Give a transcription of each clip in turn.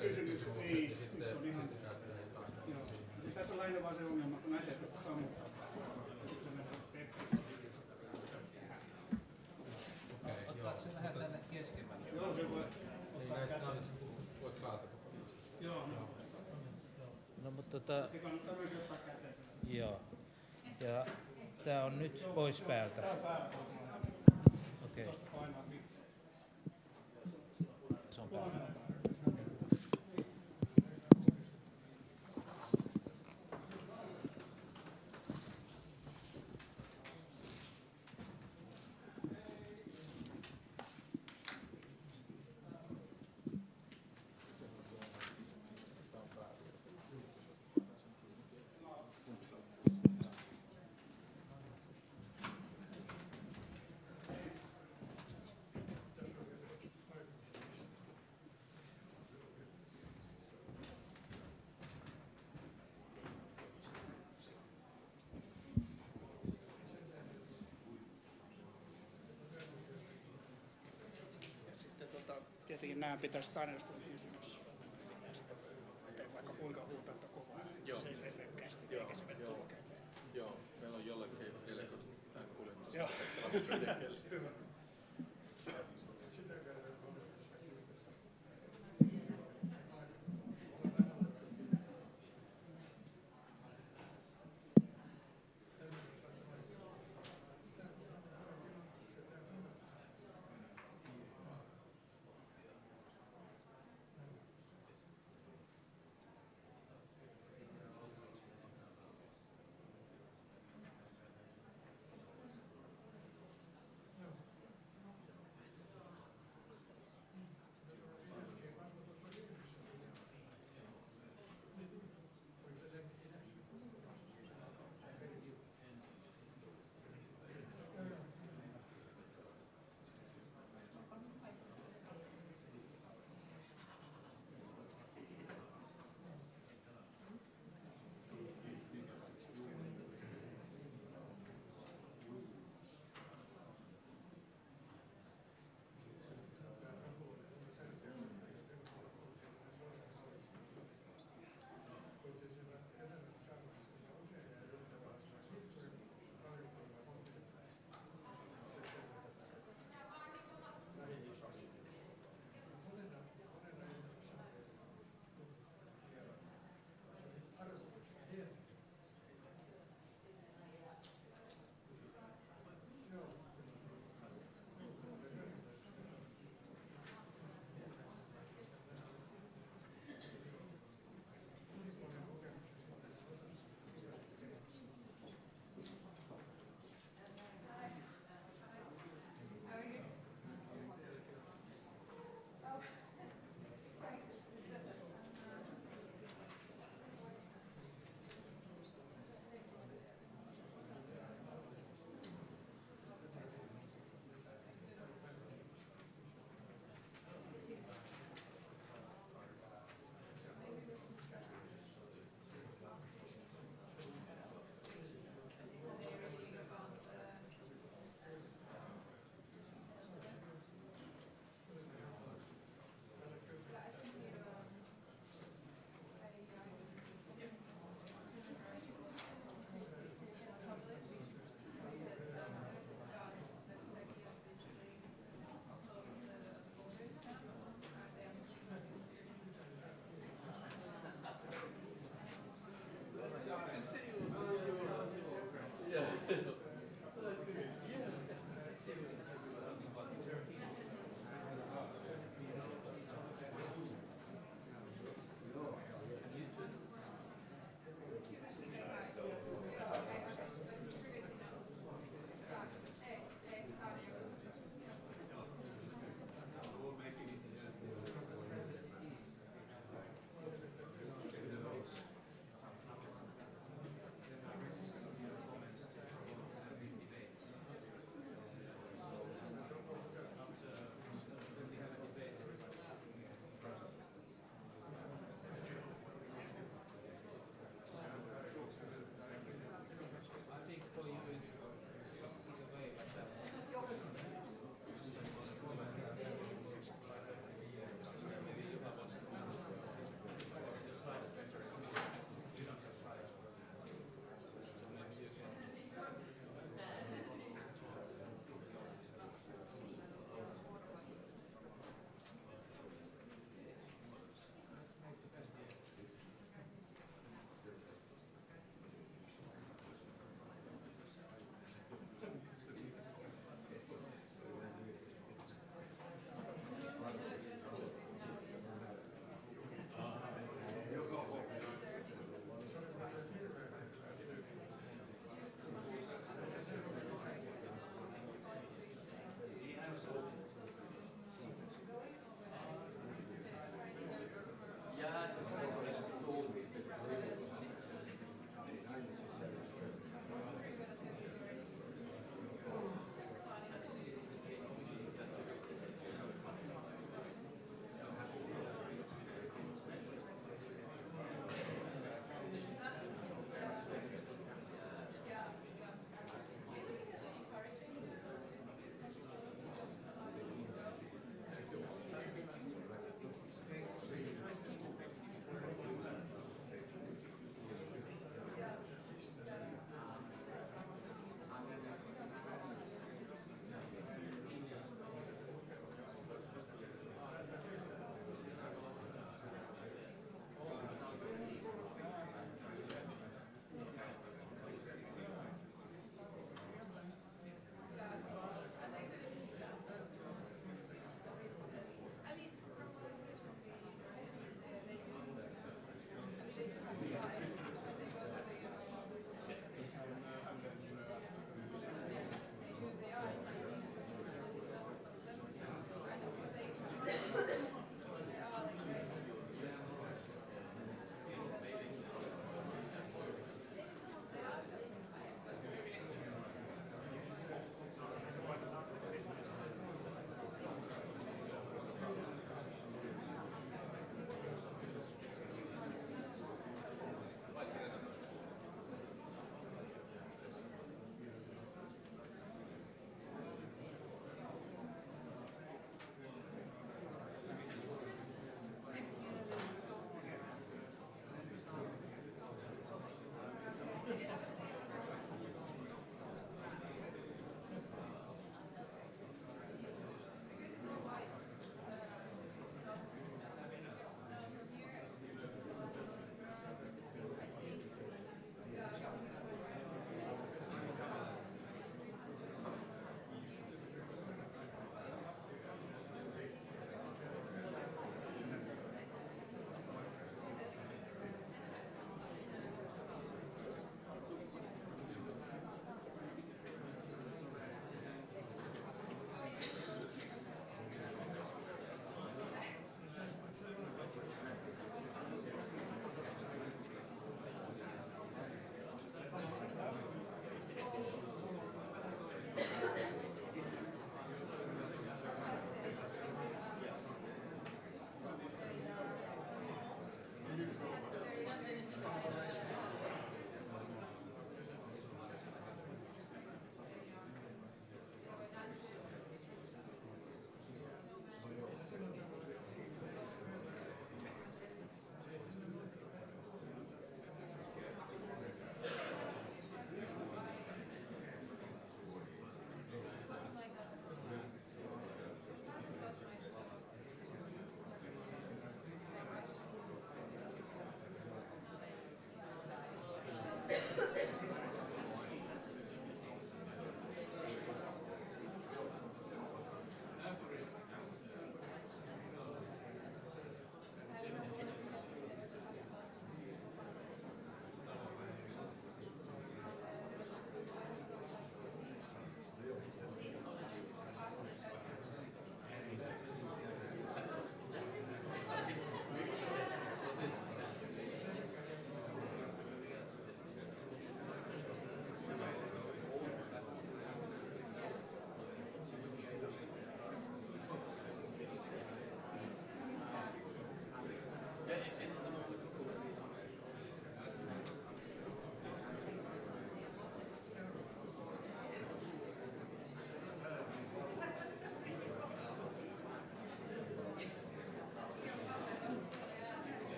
kysymys ei, siis on ihan, joo. Siis tässä on lähinnä vaan se ongelma, kun näitä ei saa sammuttaa. Sitten se nähdään Ottaako se vähän tänne keskemmälle? Joo, se voi. Ei näistä voit päätä. Joo. No mutta Se kannattaa myös ottaa käteen. joo. Ja tää on nyt pois päältä. Okei. Tuosta painaa niin. Se on päältä. Tietenkin nämä pitäisi tarjostua kysymys. Että vaikka kuinka huutaa kovaa, se ei repekkäästi, eikä se mene tulokäyteen. Joo, meillä on jollakin elektroniikkaa kuljetusta. Joo.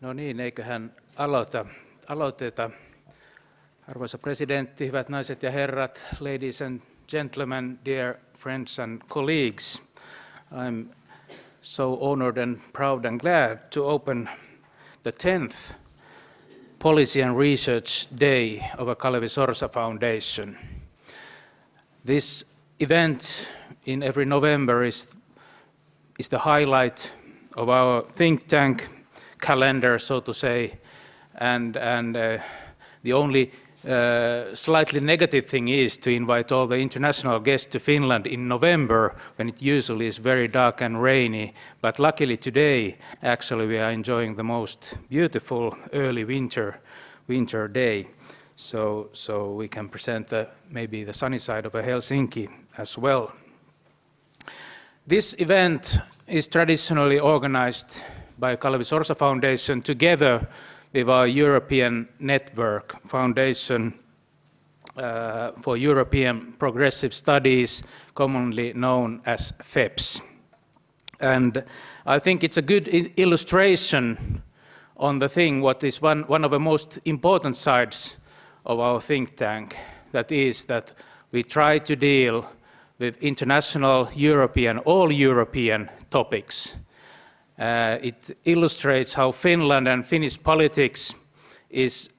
No niin, eiköhän aloiteta. Arvoisa presidentti, hyvät naiset ja herrat, ladies and gentlemen, dear friends and colleagues. I'm so honored and proud and glad to open the 10th Policy and Research Day of a Kalevi Sorsa Foundation. This event in every November is the highlight of our think tank calendar, so to say, and the only slightly negative thing is to invite all the international guests to Finland in November, when it usually is very dark and rainy. But luckily today, actually, we are enjoying the most beautiful early winter day. So we can present maybe the sunny side of Helsinki as well. This event is traditionally organized by Kalevi Sorsa Foundation together with our European Network Foundation for European Progressive Studies, commonly known as FEPS. And I think it's a good illustration on the thing, what is one of the most important sides of our think tank, that is that we try to deal with international European, all European topics. It illustrates how Finland and Finnish politics is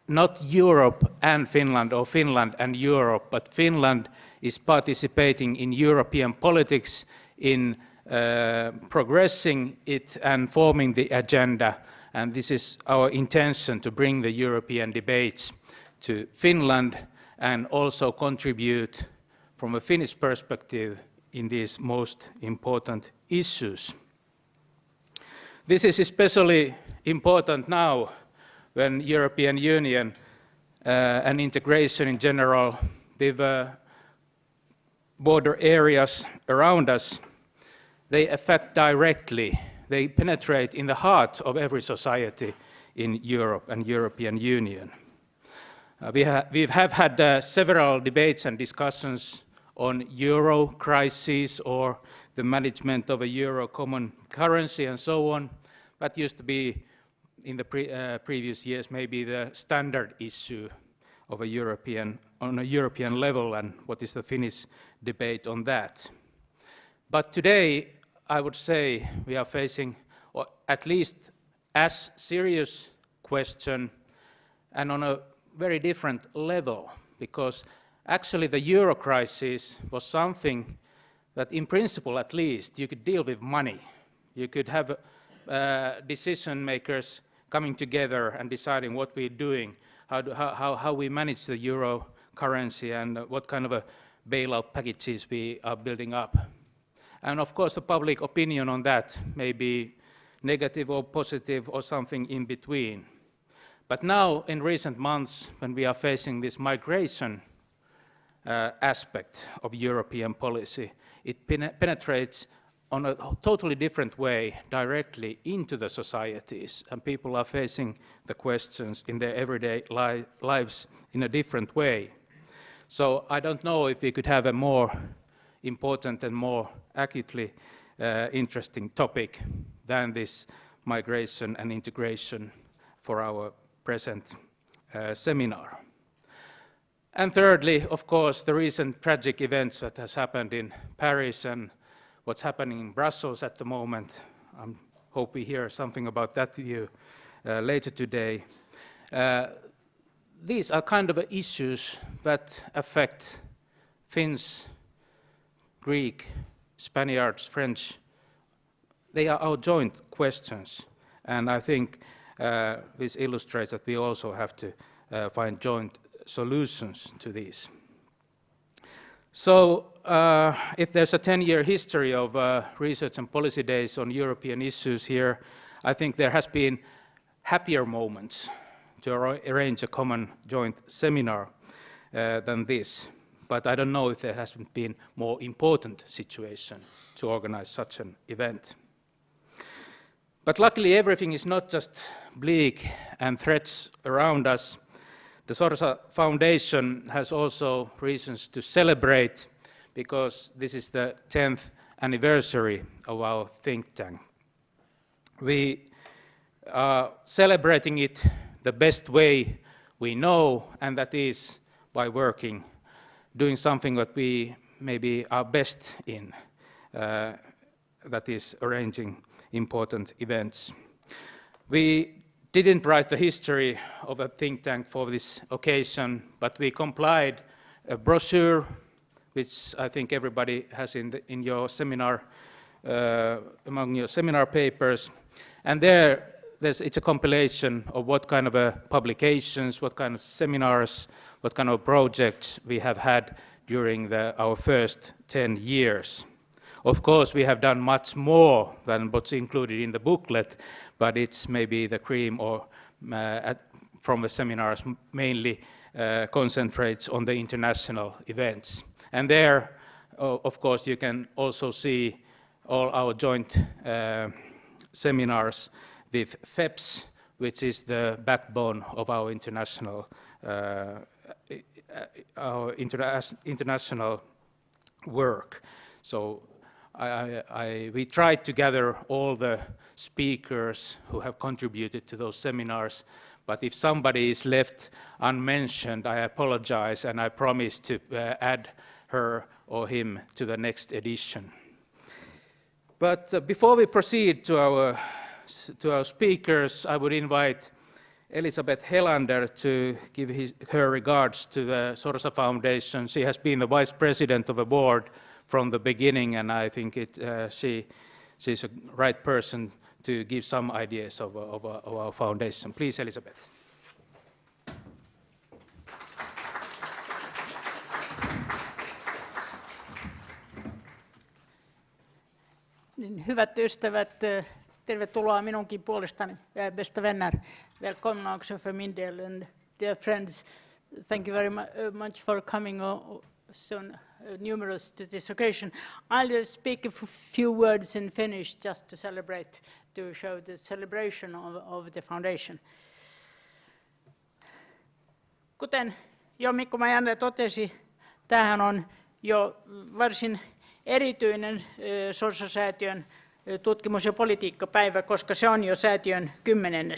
not Europe and Finland or Finland and Europe, but Finland is participating in European politics, in progressing it and forming the agenda. And this is our intention, to bring the European debates to Finland and also contribute from a Finnish perspective in these most important issues. This is especially important now when European Union and integration in general with border areas around us, they affect directly, they penetrate in the heart of every society in Europe and European Union. We have had several debates and discussions on euro crisis or the management of a euro common currency and so on. That used to be in the previous years maybe the standard issue of on a European level, and what is the Finnish debate on that. But today I would say we are facing at least as serious question and on a very different level, because actually the euro crisis was something that in principle at least you could deal with money. You could have decision makers coming together and deciding what we're doing, how we manage the euro currency and what kind of a bailout packages we are building up. And of course the public opinion on that may be negative or positive or something in between. But now in recent months when we are facing this migration aspect of European policy, it penetrates on a totally different way directly into the societies, and people are facing the questions in their everyday lives in a different way. So I don't know if we could have a more important and more acutely interesting topic than this migration and integration for our present seminar. And thirdly, of course, the recent tragic events that has happened in Paris and what's happening in Brussels at the moment. I hope we hear something about that view later today. These are kind of issues that affect Finns, Greek, Spaniards, French. They are our joint questions, and I think this illustrates that we also have to find joint solutions to these. So if there's a 10-year history of research and policy days on European issues here, I think there has been happier moments to arrange a common joint seminar than this. But I don't know if there hasn't been more important situation to organize such an event. But luckily everything is not just bleak and threats around us. The Sorsa Foundation has also reasons to celebrate, because this is the 10th anniversary of our think tank. We are celebrating it the best way we know, and that is by working, doing something that we maybe are best in, that is arranging important events. We didn't write the history of a think tank for this occasion, but we compiled a brochure, which I think everybody has in your seminar, among your seminar papers. And it's a compilation of what kind of publications, what kind of seminars, what kind of projects we have had during our first 10 years. Of course, we have done much more than what's included in the booklet, but it's maybe the cream or from the seminars mainly concentrates on the international events. And there, of course, you can also see all our joint seminars with FEPS, which is the backbone of our international work. So we tried to gather all the speakers who have contributed to those seminars, but if somebody is left unmentioned, I apologize, and I promise to add her or him to the next edition. But before we proceed to our speakers, I would invite Elisabeth Helander to give her regards to the Sorsa Foundation. She has been the vice president of the board from the beginning, and I think she's a right person to give some ideas of our foundation. Please, Elisabeth. Hyvät ystävät, tervetuloa minunkin puolestani, bästa vänner. Välkomna också för min del, and dear friends, thank you very much for coming so numerous to this occasion. I'll speak a few words in Finnish just to celebrate, to show the celebration of the foundation. Kuten jo Mikko Majanne totesi, tämähän on jo varsin erityinen Sorsa-säätiön tutkimus- ja politiikkapäivä, koska se on jo säätiön 10.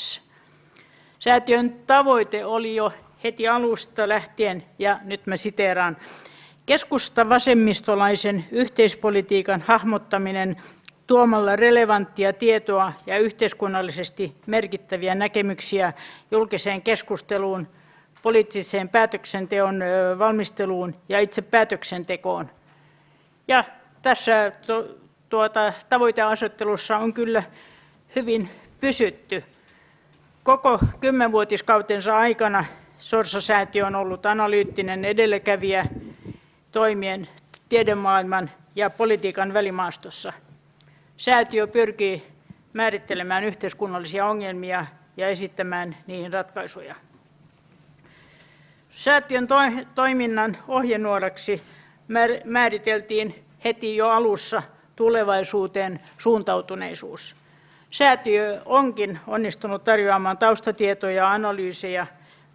Säätiön tavoite oli jo heti alusta lähtien, ja nyt mä siteeraan, keskusta-vasemmistolaisen yhteispolitiikan hahmottaminen tuomalla relevanttia tietoa ja yhteiskunnallisesti merkittäviä näkemyksiä julkiseen keskusteluun, poliittiseen päätöksenteon valmisteluun ja itse päätöksentekoon. Ja tässä tavoiteasettelussa on kyllä hyvin pysytty. Koko 10-vuotiskautensa aikana Sorsa-säätiö on ollut analyyttinen edelläkävijä toimien tiedemaailman ja politiikan välimaastossa. Säätiö pyrkii määrittelemään yhteiskunnallisia ongelmia ja esittämään niihin ratkaisuja. Säätiön toiminnan ohjenuoraksi määriteltiin heti jo alussa tulevaisuuteen suuntautuneisuus. Säätiö onkin onnistunut tarjoamaan taustatietoja ja analyysejä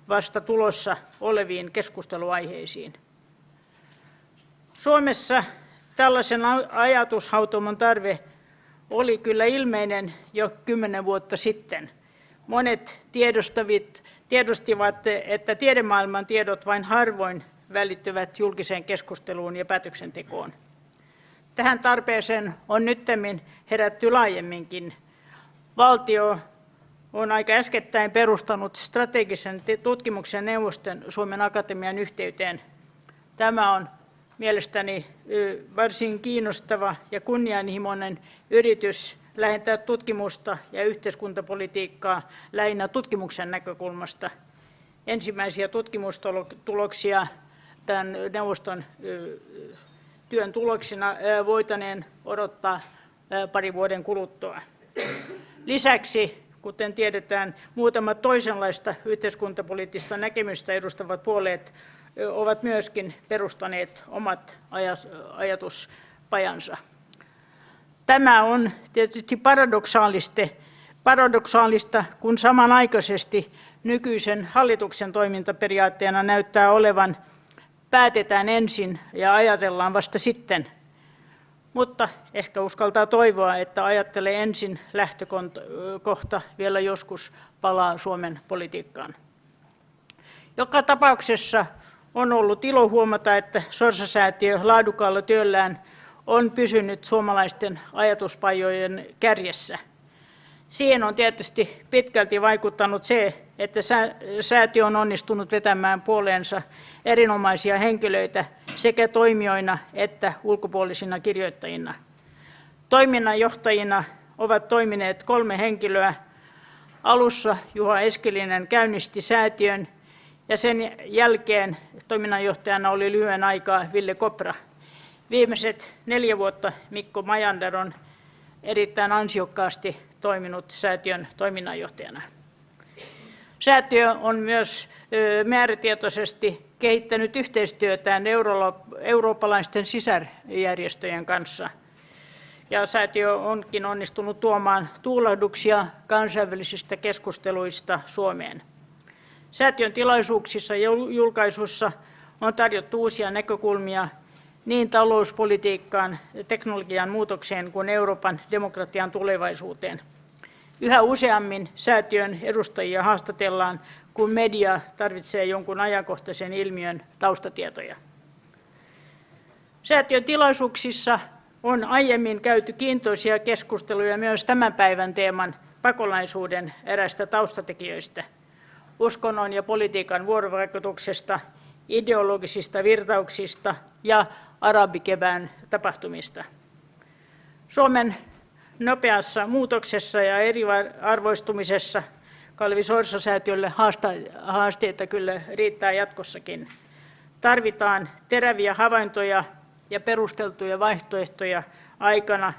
vasta tulossa oleviin keskusteluaiheisiin. Suomessa tällaisen ajatushautomon tarve oli kyllä ilmeinen jo 10 vuotta sitten. Monet tiedostivat, että tiedemaailman tiedot vain harvoin välittyvät julkiseen keskusteluun ja päätöksentekoon. Tähän tarpeeseen on nyttemmin herätty laajemminkin. Valtio on aika äskettäin perustanut strategisen tutkimuksen neuvoston Suomen Akatemian yhteyteen. Tämä on mielestäni varsin kiinnostava ja kunnianhimoinen yritys lähentää tutkimusta ja yhteiskuntapolitiikkaa lähinnä tutkimuksen näkökulmasta. Ensimmäisiä tutkimustuloksia tämän neuvoston työn tuloksina voitaneen odottaa parin vuoden kuluttua. Lisäksi, kuten tiedetään, muutamat toisenlaista yhteiskuntapoliittista näkemystä edustavat puolueet ovat myöskin perustaneet omat ajatuspajansa. Tämä on tietysti paradoksaalista, kun samanaikaisesti nykyisen hallituksen toimintaperiaatteena näyttää olevan päätetään ensin ja ajatellaan vasta sitten. Mutta ehkä uskaltaa toivoa, että ajattelee ensin lähtökohta vielä joskus palaa Suomen politiikkaan. Joka tapauksessa on ollut ilo huomata, että Sorsa-säätiö laadukkaalla työllään on pysynyt suomalaisten ajatuspajojen kärjessä. Siihen on tietysti pitkälti vaikuttanut se, että säätiö on onnistunut vetämään puoleensa erinomaisia henkilöitä sekä toimijoina että ulkopuolisina kirjoittajina. Toiminnanjohtajina ovat toimineet 3 henkilöä. Alussa Juha Eskelinen käynnisti säätiön ja sen jälkeen toiminnanjohtajana oli lyhyen aikaa Ville Kopra. Viimeiset 4 vuotta Mikko Majander on erittäin ansiokkaasti toiminut säätiön toiminnanjohtajana. Säätiö on myös määrätietoisesti kehittänyt yhteistyötään eurooppalaisten sisarjärjestöjen kanssa. Ja säätiö onkin onnistunut tuomaan tuulahduksia kansainvälisistä keskusteluista Suomeen. Säätiön tilaisuuksissa ja julkaisuissa on tarjottu uusia näkökulmia niin talouspolitiikkaan, teknologian muutokseen kuin Euroopan demokratian tulevaisuuteen. Yhä useammin säätiön edustajia haastatellaan, kun media tarvitsee jonkun ajankohtaisen ilmiön taustatietoja. Säätiön tilaisuuksissa on aiemmin käyty kiintoisia keskusteluja myös tämän päivän teeman pakolaisuuden eräistä taustatekijöistä, uskonnon ja politiikan vuorovaikutuksesta, ideologisista virtauksista ja arabikevään tapahtumista. Suomen nopeassa muutoksessa ja eriarvoistumisessa Kalevi Sorsa-säätiölle haasteita kyllä riittää jatkossakin. Tarvitaan teräviä havaintoja ja perusteltuja vaihtoehtoja aikana,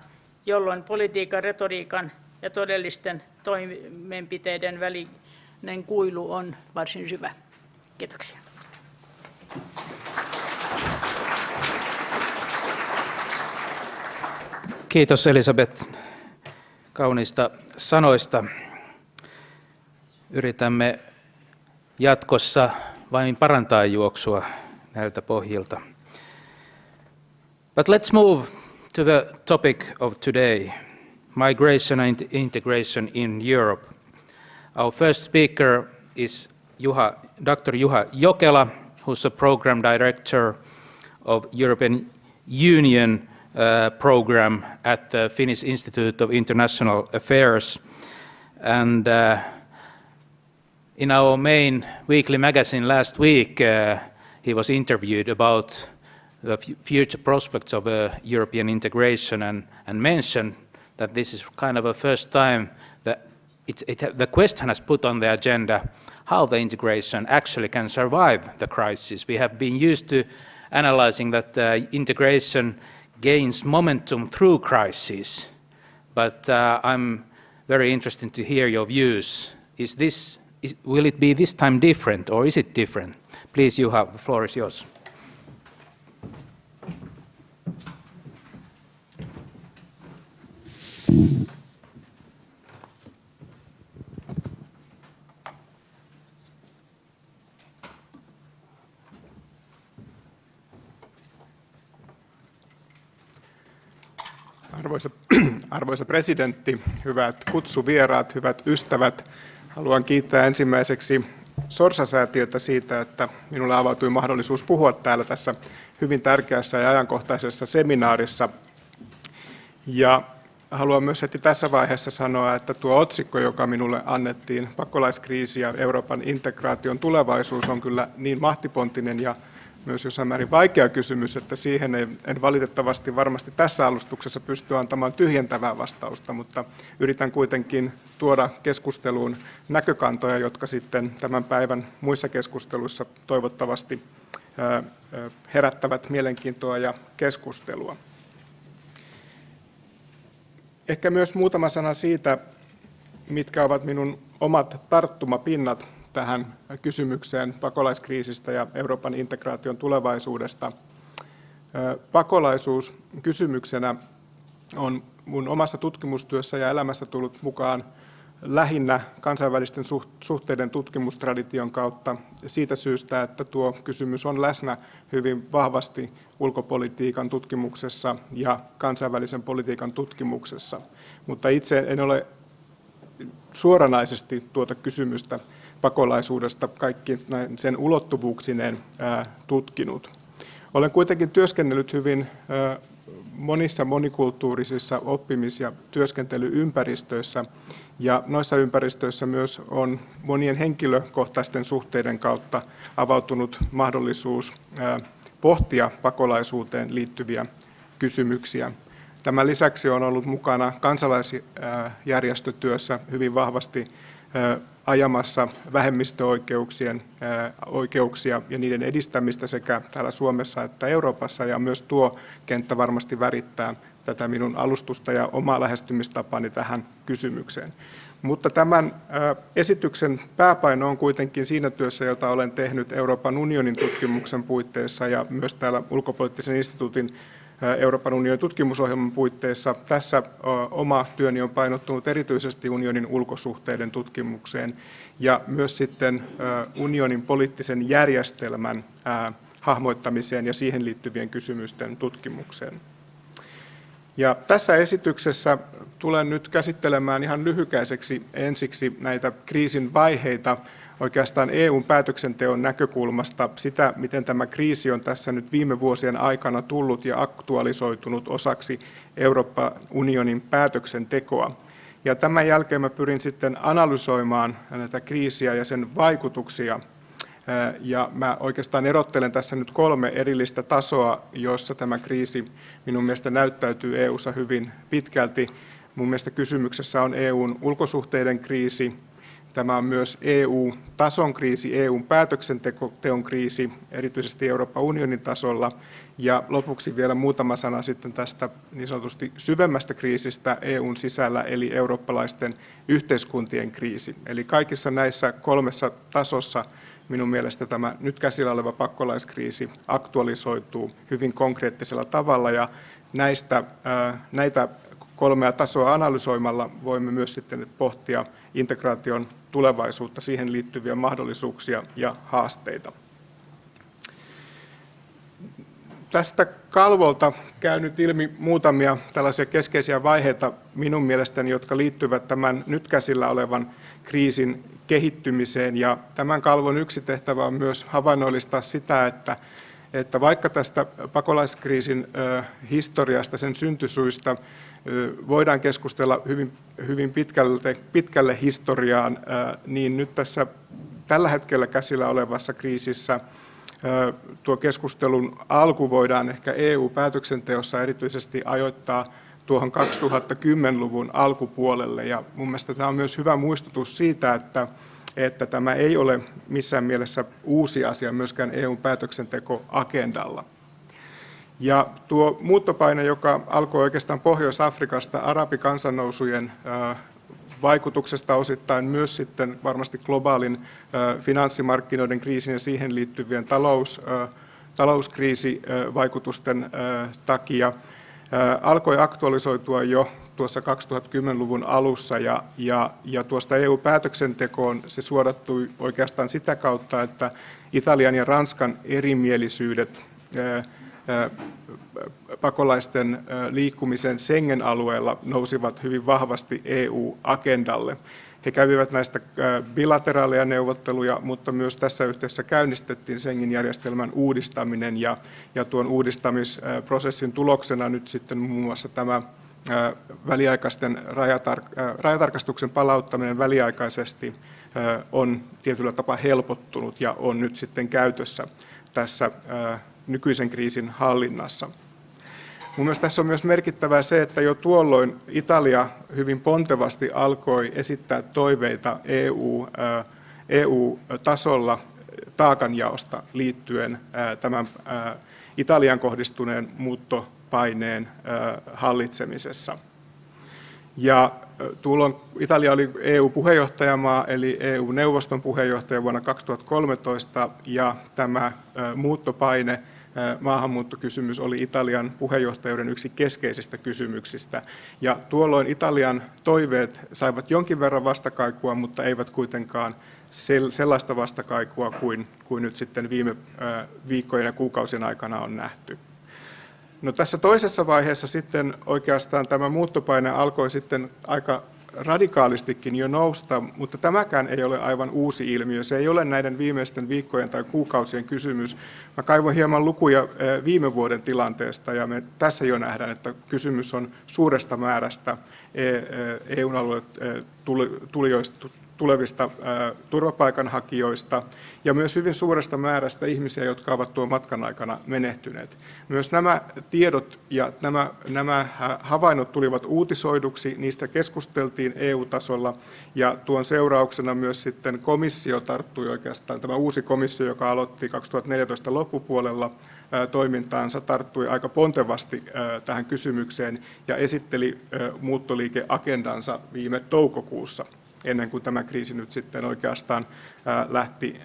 jolloin politiikan, retoriikan ja todellisten toimenpiteiden välinen kuilu on varsin syvä. Kiitoksia. Kiitos Elisabeth kauniista sanoista. Yritämme jatkossa vain parantaa juoksua näiltä pohjilta. But let's move to the topic of today, migration and integration in Europe. Our first speaker is Dr. Juha Jokela, who's a program director of European Union program at the Finnish Institute of International Affairs. And in our main weekly magazine last week, he was interviewed about the future prospects of European integration and mentioned that this is kind of a first time that the question has put on the agenda how the integration actually can survive the crisis. We have been used to analyzing that integration gains momentum through crisis, but I'm very interested to hear your views. Will it be this time different, or is it different? Please, Juha, the floor is yours. Arvoisa presidentti, hyvät kutsuvieraat, hyvät ystävät, haluan kiittää ensimmäiseksi Sorsa-säätiötä siitä, että minulle avautui mahdollisuus puhua täällä tässä hyvin tärkeässä ja ajankohtaisessa seminaarissa. Ja haluan myös heti tässä vaiheessa sanoa, että tuo otsikko, joka minulle annettiin, pakolaiskriisi ja Euroopan integraation tulevaisuus, on kyllä niin mahtipontinen ja myös jossain määrin vaikea kysymys, että siihen en valitettavasti varmasti tässä alustuksessa pysty antamaan tyhjentävää vastausta, mutta yritän kuitenkin tuoda keskusteluun näkökantoja, jotka sitten tämän päivän muissa keskusteluissa toivottavasti herättävät mielenkiintoa ja keskustelua. Ehkä myös muutama sana siitä, mitkä ovat minun omat tarttumapinnat tähän kysymykseen pakolaiskriisistä ja Euroopan integraation tulevaisuudesta. Pakolaisuus kysymyksenä on mun omassa tutkimustyössä ja elämässä tullut mukaan lähinnä kansainvälisten suhteiden tutkimustradition kautta siitä syystä, että tuo kysymys on läsnä hyvin vahvasti ulkopolitiikan tutkimuksessa ja kansainvälisen politiikan tutkimuksessa. Mutta itse en ole suoranaisesti tuota kysymystä pakolaisuudesta kaikkien sen ulottuvuuksineen tutkinut. Olen kuitenkin työskennellyt hyvin monissa monikulttuurisissa oppimis- ja työskentelyympäristöissä, ja noissa ympäristöissä myös on monien henkilökohtaisten suhteiden kautta avautunut mahdollisuus pohtia pakolaisuuteen liittyviä kysymyksiä. Tämän lisäksi on ollut mukana kansalaisjärjestötyössä hyvin vahvasti ajamassa vähemmistöoikeuksien oikeuksia ja niiden edistämistä sekä täällä Suomessa että Euroopassa, ja myös tuo kenttä varmasti värittää tätä minun alustusta ja omaa lähestymistapaani tähän kysymykseen. Mutta tämän esityksen pääpaino on kuitenkin siinä työssä, jota olen tehnyt Euroopan unionin tutkimuksen puitteissa ja myös täällä Ulkopoliittisen instituutin Euroopan unionin tutkimusohjelman puitteissa. Tässä oma työni on painottunut erityisesti unionin ulkosuhteiden tutkimukseen ja myös sitten unionin poliittisen järjestelmän hahmoittamiseen ja siihen liittyvien kysymysten tutkimukseen. Ja tässä esityksessä tulen nyt käsittelemään ihan lyhykäiseksi ensiksi näitä kriisin vaiheita oikeastaan EUn päätöksenteon näkökulmasta, sitä miten tämä kriisi on tässä nyt viime vuosien aikana tullut ja aktualisoitunut osaksi Euroopan unionin päätöksentekoa. Ja tämän jälkeen mä pyrin sitten analysoimaan näitä kriisiä ja sen vaikutuksia. Ja mä oikeastaan erottelen tässä nyt 3 erillistä tasoa, joissa tämä kriisi minun mielestä näyttäytyy EU:ssa hyvin pitkälti. Mun mielestä kysymyksessä on EUn ulkosuhteiden kriisi, Tämä on myös EU-tason kriisi, EUn päätöksenteon kriisi, erityisesti Euroopan unionin tasolla. Ja lopuksi vielä muutama sana sitten tästä niin sanotusti syvemmästä kriisistä EUn sisällä, eli eurooppalaisten yhteiskuntien kriisi. Eli kaikissa näissä 3 tasossa minun mielestä tämä nyt käsillä oleva pakolaiskriisi aktualisoituu hyvin konkreettisella tavalla, ja näitä 3 tasoa analysoimalla voimme myös sitten pohtia integraation tulevaisuutta, siihen liittyviä mahdollisuuksia ja haasteita. Tästä kalvolta käy nyt ilmi muutamia tällaisia keskeisiä vaiheita minun mielestäni, jotka liittyvät tämän nyt käsillä olevan kriisin kehittymiseen. Ja tämän kalvon yksi tehtävä on myös havainnollistaa sitä, että vaikka tästä pakolaiskriisin historiasta, sen syntysyistä, voidaan keskustella hyvin pitkälle historiaan, niin nyt tässä tällä hetkellä käsillä olevassa kriisissä tuo keskustelun alku voidaan ehkä EU-päätöksenteossa erityisesti ajoittaa tuohon 2010-luvun alkupuolelle. Ja mun mielestä tämä on myös hyvä muistutus siitä, että tämä ei ole missään mielessä uusi asia myöskään EU-päätöksentekoagendalla. Ja tuo muuttopaine, joka alkoi oikeastaan Pohjois-Afrikasta arabikansannousujen vaikutuksesta osittain myös sitten varmasti globaalin finanssimarkkinoiden kriisin ja siihen liittyvien talouskriisivaikutusten takia, alkoi aktualisoitua jo tuossa 2010-luvun alussa, ja tuosta EU-päätöksentekoon se suodattui oikeastaan sitä kautta, että Italian ja Ranskan erimielisyydet pakolaisten liikkumisen Schengen-alueella nousivat hyvin vahvasti EU-agendalle. He kävivät näistä bilateraaleja neuvotteluja, mutta myös tässä yhteydessä käynnistettiin Schengen-järjestelmän uudistaminen, ja tuon uudistamisprosessin tuloksena nyt sitten muun muassa tämä väliaikaisten rajatarkastuksen palauttaminen väliaikaisesti on tietyllä tapaa helpottunut ja on nyt sitten käytössä tässä nykyisen kriisin hallinnassa. Mun mielestä tässä on myös merkittävää se, että jo tuolloin Italia hyvin pontevasti alkoi esittää toiveita EU-tasolla taakanjaosta liittyen tämän Italian kohdistuneen muuttopaineen hallitsemisessa. Ja tuolloin Italia oli EU-puheenjohtajamaa, eli EU-neuvoston puheenjohtaja vuonna 2013, ja tämä muuttopaine, maahanmuuttokysymys oli Italian puheenjohtajuuden yksi keskeisistä kysymyksistä. Ja tuolloin Italian toiveet saivat jonkin verran vastakaikua, mutta eivät kuitenkaan sellaista vastakaikua kuin nyt sitten viime viikkojen ja kuukausien aikana on nähty. No, tässä toisessa vaiheessa sitten oikeastaan tämä muuttopaine alkoi sitten aika radikaalistikin jo nousta, mutta tämäkään ei ole aivan uusi ilmiö. Se ei ole näiden viimeisten viikkojen tai kuukausien kysymys. Mä kaivoin hieman lukuja viime vuoden tilanteesta, ja me tässä jo nähdään, että kysymys on suuresta määrästä EU-alueelle tulevista turvapaikanhakijoista ja myös hyvin suuresta määrästä ihmisiä, jotka ovat tuon matkan aikana menehtyneet. Myös nämä tiedot ja nämä havainnot tulivat uutisoiduksi, niistä keskusteltiin EU-tasolla, ja tuon seurauksena myös sitten komissio tarttui oikeastaan, tämä uusi komissio, joka aloitti 2014 loppupuolella toimintaansa, tarttui aika pontevasti tähän kysymykseen ja esitteli muuttoliikeagendansa viime toukokuussa, ennen kuin tämä kriisi nyt sitten oikeastaan lähti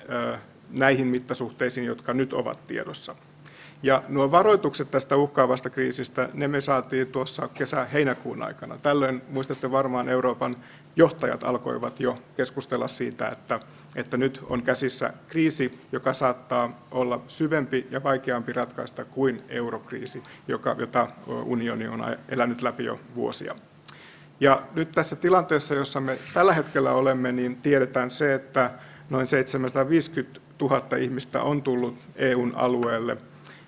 näihin mittasuhteisiin, jotka nyt ovat tiedossa. Ja nuo varoitukset tästä uhkaavasta kriisistä, ne me saatiin tuossa kesä-heinäkuun aikana. Tällöin muistatte varmaan Euroopan johtajat alkoivat jo keskustella siitä, että nyt on käsissä kriisi, joka saattaa olla syvempi ja vaikeampi ratkaista kuin eurokriisi, jota unioni on elänyt läpi jo vuosia. Ja nyt tässä tilanteessa, jossa me tällä hetkellä olemme, niin tiedetään se, että noin 750 000 ihmistä on tullut EUn alueelle,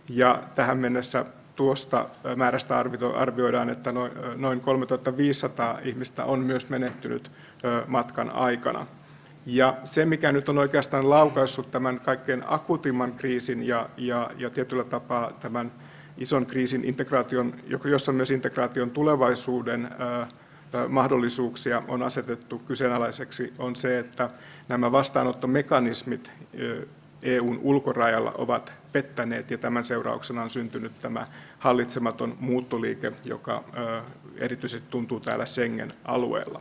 ja tähän mennessä tuosta määrästä arvioidaan, että noin 3500 ihmistä on myös menehtynyt matkan aikana. Ja se, mikä nyt on oikeastaan laukaissut tämän kaikkein akuutimman kriisin ja tietyllä tapaa tämän ison kriisin integraation, jossa myös integraation tulevaisuuden mahdollisuuksia on asetettu kyseenalaiseksi, on se, että nämä vastaanottomekanismit EUn ulkorajalla ovat pettäneet ja tämän seurauksena on syntynyt tämä hallitsematon muuttoliike, joka erityisesti tuntuu täällä Schengen-alueella.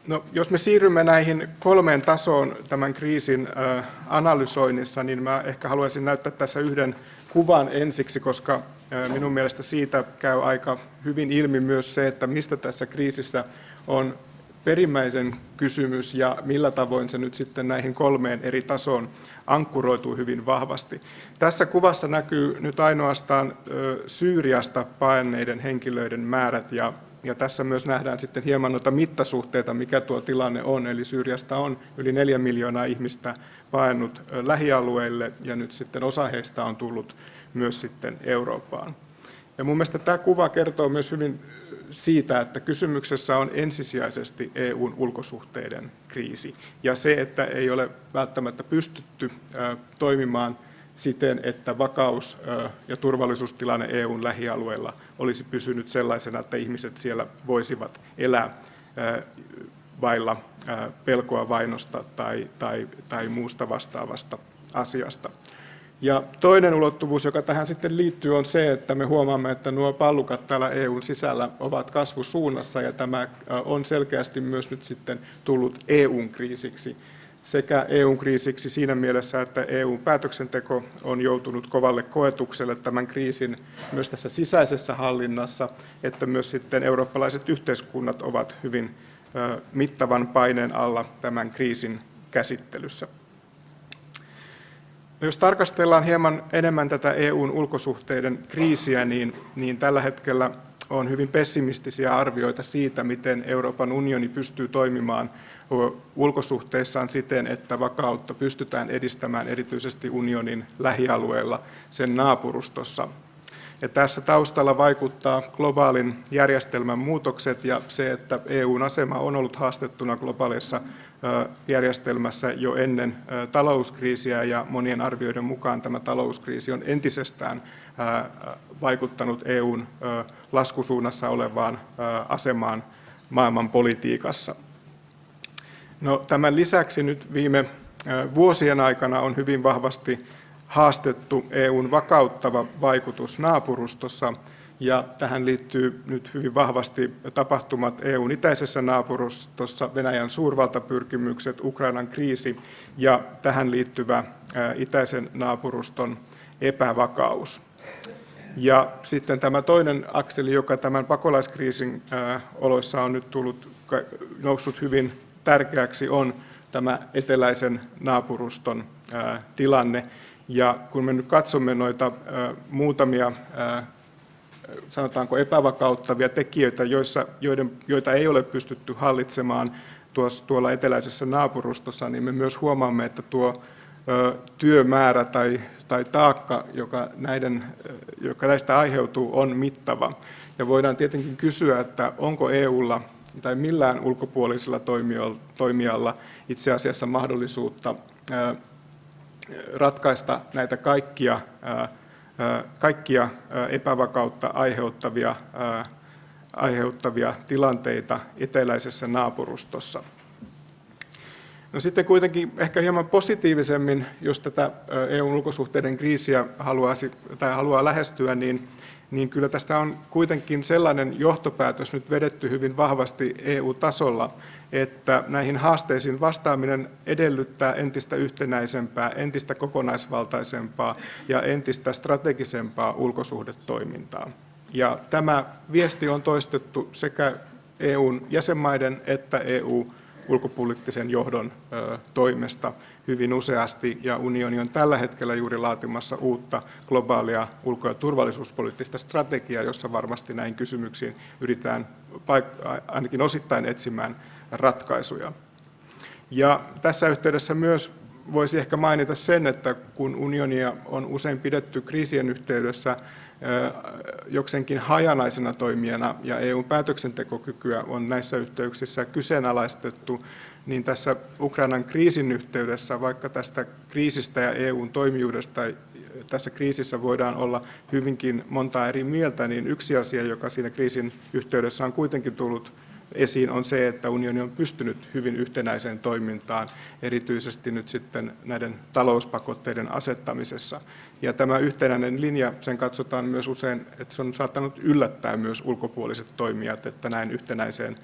No, jos me siirrymme näihin 3 tasoon tämän kriisin analysoinnissa, niin mä ehkä haluaisin näyttää tässä yhden kuvan ensiksi, koska minun mielestä siitä käy aika hyvin ilmi myös se, että mistä tässä kriisissä on perimmäisen kysymys ja millä tavoin se nyt sitten näihin 3 eri tasoon ankkuroituu hyvin vahvasti. Tässä kuvassa näkyy nyt ainoastaan Syyriasta paenneiden henkilöiden määrät ja tässä myös nähdään sitten hieman noita mittasuhteita, mikä tuo tilanne on. Eli Syyriasta on yli 4 miljoonaa ihmistä paennut lähialueille ja nyt sitten osa heistä on tullut myös sitten Eurooppaan. Ja mun mielestä tämä kuva kertoo myös hyvin siitä, että kysymyksessä on ensisijaisesti EUn ulkosuhteiden kriisi ja se, että ei ole välttämättä pystytty toimimaan siten, että vakaus- ja turvallisuustilanne EUn lähialueilla olisi pysynyt sellaisena, että ihmiset siellä voisivat elää vailla pelkoa vainosta tai muusta vastaavasta asiasta. Ja toinen ulottuvuus, joka tähän sitten liittyy, on se, että me huomaamme, että nuo pallukat täällä EUn sisällä ovat kasvusuunnassa ja tämä on selkeästi myös nyt sitten tullut EUn kriisiksi. Sekä EU-kriisiksi siinä mielessä, että EU-päätöksenteko on joutunut kovalle koetukselle tämän kriisin myös tässä sisäisessä hallinnassa, että myös sitten eurooppalaiset yhteiskunnat ovat hyvin mittavan paineen alla tämän kriisin käsittelyssä. No, jos tarkastellaan hieman enemmän tätä EUn ulkosuhteiden kriisiä, niin tällä hetkellä on hyvin pessimistisiä arvioita siitä, miten Euroopan unioni pystyy toimimaan ulkosuhteissaan siten, että vakautta pystytään edistämään erityisesti unionin lähialueella, sen naapurustossa. Ja tässä taustalla vaikuttaa globaalin järjestelmän muutokset ja se, että EUn asema on ollut haastettuna globaalissa järjestelmässä jo ennen talouskriisiä ja monien arvioiden mukaan tämä talouskriisi on entisestään vaikuttanut EUn laskusuunnassa olevaan asemaan maailmanpolitiikassa. No, tämän lisäksi nyt viime vuosien aikana on hyvin vahvasti haastettu EUn vakauttava vaikutus naapurustossa, ja tähän liittyy nyt hyvin vahvasti tapahtumat EUn itäisessä naapurustossa, Venäjän suurvaltapyrkimykset, Ukrainan kriisi ja tähän liittyvä itäisen naapuruston epävakaus. Ja sitten tämä toinen akseli, joka tämän pakolaiskriisin oloissa on nyt noussut hyvin tärkeäksi, on tämä eteläisen naapuruston tilanne. Ja kun me nyt katsomme noita muutamia, sanotaanko epävakauttavia tekijöitä, joita ei ole pystytty hallitsemaan tuolla eteläisessä naapurustossa, niin me myös huomaamme, että tuo työmäärä tai taakka, joka näistä aiheutuu, on mittava. Ja voidaan tietenkin kysyä, että onko EUlla tai millään ulkopuolisella toimijalla itse asiassa mahdollisuutta ratkaista näitä kaikkia epävakautta aiheuttavia tilanteita eteläisessä naapurustossa. No sitten kuitenkin ehkä hieman positiivisemmin, jos tätä EUn ulkosuhteiden kriisiä haluaa lähestyä, niin kyllä tästä on kuitenkin sellainen johtopäätös nyt vedetty hyvin vahvasti EU-tasolla, että näihin haasteisiin vastaaminen edellyttää entistä yhtenäisempää, entistä kokonaisvaltaisempaa ja entistä strategisempaa ulkosuhdetoimintaa. Ja tämä viesti on toistettu sekä EUn jäsenmaiden että EU-ulkopoliittisen johdon toimesta hyvin useasti, ja unioni on tällä hetkellä juuri laatimassa uutta globaalia ulko- ja turvallisuuspoliittista strategiaa, jossa varmasti näihin kysymyksiin yritetään ainakin osittain etsimään ratkaisuja. Ja tässä yhteydessä myös voisi ehkä mainita sen, että kun unionia on usein pidetty kriisien yhteydessä jokseenkin hajanaisena toimijana ja EUn päätöksentekokykyä on näissä yhteyksissä kyseenalaistettu, niin tässä Ukrainan kriisin yhteydessä, vaikka tästä kriisistä ja EUn toimijuudesta tässä kriisissä voidaan olla hyvinkin montaa eri mieltä, niin yksi asia, joka siinä kriisin yhteydessä on kuitenkin tullut esiin, on se, että unioni on pystynyt hyvin yhtenäiseen toimintaan, erityisesti nyt sitten näiden talouspakotteiden asettamisessa. Ja tämä yhtenäinen linja, sen katsotaan myös usein, että se on saattanut yllättää myös ulkopuoliset toimijat, että näin yhtenäiseen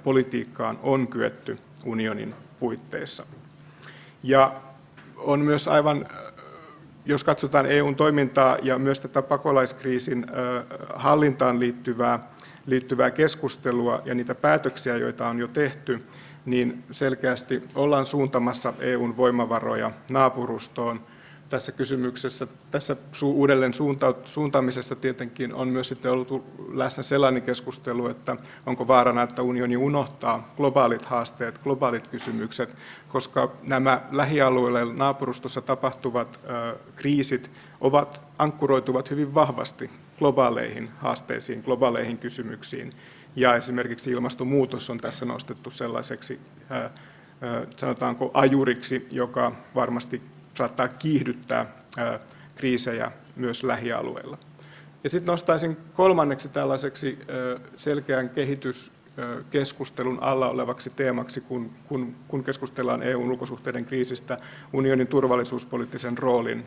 politiikkaan on kyetty unionin puitteissa. Ja on myös aivan, jos katsotaan EUn toimintaa ja myös tätä pakolaiskriisin hallintaan liittyvää keskustelua ja niitä päätöksiä, joita on jo tehty, niin selkeästi ollaan suuntamassa EUn voimavaroja naapurustoon. Tässä kysymyksessä, tässä uudelleen suuntaamisessa tietenkin on myös sitten ollut läsnä sellainen keskustelu, että onko vaarana, että unioni unohtaa globaalit haasteet, globaalit kysymykset, koska nämä lähialueilla naapurustossa tapahtuvat kriisit ankkuroituvat hyvin vahvasti globaaleihin haasteisiin, globaaleihin kysymyksiin. Ja esimerkiksi ilmastonmuutos on tässä nostettu sellaiseksi, sanotaanko ajuriksi, joka varmasti saattaa kiihdyttää kriisejä myös lähialueilla. Ja sitten nostaisin kolmanneksi tällaiseksi selkeän kehityskeskustelun alla olevaksi teemaksi, kun keskustellaan EUn ulkosuhteiden kriisistä, unionin turvallisuuspoliittisen roolin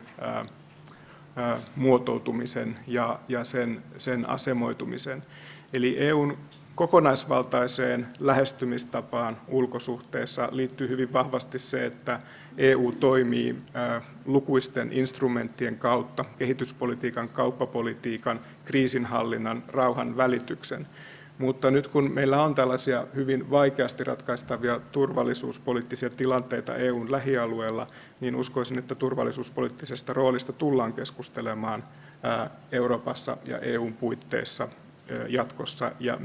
muotoutumisen ja sen asemoitumisen. Eli EUn kokonaisvaltaiseen lähestymistapaan ulkosuhteessa liittyy hyvin vahvasti se, että EU toimii lukuisten instrumenttien kautta, kehityspolitiikan, kauppapolitiikan, kriisinhallinnan, rauhan välityksen. Mutta nyt kun meillä on tällaisia hyvin vaikeasti ratkaistavia turvallisuuspoliittisia tilanteita EUn lähialueella, niin uskoisin, että turvallisuuspoliittisesta roolista tullaan keskustelemaan Euroopassa ja EUn puitteissa jatkossa, ja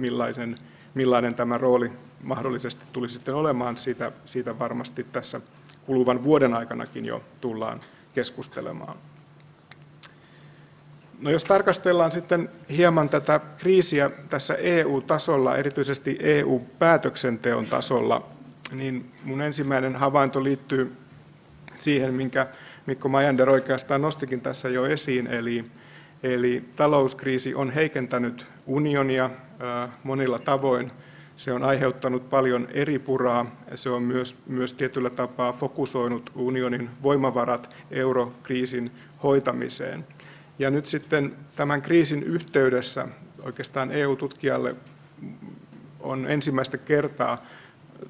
millainen tämä rooli mahdollisesti tulisi sitten olemaan, siitä varmasti tässä kuluvan vuoden aikanakin jo tullaan keskustelemaan. No jos tarkastellaan sitten hieman tätä kriisiä tässä EU-tasolla, erityisesti EU-päätöksenteon tasolla, niin mun ensimmäinen havainto liittyy siihen, minkä Mikko Majander oikeastaan nostikin tässä jo esiin, eli talouskriisi on heikentänyt unionia monilla tavoin. Se on aiheuttanut paljon eripuraa, se on myös tietyllä tapaa fokusoinut unionin voimavarat eurokriisin hoitamiseen. Ja nyt sitten tämän kriisin yhteydessä oikeastaan EU-tutkijalle on ensimmäistä kertaa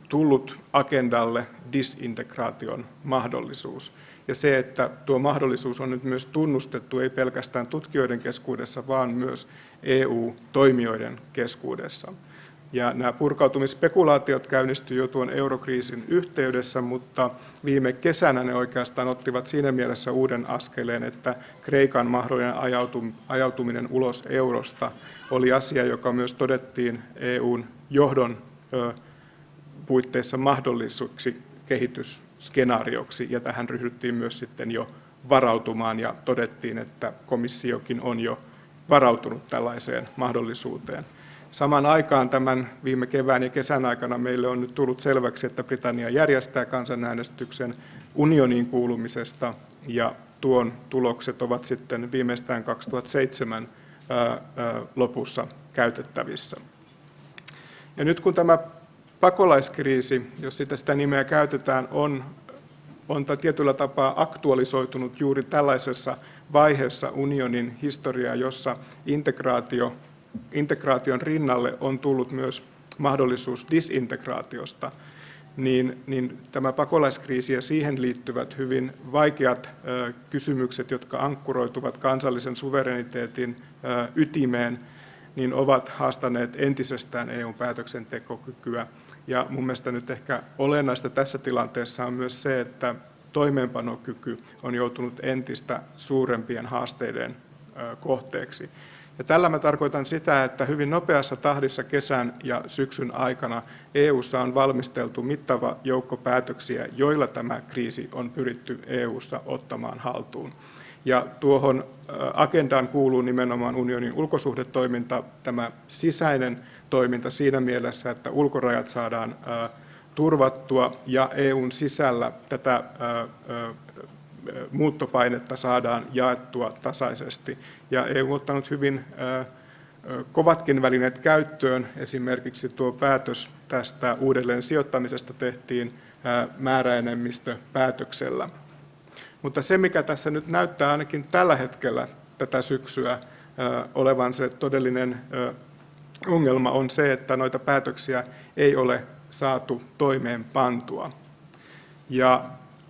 tullut agendalle disintegraation mahdollisuus. Ja se, että tuo mahdollisuus on nyt myös tunnustettu ei pelkästään tutkijoiden keskuudessa, vaan myös EU-toimijoiden keskuudessa. Ja nämä purkautumisspekulaatiot käynnistyivät jo tuon eurokriisin yhteydessä, mutta viime kesänä ne oikeastaan ottivat siinä mielessä uuden askeleen, että Kreikan mahdollinen ajautuminen ulos eurosta oli asia, joka myös todettiin EUn johdon puitteissa mahdollisuuksi kehitysskenaarioksi, ja tähän ryhdyttiin myös sitten jo varautumaan, ja todettiin, että komissiokin on jo varautunut tällaiseen mahdollisuuteen. Samaan aikaan tämän viime kevään ja kesän aikana meille on nyt tullut selväksi, että Britannia järjestää kansanäänestyksen unioniin kuulumisesta, ja tuon tulokset ovat sitten viimeistään 2007 lopussa käytettävissä. Ja nyt kun tämä pakolaiskriisi, jos sitä nimeä käytetään, on tietyllä tapaa aktualisoitunut juuri tällaisessa vaiheessa unionin historiaa, jossa integraation rinnalle on tullut myös mahdollisuus disintegraatiosta, niin tämä pakolaiskriisi ja siihen liittyvät hyvin vaikeat kysymykset, jotka ankkuroituvat kansallisen suvereniteetin ytimeen, niin ovat haastaneet entisestään EUn päätöksentekokykyä. Ja mun mielestä nyt ehkä olennaista tässä tilanteessa on myös se, että toimeenpanokyky on joutunut entistä suurempien haasteiden kohteeksi. Ja tällä mä tarkoitan sitä, että hyvin nopeassa tahdissa kesän ja syksyn aikana EU:ssa on valmisteltu mittava joukko päätöksiä, joilla tämä kriisi on pyritty EU:ssa ottamaan haltuun. Ja tuohon agendaan kuuluu nimenomaan unionin ulkosuhdetoiminta, tämä sisäinen toiminta siinä mielessä, että ulkorajat saadaan turvattua ja EUn sisällä tätä muuttopainetta saadaan jaettua tasaisesti. Ja EU on ottanut hyvin kovatkin välineet käyttöön. Esimerkiksi tuo päätös tästä uudelleen sijoittamisesta tehtiin määräenemmistöpäätöksellä. Mutta se, mikä tässä nyt näyttää ainakin tällä hetkellä tätä syksyä olevan se todellinen ongelma, on se, että noita päätöksiä ei ole saatu toimeenpantua. Ja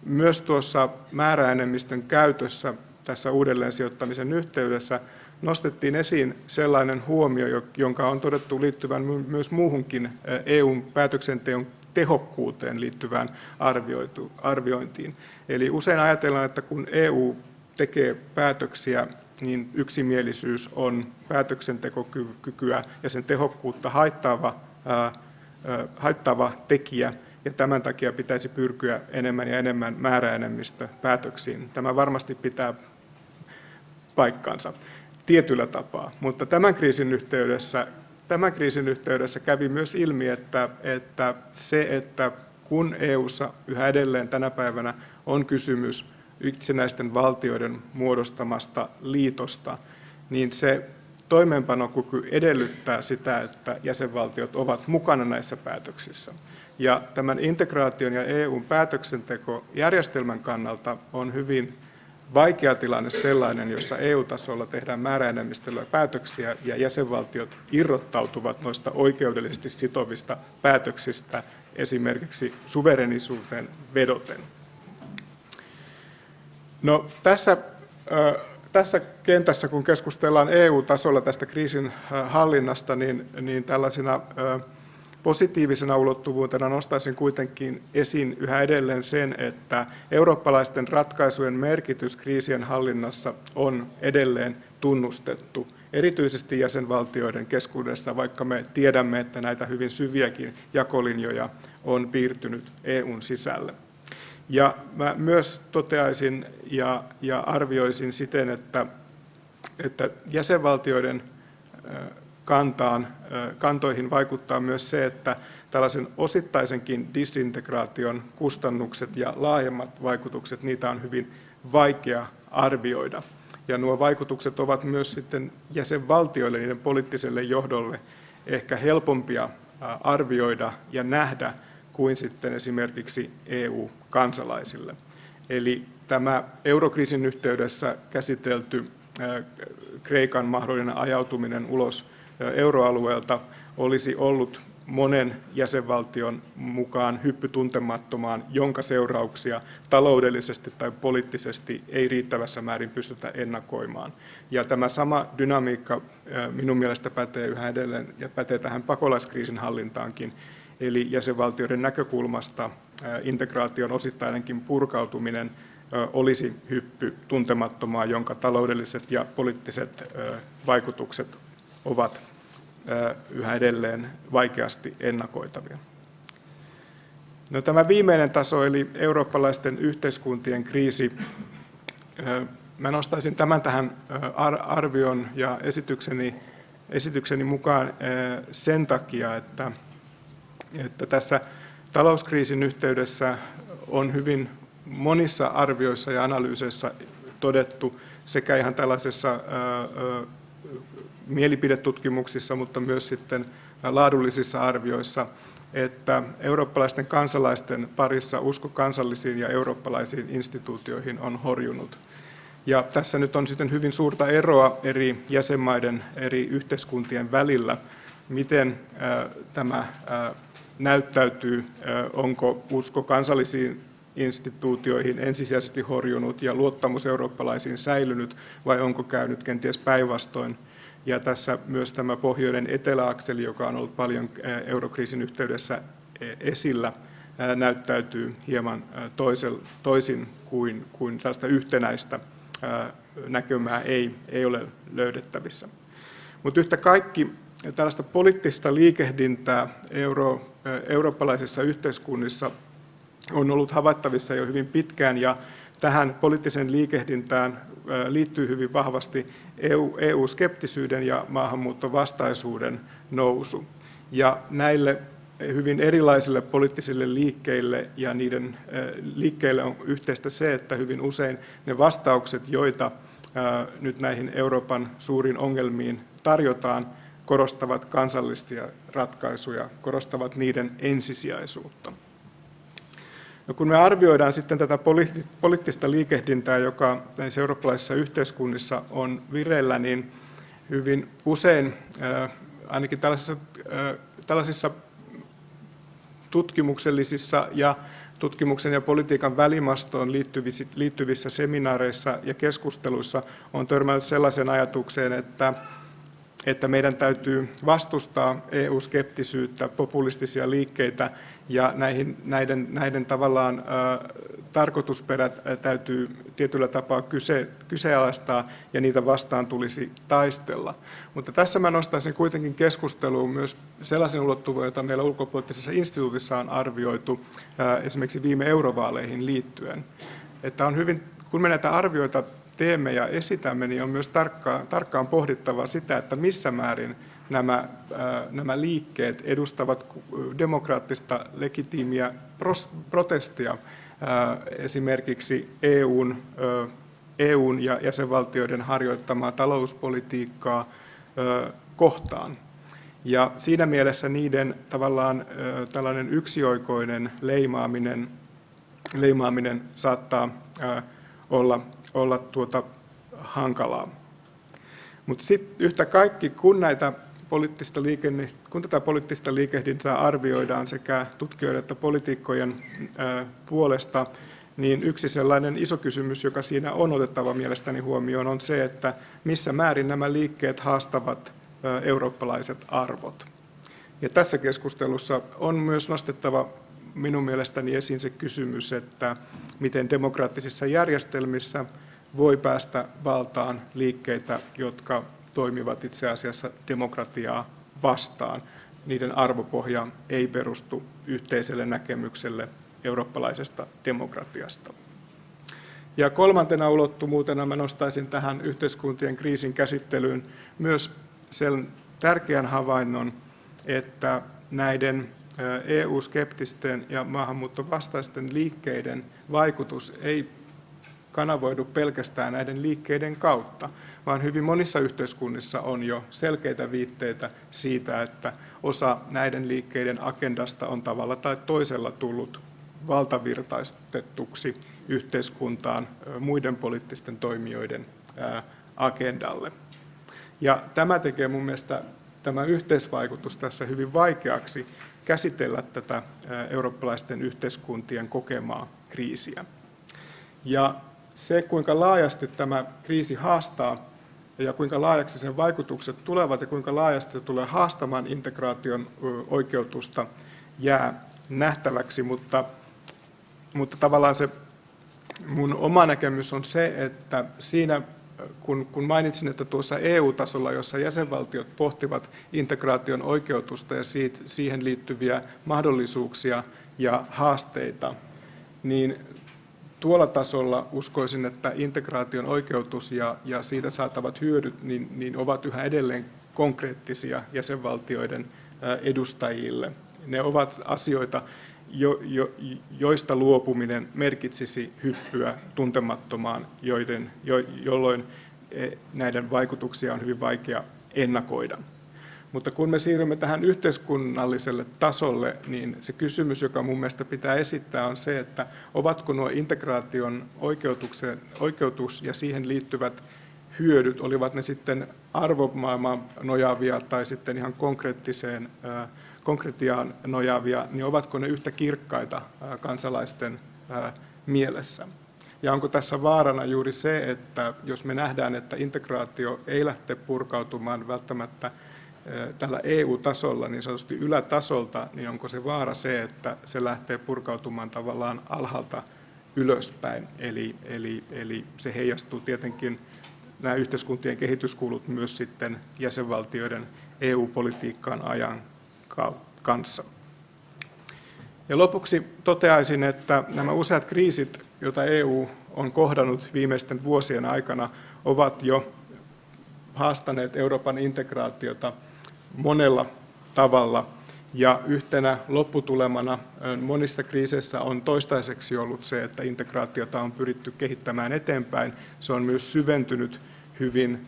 myös tuossa määräenemmistön käytössä tässä uudelleen sijoittamisen yhteydessä nostettiin esiin sellainen huomio, jonka on todettu liittyvän myös muuhunkin EU:n päätöksenteon tehokkuuteen liittyvään arviointiin. Eli usein ajatellaan, että kun EU tekee päätöksiä, niin yksimielisyys on päätöksentekokykyä ja sen tehokkuutta haittaava tekijä, ja tämän takia pitäisi pyrkiä enemmän ja enemmän määräenemmistöpäätöksiin. Tämä varmasti pitää paikkansa tietyllä tapaa, mutta tämän kriisin yhteydessä kävi myös ilmi, että kun EU:ssa yhä edelleen tänä päivänä on kysymys itsenäisten valtioiden muodostamasta liitosta, niin se toimeenpanokyky edellyttää sitä, että jäsenvaltiot ovat mukana näissä päätöksissä. Ja tämän integraation ja EU:n päätöksentekojärjestelmän kannalta on hyvin vaikea tilanne sellainen, jossa EU-tasolla tehdään määräenemmistöllä päätöksiä ja jäsenvaltiot irrottautuvat noista oikeudellisesti sitovista päätöksistä esimerkiksi suverenisuuteen vedoten. No, tässä kentässä, kun keskustellaan EU-tasolla tästä kriisin hallinnasta, niin tällaisena positiivisena ulottuvuutena nostaisin kuitenkin esiin yhä edelleen sen, että eurooppalaisten ratkaisujen merkitys kriisien hallinnassa on edelleen tunnustettu, erityisesti jäsenvaltioiden keskuudessa, vaikka me tiedämme, että näitä hyvin syviäkin jakolinjoja on piirtynyt EUn sisälle. Ja mä myös toteaisin ja arvioisin siten, että jäsenvaltioiden kantoihin vaikuttaa myös se, että tällaisen osittaisenkin disintegraation kustannukset ja laajemmat vaikutukset, niitä on hyvin vaikea arvioida. Ja nuo vaikutukset ovat myös sitten jäsenvaltioille, niiden poliittiselle johdolle ehkä helpompia arvioida ja nähdä kuin sitten esimerkiksi EU-kansalaisille. Eli tämä eurokriisin yhteydessä käsitelty Kreikan mahdollinen ajautuminen ulos euroalueelta olisi ollut monen jäsenvaltion mukaan hyppy tuntemattomaan, jonka seurauksia taloudellisesti tai poliittisesti ei riittävässä määrin pystytä ennakoimaan. Ja tämä sama dynamiikka minun mielestä pätee yhä edelleen ja pätee tähän pakolaiskriisin hallintaankin. Eli jäsenvaltioiden näkökulmasta integraation osittainenkin purkautuminen olisi hyppy tuntemattomaan, jonka taloudelliset ja poliittiset vaikutukset ovat yhä edelleen vaikeasti ennakoitavia. No, tämä viimeinen taso, eli eurooppalaisten yhteiskuntien kriisi, mä nostaisin tämän tähän arvion ja esitykseni mukaan sen takia, että tässä talouskriisin yhteydessä on hyvin monissa arvioissa ja analyyseissa todettu sekä ihan tällaisessa mielipidetutkimuksissa, mutta myös sitten laadullisissa arvioissa, että eurooppalaisten kansalaisten parissa usko kansallisiin ja eurooppalaisiin instituutioihin on horjunut. Ja tässä nyt on sitten hyvin suurta eroa eri jäsenmaiden, eri yhteiskuntien välillä, miten tämä näyttäytyy, onko usko kansallisiin instituutioihin ensisijaisesti horjunut ja luottamus eurooppalaisiin säilynyt, vai onko käynyt kenties päinvastoin. Ja tässä myös tämä pohjoinen eteläakseli, joka on ollut paljon eurokriisin yhteydessä esillä, näyttäytyy hieman toisin kuin tällaista yhtenäistä näkymää ei ole löydettävissä. Mutta yhtä kaikki tällaista poliittista liikehdintää eurooppalaisissa yhteiskunnissa on ollut havaittavissa jo hyvin pitkään, ja tähän poliittiseen liikehdintään liittyy hyvin vahvasti EU-skeptisyyden ja maahanmuuttovastaisuuden nousu. Ja näille hyvin erilaisille poliittisille liikkeille, ja niiden liikkeille on yhteistä se, että hyvin usein ne vastaukset, joita nyt näihin Euroopan suuriin ongelmiin tarjotaan, korostavat kansallisia ratkaisuja, korostavat niiden ensisijaisuutta. No, kun me arvioidaan sitten tätä poliittista liikehdintää, joka näissä eurooppalaisissa yhteiskunnissa on vireillä, niin hyvin usein, ainakin tällaisissa tutkimuksellisissa ja tutkimuksen ja politiikan välimastoon liittyvissä seminaareissa ja keskusteluissa on törmännyt sellaiseen ajatukseen, että meidän täytyy vastustaa EU-skeptisyyttä, populistisia liikkeitä, ja näiden tavallaan tarkoitusperät täytyy tietyllä tapaa kyseenalaistaa, ja niitä vastaan tulisi taistella. Mutta tässä mä nostaisin kuitenkin keskusteluun myös sellaisen ulottuvuuden, jota meillä ulkopoliittisessa instituutissa on arvioitu esimerkiksi viime eurovaaleihin liittyen. Että on hyvin, kun me näitä arvioita teemme ja esitämme, niin on myös tarkkaan pohdittava sitä, että missä määrin nämä liikkeet edustavat demokraattista legitiimiä protestia esimerkiksi EUn ja jäsenvaltioiden harjoittamaa talouspolitiikkaa kohtaan. Ja siinä mielessä niiden tavallaan tällainen yksioikoinen leimaaminen saattaa olla hankalaa. Mutta sitten yhtä kaikki, kun tätä poliittista liikehdintää arvioidaan sekä tutkijoiden että poliitikkojen puolesta, niin yksi sellainen iso kysymys, joka siinä on otettava mielestäni huomioon, on se, että missä määrin nämä liikkeet haastavat eurooppalaiset arvot. Ja tässä keskustelussa on myös nostettava minun mielestäni esiin se kysymys, että miten demokraattisissa järjestelmissä voi päästä valtaan liikkeitä, jotka toimivat itse asiassa demokratiaa vastaan. Niiden arvopohja ei perustu yhteiselle näkemykselle eurooppalaisesta demokratiasta. Ja kolmantena ulottuvuutena mä nostaisin tähän yhteiskuntien kriisin käsittelyyn myös sen tärkeän havainnon, että näiden EU-skeptisten ja maahanmuuttovastaisten liikkeiden vaikutus ei kanavoidu pelkästään näiden liikkeiden kautta, vaan hyvin monissa yhteiskunnissa on jo selkeitä viitteitä siitä, että osa näiden liikkeiden agendasta on tavalla tai toisella tullut valtavirtaistettuksi yhteiskuntaan muiden poliittisten toimijoiden agendalle. Ja tämä tekee mun mielestä tämä yhteisvaikutus tässä hyvin vaikeaksi käsitellä tätä eurooppalaisten yhteiskuntien kokemaa kriisiä. Ja se, kuinka laajasti tämä kriisi haastaa ja kuinka laajaksi sen vaikutukset tulevat ja kuinka laajasti se tulee haastamaan integraation oikeutusta, jää nähtäväksi, mutta tavallaan se mun oma näkemys on se, että siinä, kun mainitsin, että tuossa EU-tasolla, jossa jäsenvaltiot pohtivat integraation oikeutusta ja siihen liittyviä mahdollisuuksia ja haasteita, niin tuolla tasolla uskoisin, että integraation oikeutus ja siitä saatavat hyödyt niin ovat yhä edelleen konkreettisia jäsenvaltioiden edustajille. Ne ovat asioita, joista luopuminen merkitsisi hyppyä tuntemattomaan, jolloin näiden vaikutuksia on hyvin vaikea ennakoida. Mutta kun me siirrymme tähän yhteiskunnalliselle tasolle, niin se kysymys, joka mun mielestä pitää esittää, on se, että ovatko nuo integraation oikeutus ja siihen liittyvät hyödyt, olivat ne sitten arvomaailmaan nojaavia tai sitten ihan konkretiaan nojaavia, niin ovatko ne yhtä kirkkaita kansalaisten mielessä? Ja onko tässä vaarana juuri se, että jos me nähdään, että integraatio ei lähde purkautumaan välttämättä tällä EU-tasolla, niin sanotusti ylätasolta, niin onko se vaara se, että se lähtee purkautumaan tavallaan alhaalta ylöspäin? Eli se heijastuu tietenkin nämä yhteiskuntien kehityskulut myös sitten jäsenvaltioiden EU-politiikkaan ajan kanssa. Ja lopuksi toteaisin, että nämä useat kriisit, joita EU on kohdannut viimeisten vuosien aikana, ovat jo haastaneet Euroopan integraatiota monella tavalla. Ja yhtenä lopputulemana monissa kriiseissä on toistaiseksi ollut se, että integraatiota on pyritty kehittämään eteenpäin. Se on myös syventynyt hyvin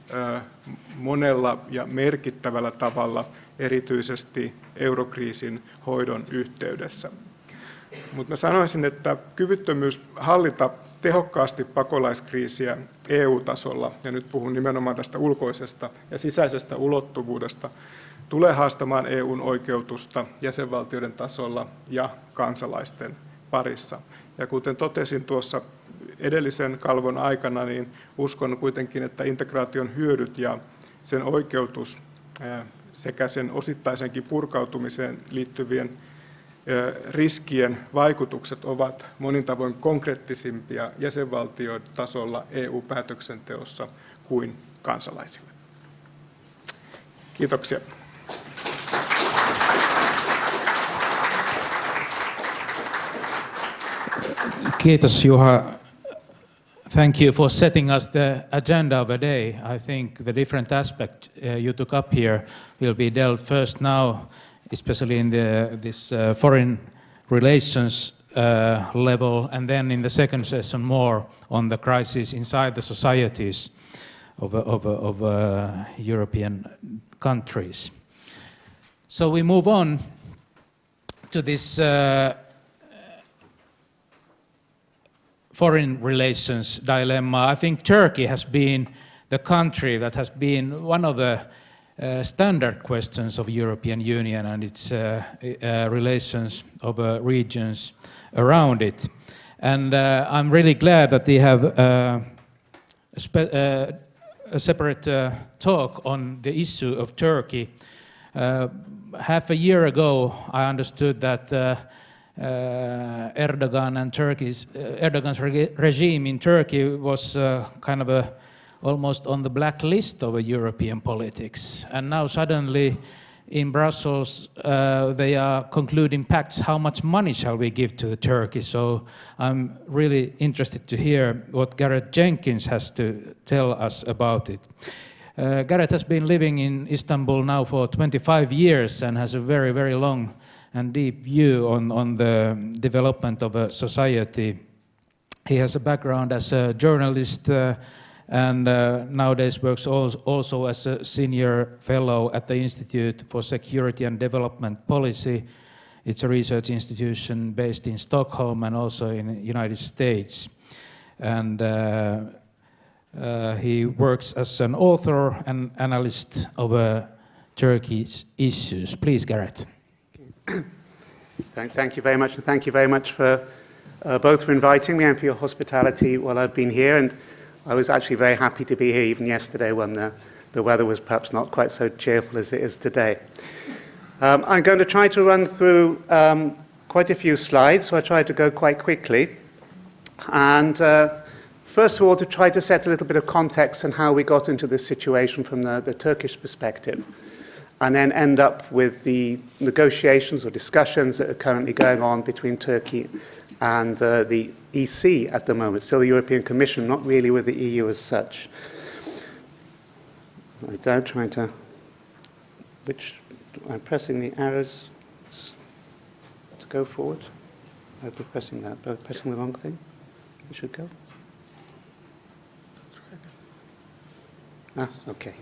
monella ja merkittävällä tavalla, erityisesti eurokriisin hoidon yhteydessä. Mutta mä sanoisin, että kyvyttömyys hallita tehokkaasti pakolaiskriisiä EU-tasolla, ja nyt puhun nimenomaan tästä ulkoisesta ja sisäisestä ulottuvuudesta, tulee haastamaan EUn oikeutusta jäsenvaltioiden tasolla ja kansalaisten parissa. Ja kuten totesin tuossa edellisen kalvon aikana, niin uskon kuitenkin, että integraation hyödyt ja sen oikeutus sekä sen osittaisenkin purkautumiseen liittyvien riskien vaikutukset ovat monin tavoin konkreettisimpia jäsenvaltioiden tasolla EU-päätöksenteossa kuin kansalaisille. Kiitoksia. Kiitos, Juha. Thank you for setting us the agenda of the day. I think the different aspects you took up here will be dealt first now, especially in this foreign relations level, and then in the second session more on the crisis inside the societies of European countries. So we move on to this foreign relations dilemma. I think Turkey has been the country that has been one of the standard questions of European Union and its relations of regions around it. And I'm really glad that they have a separate talk on the issue of Turkey. Half a year ago, I understood that Erdogan's regime in Turkey was kind of almost on the black list of European politics. And now suddenly in Brussels they are concluding pacts how much money shall we give to Turkey. So I'm really interested to hear what Gareth Jenkins has to tell us about it. Gareth has been living in Istanbul now for 25 years and has a very, very long and deep view on the development of a society. He has a background as a journalist and nowadays works also as a senior fellow at the Institute for Security and Development Policy. It's a research institution based in Stockholm and also in the United States. And he works as an author and analyst of Turkey's issues. Please, Gareth. Thank you very much, and thank you very much for both for inviting me and for your hospitality while I've been here. And I was actually very happy to be here even yesterday when the weather was perhaps not quite so cheerful as it is today. I'm going to try to run through quite a few slides, so I try to go quite quickly. And first of all, to try to set a little bit of context on how we got into this situation from the Turkish perspective, and then end up with the negotiations or discussions that are currently going on between Turkey and the EC at the moment, still the European Commission, not really with the EU as such. I'm pressing the arrows to go forward. I'll be pressing that, but I'm pressing the wrong thing. We should go. Okay.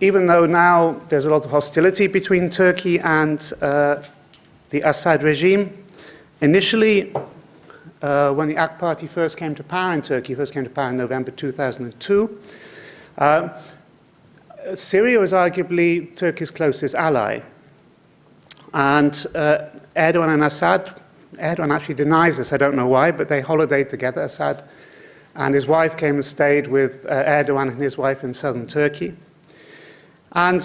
Even though now there's a lot of hostility between Turkey and the Assad regime, initially when the AK Party first came to power in Turkey, in November 2002, Syria was arguably Turkey's closest ally. And Erdogan and Assad, Erdogan actually denies this, I don't know why, but they holidayed together, Assad and his wife came and stayed with Erdogan and his wife in southern Turkey. And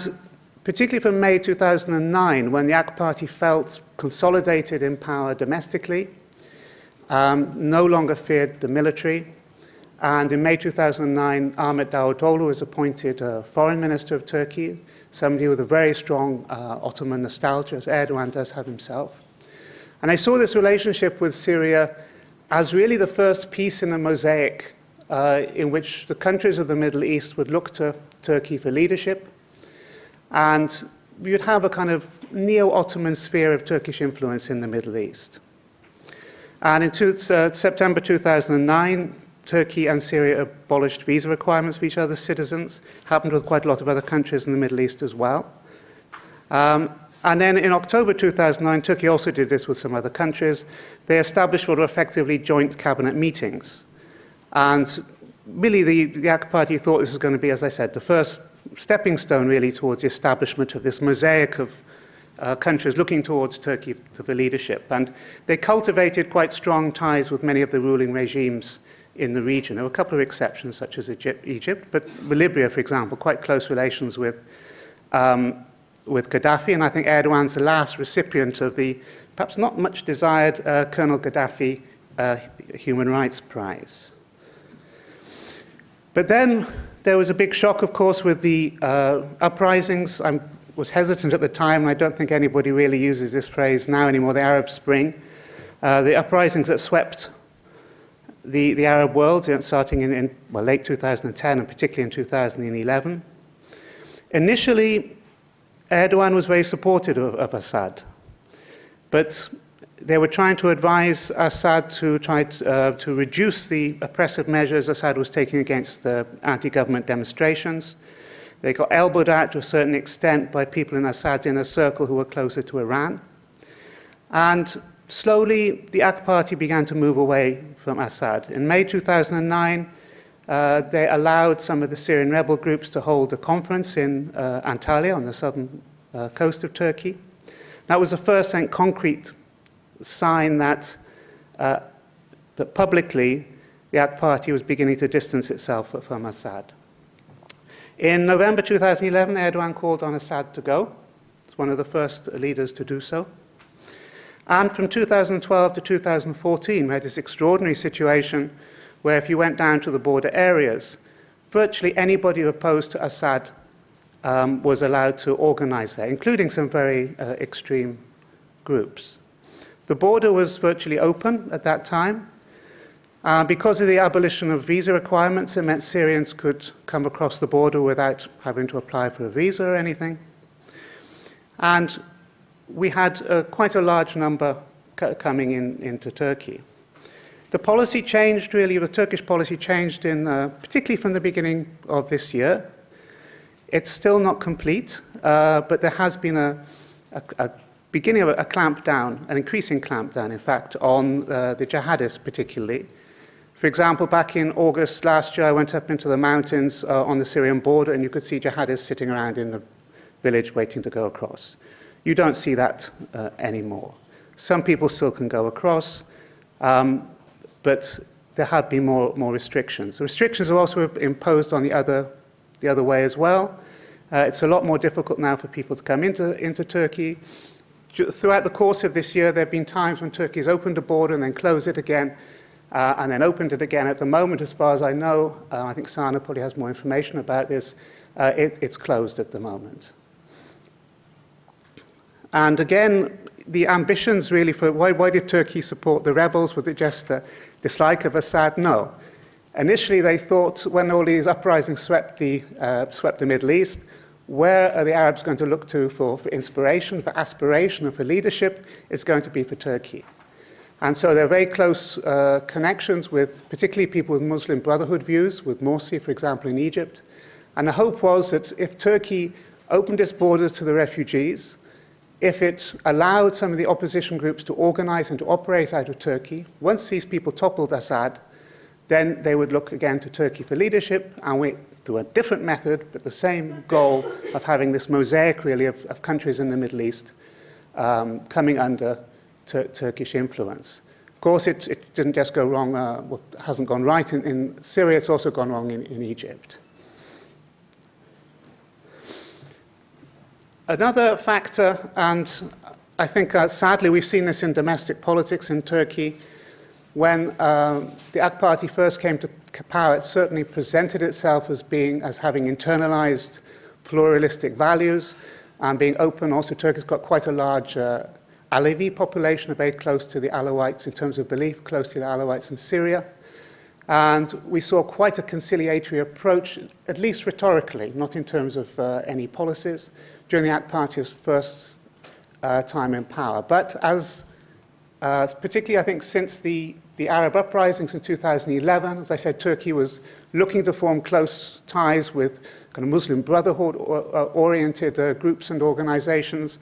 particularly from May 2009, when the AK Party felt consolidated in power domestically, no longer feared the military, and in May 2009, Ahmet Davutoğlu was appointed foreign minister of Turkey, somebody with a very strong Ottoman nostalgia, as Erdogan does have himself. And I saw this relationship with Syria as really the first piece in a mosaic in which the countries of the Middle East would look to Turkey for leadership, and you'd have a kind of neo-Ottoman sphere of Turkish influence in the Middle East. And in September 2009, Turkey and Syria abolished visa requirements for each other's citizens. Happened with quite a lot of other countries in the Middle East as well. And then in October 2009, Turkey also did this with some other countries. They established what were effectively joint cabinet meetings. And really the AK Party thought this was going to be, as I said, the first stepping stone really towards the establishment of this mosaic of countries looking towards Turkey for leadership. And they cultivated quite strong ties with many of the ruling regimes in the region. There were a couple of exceptions, such as Egypt, but with Libya, for example, quite close relations with Gaddafi, and I think Erdogan's the last recipient of the perhaps not much desired Colonel Gaddafi Human Rights Prize. But then there was a big shock, of course, with the uprisings. I was hesitant at the time, and I don't think anybody really uses this phrase now anymore, the Arab Spring. The uprisings that swept the Arab world, starting in late 2010 and particularly in 2011. Initially, Erdogan was very supportive of Assad, but they were trying to advise Assad to try to reduce the oppressive measures Assad was taking against the anti-government demonstrations. They got elbowed out to a certain extent by people in Assad's inner circle who were closer to Iran. And slowly, the AK Party began to move away from Assad. In May 2009, they allowed some of the Syrian rebel groups to hold a conference in Antalya on the southern coast of Turkey. That was the first and concrete sign that publicly the AK Party was beginning to distance itself from Assad. In November 2011, Erdogan called on Assad to go. He was one of the first leaders to do so. And from 2012 to 2014, we had this extraordinary situation where if you went down to the border areas, virtually anybody opposed to Assad was allowed to organize there, including some very extreme groups. The border was virtually open at that time. Because of the abolition of visa requirements, it meant Syrians could come across the border without having to apply for a visa or anything. And we had quite a large number coming into Turkey. The policy changed, really, the Turkish policy changed particularly from the beginning of this year. It's still not complete, but there has been a beginning of a clampdown, an increasing clampdown, in fact, on the jihadists particularly. For example, back in August last year, I went up into the mountains on the Syrian border, and you could see jihadists sitting around in the village waiting to go across. You don't see that anymore. Some people still can go across, but there have been more restrictions. The restrictions are also imposed on the other way as well. It's a lot more difficult now for people to come into Turkey. Throughout the course of this year, there have been times when Turkey has opened a border and then closed it again, and then opened it again. At the moment, as far as I know, I think Sana probably has more information about this, it's closed at the moment. And again, the ambitions really for why did Turkey support the rebels? Was it just a dislike of Assad? No. Initially, they thought when all these uprisings swept the Middle East, where are the Arabs going to look to for inspiration, for aspiration, and for leadership? It's going to be for Turkey. And so there are very close connections with particularly people with Muslim Brotherhood views, with Morsi, for example, in Egypt. And the hope was that if Turkey opened its borders to the refugees, if it allowed some of the opposition groups to organize and to operate out of Turkey, once these people toppled Assad, then they would look again to Turkey for leadership, and we, through a different method, but the same goal of having this mosaic, really, of countries in the Middle East coming under Turkish influence. Of course, it didn't just go wrong, hasn't gone right in Syria, it's also gone wrong in Egypt. Another factor, and I think sadly we've seen this in domestic politics in Turkey, when the AK Party first came to power, it certainly presented itself as having internalized pluralistic values and being open. Also, Turkey's got quite a large Alevi population, very close to the Alawites in terms of belief, close to the Alawites in Syria. And we saw quite a conciliatory approach, at least rhetorically, not in terms of any policies, during the AK Party's first time in power. But as, particularly I think since the Arab uprisings in 2011, as I said, Turkey was looking to form close ties with kind of Muslim Brotherhood-oriented groups and organizations.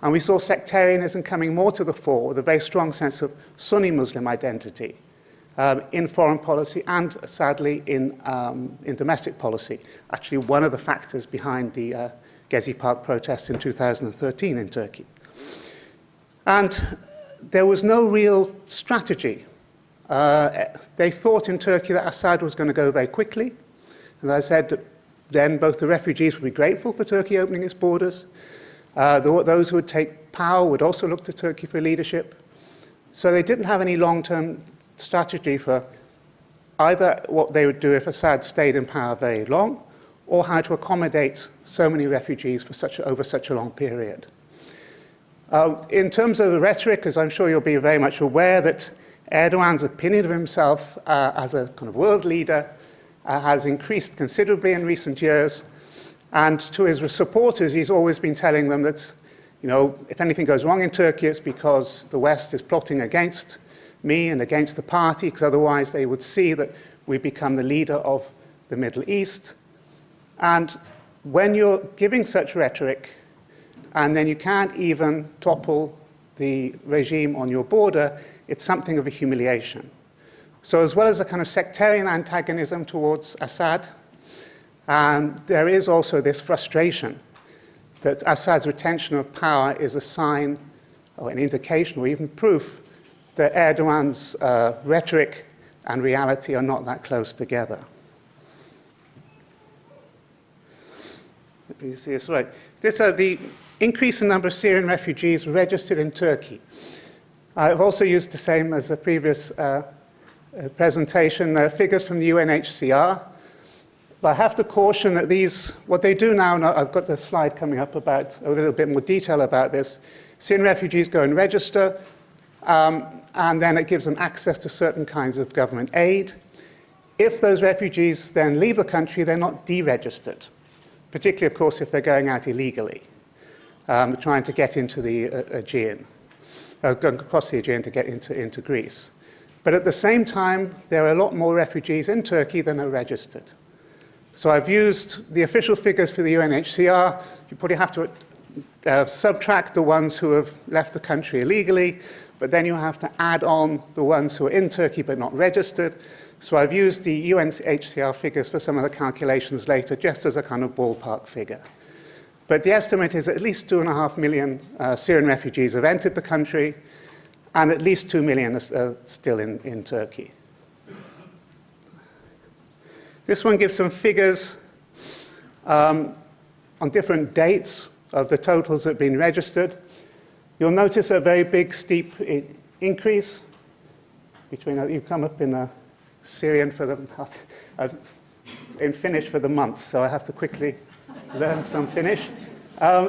And we saw sectarianism coming more to the fore with a very strong sense of Sunni Muslim identity in foreign policy and, sadly, in domestic policy. Actually, one of the factors behind the Gezi Park protests in 2013 in Turkey. And there was no real strategy. They thought in Turkey that Assad was going to go very quickly. And I said that then both the refugees would be grateful for Turkey opening its borders. Those who would take power would also look to Turkey for leadership. So they didn't have any long-term strategy for either what they would do if Assad stayed in power very long, or how to accommodate so many refugees for over such a long period. In terms of the rhetoric, as I'm sure you'll be very much aware, that Erdogan's opinion of himself as a kind of world leader has increased considerably in recent years. And to his supporters, he's always been telling them that, you know, if anything goes wrong in Turkey, it's because the West is plotting against me and against the party, because otherwise they would see that we become the leader of the Middle East. And when you're giving such rhetoric, and then you can't even topple the regime on your border, it's something of a humiliation. So as well as a kind of sectarian antagonism towards Assad, there is also this frustration that Assad's retention of power is a sign or an indication or even proof that Erdogan's rhetoric and reality are not that close together. Let me see this right. This is the increase in number of Syrian refugees registered in Turkey. I've also used the same as the previous presentation, figures from the UNHCR. But I have to caution that what they do now, I've got the slide coming up about a little bit more detail about this. Syrian refugees go and register, and then it gives them access to certain kinds of government aid. If those refugees then leave the country, they're not deregistered, particularly, of course, if they're going out illegally, trying to get into the Aegean, going across the Aegean to get into Greece. But at the same time, there are a lot more refugees in Turkey than are registered. So I've used the official figures for the UNHCR. You probably have to subtract the ones who have left the country illegally, but then you have to add on the ones who are in Turkey but not registered. So I've used the UNHCR figures for some of the calculations later, just as a kind of ballpark figure. But the estimate is at least 2.5 million Syrian refugees have entered the country, and at least 2 million are still in Turkey. This one gives some figures on different dates of the totals that have been registered. You'll notice a very big, steep increase between, you come up in Syrian for in Finnish for the month, so I have to quickly learn some Finnish.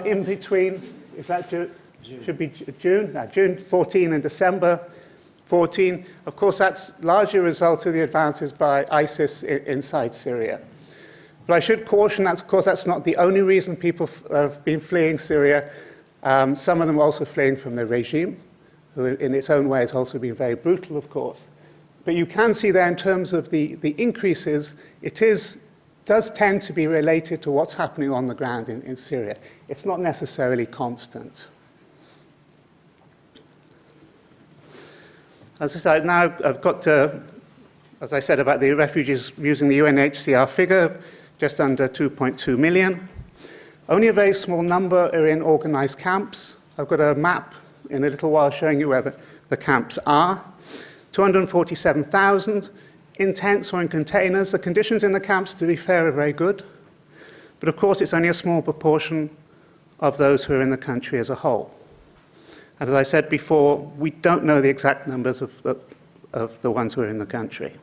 In between, is that June? Should be June? No, June 14 and December 14. Of course, that's largely a result of the advances by ISIS inside Syria. But I should caution that, of course, that's not the only reason people have been fleeing Syria. Some of them are also fleeing from the regime, who in its own way has also been very brutal, of course. But you can see there in terms of the increases, does tend to be related to what's happening on the ground in Syria. It's not necessarily constant. As I said, now I've got, as I said about the refugees using the UNHCR figure, just under 2.2 million. Only a very small number are in organized camps. I've got a map in a little while showing you where the camps are. 247,000 in tents or in containers. The conditions in the camps, to be fair, are very good. But of course, it's only a small proportion of those who are in the country as a whole. And as I said before, we don't know the exact numbers of the ones who are in the country.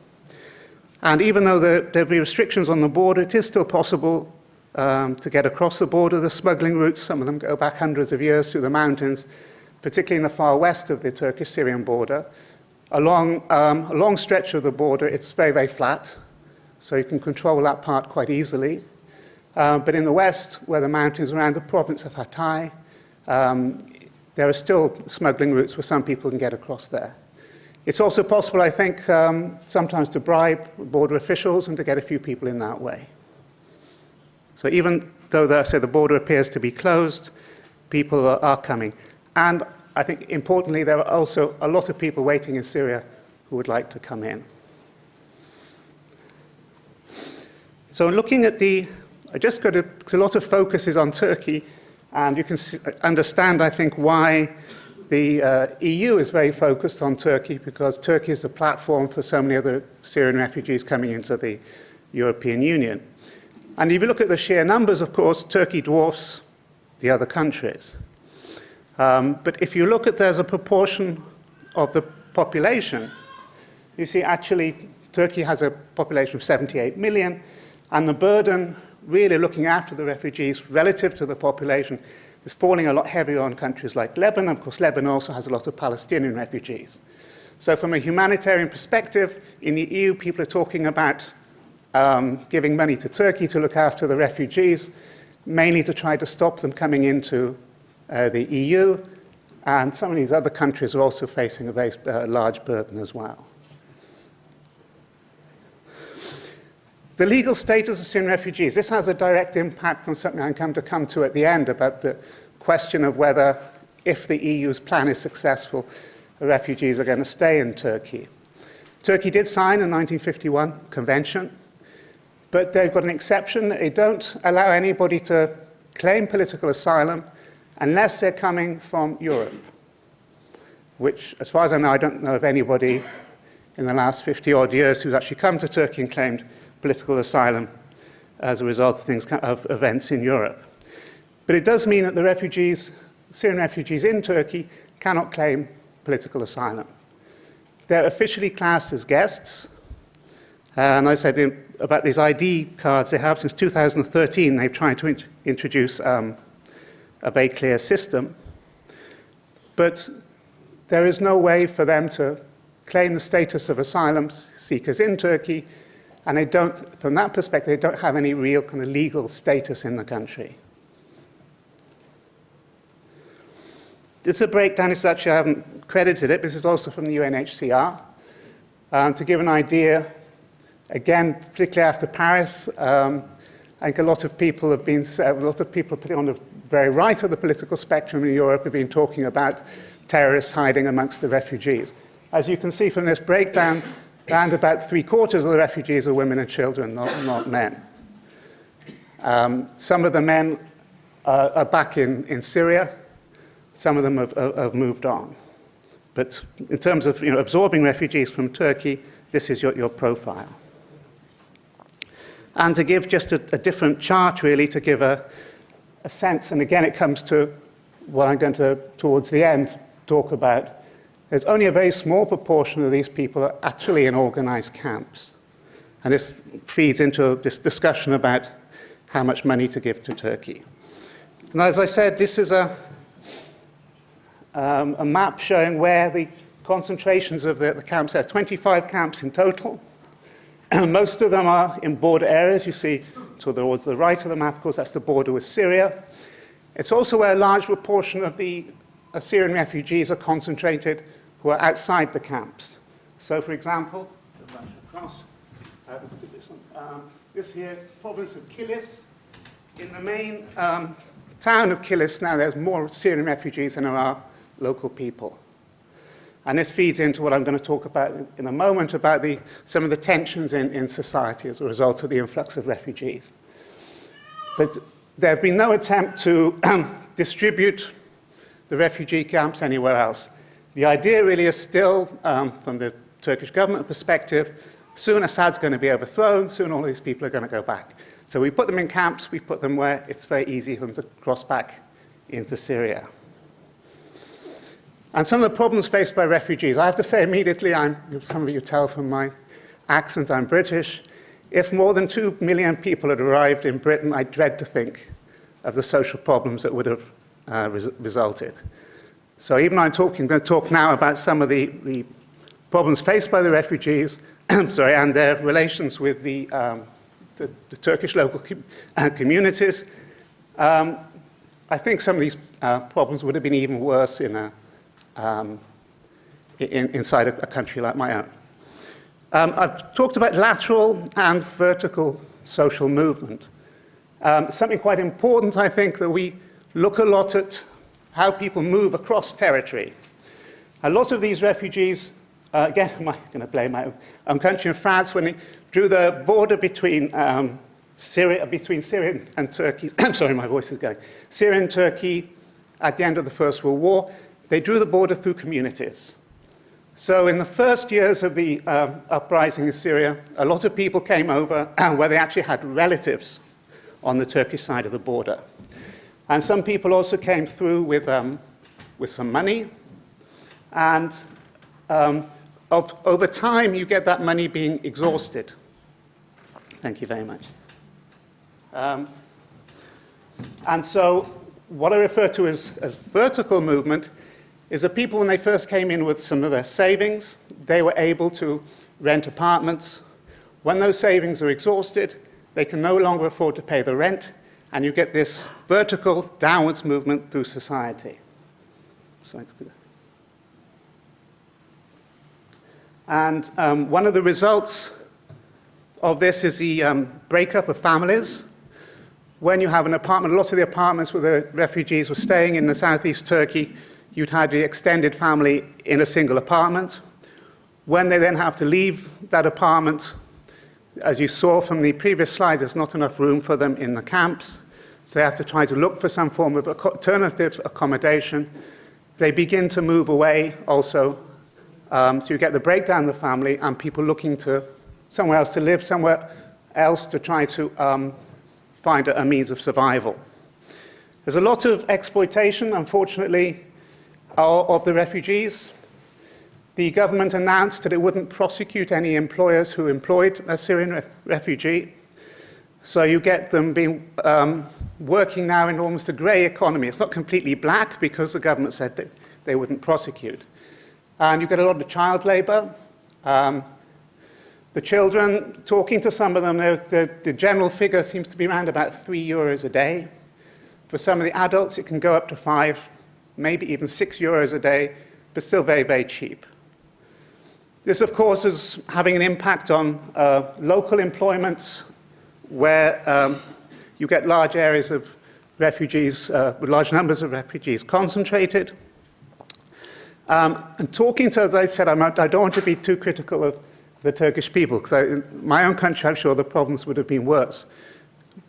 And even though there'll be restrictions on the border, it is still possible to get across the border. The smuggling routes, some of them go back hundreds of years through the mountains, particularly in the far west of the Turkish-Syrian border. Along a long stretch of the border, it's very, very flat, so you can control that part quite easily. But in the west, where the mountains around the province of Hatay, there are still smuggling routes where some people can get across there. It's also possible, I think, sometimes to bribe border officials and to get a few people in that way. So even though the border appears to be closed, people are coming. And I think, importantly, there are also a lot of people waiting in Syria who would like to come in. So looking at because a lot of focus is on Turkey, and you can understand, I think, why the EU is very focused on Turkey, because Turkey is the platform for so many other Syrian refugees coming into the European Union. And if you look at the sheer numbers, of course, Turkey dwarfs the other countries. But if you look at there's a proportion of the population, you see actually Turkey has a population of 78 million, and the burden really looking after the refugees relative to the population is falling a lot heavier on countries like Lebanon. Of course, Lebanon also has a lot of Palestinian refugees. So from a humanitarian perspective, in the EU, people are talking about giving money to Turkey to look after the refugees, mainly to try to stop them coming into the EU, and some of these other countries are also facing a very large burden as well. The legal status of Syrian refugees, this has a direct impact on something I'm going to come to at the end about the question of whether, if the EU's plan is successful, the refugees are going to stay in Turkey. Turkey did sign a 1951 convention, but they've got an exception. They don't allow anybody to claim political asylum unless they're coming from Europe, which, as far as I know, I don't know of anybody in the last 50-odd years who's actually come to Turkey and claimed political asylum as a result of events in Europe. But it does mean that the refugees, Syrian refugees in Turkey, cannot claim political asylum. They're officially classed as guests, and I said about these ID cards they have since 2013, they've tried to introduce a very clear system, but there is no way for them to claim the status of asylum seekers in Turkey, and they don't, from that perspective, they don't have any real kind of legal status in the country. It's a breakdown. It's actually, I haven't credited it, but this is also from the UNHCR. To give an idea, again, particularly after Paris, I think a lot of people particularly on the very right of the political spectrum in Europe have been talking about terrorists hiding amongst the refugees. As you can see from this breakdown, around about 3/4 of the refugees are women and children, not men. Some of the men are back in Syria. Some of them have moved on. But in terms of absorbing refugees from Turkey, this is your profile. And to give just a different chart, really, to give a sense, and again it comes to what I'm going to, towards the end, talk about. There's only a very small proportion of these people are actually in organized camps. And this feeds into this discussion about how much money to give to Turkey. And as I said, this is a map showing where the concentrations of the camps are. 25 camps in total. Most of them are in border areas. You see towards the right of the map, of course, that's the border with Syria. It's also where a large proportion of the Syrian refugees are concentrated who are outside the camps. So, for example, this here, province of Kilis. In the main town of Kilis now, there's more Syrian refugees than there are local people. And this feeds into what I'm going to talk about in a moment, about some of the tensions in society as a result of the influx of refugees. But there have been no attempt to distribute the refugee camps anywhere else. The idea really is still, from the Turkish government perspective, soon Assad's going to be overthrown, soon all these people are going to go back. So we put them in camps, we put them where it's very easy for them to cross back into Syria. And some of the problems faced by refugees, I have to say immediately, some of you tell from my accent, I'm British. If more than 2 million people had arrived in Britain, I dread to think of the social problems that would have resulted. So even though I'm going to talk now about some of the problems faced by the refugees, sorry, and their relations with the Turkish local communities. I think some of these problems would have been even worse inside a country like my own. I've talked about lateral and vertical social movement. Something quite important, I think, that we look a lot at how people move across territory. A lot of these refugees, again, I'm going to blame my own country in France, when they drew the border between Syria and Turkey, I'm sorry, my voice is going, Syria and Turkey at the end of the First World War, they drew the border through communities. So in the first years of the uprising in Syria, a lot of people came over where they actually had relatives on the Turkish side of the border. And some people also came through with some money. And over time, you get that money being exhausted. Thank you very much. And so what I refer to as vertical movement is that people, when they first came in with some of their savings, they were able to rent apartments. When those savings are exhausted, they can no longer afford to pay the rent, and you get this vertical downwards movement through society. And one of the results of this is the breakup of families. When you have an apartment, a lot of the apartments where the refugees were staying in the southeast Turkey, you'd have the extended family in a single apartment. When they then have to leave that apartment, as you saw from the previous slides, there's not enough room for them in the camps. So they have to try to look for some form of alternative accommodation. They begin to move away also. So you get the breakdown of the family and people looking to somewhere else to live, somewhere else to try to find a means of survival. There's a lot of exploitation, unfortunately, of the refugees. The government announced that it wouldn't prosecute any employers who employed a Syrian refugee. So you get them being working now in almost a grey economy. It's not completely black because the government said that they wouldn't prosecute. And you get a lot of child labour. The children, talking to some of them, the general figure seems to be around about €3 a day. For some of the adults, it can go up to 5, maybe even €6 a day, but still very, very cheap. This, of course, is having an impact on local employment, where you get large areas of refugees, with large numbers of refugees concentrated. And talking to, as I said, I don't want to be too critical of the Turkish people, because in my own country, I'm sure the problems would have been worse.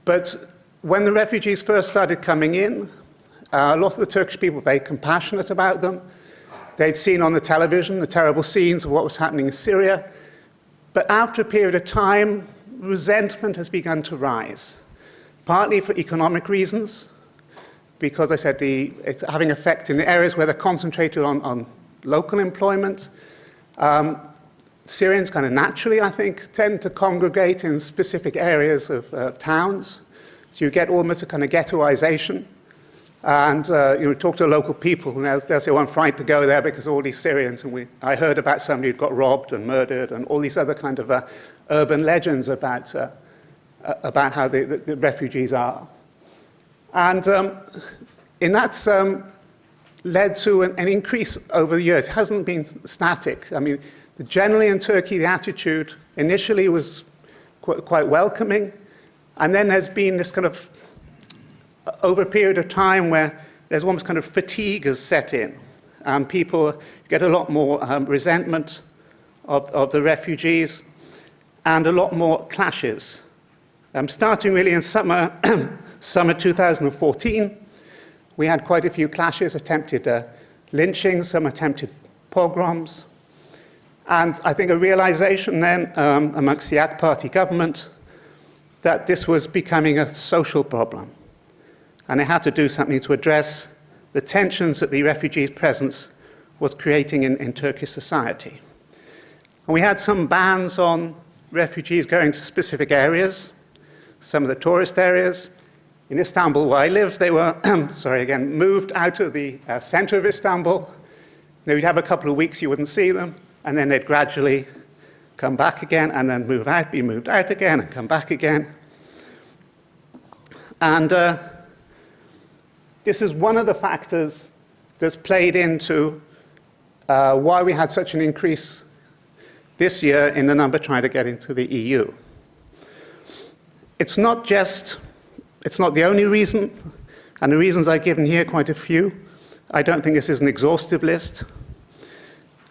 But when the refugees first started coming in, a lot of the Turkish people were very compassionate about them. They'd seen on the television the terrible scenes of what was happening in Syria. But after a period of time, resentment has begun to rise, partly for economic reasons, because I said it's having effect in the areas where they're concentrated on local employment. Syrians kind of naturally, I think, tend to congregate in specific areas of towns. So you get almost a kind of ghettoization. And you talk to local people, and they'll say, "Oh, I'm frightened to go there because all these Syrians." And I heard about somebody who got robbed and murdered, and all these other kind of urban legends about how the refugees are. And in that's led to an increase over the years. It hasn't been static. I mean, generally in Turkey, the attitude initially was quite welcoming, and then there's been this kind of over a period of time where there's almost kind of fatigue has set in. People get a lot more resentment of the refugees and a lot more clashes. Starting really in summer 2014, we had quite a few clashes, attempted lynchings, some attempted pogroms. And I think a realization then amongst the AK Party government that this was becoming a social problem. And they had to do something to address the tensions that the refugees' presence was creating in Turkish society. And we had some bans on refugees going to specific areas, some of the tourist areas. In Istanbul, where I live, they were, moved out of the center of Istanbul. They would have a couple of weeks, you wouldn't see them. and then they'd gradually come back again, and then move out, be moved out again, and come back again. And this is one of the factors that's played into why we had such an increase this year in the number trying to get into the EU. It's not the only reason, and the reasons I've given here, quite a few. I don't think this is an exhaustive list.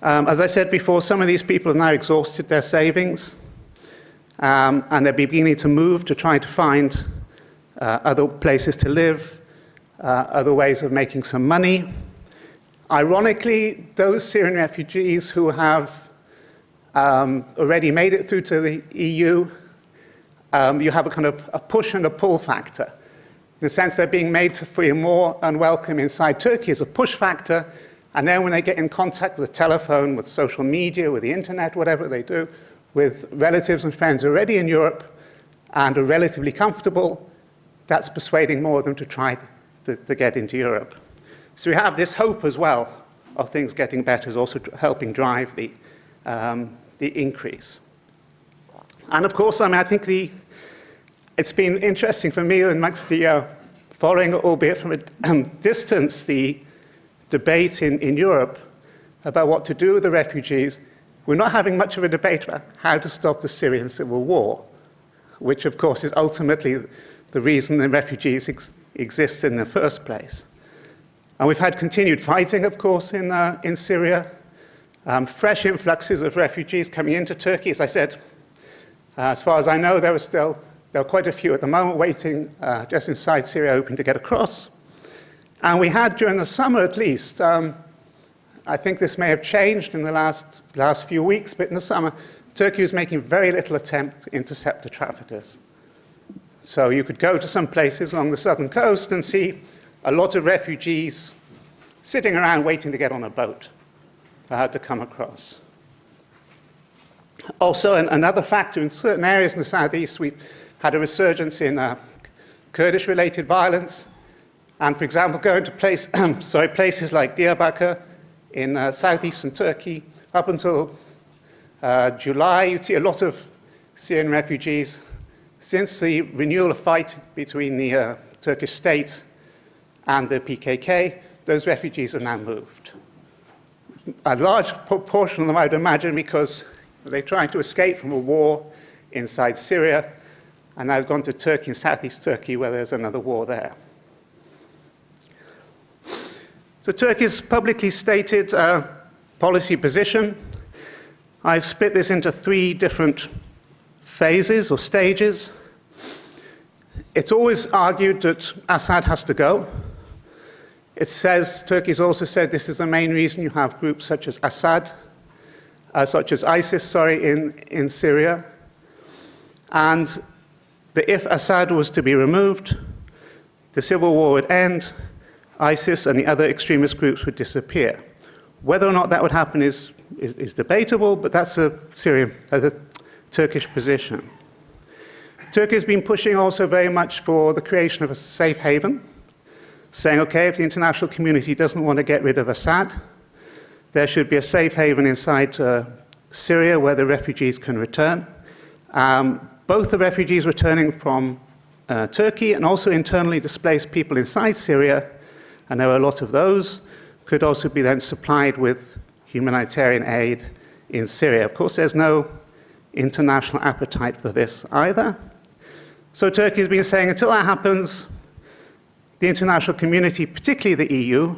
As I said before, some of these people have now exhausted their savings, and they're beginning to move to try to find other places to live, other ways of making some money. Ironically, those Syrian refugees who have already made it through to the EU, you have a kind of a push and a pull factor. In the sense they're being made to feel more unwelcome inside Turkey as a push factor, and then when they get in contact with the telephone, with social media, with the internet, whatever they do, with relatives and friends already in Europe and are relatively comfortable, that's persuading more of them to try to get into Europe. So we have this hope as well of things getting better, is also helping drive the increase. And of course, I think it's been interesting for me amongst the following, albeit from a distance, the debate in Europe about what to do with the refugees. We're not having much of a debate about how to stop the Syrian civil war, which of course is ultimately the reason the refugees exist in the first place. And we've had continued fighting, of course, in Syria, fresh influxes of refugees coming into Turkey. As I said, as far as I know, there are quite a few at the moment waiting just inside Syria, hoping to get across. And we had, during the summer at least, I think this may have changed in the last few weeks, but in the summer, Turkey was making very little attempt to intercept the traffickers. So you could go to some places along the southern coast and see a lot of refugees sitting around waiting to get on a boat to come across. Also, another factor, in certain areas in the southeast, we've had a resurgence in Kurdish-related violence. And, for example, going to places like Diyarbakir in southeastern Turkey, up until July, you'd see a lot of Syrian refugees. Since the renewal of fight between the Turkish state and the PKK, those refugees are now moved. A large proportion of them, I would imagine, because they're trying to escape from a war inside Syria, and now they've gone to Turkey, in southeast Turkey, where there's another war there. So Turkey's publicly stated policy position, I've split this into 3 different phases or stages. It's always argued that Assad has to go. It says, Turkey's also said this is the main reason you have groups such as ISIS, in Syria. And that if Assad was to be removed, the civil war would end, ISIS and the other extremist groups would disappear. Whether or not that would happen is debatable, but that's a Turkish position. Turkey has been pushing also very much for the creation of a safe haven, saying, okay, if the international community doesn't want to get rid of Assad, there should be a safe haven inside Syria where the refugees can return. Both the refugees returning from Turkey and also internally displaced people inside Syria, and there are a lot of those, could also be then supplied with humanitarian aid in Syria. Of course, there's no international appetite for this either. So Turkey has been saying until that happens, the international community, particularly the EU,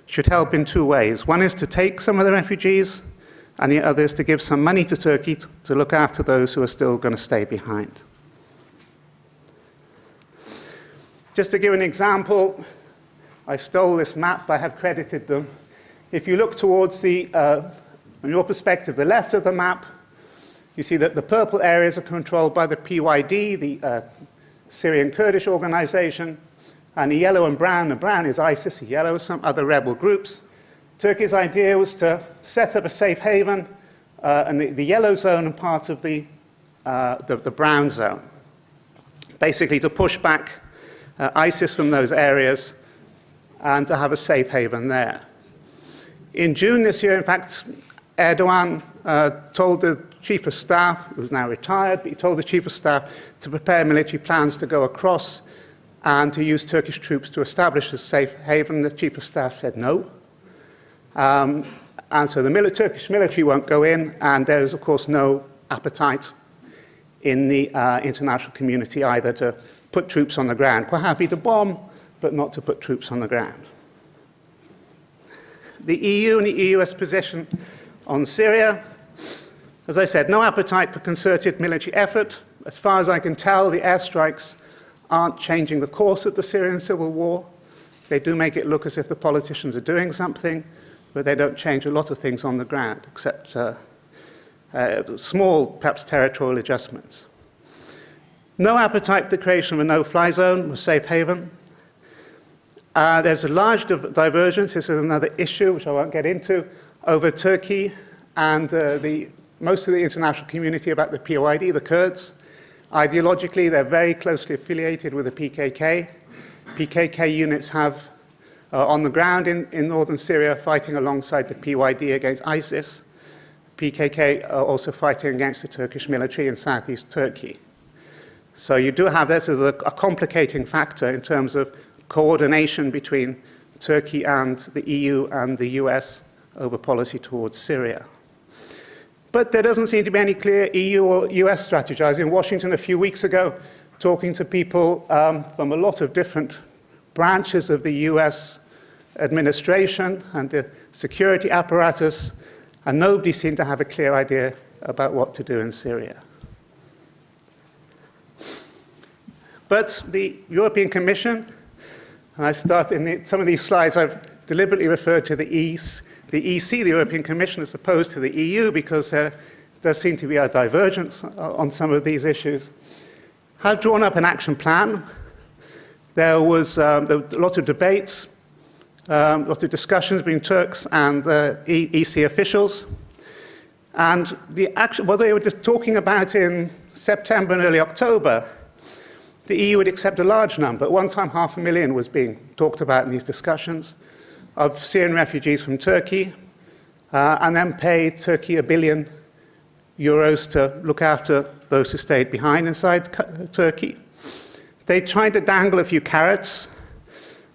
should help in 2 ways. One is to take some of the refugees, and the other is to give some money to Turkey to look after those who are still going to stay behind. Just to give an example, I stole this map, I have credited them. If you look towards from your perspective, the left of the map, you see that the purple areas are controlled by the PYD, the Syrian Kurdish organization, and the yellow and brown, the brown is ISIS, the yellow is some other rebel groups. Turkey's idea was to set up a safe haven, and the yellow zone and part of the brown zone, basically to push back ISIS from those areas and to have a safe haven there. In June this year, in fact, Erdogan told the Chief of Staff, who's now retired, but he told the Chief of Staff to prepare military plans to go across and to use Turkish troops to establish a safe haven. The Chief of Staff said no. And so the Turkish military won't go in, and there is, of course, no appetite in the international community either to put troops on the ground. Quite happy to bomb, but not to put troops on the ground. The EU and the US position on Syria, as I said, no appetite for concerted military effort. As far as I can tell, the airstrikes aren't changing the course of the Syrian civil war. They do make it look as if the politicians are doing something, but they don't change a lot of things on the ground, except small, perhaps territorial adjustments. No appetite for the creation of a no-fly zone or safe haven. There's a large divergence, this is another issue which I won't get into, over Turkey and most of the international community about the PYD, the Kurds. Ideologically, they're very closely affiliated with the PKK. PKK units have on the ground in northern Syria fighting alongside the PYD against ISIS. PKK are also fighting against the Turkish military in southeast Turkey. So you do have this as a complicating factor in terms of coordination between Turkey and the EU and the US over policy towards Syria. But there doesn't seem to be any clear EU or US strategy. I was in Washington a few weeks ago talking to people from a lot of different branches of the US administration and the security apparatus, and nobody seemed to have a clear idea about what to do in Syria. But the European Commission, and I start in some of these slides, I've deliberately referred to the EC, the European Commission, as opposed to the EU, because there does seem to be a divergence on some of these issues. Have drawn up an action plan. There was a lot of debates, a lot of discussions between Turks and EC officials. And what they were just talking about in September and early October, the EU would accept a large number. At one time, 500,000 was being talked about in these discussions of Syrian refugees from Turkey, and then pay Turkey €1 billion to look after those who stayed behind inside Turkey. They tried to dangle a few carrots.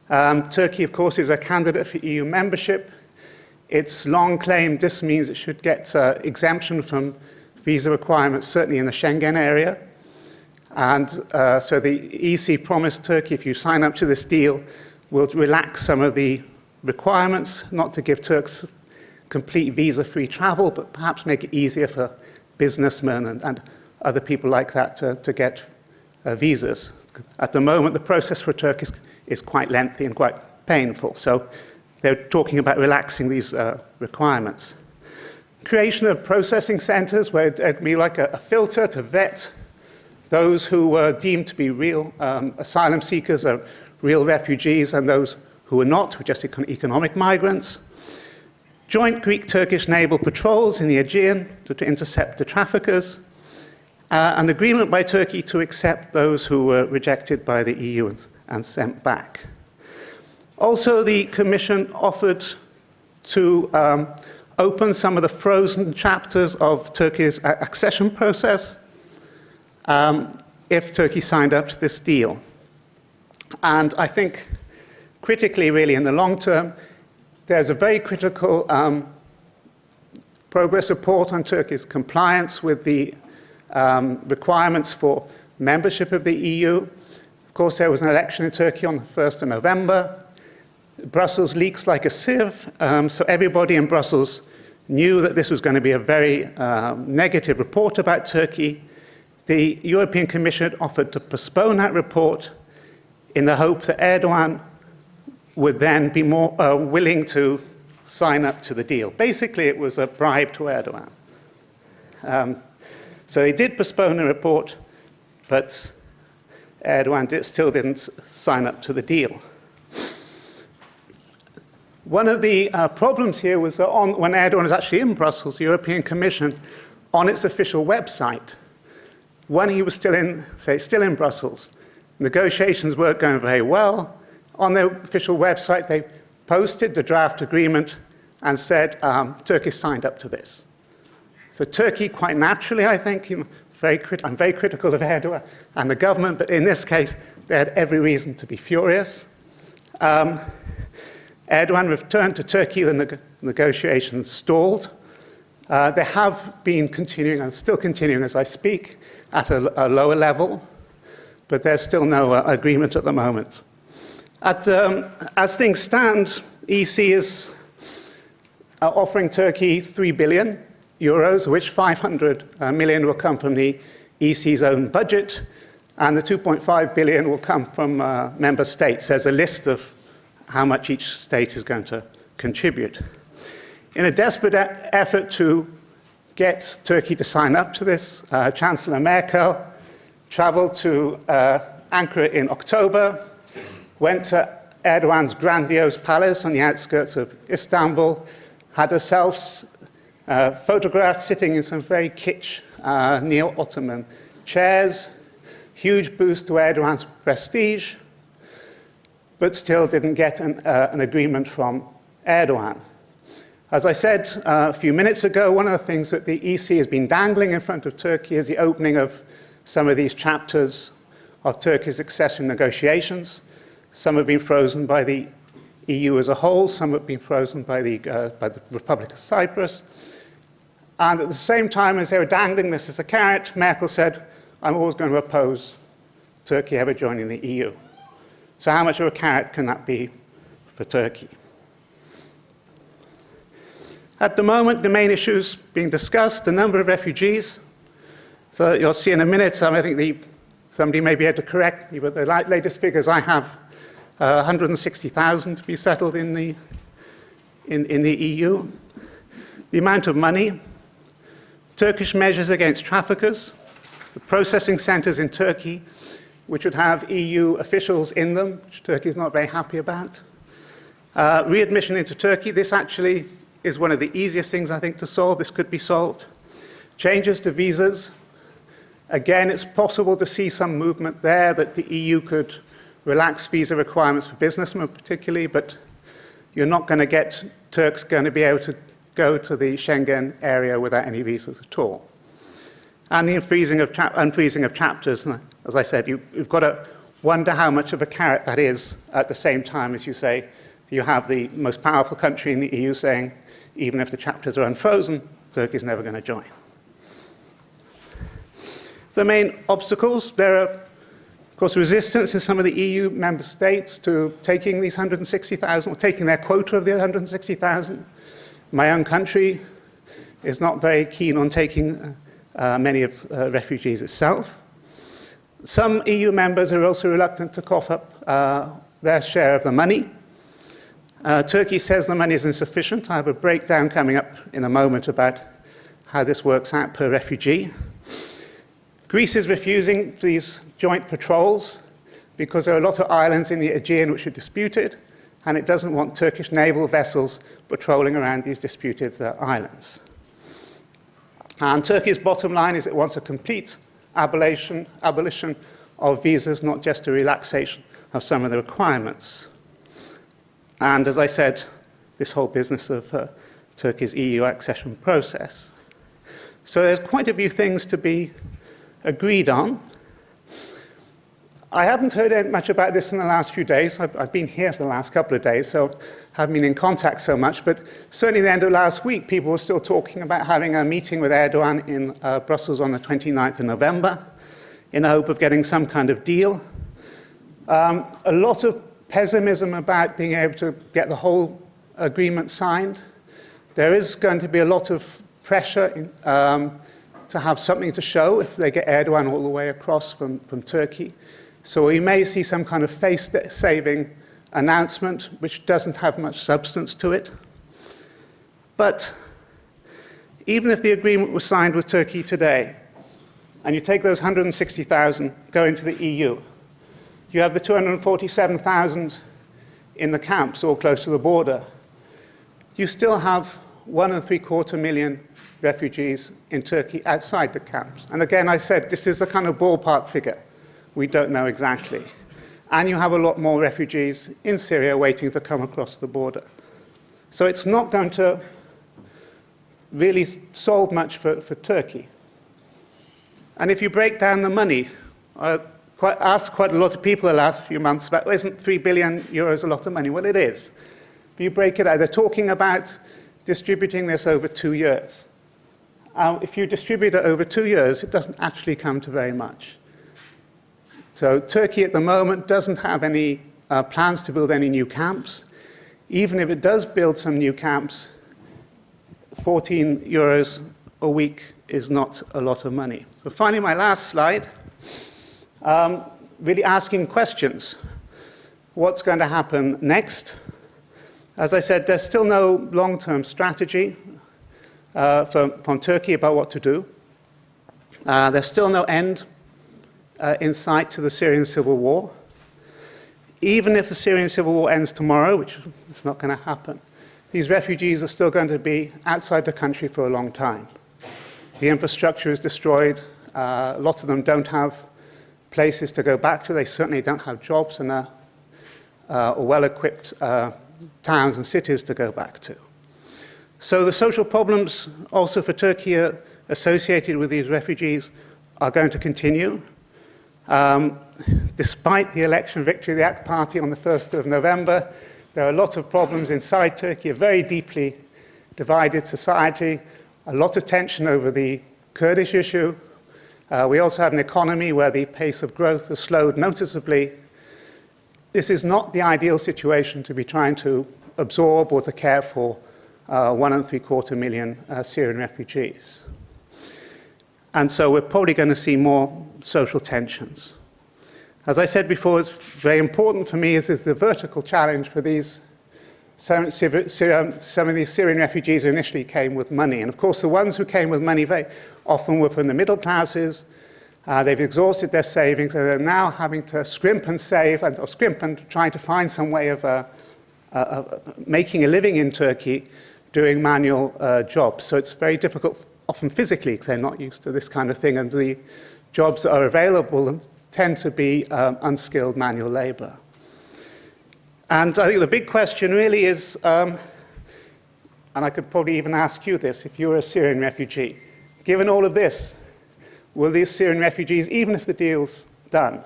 Turkey, of course, is a candidate for EU membership. It's long claimed this means it should get exemption from visa requirements, certainly in the Schengen area. And so the EC promised Turkey, if you sign up to this deal, will relax some of the requirements, not to give Turks complete visa-free travel, but perhaps make it easier for businessmen and other people like that to get visas. At the moment, the process for Turkey is quite lengthy and quite painful, so they're talking about relaxing these requirements. Creation of processing centers where it'd be like a filter to vet those who were deemed to be real asylum seekers or real refugees, and those who were not, who were just economic migrants. Joint Greek-Turkish naval patrols in the Aegean to intercept the traffickers. An agreement by Turkey to accept those who were rejected by the EU and sent back. Also, the Commission offered to open some of the frozen chapters of Turkey's accession process if Turkey signed up to this deal. And I think critically, really, in the long term, there's a very critical progress report on Turkey's compliance with the requirements for membership of the EU. Of course, there was an election in Turkey on the 1st of November. Brussels leaks like a sieve, so everybody in Brussels knew that this was going to be a very negative report about Turkey. The European Commission offered to postpone that report in the hope that Erdogan would then be more willing to sign up to the deal. Basically, it was a bribe to Erdogan. So they did postpone the report, but Erdogan still didn't sign up to the deal. One of the problems here was that when Erdogan was actually in Brussels, the European Commission, on its official website, when he was still in Brussels, negotiations weren't going very well. On their official website, they posted the draft agreement and said, Turkey signed up to this. So Turkey, quite naturally, I think, I'm very critical of Erdogan and the government, but in this case, they had every reason to be furious. Erdogan returned to Turkey, the negotiations stalled. They have been continuing and still continuing as I speak at a lower level, but there's still no agreement at the moment. As things stand, EC is offering Turkey 3 billion euros, of which 500 million will come from the EC's own budget, and the 2.5 billion will come from member states. There's a list of how much each state is going to contribute. In a desperate effort to get Turkey to sign up to this, Chancellor Merkel traveled to Ankara in October, went to Erdogan's grandiose palace on the outskirts of Istanbul, had herself photographed sitting in some very kitsch neo-Ottoman chairs, huge boost to Erdogan's prestige, but still didn't get an agreement from Erdogan. As I said a few minutes ago, one of the things that the EC has been dangling in front of Turkey is the opening of some of these chapters of Turkey's accession negotiations. Some have been frozen by the EU as a whole, some have been frozen by the Republic of Cyprus. And at the same time as they were dangling this as a carrot, Merkel said, I'm always going to oppose Turkey ever joining the EU. So how much of a carrot can that be for Turkey? At the moment, the main issues being discussed, the number of refugees. So you'll see in a minute, I think somebody may be able to correct me, but the latest figures I have, 160,000 to be settled in the EU. The amount of money, Turkish measures against traffickers, the processing centres in Turkey, which would have EU officials in them, which Turkey is not very happy about. Readmission into Turkey, this actually is one of the easiest things, I think, to solve. This could be solved. Changes to visas. Again, it's possible to see some movement there that the EU could relax visa requirements for businessmen particularly, but you're not going to get Turks going to be able to go to the Schengen area without any visas at all. And the unfreezing of chapters, as I said, you've got to wonder how much of a carrot that is at the same time as you say, you have the most powerful country in the EU saying, even if the chapters are unfrozen, Turkey is never going to join. The main obstacles, there are, of course, resistance in some of the EU member states to taking these 160,000, or taking their quota of the 160,000. My own country is not very keen on taking many of refugees itself. Some EU members are also reluctant to cough up their share of the money. Turkey says the money is insufficient. I have a breakdown coming up in a moment about how this works out per refugee. Greece is refusing these joint patrols because there are a lot of islands in the Aegean which are disputed, and it doesn't want Turkish naval vessels patrolling around these disputed islands. And Turkey's bottom line is it wants a complete abolition of visas, not just a relaxation of some of the requirements. And as I said, this whole business of Turkey's EU accession process. So there's quite a few things to be agreed on. I haven't heard much about this in the last few days. I've been here for the last couple of days, so haven't been in contact so much. But certainly at the end of last week, people were still talking about having a meeting with Erdogan in Brussels on the 29th of November in the hope of getting some kind of deal. A lot of pessimism about being able to get the whole agreement signed. There is going to be a lot of pressure to have something to show if they get Erdogan all the way across from Turkey. So we may see some kind of face-saving announcement which doesn't have much substance to it. But even if the agreement was signed with Turkey today, and you take those 160,000 going to the EU, you have the 247,000 in the camps all close to the border. You still have 1.75 million refugees in Turkey outside the camps. And again, I said this is a kind of ballpark figure. We don't know exactly. And you have a lot more refugees in Syria waiting to come across the border. So it's not going to really solve much for Turkey. And if you break down the money, I asked quite a lot of people the last few months about, isn't 3 billion euros a lot of money? Well, it is. But you break it out. They're talking about distributing this over 2 years. If you distribute it over 2 years, it doesn't actually come to very much. So Turkey at the moment doesn't have any plans to build any new camps. Even if it does build some new camps, 14 euros a week is not a lot of money. So finally, my last slide, really asking questions. What's going to happen next? As I said, there's still no long-term strategy from Turkey about what to do. There's still no end in sight to the Syrian civil war. Even if the Syrian civil war ends tomorrow, which is not going to happen, these refugees are still going to be outside the country for a long time. The infrastructure is destroyed. Lots of them don't have places to go back to. They certainly don't have jobs and well-equipped towns and cities to go back to. So the social problems also for Turkey associated with these refugees are going to continue. Despite the election victory of the AK Party on the 1st of November, there are a lot of problems inside Turkey, a very deeply divided society, a lot of tension over the Kurdish issue. We also have an economy where the pace of growth has slowed noticeably. This is not the ideal situation to be trying to absorb or to care for 1.75 million Syrian refugees. And so we're probably going to see more social tensions. As I said before, it's very important for me is the vertical challenge for these. Some of these Syrian refugees initially came with money. And of course, the ones who came with money very often were from the middle classes. They've exhausted their savings, and they're now having to scrimp and save, or scrimp and trying to find some way of making a living in Turkey doing manual jobs. So it's very difficult, often physically, because they're not used to this kind of thing. And the jobs that are available tend to be unskilled manual labor. And I think the big question really is, and I could probably even ask you this, if you were a Syrian refugee, given all of this, will these Syrian refugees, even if the deal's done,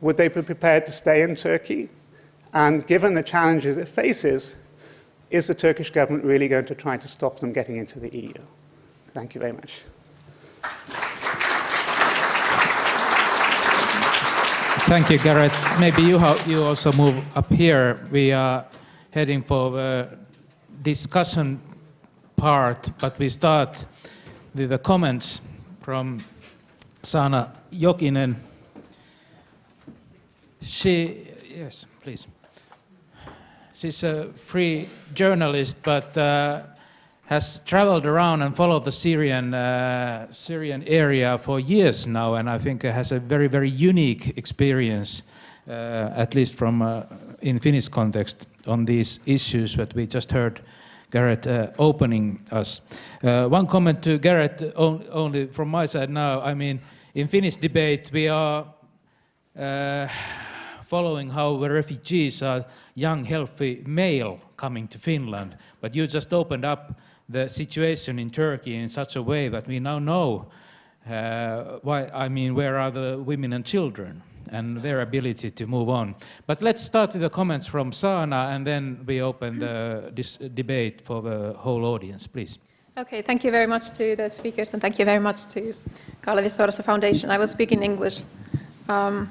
would they be prepared to stay in Turkey? And given the challenges it faces, is the Turkish government really going to try to stop them getting into the EU? Thank you very much. Thank you, Gareth. Maybe you also move up here. We are heading for the discussion part, but we start with the comments from Sanna Jokinen. Yes, please. She's a free journalist, but has traveled around and followed the Syrian area for years now, and I think has a very, very unique experience, at least from in Finnish context, on these issues that we just heard Gareth opening us. One comment to Gareth only from my side now. I mean, in Finnish debate, we are following how the refugees are young, healthy male coming to Finland, but you just opened up the situation in Turkey in such a way that we now know where are the women and children and their ability to move on. But let's start with the comments from Sanna, and then we open this debate for the whole audience, please. Okay, thank you very much to the speakers, and thank you very much to Kalevi Sorsa Foundation. I will speak in English. So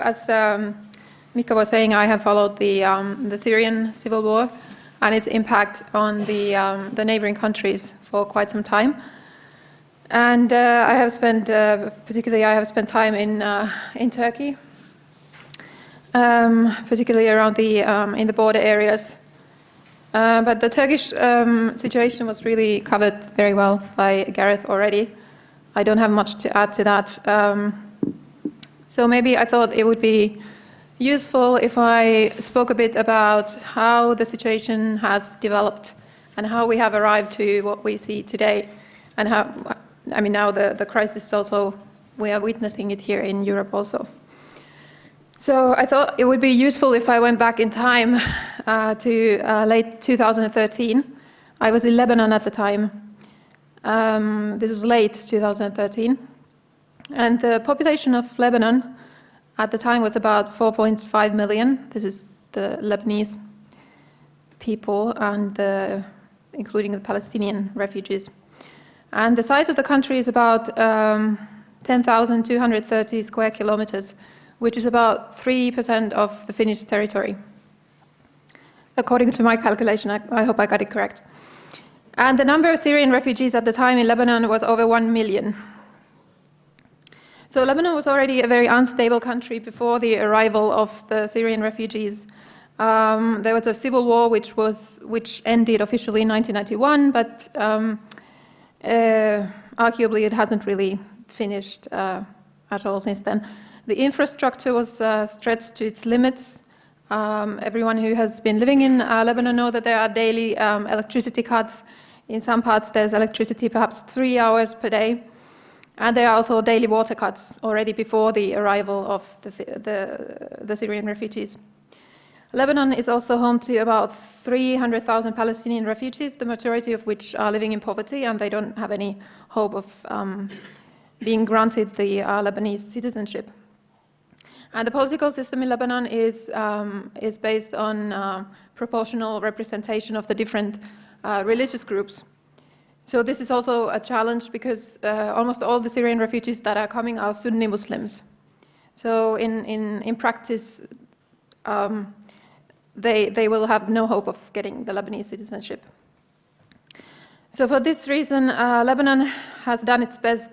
as Mika was saying, I have followed the Syrian civil war and its impact on the neighboring countries for quite some time. And I have spent time in Turkey, particularly around in the border areas. But the Turkish situation was really covered very well by Gareth already. I don't have much to add to that. So maybe I thought it would be useful if I spoke a bit about how the situation has developed and how we have arrived to what we see today, and how, now the crisis also, we are witnessing it here in Europe also. So I thought it would be useful if I went back in time to late 2013. I was in Lebanon at the time. This was late 2013. And the population of Lebanon at the time was about 4.5 million. This is the Lebanese people, and including the Palestinian refugees. And the size of the country is about 10,230 square kilometers, which is about 3% of the Finnish territory. According to my calculation, I hope I got it correct. And the number of Syrian refugees at the time in Lebanon was over 1 million. So Lebanon was already a very unstable country before the arrival of the Syrian refugees. There was a civil war which ended officially in 1991, but arguably it hasn't really finished at all since then. The infrastructure was stretched to its limits. Everyone who has been living in Lebanon knows that there are daily electricity cuts. In some parts there's electricity perhaps 3 hours per day. And there are also daily water cuts already before the arrival of the Syrian refugees. Lebanon is also home to about 300,000 Palestinian refugees, the majority of which are living in poverty, and they don't have any hope of being granted the Lebanese citizenship. And the political system in Lebanon is based on proportional representation of the different religious groups. So this is also a challenge because almost all the Syrian refugees that are coming are Sunni Muslims. So in practice, they will have no hope of getting the Lebanese citizenship. So for this reason, Lebanon has done its best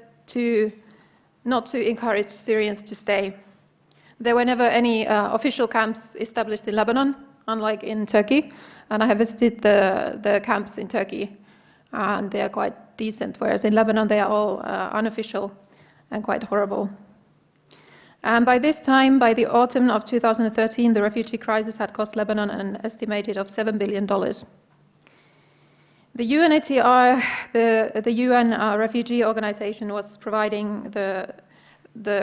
not to encourage Syrians to stay. There were never any official camps established in Lebanon, unlike in Turkey. And I have visited the camps in Turkey, and they are quite decent, whereas in Lebanon they are all unofficial and quite horrible. And by this time, by the autumn of 2013, the refugee crisis had cost Lebanon an estimated of $7 billion. The UNHCR, the UN refugee organization, was providing the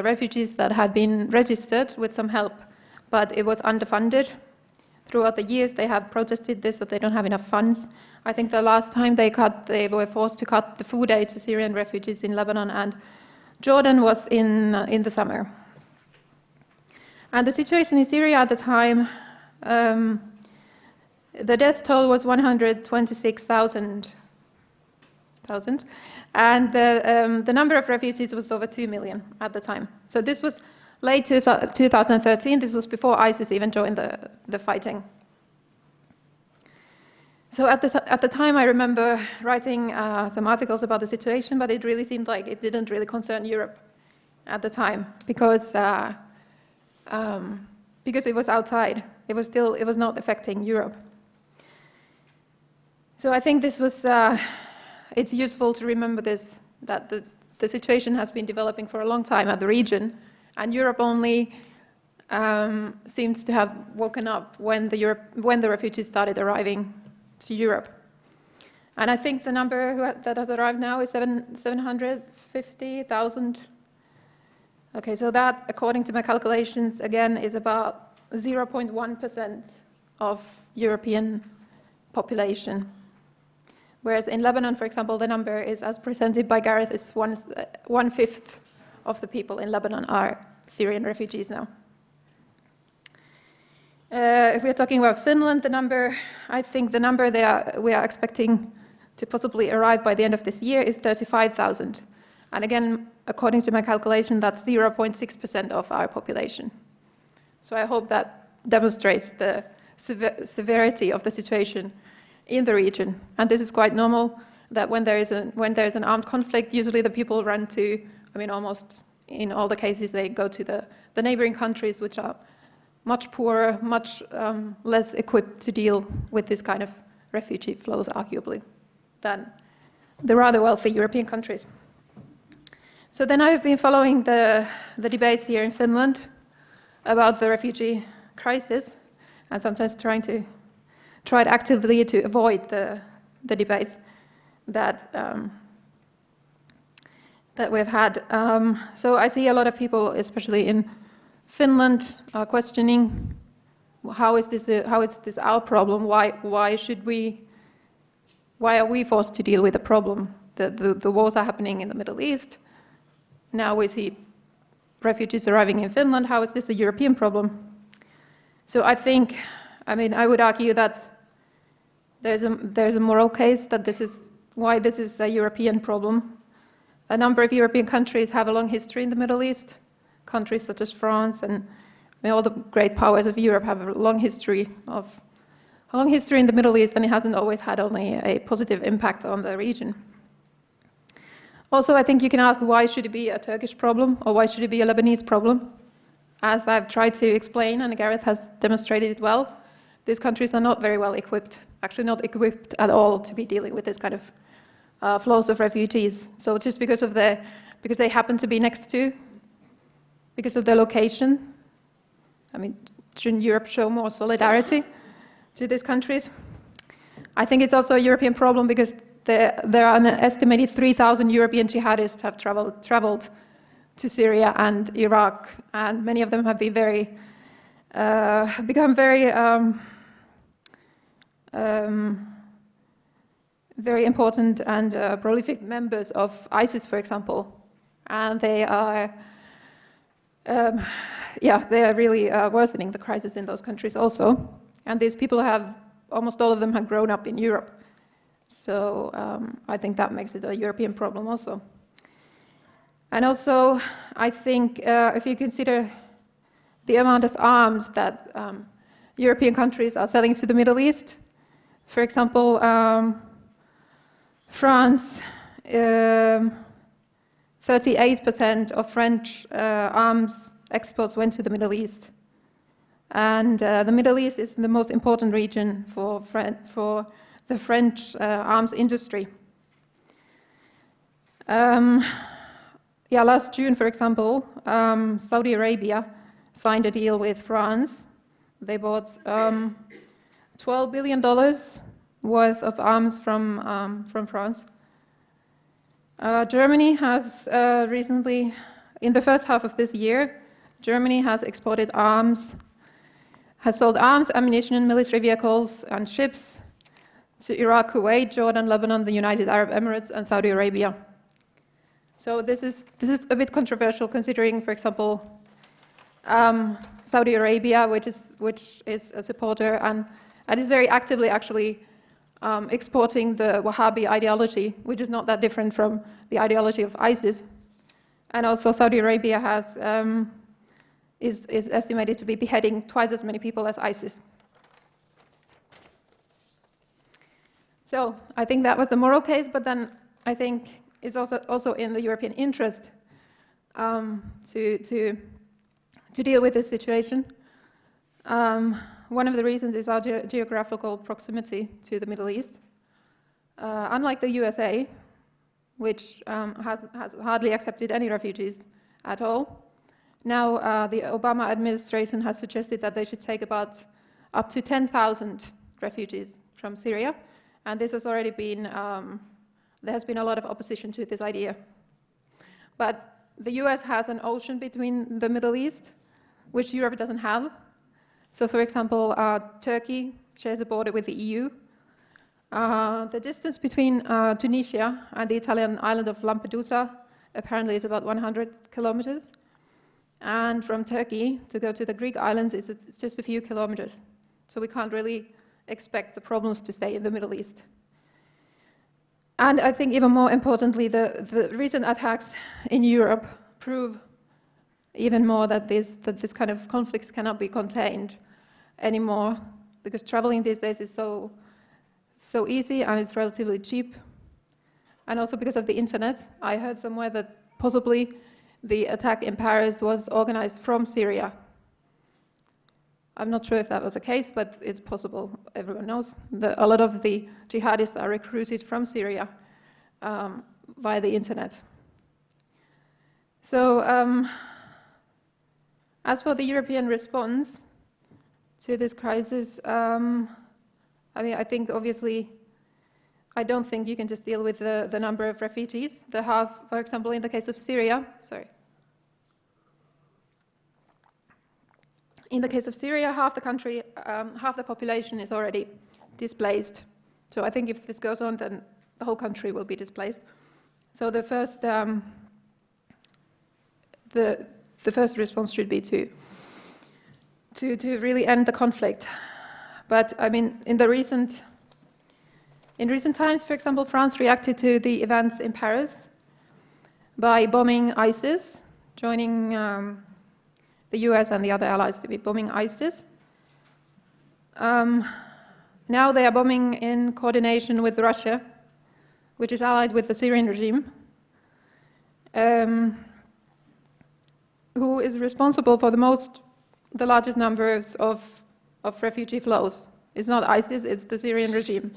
refugees that had been registered with some help, but it was underfunded. Throughout the years, they have protested this, that they don't have enough funds. I think the last time they were forced to cut the food aid to Syrian refugees in Lebanon and Jordan was in the summer. And the situation in Syria at the time, the death toll was 126,000, and the number of refugees was over 2 million at the time. So this was late 2013. This was before ISIS even joined the fighting. So at the time, I remember writing some articles about the situation, but it really seemed like it didn't really concern Europe at the time because it was outside. It was not affecting Europe. So I think this was, it's useful to remember this, that the situation has been developing for a long time at the region, and Europe only seems to have woken up when the refugees started arriving to Europe. And I think the number that has arrived now is 750,000. Okay, so that, according to my calculations, again, is about 0.1% of European population. Whereas in Lebanon, for example, the number is, as presented by Gareth, is 1/5 of the people in Lebanon are Syrian refugees now. If we're talking about Finland, I think the number we are expecting to possibly arrive by the end of this year is 35,000. And again, according to my calculation, that's 0.6% of our population. So I hope that demonstrates the severity of the situation in the region. And this is quite normal, that when there is an armed conflict, usually the people run to, almost in all the cases, they go to the neighboring countries, which are much poorer, much less equipped to deal with this kind of refugee flows, arguably, than the rather wealthy European countries. So then I've been following the debates here in Finland about the refugee crisis, and sometimes tried actively to avoid the debates that we've had. So I see a lot of people, especially in Finland are questioning how is this our problem? Why are we forced to deal with the problem? The wars are happening in the Middle East. Now we see refugees arriving in Finland. How is this a European problem? So I would argue that there's a moral case that this is a European problem. A number of European countries have a long history in the Middle East. Countries such as France and all the great powers of Europe have a long history in the Middle East, and it hasn't always had only a positive impact on the region. Also, I think you can ask, why should it be a Turkish problem, or why should it be a Lebanese problem? As I've tried to explain, and Gareth has demonstrated it well, these countries are not very well equipped, actually not equipped at all to be dealing with this kind of flows of refugees. So just because they happen to be next to, because of their location, shouldn't Europe show more solidarity to these countries? I think it's also a European problem because there are an estimated 3,000 European jihadists have traveled to Syria and Iraq, and many of them have been become very important and prolific members of ISIS, for example, and they are really worsening the crisis in those countries also. And these people almost all of them have grown up in Europe. So I think that makes it a European problem also. And also, I think if you consider the amount of arms that European countries are selling to the Middle East, for example, France, 38% of French arms exports went to the Middle East. And the Middle East is the most important region for the French arms industry. Last June, for example, Saudi Arabia signed a deal with France. They bought $12 billion worth of arms from France. Germany has recently, in the first half of this year, Germany has exported arms, has sold arms, ammunition, military vehicles, and ships to Iraq, Kuwait, Jordan, Lebanon, the United Arab Emirates, and Saudi Arabia. So this is a bit controversial, considering, for example, Saudi Arabia, which is a supporter and is very actively actually exporting the Wahhabi ideology, which is not that different from the ideology of ISIS. And also Saudi Arabia is estimated to be beheading twice as many people as ISIS. So I think that was the moral case, but then I think it's also in the European interest to deal with this situation. One of the reasons is our geographical proximity to the Middle East. Unlike the USA, which has hardly accepted any refugees at all, now the Obama administration has suggested that they should take about up to 10,000 refugees from Syria, and this has already been, there has been a lot of opposition to this idea. But the US has an ocean between the Middle East, which Europe doesn't have. So, for example, Turkey shares a border with the EU. The distance between Tunisia and the Italian island of Lampedusa apparently is about 100 kilometers. And from Turkey to go to the Greek islands is just a few kilometers. So we can't really expect the problems to stay in the Middle East. And I think even more importantly, the recent attacks in Europe prove even more that this kind of conflicts cannot be contained anymore, because traveling these days is so easy and it's relatively cheap. And also because of the internet. I heard somewhere that possibly the attack in Paris was organized from Syria. I'm not sure if that was the case, but it's possible. Everyone knows that a lot of the jihadists are recruited from Syria via the internet. So as for the European response to this crisis, I think obviously, I don't think you can just deal with the number of refugees. For example, in the case of Syria, in the case of Syria, half the country, half the population is already displaced. So I think if this goes on, then the whole country will be displaced. So the first response should be to really end the conflict. But I mean, in recent times, for example, France reacted to the events in Paris by bombing ISIS, joining the US and the other allies to be bombing ISIS. Now they are bombing in coordination with Russia, which is allied with the Syrian regime, who is responsible for the largest numbers of refugee flows. It's not ISIS, it's the Syrian regime.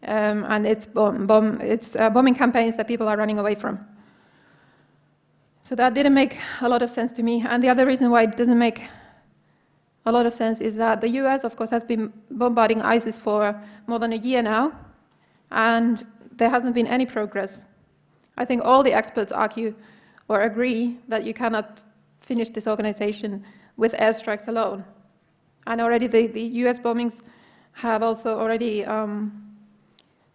And it's bombing campaigns that people are running away from. So that didn't make a lot of sense to me. And the other reason why it doesn't make a lot of sense is that the US, of course, has been bombarding ISIS for more than a year now, and there hasn't been any progress. I think all the experts argue or agree that you cannot finish this organization with airstrikes alone. And already the US bombings have also already,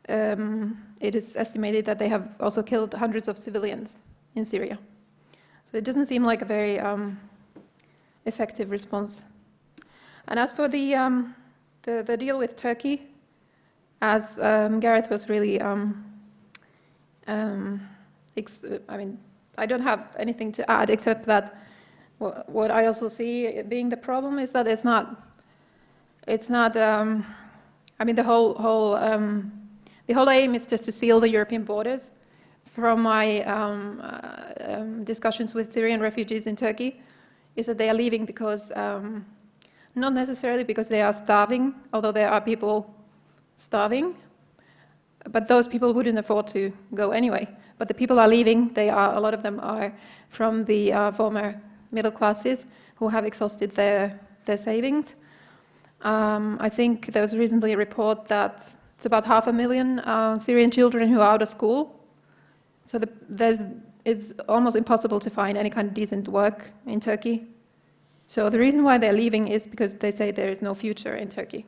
it is estimated that they have also killed hundreds of civilians in Syria. So it doesn't seem like a very effective response. And as for the deal with Turkey, as Gareth was really, I mean, I don't have anything to add except that what I also see being the problem is that it's not. I mean, the whole aim is just to seal the European borders. From my discussions with Syrian refugees in Turkey, is that they are leaving because, not necessarily because they are starving, although there are people starving, but those people wouldn't afford to go anyway. But the people are leaving, a lot of them are from the former middle classes who have exhausted their savings. I think there was recently a report that it's about 500,000 Syrian children who are out of school. So it's almost impossible to find any kind of decent work in Turkey. So the reason why they're leaving is because they say there is no future in Turkey.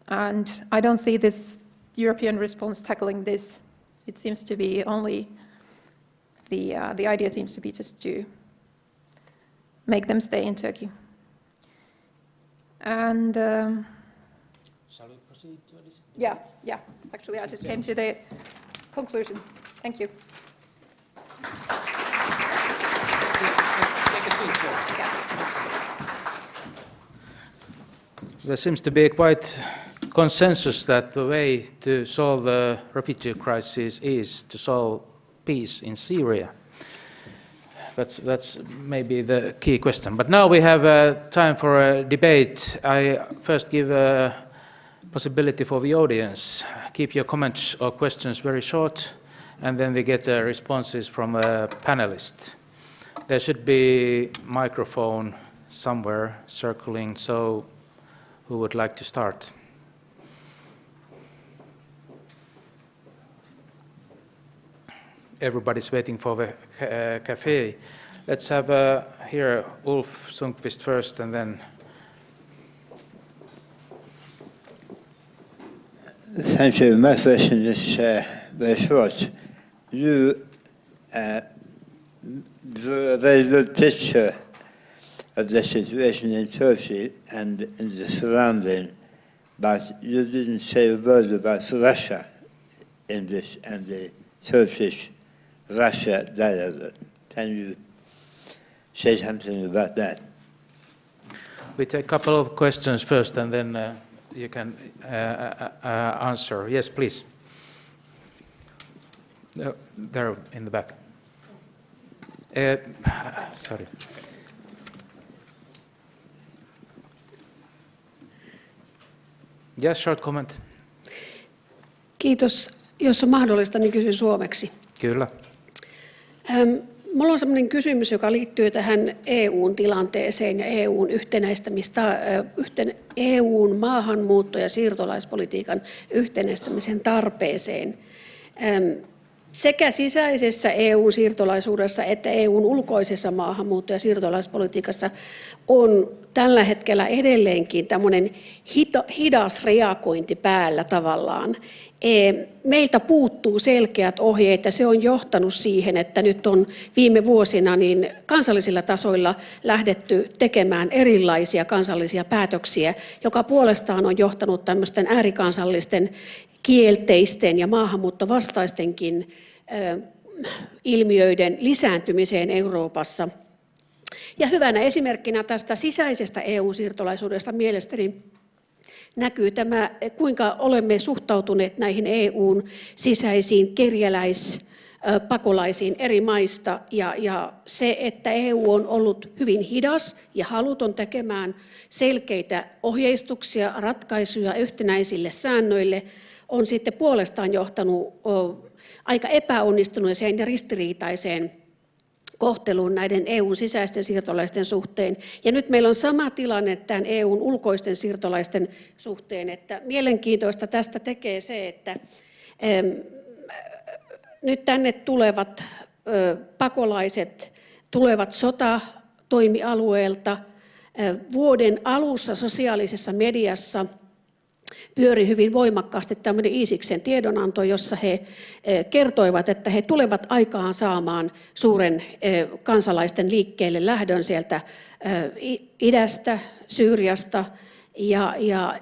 And I don't see this European response tackling this. It seems to be only, the idea seems to be just to make them stay in Turkey. And Shall we proceed to this? yeah. Actually, I just came to the conclusion. Thank you. Take a seat, sir. There seems to be quite consensus that the way to solve the refugee crisis is to solve peace in Syria. That's maybe the key question. But now we have time for a debate. I first give a possibility for the audience. Keep your comments or questions very short, and then we get responses from a panelist. There should be a microphone somewhere circling, so who would like to start? Everybody's waiting for the cafe. Let's have here Ulf Sundqvist first, and then. Thank you. My question is very short. You drew a very good picture of the situation in Turkey and in the surrounding, but you didn't say a word about Russia in this and the Turkish-Russia dialogue. Can you say something about that? We take a couple of questions first, and then you can answer. Yes, please. There in the back. Sorry. Yes, short comment. Kiitos. Jos on mahdollista, niin kysyn suomeksi. Kyllä. Minulla on sellainen kysymys, joka liittyy tähän EUn tilanteeseen ja EUn yhtenäistämistä, EUn maahanmuutto- ja siirtolaispolitiikan yhtenäistämisen tarpeeseen. sekä sisäisessä EU-siirtolaisuudessa että EUn ulkoisessa maahanmuutto- ja siirtolaispolitiikassa on tällä hetkellä edelleenkin tämmöinen hidas reagointi päällä tavallaan. Meiltä puuttuu selkeät ohjeet ja se on johtanut siihen, että nyt on viime vuosina niin kansallisilla tasoilla lähdetty tekemään erilaisia kansallisia päätöksiä, joka puolestaan on johtanut tämmöisten äärikansallisten kielteisten ja maahanmuuttovastaistenkin ilmiöiden lisääntymiseen Euroopassa. Ja hyvänä esimerkkinä tästä sisäisestä EU-siirtolaisuudesta mielestäni näkyy tämä, kuinka olemme suhtautuneet näihin EUn sisäisiin kerjäläispakolaisiin eri maista. Ja se, että EU on ollut hyvin hidas ja haluton tekemään selkeitä ohjeistuksia, ratkaisuja yhtenäisille säännöille, on sitten puolestaan johtanut aika epäonnistuneeseen ja ristiriitaiseen kohteluun näiden EUn sisäisten siirtolaisten suhteen. Ja nyt meillä on sama tilanne tämän EUn ulkoisten siirtolaisten suhteen, että mielenkiintoista tästä tekee se, että nyt tänne tulevat pakolaiset tulevat sotatoimialueelta. Vuoden alussa sosiaalisessa mediassa pyöri hyvin voimakkaasti tämmöinen Iisiksen tiedonanto, jossa he kertoivat, että he tulevat aikaan saamaan suuren kansalaisten liikkeelle lähdön sieltä idästä, Syyriasta, ja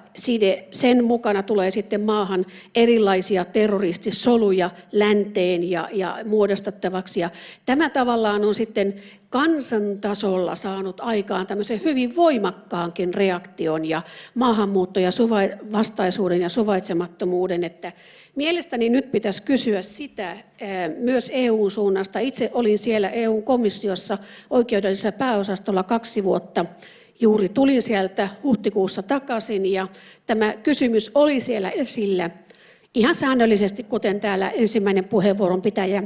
sen mukana tulee sitten maahan erilaisia terroristisoluja länteen ja muodostettavaksi. Ja tämä tavallaan on sitten kansantasolla saanut aikaan tämmöisen hyvin voimakkaankin reaktion ja maahanmuutto- ja vastaisuuden ja suvaitsemattomuuden, että mielestäni nyt pitäisi kysyä sitä myös EUn suunnasta. Itse olin siellä EU-komissiossa oikeudellisessa pääosastolla 2 vuotta. Juuri tulin sieltä huhtikuussa takaisin ja tämä kysymys oli siellä esillä ihan säännöllisesti, kuten täällä ensimmäinen puheenvuoron pitäjä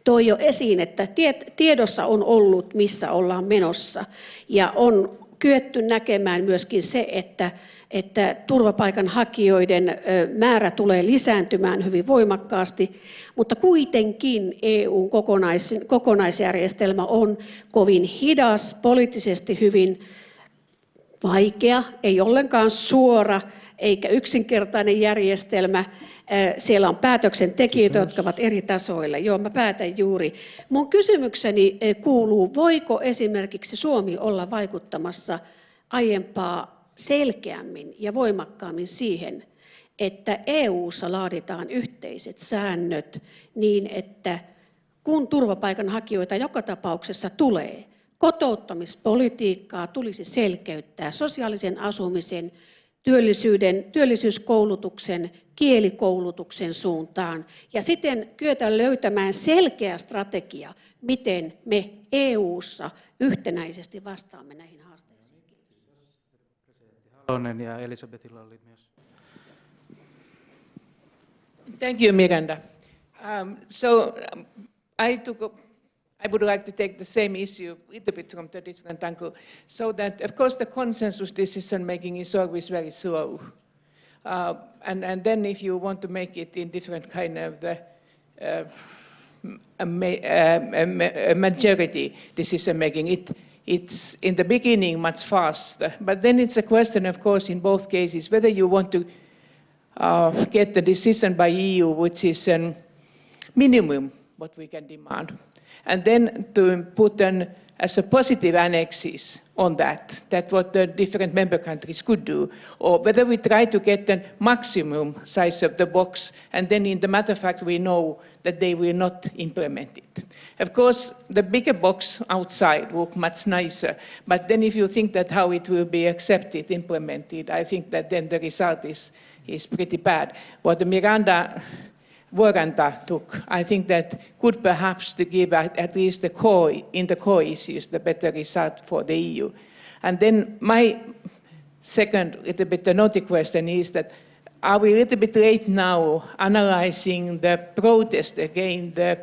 toi jo esiin, että tiedossa on ollut, missä ollaan menossa. Ja on kyetty näkemään myöskin se, että turvapaikanhakijoiden määrä tulee lisääntymään hyvin voimakkaasti, mutta kuitenkin EUn kokonaisjärjestelmä on kovin hidas, poliittisesti hyvin vaikea, ei ollenkaan suora eikä yksinkertainen järjestelmä. Siellä on päätöksentekijöitä, jotka ovat eri tasoilla. Joo, mä päätän juuri. Mun kysymykseni kuuluu, voiko esimerkiksi Suomi olla vaikuttamassa aiempaa selkeämmin ja voimakkaammin siihen, että EU:ssa laaditaan yhteiset säännöt niin, että kun turvapaikanhakijoita joka tapauksessa tulee, kotouttamispolitiikkaa tulisi selkeyttää sosiaalisen asumisen, työllisyyskoulutuksen, kielikoulutuksen suuntaan ja siten kyetä löytämään selkeä strategia, miten me EU:ssa yhtenäisesti vastaamme näihin haasteisiin. Halonen ja Elisabetilla oli myös. Thank you, Miranda. I would like to take the same issue a little bit from the different angle, so that of course the consensus decision making is always very slow, and then if you want to make it in different kind of the majority decision making, it's in the beginning much faster, but then it's a question, of course, in both cases whether you want to get the decision by EU, which is a minimum what we can demand. And then to put as a positive annexes on that what the different member countries could do, or whether we try to get the maximum size of the box, and then in the matter of fact we know that they will not implement it. Of course, the bigger box outside look much nicer, but then if you think that how it will be accepted, implemented, I think that then the result is pretty bad. What the Miranda Voranta took, I think that could perhaps to give at least the core issues the better result for the EU. And then my second little bit the naughty question is that are we a little bit late now analyzing the protest against the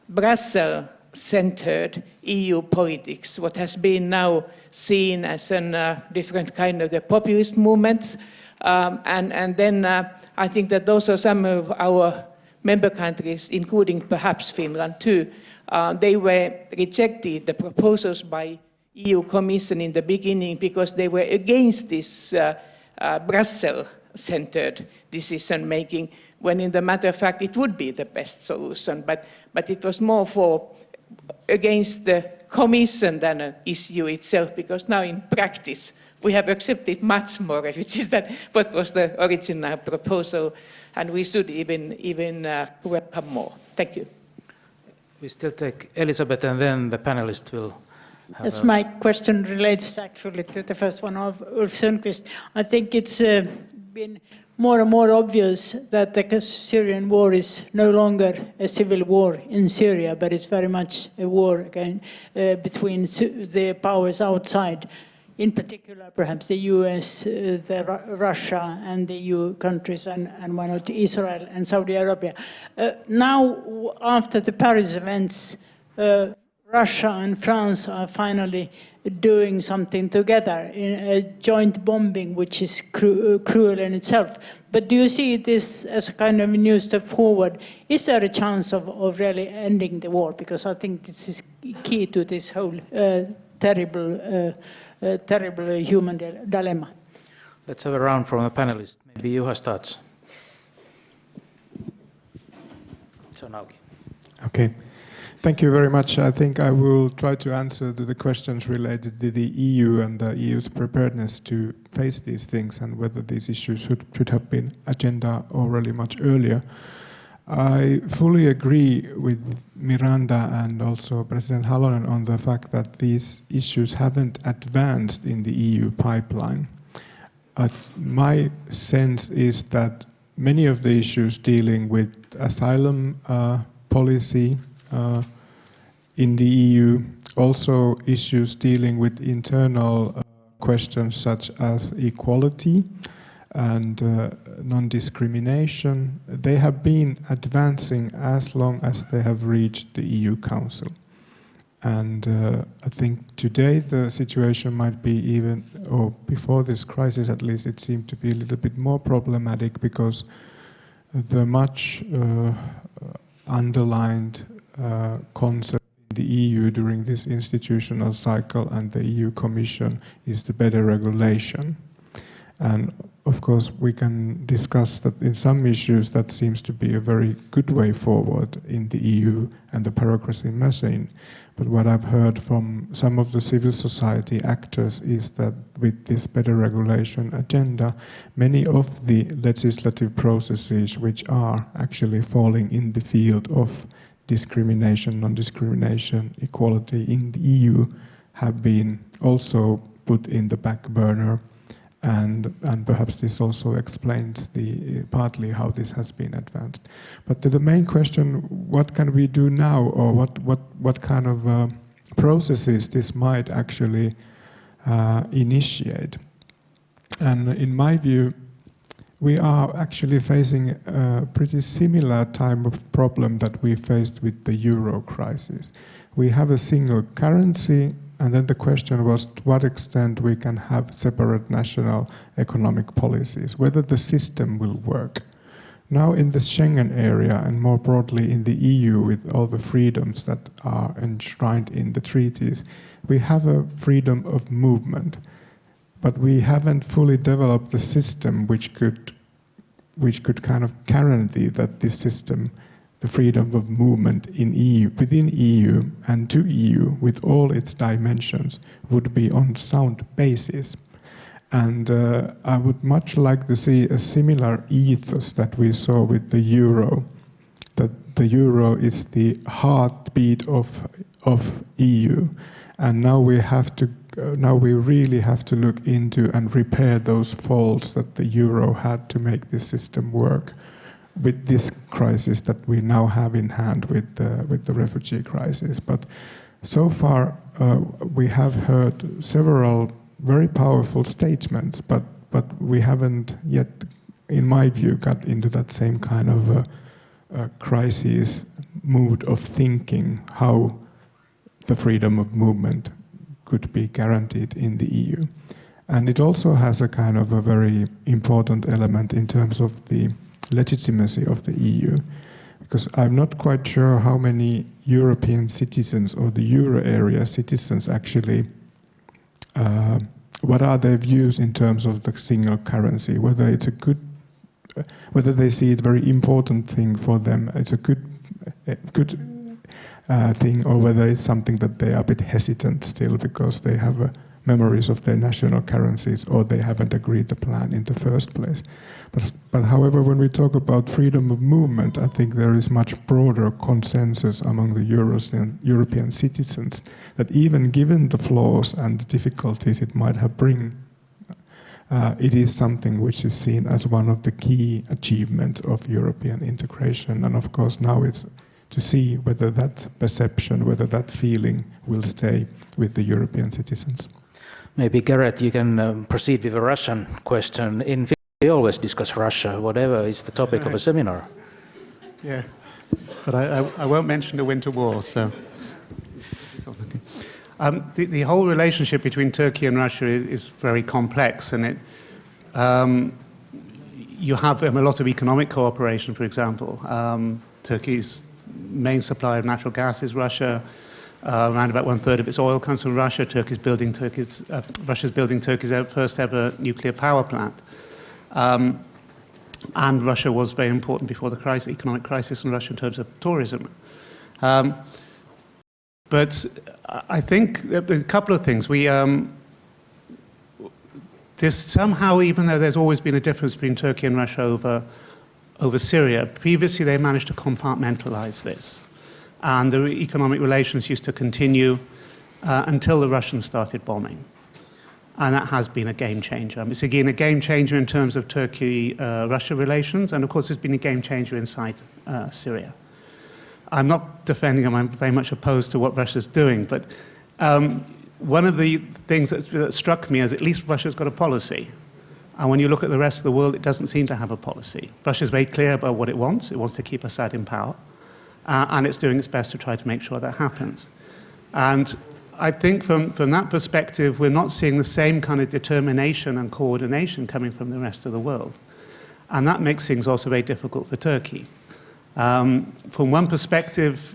Brussels-centered EU politics, what has been now seen as a different kind of the populist movements, and then I think that those are some of our member countries, including perhaps Finland too, they were rejected the proposals by EU Commission in the beginning because they were against this Brussels-centered decision making, when in the matter of fact it would be the best solution. But it was more against the Commission than an issue itself, because now in practice we have accepted much more, which is that what was the original proposal, and we should even welcome more. Thank you. We still take Elizabeth, and then the panelists will have Yes, my question relates actually to the first one of Ulf Sundqvist. I think it's been more and more obvious that the Syrian war is no longer a civil war in Syria, but it's very much a war again between the powers outside, in particular perhaps the US, Russia and the EU countries, and one of Israel and Saudi Arabia. Now, after the Paris events, Russia and France are finally doing something together in a joint bombing, which is cruel in itself. But do you see this as a kind of a new step forward? Is there a chance of really ending the war? Because I think this is key to this whole terrible human dilemma. Let's have a round from the panelists. Maybe Juha starts. So now. Okay. Thank you very much. I think I will try to answer to the questions related to the EU and the EU's preparedness to face these things, and whether these issues should have been agenda already much earlier. I fully agree with Miranda and also President Halonen on the fact that these issues haven't advanced in the EU pipeline. My sense is that many of the issues dealing with asylum policy in the EU, also issues dealing with internal questions such as equality and non-discrimination, they have been advancing as long as they have reached the EU Council. And I think today the situation might be even, or before this crisis at least, it seemed to be a little bit more problematic, because the much underlined concept in the EU during this institutional cycle and the EU Commission is the better regulation. And of course we can discuss that in some issues that seems to be a very good way forward in the EU and the bureaucracy machine. But what I've heard from some of the civil society actors is that with this better regulation agenda, many of the legislative processes which are actually falling in the field of discrimination, non-discrimination, equality in the EU have been also put in the back burner. And perhaps this also explains partly how this has been advanced. But to the main question, what can we do now, or what kind of processes this might actually initiate? And in my view, we are actually facing a pretty similar type of problem that we faced with the euro crisis. We have a single currency, and then the question was to what extent we can have separate national economic policies, whether the system will work. Now in the Schengen area and more broadly in the EU, with all the freedoms that are enshrined in the treaties, we have a freedom of movement, but we haven't fully developed the system which could kind of guarantee that this system, the freedom of movement in EU, within EU and to EU with all its dimensions, would be on sound basis. And I would much like to see a similar ethos that we saw with the euro, that the euro is the heartbeat of EU. And now we really have to look into and repair those faults that the euro had to make this system work with this crisis that we now have in hand with the refugee crisis. But so far we have heard several very powerful statements, but we haven't yet, in my view, got into that same kind of crisis mood of thinking how the freedom of movement could be guaranteed in the EU. And it also has a kind of a very important element in terms of the legitimacy of the EU. because I'm not quite sure how many European citizens or the euro area citizens actually, what are their views in terms of the single currency, whether it's a good, whether they see it a very important thing for them, it's a good thing, or whether it's something that they are a bit hesitant still because they have memories of their national currencies, or they haven't agreed the plan in the first place. But however, when we talk about freedom of movement, I think there is much broader consensus among the European citizens that even given the flaws and the difficulties it might have bring, it is something which is seen as one of the key achievements of European integration. And of course now it's to see whether that perception, whether that feeling will stay with the European citizens. Maybe Gareth, you can proceed with a Russian question. In Finland, we always discuss Russia, whatever is the topic of a seminar. Yeah, but I won't mention the Winter War, so. The whole relationship between Turkey and Russia is very complex, and you have a lot of economic cooperation, for example. Turkey's main supplier of natural gas is Russia. Around about 1/3 of its oil comes from Russia. Russia's building Turkey's first ever nuclear power plant. And Russia was very important before the economic crisis in Russia in terms of tourism. But I think a couple of things. There's somehow, even though there's always been a difference between Turkey and Russia over Syria, previously they managed to compartmentalize this. And the economic relations used to continue until the Russians started bombing. And that has been a game changer. It's again a game changer in terms of Turkey-Russia relations, and of course it's been a game changer inside Syria. I'm not defending them, I'm very much opposed to what Russia's doing, but one of the things that struck me is at least Russia's got a policy. And when you look at the rest of the world, it doesn't seem to have a policy. Russia's very clear about what it wants. It wants to keep Assad in power. And it's doing its best to try to make sure that happens. And I think from that perspective, we're not seeing the same kind of determination and coordination coming from the rest of the world. And that makes things also very difficult for Turkey. From one perspective,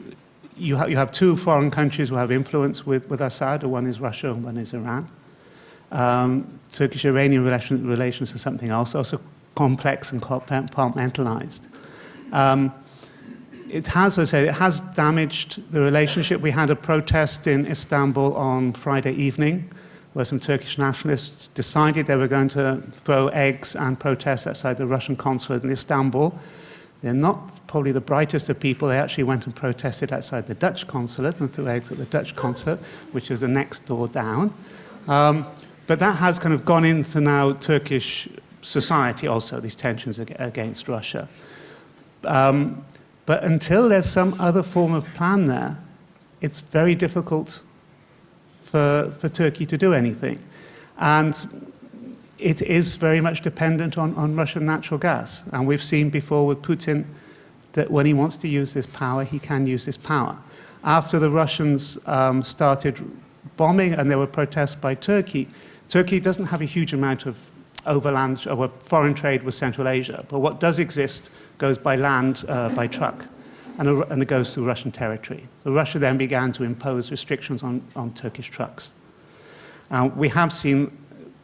you have two foreign countries who have influence with Assad. One is Russia and one is Iran. Turkish-Iranian relations are something else, also complex and compartmentalized. It has, as I said, it has damaged the relationship. We had a protest in Istanbul on Friday evening where some Turkish nationalists decided they were going to throw eggs and protest outside the Russian consulate in Istanbul. They're not probably the brightest of people. They actually went and protested outside the Dutch consulate and threw eggs at the Dutch consulate, which is the next door down. But that has kind of gone into now Turkish society also, these tensions against Russia. But until there's some other form of plan there, it's very difficult for Turkey to do anything. And it is very much dependent on Russian natural gas. And we've seen before with Putin that when he wants to use this power, he can use this power. After the Russians started bombing and there were protests by Turkey, Turkey doesn't have a huge amount of overland or foreign trade with Central Asia, but what does exist goes by land, by truck, and it goes through Russian territory. So Russia then began to impose restrictions on Turkish trucks. We have seen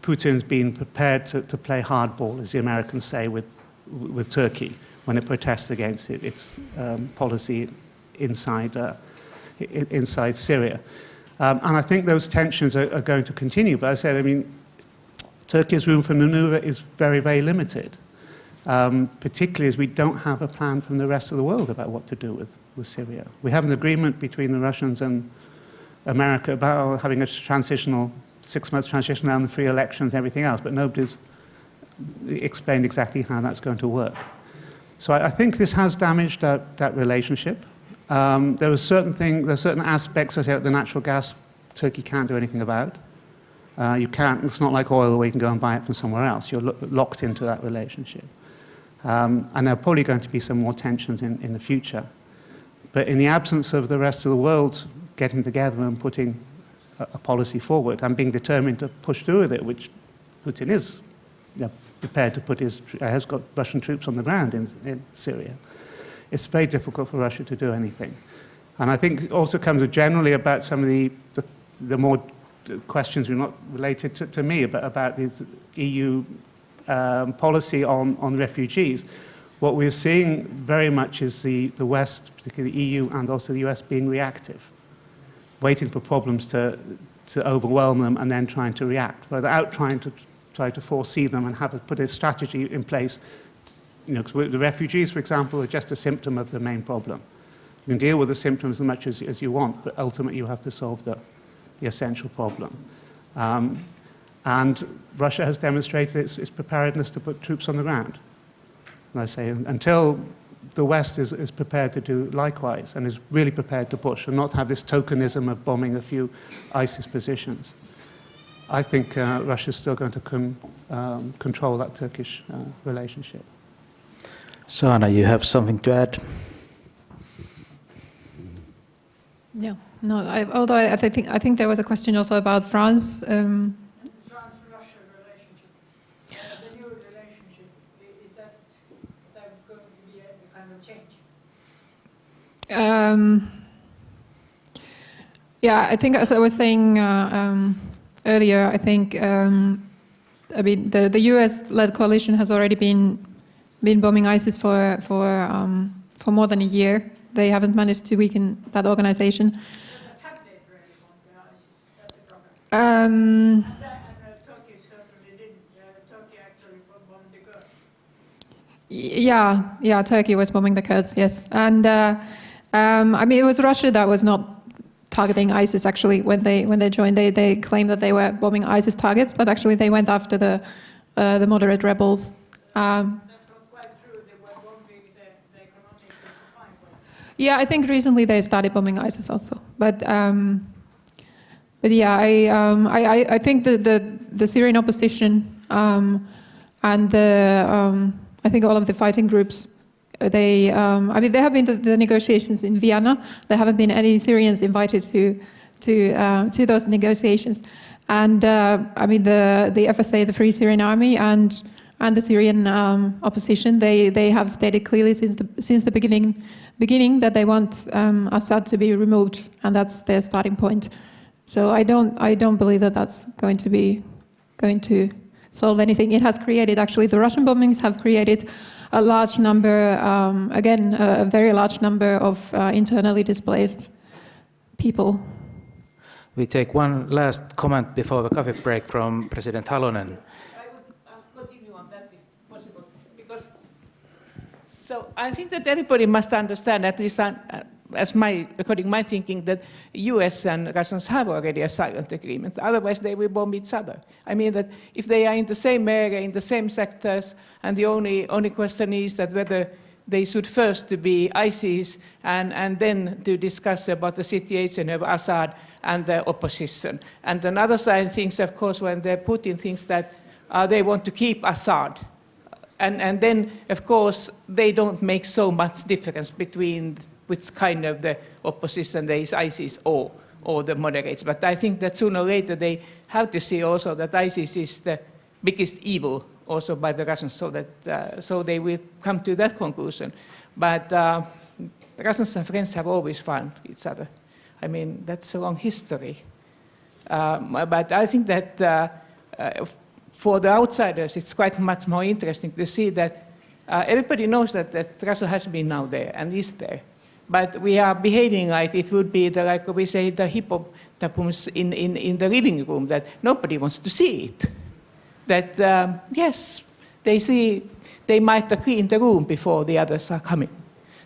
Putin's been prepared to play hardball, as the Americans say, with Turkey when it protests against its policy inside Syria. And I think those tensions are going to continue. But I said, I mean, Turkey's room for maneuver is very, very limited, particularly as we don't have a plan from the rest of the world about what to do with Syria. We have an agreement between the Russians and America about having a 6-month transition and free elections and everything else, but nobody's explained exactly how that's going to work. So I think this has damaged that relationship. There are certain aspects of the natural gas Turkey can't do anything about. It's not like oil where you can go and buy it from somewhere else. You're locked into that relationship. And there are probably going to be some more tensions in the future. But in the absence of the rest of the world getting together and putting a policy forward and being determined to push through with it, which Putin is prepared to has got Russian troops on the ground in Syria, it's very difficult for Russia to do anything. And I think it also comes generally about some of the more questions not related to me, but about the EU policy on refugees. What we're seeing very much is the West, particularly the EU and also the US, being reactive, waiting for problems to overwhelm them and then trying to react, without trying to foresee them and put a strategy in place. You know, 'cause the refugees, for example, are just a symptom of the main problem. You can deal with the symptoms as much as you want, but ultimately you have to solve the essential problem. And Russia has demonstrated its preparedness to put troops on the ground. And I say, until the West is prepared to do likewise and is really prepared to push and not have this tokenism of bombing a few ISIS positions, I think Russia is still going to control that Turkish relationship. Sana, you have something to add? No. Although I think there was a question also about France. France-Russia relationship, the new relationship, is that going to be a kind of change? Yeah, I think as I was saying earlier, I think the US-led coalition has already been bombing ISIS for more than a year. They haven't managed to weaken that organization. Turkey certainly didn't. Turkey actually bombed the Kurds. Yeah, Turkey was bombing the Kurds, yes. And I mean, it was Russia that was not targeting ISIS actually when they joined. They claimed that they were bombing ISIS targets, but actually they went after the moderate rebels. That's not quite true. They were bombing the economic supply points. Yeah, I think recently they started bombing ISIS also, but yeah, I think the Syrian opposition and I think all of the fighting groups, there have been the negotiations in Vienna. There haven't been any Syrians invited to those negotiations, and the FSA, the Free Syrian Army, and the Syrian opposition, they have stated clearly since the beginning that they want Assad to be removed, and that's their starting point. So I don't believe that that's going to solve anything. It has created, actually, the Russian bombings have created a large number, a very large number of internally displaced people. We take one last comment before the coffee break from President Halonen. I would continue on that if possible, because so I think that everybody must understand, at least according to my thinking, that US and Russians have already a silent agreement. Otherwise, they will bomb each other. I mean that if they are in the same area, in the same sectors, and the only question is that whether they should first to be ISIS and then to discuss about the situation of Assad and the opposition. And another side thinks, of course, when Putin thinks that they want to keep Assad. And then, of course, they don't make so much difference between which kind of the opposition there is, ISIS or the moderates. But I think that sooner or later they have to see also that ISIS is the biggest evil also by the Russians, so they will come to that conclusion. But Russians and French have always found each other. I mean, that's a long history. But I think that for the outsiders, it's quite much more interesting to see that everybody knows that Russia has been now there and is there. But we are behaving like it would be like we say the hippopotamus in the living room, that nobody wants to see it. That yes, they might clean the room before the others are coming.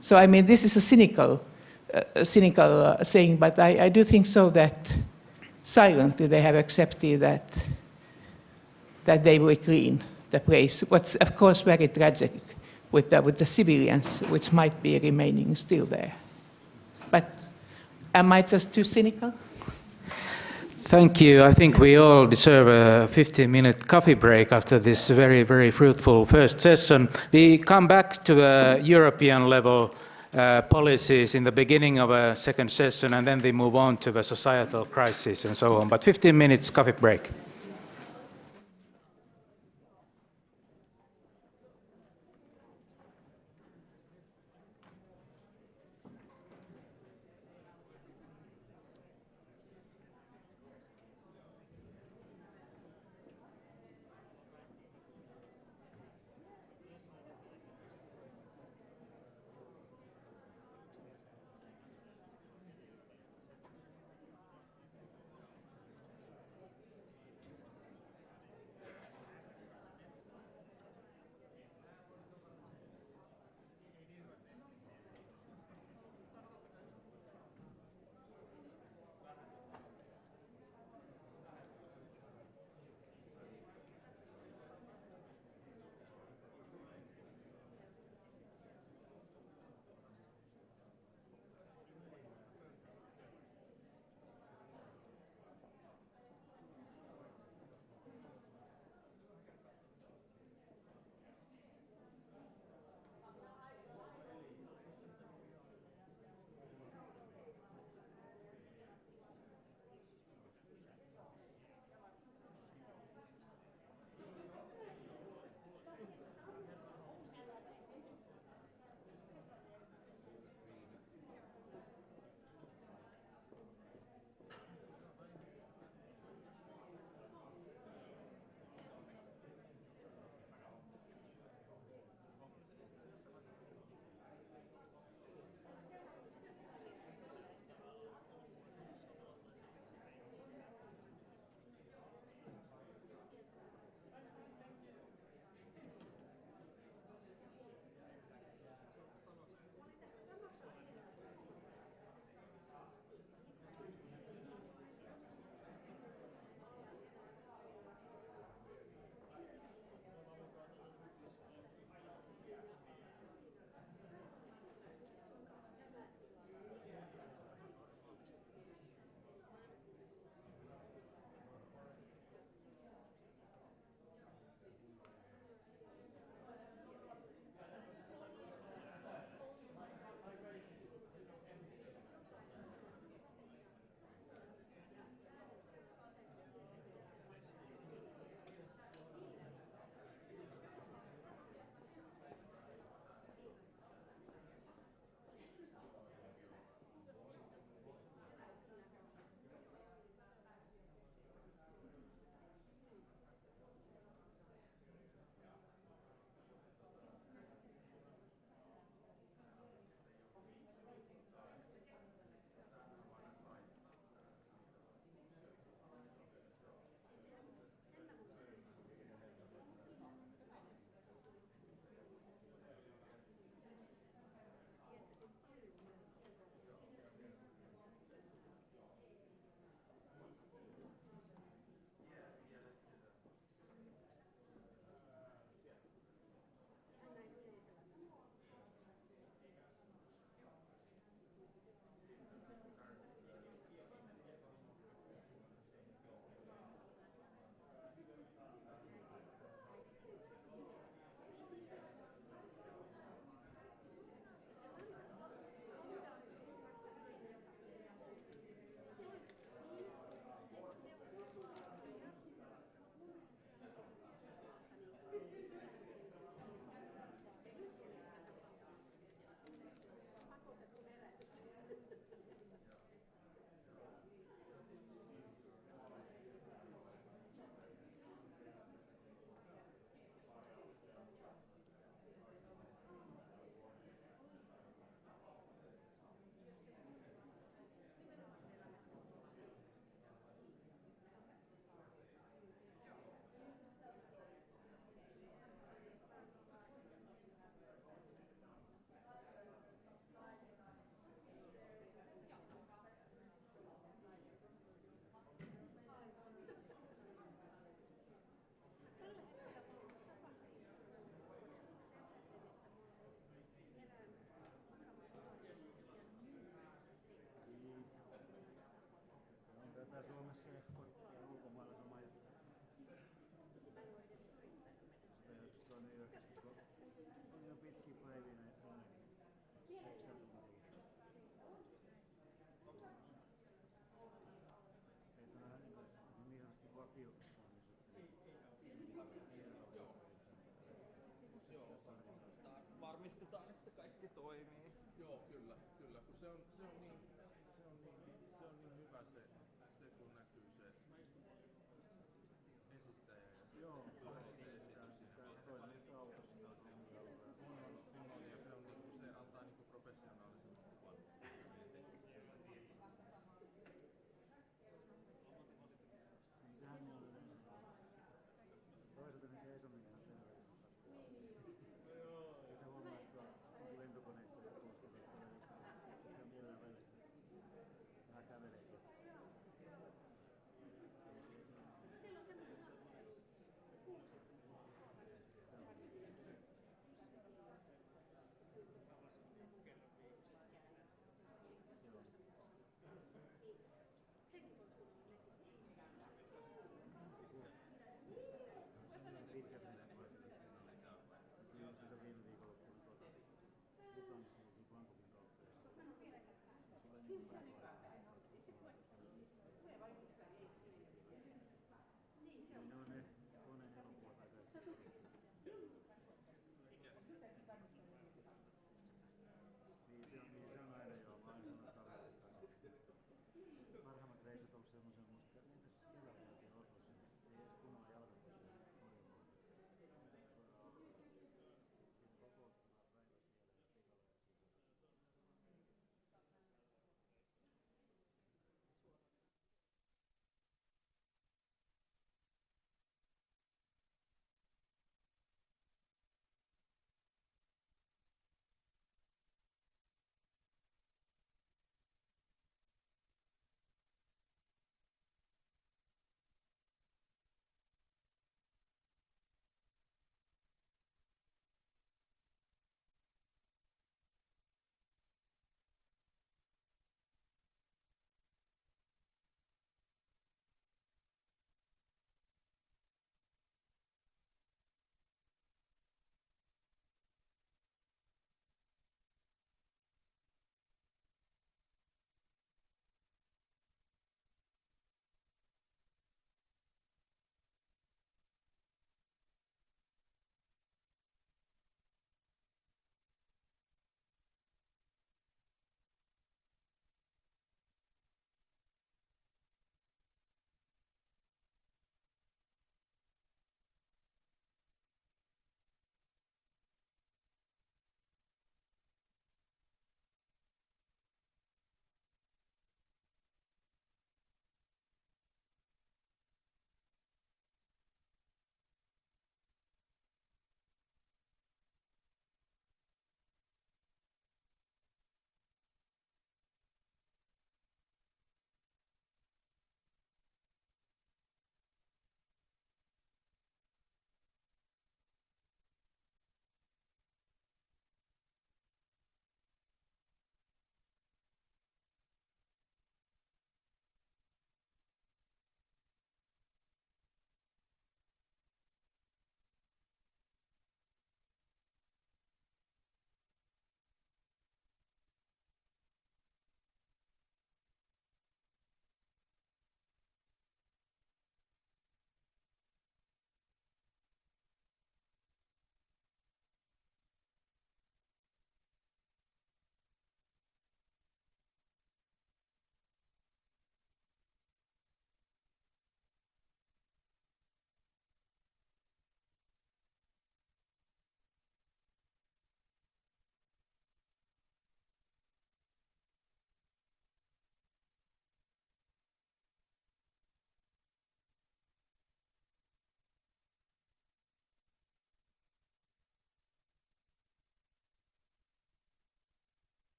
So I mean, this is a cynical saying, but I do think so that silently they have accepted that they will clean the place. What's of course very tragic with the civilians, which might be remaining still there. But am I just too cynical? Thank you. I think we all deserve a 15-minute coffee break after this very, very fruitful first session. We come back to the European level policies in the beginning of a second session, and then we move on to the societal crisis and so on. But 15 minutes coffee break. varmistetaan, että kaikki toimii. Joo, kyllä. Kun se on niin hyvä se kun näkyy se esittäjä ja se esitys siinä. Ja se on niinku, se antaa niinku professionaalisen kuvan. Sehän on toisaalta niin seisominen on ei se huomaa, että on lentokoneissa ja tuossa se on mielellään välistä.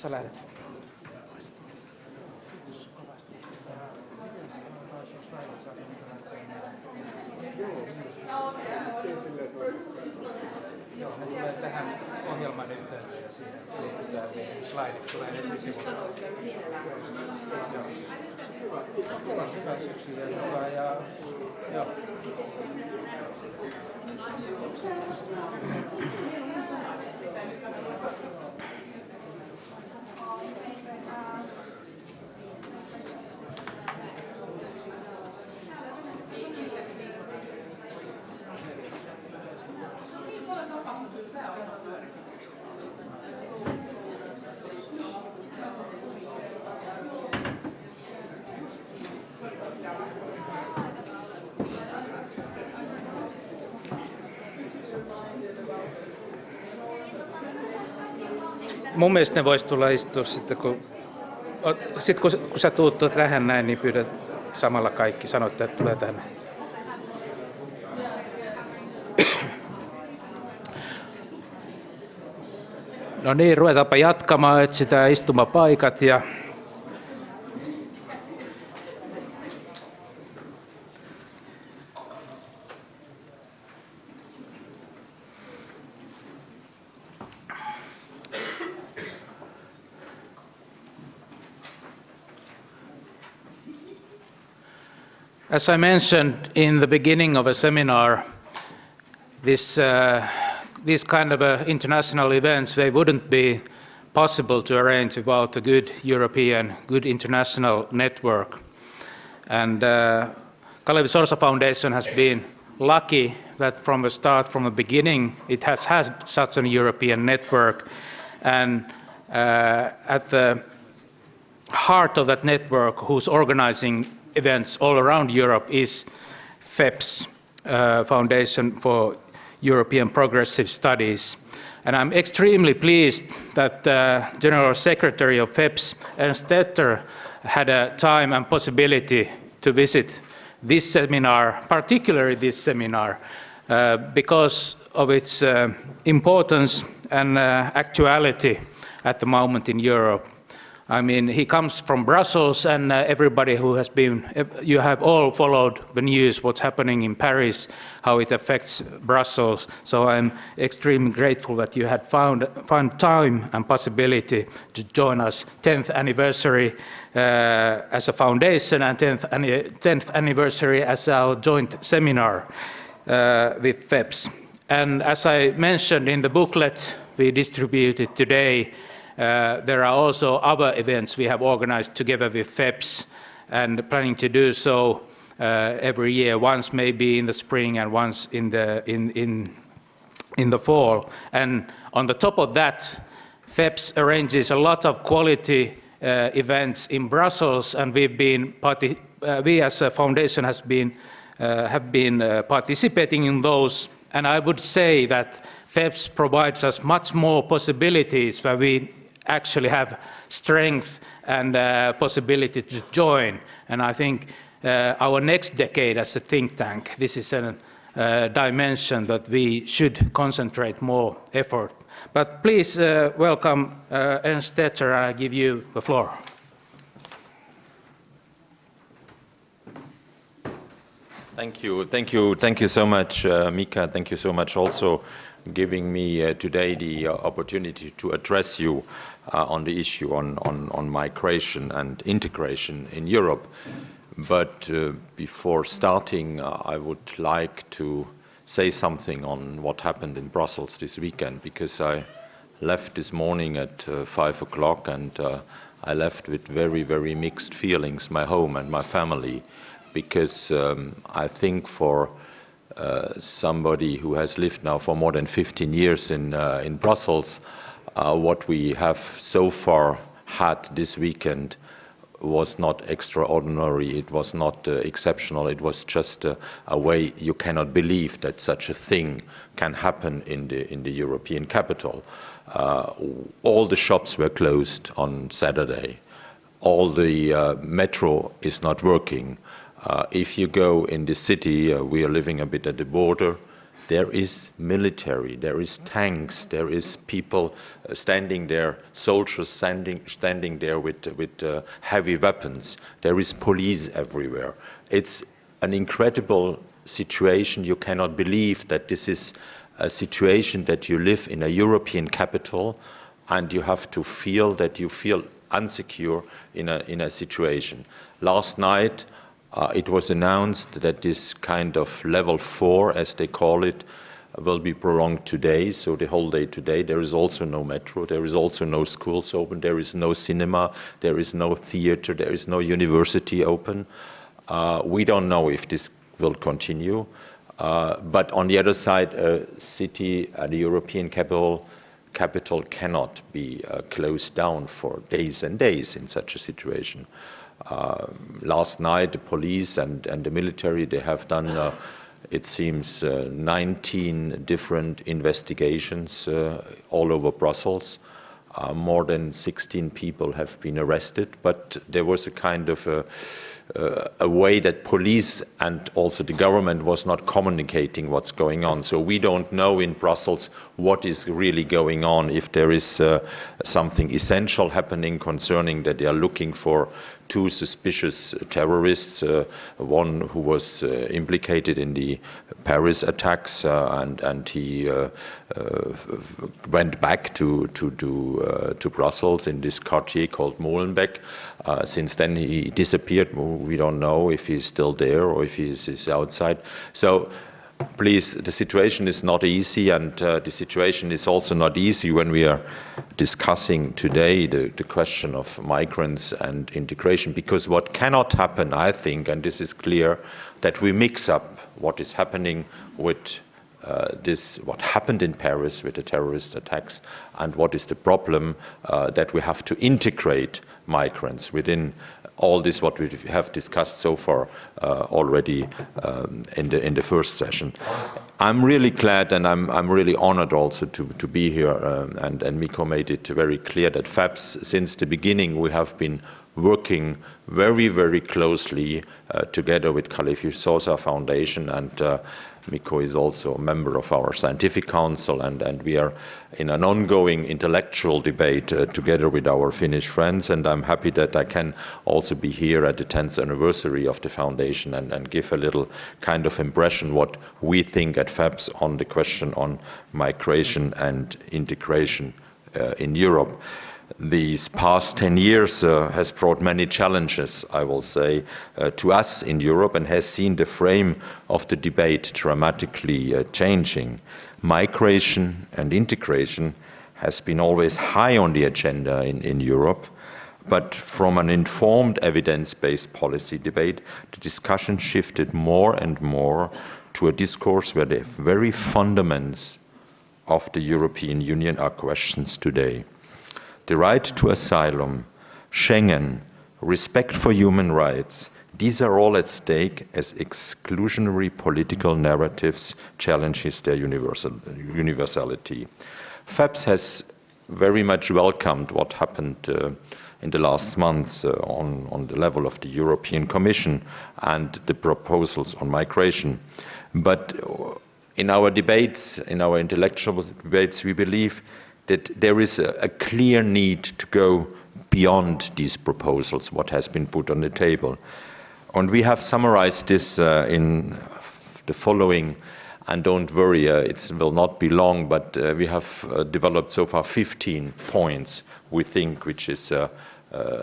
Sä lähdet. Joo, ne tulee tähän ohjelman yhteyteen ja siinä liitetään slaidit, tulee nettisivuille. Hyvä syksyä ja joo. Mun mielestä ne vois tulla istua sitten, kun sä tuut tähän näin, niin pyydät samalla kaikki. Sanoitte, että tulee tänne. No niin, ruvetaanpa jatkamaan, etsitään istumapaikat ja as I mentioned in the beginning of a seminar, these kind of international events, they wouldn't be possible to arrange without a good European, good international network. And Kalevi Sorsa Foundation has been lucky that from the start, from the beginning, it has had such a European network. And at the heart of that network, who's organizing events all around Europe, is FEPS, Foundation for European Progressive Studies. And I'm extremely pleased that the General Secretary of FEPS, Ernst Tetter, had a time and possibility to visit this seminar, particularly this seminar, because of its importance and actuality at the moment in Europe. I mean, he comes from Brussels, and everybody who has been, you have all followed the news, what's happening in Paris, how it affects Brussels. So I'm extremely grateful that you had found time and possibility to join us 10th anniversary as a foundation and 10th anniversary as our joint seminar with FEPS. And as I mentioned in the booklet we distributed today, there are also other events we have organized together with FEPS and planning to do so every year, once maybe in the spring and once in the fall. And on the top of that, FEPS arranges a lot of quality events in Brussels, and we as a foundation have been participating in those. And I would say that FEPS provides us much more possibilities where we actually have strength and possibility to join. And I think our next decade as a think tank, this is a dimension that we should concentrate more effort. But please welcome Ernst Tetter. I give you the floor. Thank you so much, Mika. Thank you so much also giving me today the opportunity to address you on the issue on migration and integration in Europe. But before starting, I would like to say something on what happened in Brussels this weekend, because I left this morning at 5 o'clock, and I left with very, very mixed feelings, my home and my family, because I think for somebody who has lived now for more than 15 years in Brussels, what we have so far had this weekend was not extraordinary, it was not exceptional, it was just a way you cannot believe that such a thing can happen in the European capital. All the shops were closed on Saturday. All the metro is not working. If you go in the city, we are living a bit at the border, there is military, there is tanks, there is people standing there, soldiers standing there with heavy weapons. There is police everywhere. It's an incredible situation. You cannot believe that this is a situation that you live in a European capital and you have to feel that you feel unsecure in a situation. Last night, it was announced that this kind of level 4, as they call it, will be prolonged today, so the whole day today. There is also no metro, there is also no schools open, there is no cinema, there is no theater, there is no university open. We don't know if this will continue, but on the other side, a city, the European capital cannot be closed down for days and days in such a situation. Last night, the police and the military, they have done, it seems, 19 different investigations all over Brussels. More than 16 people have been arrested, but there was a kind of a way that police and also the government was not communicating what's going on. So we don't know in Brussels what is really going on, if there is something essential happening concerning that they are looking for 2 suspicious terrorists, one who was implicated in the Paris attacks, and he went back to Brussels in this quartier called Molenbeek. Since then he disappeared. We don't know if he's still there or if he's outside. So please, the situation is not easy, and the situation is also not easy when we are discussing today the question of migrants and integration, because what cannot happen, I think, and this is clear, that we mix up what is happening with what happened in Paris with the terrorist attacks and what is the problem, that we have to integrate migrants within all this what we have discussed so far already in the first session. I'm really glad and I'm really honored also to be here, and Mikko made it very clear that FAPS, since the beginning, we have been working very, very closely together with Kalevi Sosa Foundation, and Mikko is also a member of our scientific council, and we are in an ongoing intellectual debate together with our Finnish friends, and I'm happy that I can also be here at the 10th anniversary of the foundation and give a little kind of impression what we think at FAPS on the question on migration and integration in Europe. These past 10 years has brought many challenges, I will say, to us in Europe, and has seen the frame of the debate dramatically changing. Migration and integration has been always high on the agenda in Europe, but from an informed evidence-based policy debate, the discussion shifted more and more to a discourse where the very fundaments of the European Union are questions today. The right to asylum, Schengen, respect for human rights, these are all at stake as exclusionary political narratives challenges their universality. FAPS has very much welcomed what happened in the last month on the level of the European Commission and the proposals on migration. But in our debates, in our intellectual debates, we believe that there is a clear need to go beyond these proposals, what has been put on the table. And we have summarized this in the following, and don't worry, it will not be long, but we have developed so far 15 points, we think, which is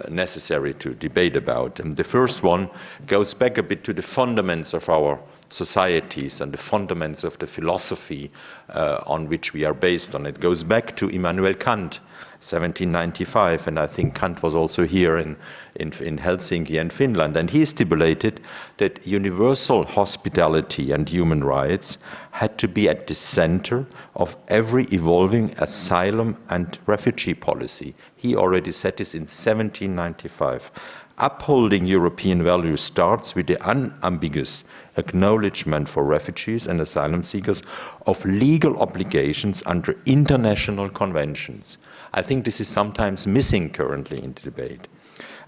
necessary to debate about. And the first one goes back a bit to the fundamentals of our societies and the fundamentals of the philosophy on which we are based on. It goes back to Immanuel Kant, 1795, and I think Kant was also here in Helsinki and Finland, and he stipulated that universal hospitality and human rights had to be at the center of every evolving asylum and refugee policy. He already said this in 1795. Upholding European values starts with the unambiguous acknowledgement for refugees and asylum seekers of legal obligations under international conventions. I think this is sometimes missing currently in the debate.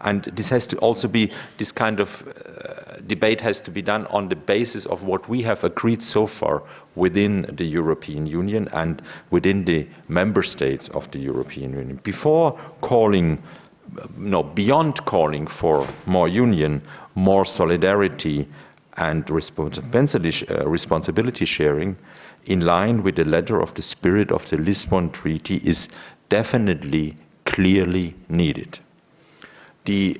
And this has to also be, this kind of debate has to be done on the basis of what we have agreed so far within the European Union and within the member states of the European Union. Before calling, beyond calling for more union, more solidarity and responsibility sharing, in line with the letter of the spirit of the Lisbon Treaty, is definitely, clearly needed. The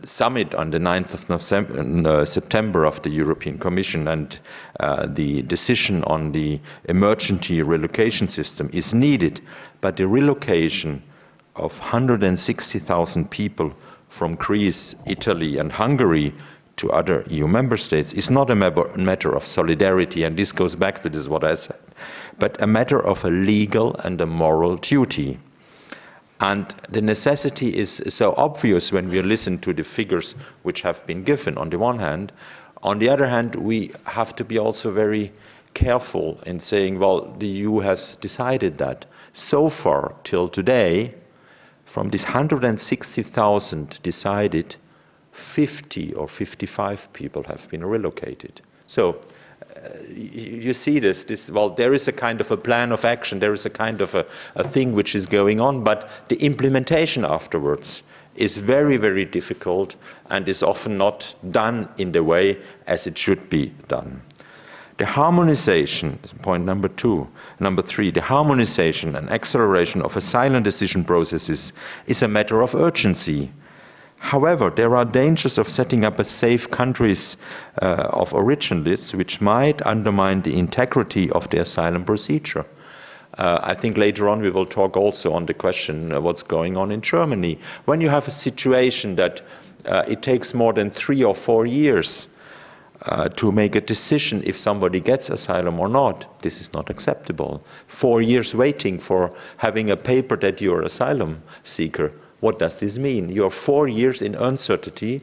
summit on the 9th of September of the European Commission and the decision on the emergency relocation system is needed, but the relocation of 160,000 people from Greece, Italy and Hungary to other EU member states is not a matter of solidarity, and this goes back to this what I said, but a matter of a legal and a moral duty. And the necessity is so obvious when we listen to the figures which have been given on the one hand. On the other hand, we have to be also very careful in saying, well, the EU has decided that. So far, till today, from these 160,000 decided, 50 or 55 people have been relocated. So you see this, well, there is a kind of a plan of action, there is a kind of a thing which is going on, but the implementation afterwards is very, very difficult and is often not done in the way as it should be done. The harmonization, point number 2. Number 3, the harmonization and acceleration of asylum decision processes is a matter of urgency. However, there are dangers of setting up a safe countries of origin lists which might undermine the integrity of the asylum procedure. I think later on we will talk also on the question of what's going on in Germany. When you have a situation that it takes more than 3 or 4 years to make a decision if somebody gets asylum or not, this is not acceptable. 4 years waiting for having a paper that you're an asylum seeker. What does this mean? You are 4 years in uncertainty,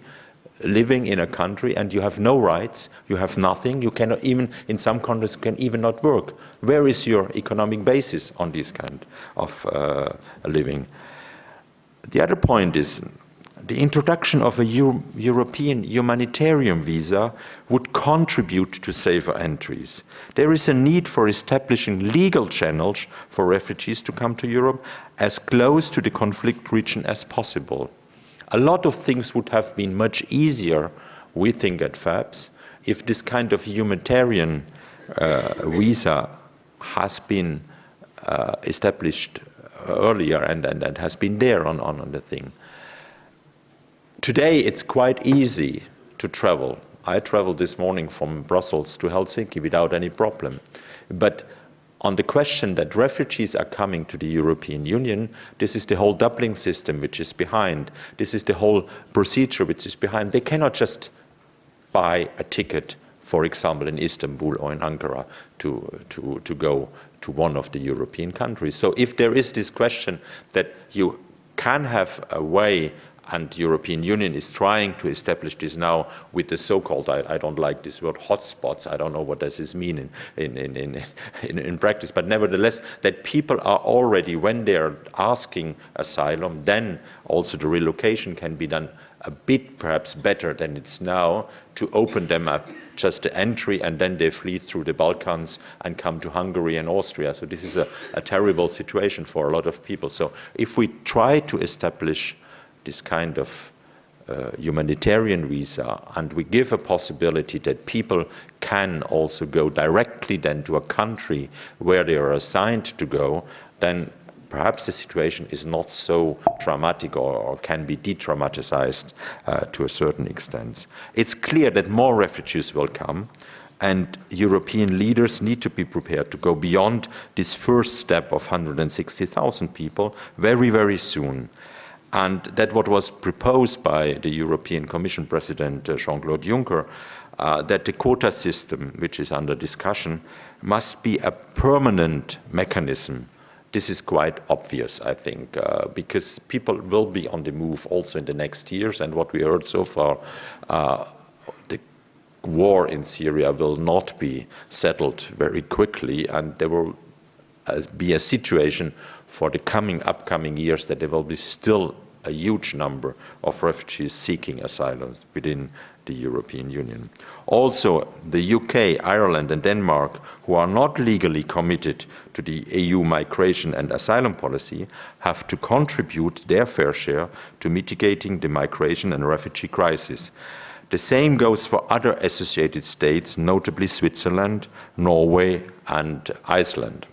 living in a country, and you have no rights, you have nothing, you cannot even, in some countries, can even not work. Where is your economic basis on this kind of living? The other point is, the introduction of a European humanitarian visa would contribute to safer entries. There is a need for establishing legal channels for refugees to come to Europe as close to the conflict region as possible. A lot of things would have been much easier, we think at FABS, if this kind of humanitarian visa has been established earlier and has been there on the thing. Today it's quite easy to travel. I traveled this morning from Brussels to Helsinki without any problem. But on the question that refugees are coming to the European Union, this is the whole Dublin system which is behind. This is the whole procedure which is behind. They cannot just buy a ticket, for example, in Istanbul or in Ankara to go to one of the European countries. So if there is this question that you can have a way, and the European Union is trying to establish this now with the so-called, I don't like this word, hotspots. I don't know what does this mean in practice, but nevertheless, that people are already, when they're asking asylum, then also the relocation can be done a bit perhaps better than it's now, to open them up just the entry, and then they flee through the Balkans and come to Hungary and Austria. So this is a terrible situation for a lot of people. So if we try to establish this kind of humanitarian visa, and we give a possibility that people can also go directly then to a country where they are assigned to go, then perhaps the situation is not so dramatic or can be de-traumatized to a certain extent. It's clear that more refugees will come, and European leaders need to be prepared to go beyond this first step of 160,000 people very, very soon. And that what was proposed by the European Commission President Jean-Claude Juncker, that the quota system, which is under discussion, must be a permanent mechanism. This is quite obvious, I think, because people will be on the move also in the next years, and what we heard so far, the war in Syria will not be settled very quickly, and there will be a situation for the upcoming years that there will be still a huge number of refugees seeking asylum within the European Union. Also, the UK, Ireland and Denmark, who are not legally committed to the EU migration and asylum policy, have to contribute their fair share to mitigating the migration and refugee crisis. The same goes for other associated states, notably Switzerland, Norway and Iceland.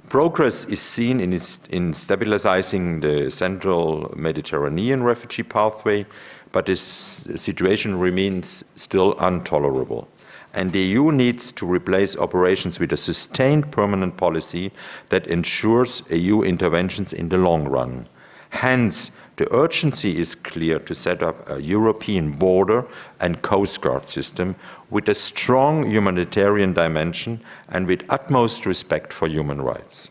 Progress is seen in stabilizing the central Mediterranean refugee pathway, but this situation remains still intolerable. And the EU needs to replace operations with a sustained permanent policy that ensures EU interventions in the long run. Hence, the urgency is clear to set up a European border and coast guard system with a strong humanitarian dimension and with utmost respect for human rights.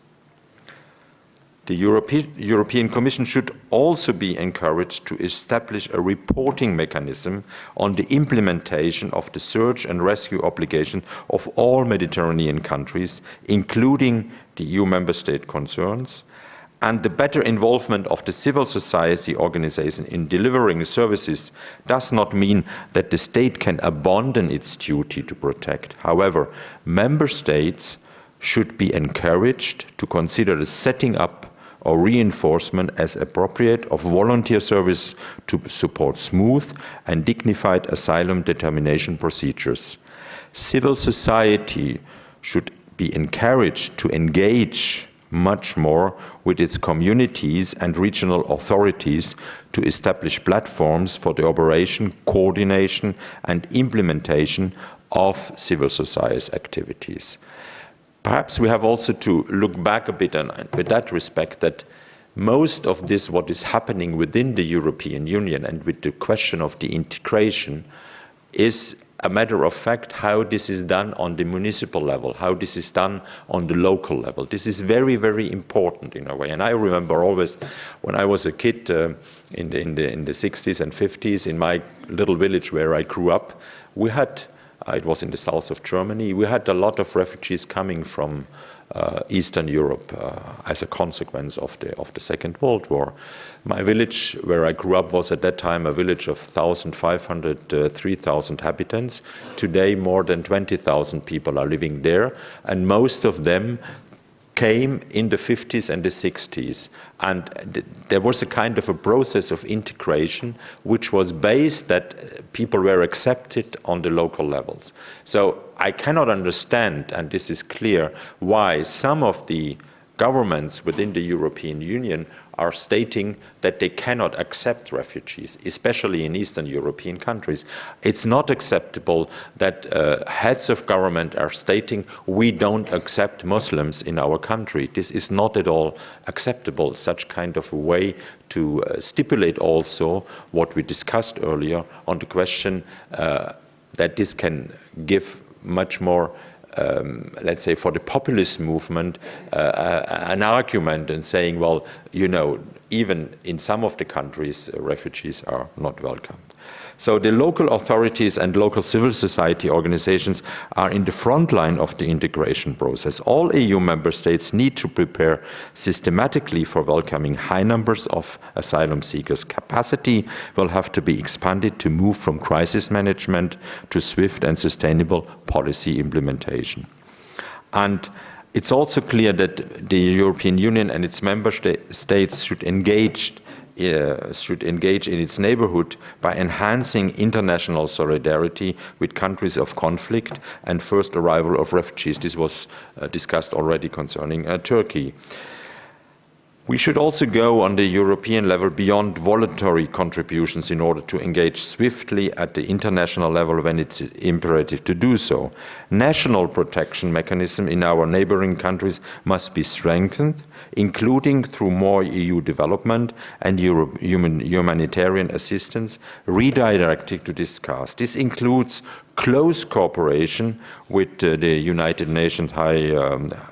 The European Commission should also be encouraged to establish a reporting mechanism on the implementation of the search and rescue obligation of all Mediterranean countries, including the EU member state concerns, and the better involvement of the civil society organization in delivering services does not mean that the state can abandon its duty to protect. However, member states should be encouraged to consider the setting up or reinforcement as appropriate of volunteer service to support smooth and dignified asylum determination procedures. Civil society should be encouraged to engage much more with its communities and regional authorities to establish platforms for the operation, coordination and implementation of civil society activities. Perhaps we have also to look back a bit and with that respect that most of this, what is happening within the European Union and with the question of the integration, is a matter of fact how this is done on the municipal level, how this is done on the local level. This is very, very important in a way. And I remember always when I was a kid in the 60s and 50s in my little village where I grew up, we had, it was in the south of Germany, we had a lot of refugees coming from Eastern Europe as a consequence of the Second World War. My village where I grew up was at that time a village of 1,500, 3,000 inhabitants. Today more than 20,000 people are living there, and most of them came in the 50s and the 60s. And there was a kind of a process of integration which was based that people were accepted on the local levels. So I cannot understand, and this is clear, why some of the governments within the European Union are stating that they cannot accept refugees, especially in Eastern European countries. It's not acceptable that heads of government are stating we don't accept Muslims in our country. This is not at all acceptable, such kind of a way to stipulate also what we discussed earlier on the question that this can give much more let's say, for the populist movement, an argument and saying, well, you know, even in some of the countries, refugees are not welcomed. So the local authorities and local civil society organizations are in the front line of the integration process. All EU member states need to prepare systematically for welcoming high numbers of asylum seekers. Capacity will have to be expanded to move from crisis management to swift and sustainable policy implementation. And it's also clear that the European Union and its member states should engage in its neighborhood by enhancing international solidarity with countries of conflict and first arrival of refugees. This was discussed already concerning Turkey. We should also go on the European level beyond voluntary contributions in order to engage swiftly at the international level when it's imperative to do so. National protection mechanisms in our neighboring countries must be strengthened, including through more EU development and humanitarian assistance redirected to this cause. This includes close cooperation with the United Nations High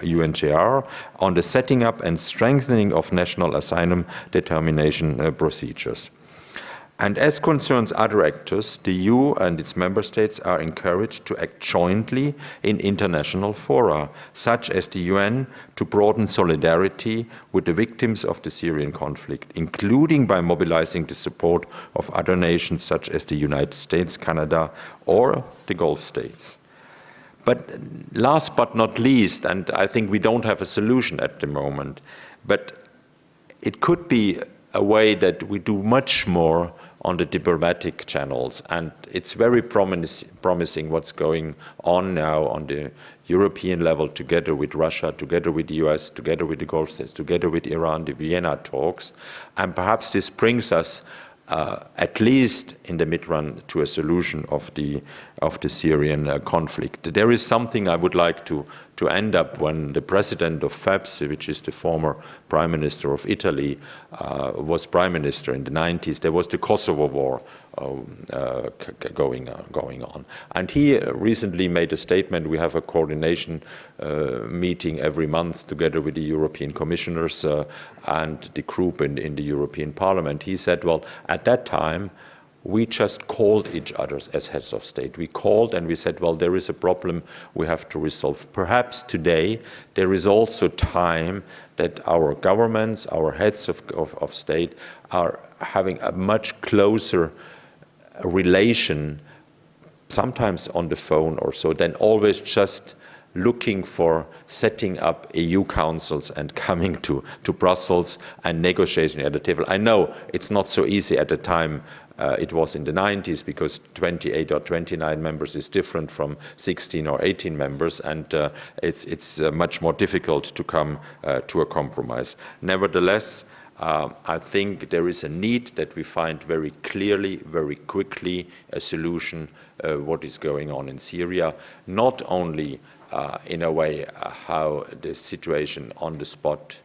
UNHCR on the setting up and strengthening of national asylum determination procedures. And as concerns other actors, the EU and its member states are encouraged to act jointly in international fora, such as the UN, to broaden solidarity with the victims of the Syrian conflict, including by mobilizing the support of other nations such as the United States, Canada, or the Gulf states. But last but not least, and I think we don't have a solution at the moment, but it could be a way that we do much more on the diplomatic channels, and it's very promising what's going on now on the European level, together with Russia, together with the US, together with the Gulf states, together with Iran, the Vienna talks, and perhaps this brings us at least in the mid-run to a solution of the Syrian conflict. There is something I would like to end up when the president of FEPS, which is the former prime minister of Italy, was prime minister in the 90s. There was the Kosovo war going on. And he recently made a statement. We have a coordination meeting every month together with the European commissioners and the group in the European Parliament. He said, well, at that time, we just called each other as heads of state. We called and we said, well, there is a problem we have to resolve. Perhaps today there is also time that our governments, our heads of state are having a much closer relation, sometimes on the phone or so, than always just looking for setting up EU councils and coming to Brussels and negotiating at the table. I know it's not so easy at the time. It was in the 90s, because 28 or 29 members is different from 16 or 18 members, and it's much more difficult to come to a compromise. Nevertheless, I think there is a need that we find very clearly, very quickly, a solution what is going on in Syria, not only in a way how the situation on the spot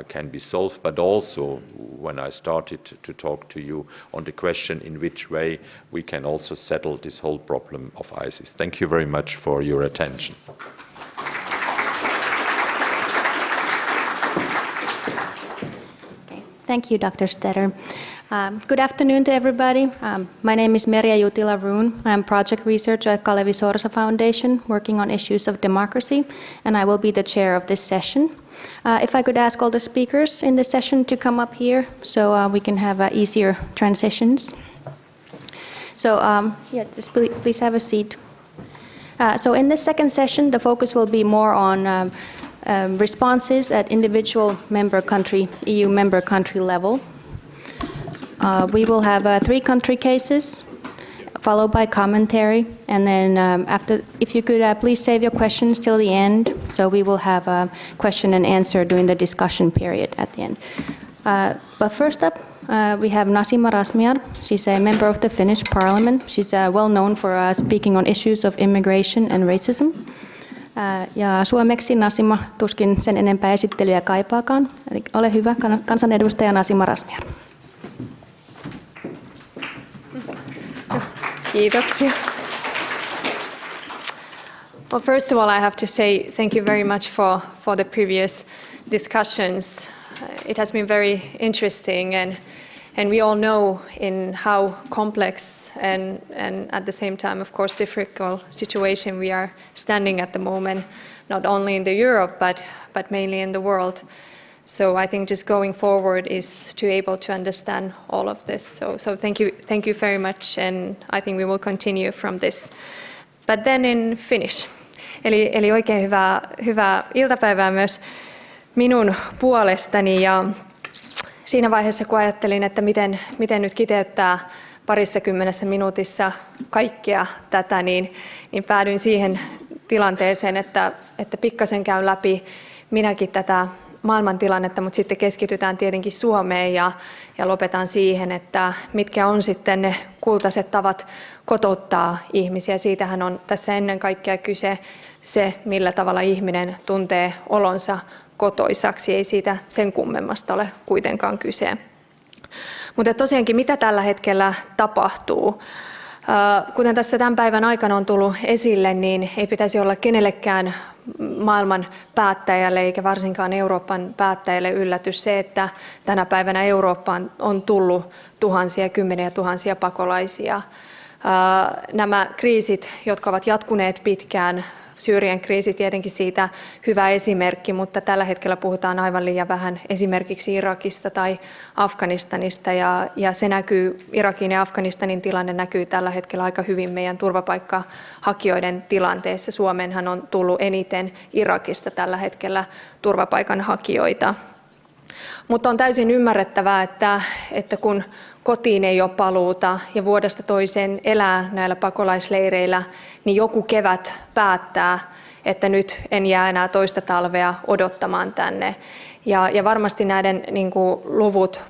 can be solved, but also when I started to talk to you on the question in which way we can also settle this whole problem of ISIS. Thank you very much for your attention. Okay. Thank you, Dr. Stetter. Good afternoon to everybody. My name is Merja Jutila-Ruun. I'm project researcher at Kalevi Sorsa Foundation, working on issues of democracy, and I will be the chair of this session. If I could ask all the speakers in this session to come up here so we can have easier transitions. So yeah, just please have a seat. So in this second session, the focus will be more on responses at individual member country, EU member country level. We will have 3 country cases, followed by commentary, and then after, if you could please save your questions till the end, so we will have a question and answer during the discussion period at the end. But first up, we have Nasima Razmyar. She's a member of the Finnish Parliament. She's well known for speaking on issues of immigration and racism. Ja suomeksi Nasima tuskin sen enempää esittelyä kaipaakaan. Eli ole hyvä, kansanedustaja Nasima Razmyar. Kiitoksia. Well, first of all, I have to say thank you very much for the previous discussions. It has been very interesting, and we all know in how complex and at the same time, of course, difficult situation we are standing at the moment, not only in the Europe, but mainly in the world. So I think just going forward is to able to understand all of this. So thank you very much, and I think we will continue from this. But then in Finnish. Eli oikein hyvää iltapäivää myös minun puolestani. Ja siinä vaiheessa, kun ajattelin, että miten nyt kiteyttää 20 minuutissa kaikkea tätä, niin päädyin siihen tilanteeseen, että pikkasen käyn läpi minäkin tätä maailmantilannetta, mutta sitten keskitytään tietenkin Suomeen ja lopetan siihen, että mitkä on sitten ne kultaiset tavat kotouttaa ihmisiä. Siitähän on tässä ennen kaikkea kyse se, millä tavalla ihminen tuntee olonsa kotoisaksi. Ei siitä sen kummemmasta ole kuitenkaan kyse. Mutta tosiaankin, mitä tällä hetkellä tapahtuu? Kuten tässä tämän päivän aikana on tullut esille, niin ei pitäisi olla kenellekään maailman päättäjälle eikä varsinkaan Euroopan päättäjälle yllätys se, että tänä päivänä Eurooppaan on tullut kymmeniä tuhansia pakolaisia. Nämä kriisit, jotka ovat jatkuneet pitkään, Syyrian kriisi tietenkin siitä hyvä esimerkki, mutta tällä hetkellä puhutaan aivan liian vähän esimerkiksi Irakista tai Afganistanista ja se näkyy, Irakin ja Afganistanin tilanne näkyy tällä hetkellä aika hyvin meidän turvapaikkahakijoiden tilanteessa. Suomeenhan on tullut eniten Irakista tällä hetkellä turvapaikanhakijoita. Mutta on täysin ymmärrettävää, että kun kotiin ei ole paluuta ja vuodesta toiseen elää näillä pakolaisleireillä, niin joku kevät päättää, että nyt en jää enää toista talvea odottamaan tänne. Ja varmasti näiden luvut,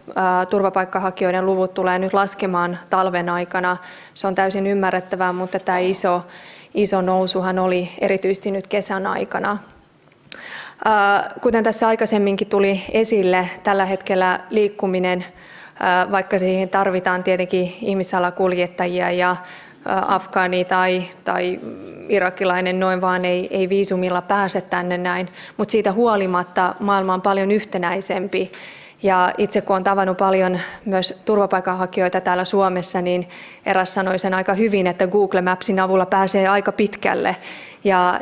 turvapaikkahakijoiden luvut tulee nyt laskemaan talven aikana. Se on täysin ymmärrettävää, mutta tämä iso nousuhan oli erityisesti nyt kesän aikana. Kuten tässä aikaisemminkin tuli esille, tällä hetkellä liikkuminen, vaikka siihen tarvitaan tietenkin ihmissalakuljettajia ja afgaani tai irakilainen noin vaan ei viisumilla pääse tänne näin, mutta siitä huolimatta maailma on paljon yhtenäisempi. Ja itse kun olen tavannut paljon myös turvapaikanhakijoita täällä Suomessa, niin eräs sanoi sen aika hyvin, että Google Mapsin avulla pääsee aika pitkälle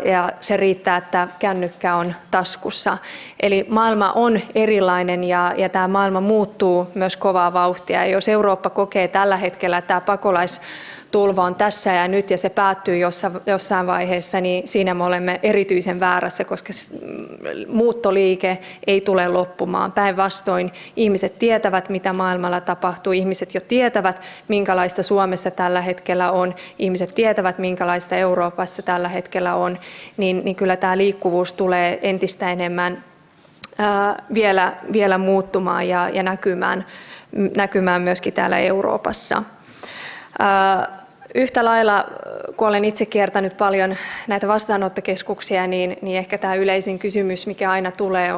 ja se riittää, että kännykkä on taskussa. Eli maailma on erilainen ja tämä maailma muuttuu myös kovaa vauhtia. Ja jos Eurooppa kokee tällä hetkellä, että tämä pakolaistulva on tässä ja nyt ja se päättyy jossain vaiheessa, niin siinä me olemme erityisen väärässä, koska muuttoliike ei tule loppumaan. Päinvastoin ihmiset tietävät, mitä maailmalla tapahtuu. Ihmiset jo tietävät, minkälaista Suomessa tällä hetkellä on. Ihmiset tietävät, minkälaista Euroopassa tällä hetkellä on. Niin kyllä tämä liikkuvuus tulee entistä enemmän vielä muuttumaan ja näkymään myöskin täällä Euroopassa. Yhtä lailla, kun olen itse kiertänyt paljon näitä vastaanottokeskuksia, niin ehkä tämä yleisin kysymys, mikä aina tulee,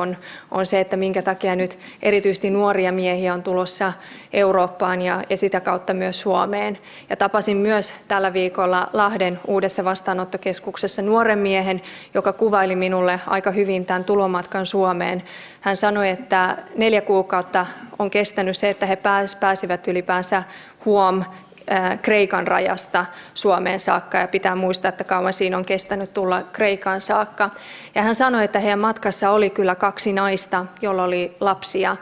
on se, että minkä takia nyt erityisesti nuoria miehiä on tulossa Eurooppaan ja sitä kautta myös Suomeen. Ja tapasin myös tällä viikolla Lahden uudessa vastaanottokeskuksessa nuoren miehen, joka kuvaili minulle aika hyvin tämän tulomatkan Suomeen. Hän sanoi, että 4 kuukautta on kestänyt se, että he pääsivät ylipäänsä Kreikan rajasta Suomeen saakka ja pitää muistaa, että kauan siinä on kestänyt tulla Kreikan saakka. Ja hän sanoi, että heidän matkassa oli kyllä 2 naista, joilla oli lapsia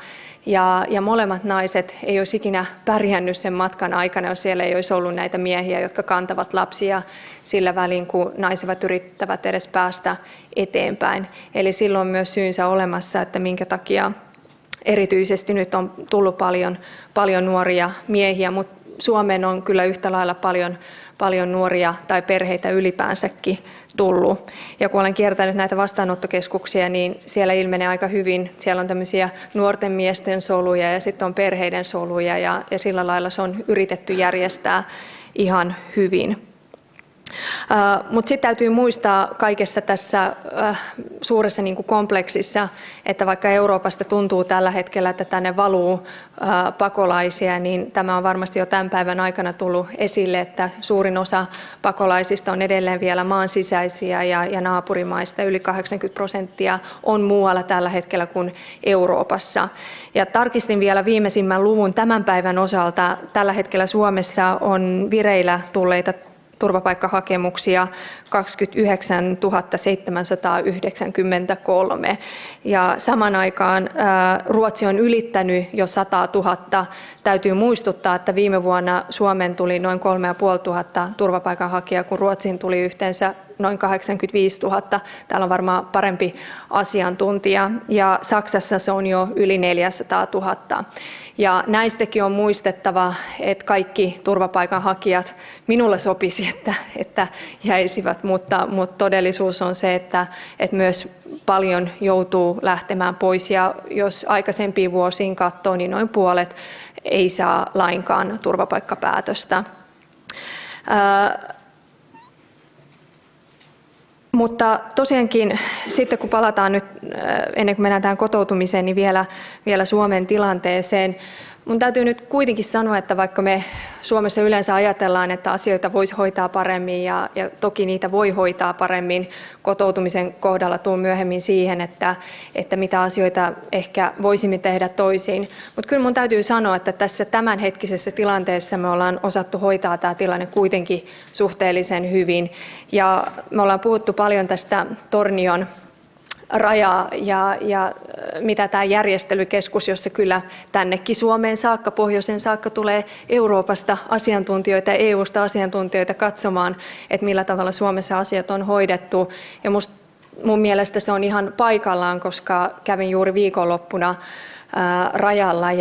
ja molemmat naiset ei olisi ikinä pärjännyt sen matkan aikana, jos siellä ei olisi ollut näitä miehiä, jotka kantavat lapsia sillä välin, kun naiset yrittävät edes päästä eteenpäin. Eli silloin on myös syynsä olemassa, että minkä takia erityisesti nyt on tullut paljon nuoria miehiä, mutta Suomeen on kyllä yhtä lailla paljon nuoria tai perheitä ylipäänsäkin tullut. Ja kun olen kiertänyt näitä vastaanottokeskuksia, niin siellä ilmenee aika hyvin. Siellä on tämmöisiä nuorten miesten soluja ja sitten on perheiden soluja ja sillä lailla se on yritetty järjestää ihan hyvin. Mutta sitten täytyy muistaa kaikessa tässä suuressa kompleksissa, että vaikka Euroopasta tuntuu tällä hetkellä, että tänne valuu pakolaisia, niin tämä on varmasti jo tämän päivän aikana tullut esille, että suurin osa pakolaisista on edelleen vielä maan sisäisiä ja naapurimaista yli 80% on muualla tällä hetkellä kuin Euroopassa. Ja tarkistin vielä viimeisimmän luvun tämän päivän osalta. Tällä hetkellä Suomessa on vireillä tulleita turvapaikkahakemuksia 29 793 ja saman aikaan Ruotsi on ylittänyt jo 100 000. Täytyy muistuttaa, että viime vuonna Suomeen tuli noin 3500 turvapaikanhakijaa, kun Ruotsiin tuli yhteensä noin 85 000. Täällä on varmaan parempi asiantuntija ja Saksassa se on jo yli 400 000. Ja näistäkin on muistettava, että kaikki turvapaikanhakijat minulle sopisi, että jäisivät, mutta todellisuus on se, että myös paljon joutuu lähtemään pois ja jos aikaisempiin vuosiin katsoo, niin noin puolet ei saa lainkaan turvapaikkapäätöstä. Mutta tosiaankin sitten kun palataan nyt, ennen kuin mennään tähän kotoutumiseen, niin vielä Suomen tilanteeseen. Mun täytyy nyt kuitenkin sanoa, että vaikka me Suomessa yleensä ajatellaan, että asioita voisi hoitaa paremmin ja toki niitä voi hoitaa paremmin, kotoutumisen kohdalla tuun myöhemmin siihen, että mitä asioita ehkä voisimme tehdä toisin. Mutta kyllä mun täytyy sanoa, että tässä tämänhetkisessä tilanteessa me ollaan osattu hoitaa tämä tilanne kuitenkin suhteellisen hyvin. Ja me ollaan puhuttu paljon tästä Tornion raja ja mitä tämä järjestelykeskus, jossa kyllä tännekin Suomeen saakka, pohjoiseen saakka tulee Euroopasta asiantuntijoita ja EUsta asiantuntijoita katsomaan, että millä tavalla Suomessa asiat on hoidettu. Ja mun mielestä se on ihan paikallaan, koska kävin juuri viikonloppuna rajalla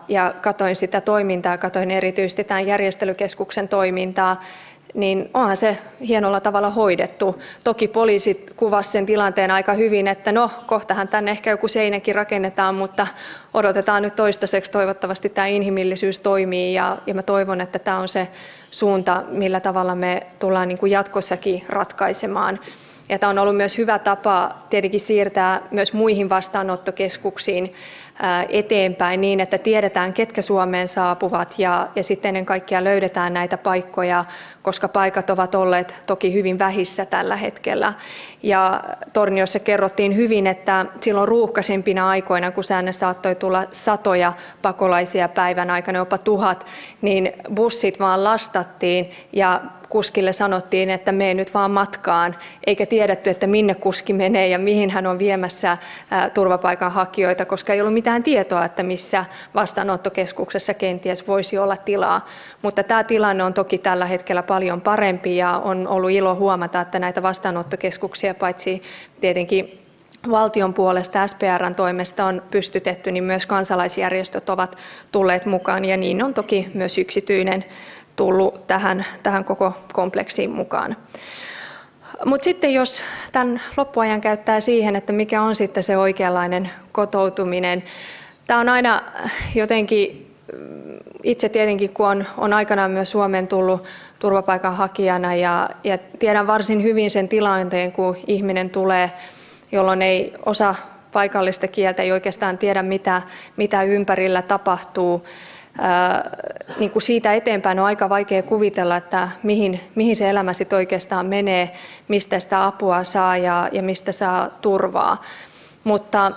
ja katoin sitä toimintaa, katoin erityisesti tämän järjestelykeskuksen toimintaa, niin onhan se hienolla tavalla hoidettu. Toki poliisit kuvasivat sen tilanteen aika hyvin, että no, kohtahan tänne ehkä joku seinäkin rakennetaan, mutta odotetaan nyt toistaiseksi. Toivottavasti tämä inhimillisyys toimii ja mä toivon, että tämä on se suunta, millä tavalla me tullaan niin kuin jatkossakin ratkaisemaan. Ja tämä on ollut myös hyvä tapa tietenkin siirtää myös muihin vastaanottokeskuksiin eteenpäin niin, että tiedetään, ketkä Suomeen saapuvat ja sitten ennen kaikkea löydetään näitä paikkoja, koska paikat ovat olleet toki hyvin vähissä tällä hetkellä. Ja Torniossa kerrottiin hyvin, että silloin ruuhkaisempina aikoina, kun tänne saattoi tulla satoja pakolaisia päivän aikana, jopa 1000, niin bussit vaan lastattiin ja kuskille sanottiin, että mene nyt vaan matkaan, eikä tiedetty, että minne kuski menee ja mihin hän on viemässä turvapaikanhakijoita, koska ei ollut mitään tietoa, että missä vastaanottokeskuksessa kenties voisi olla tilaa. Mutta tämä tilanne on toki tällä hetkellä paljon parempi ja on ollut ilo huomata, että näitä vastaanottokeskuksia paitsi tietenkin valtion puolesta SPR:n toimesta on pystytetty, niin myös kansalaisjärjestöt ovat tulleet mukaan ja niin on toki myös yksityinen tullut tähän koko kompleksiin mukaan. Mutta sitten jos tämän loppuajan käyttää siihen, että mikä on sitten se oikeanlainen kotoutuminen, tämä on aina jotenkin, itse tietenkin kun on aikanaan myös Suomeen tullut turvapaikanhakijana ja tiedän varsin hyvin sen tilanteen, kun ihminen tulee, jolloin ei osaa paikallista kieltä, ei oikeastaan tiedä mitä ympärillä tapahtuu. Niin kuin siitä eteenpäin on aika vaikea kuvitella, että mihin se elämä sitten oikeastaan menee, mistä sitä apua saa ja mistä saa turvaa. Mutta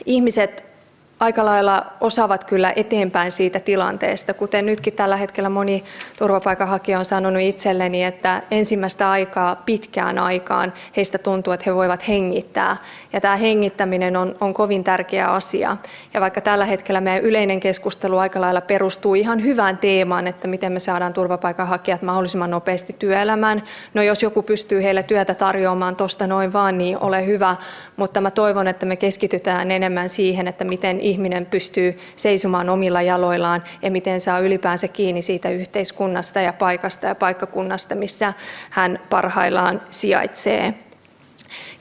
ihmiset aika lailla osaavat kyllä eteenpäin siitä tilanteesta, kuten nytkin tällä hetkellä moni turvapaikanhakija on sanonut itselleni, että ensimmäistä aikaa pitkään aikaan heistä tuntuu, että he voivat hengittää. Ja tämä hengittäminen on kovin tärkeä asia. Ja vaikka tällä hetkellä meidän yleinen keskustelu aika lailla perustuu ihan hyvään teemaan, että miten me saadaan turvapaikanhakijat mahdollisimman nopeasti työelämään. No jos joku pystyy heille työtä tarjoamaan tuosta noin vaan, niin ole hyvä. Mutta mä toivon, että me keskitytään enemmän siihen, että miten ihminen pystyy seisomaan omilla jaloillaan ja miten saa ylipäänsä kiinni siitä yhteiskunnasta ja paikasta ja paikkakunnasta, missä hän parhaillaan sijaitsee.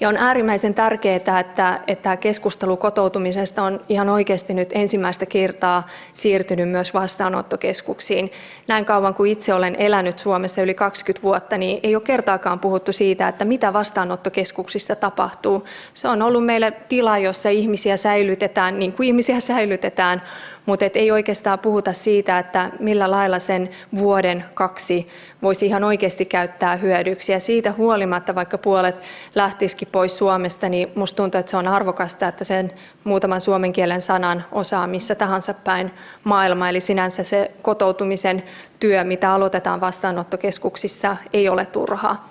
Ja on äärimmäisen tärkeää, että tämä keskustelu kotoutumisesta on ihan oikeasti nyt ensimmäistä kertaa siirtynyt myös vastaanottokeskuksiin. Näin kauan kuin itse olen elänyt Suomessa yli 20 vuotta, niin ei ole kertaakaan puhuttu siitä, että mitä vastaanottokeskuksissa tapahtuu. Se on ollut meille tila, jossa ihmisiä säilytetään niin kuin ihmisiä säilytetään, mutta ei oikeastaan puhuta siitä, että millä lailla sen vuoden 2 voisi ihan oikeasti käyttää hyödyksi. Ja siitä huolimatta, vaikka puolet lähtisikin pois Suomesta, niin musta tuntuu, että se on arvokasta, että sen muutaman suomen kielen sanan osaa missä tahansa päin maailmaa. Eli sinänsä se kotoutumisen työ, mitä aloitetaan vastaanottokeskuksissa, ei ole turhaa.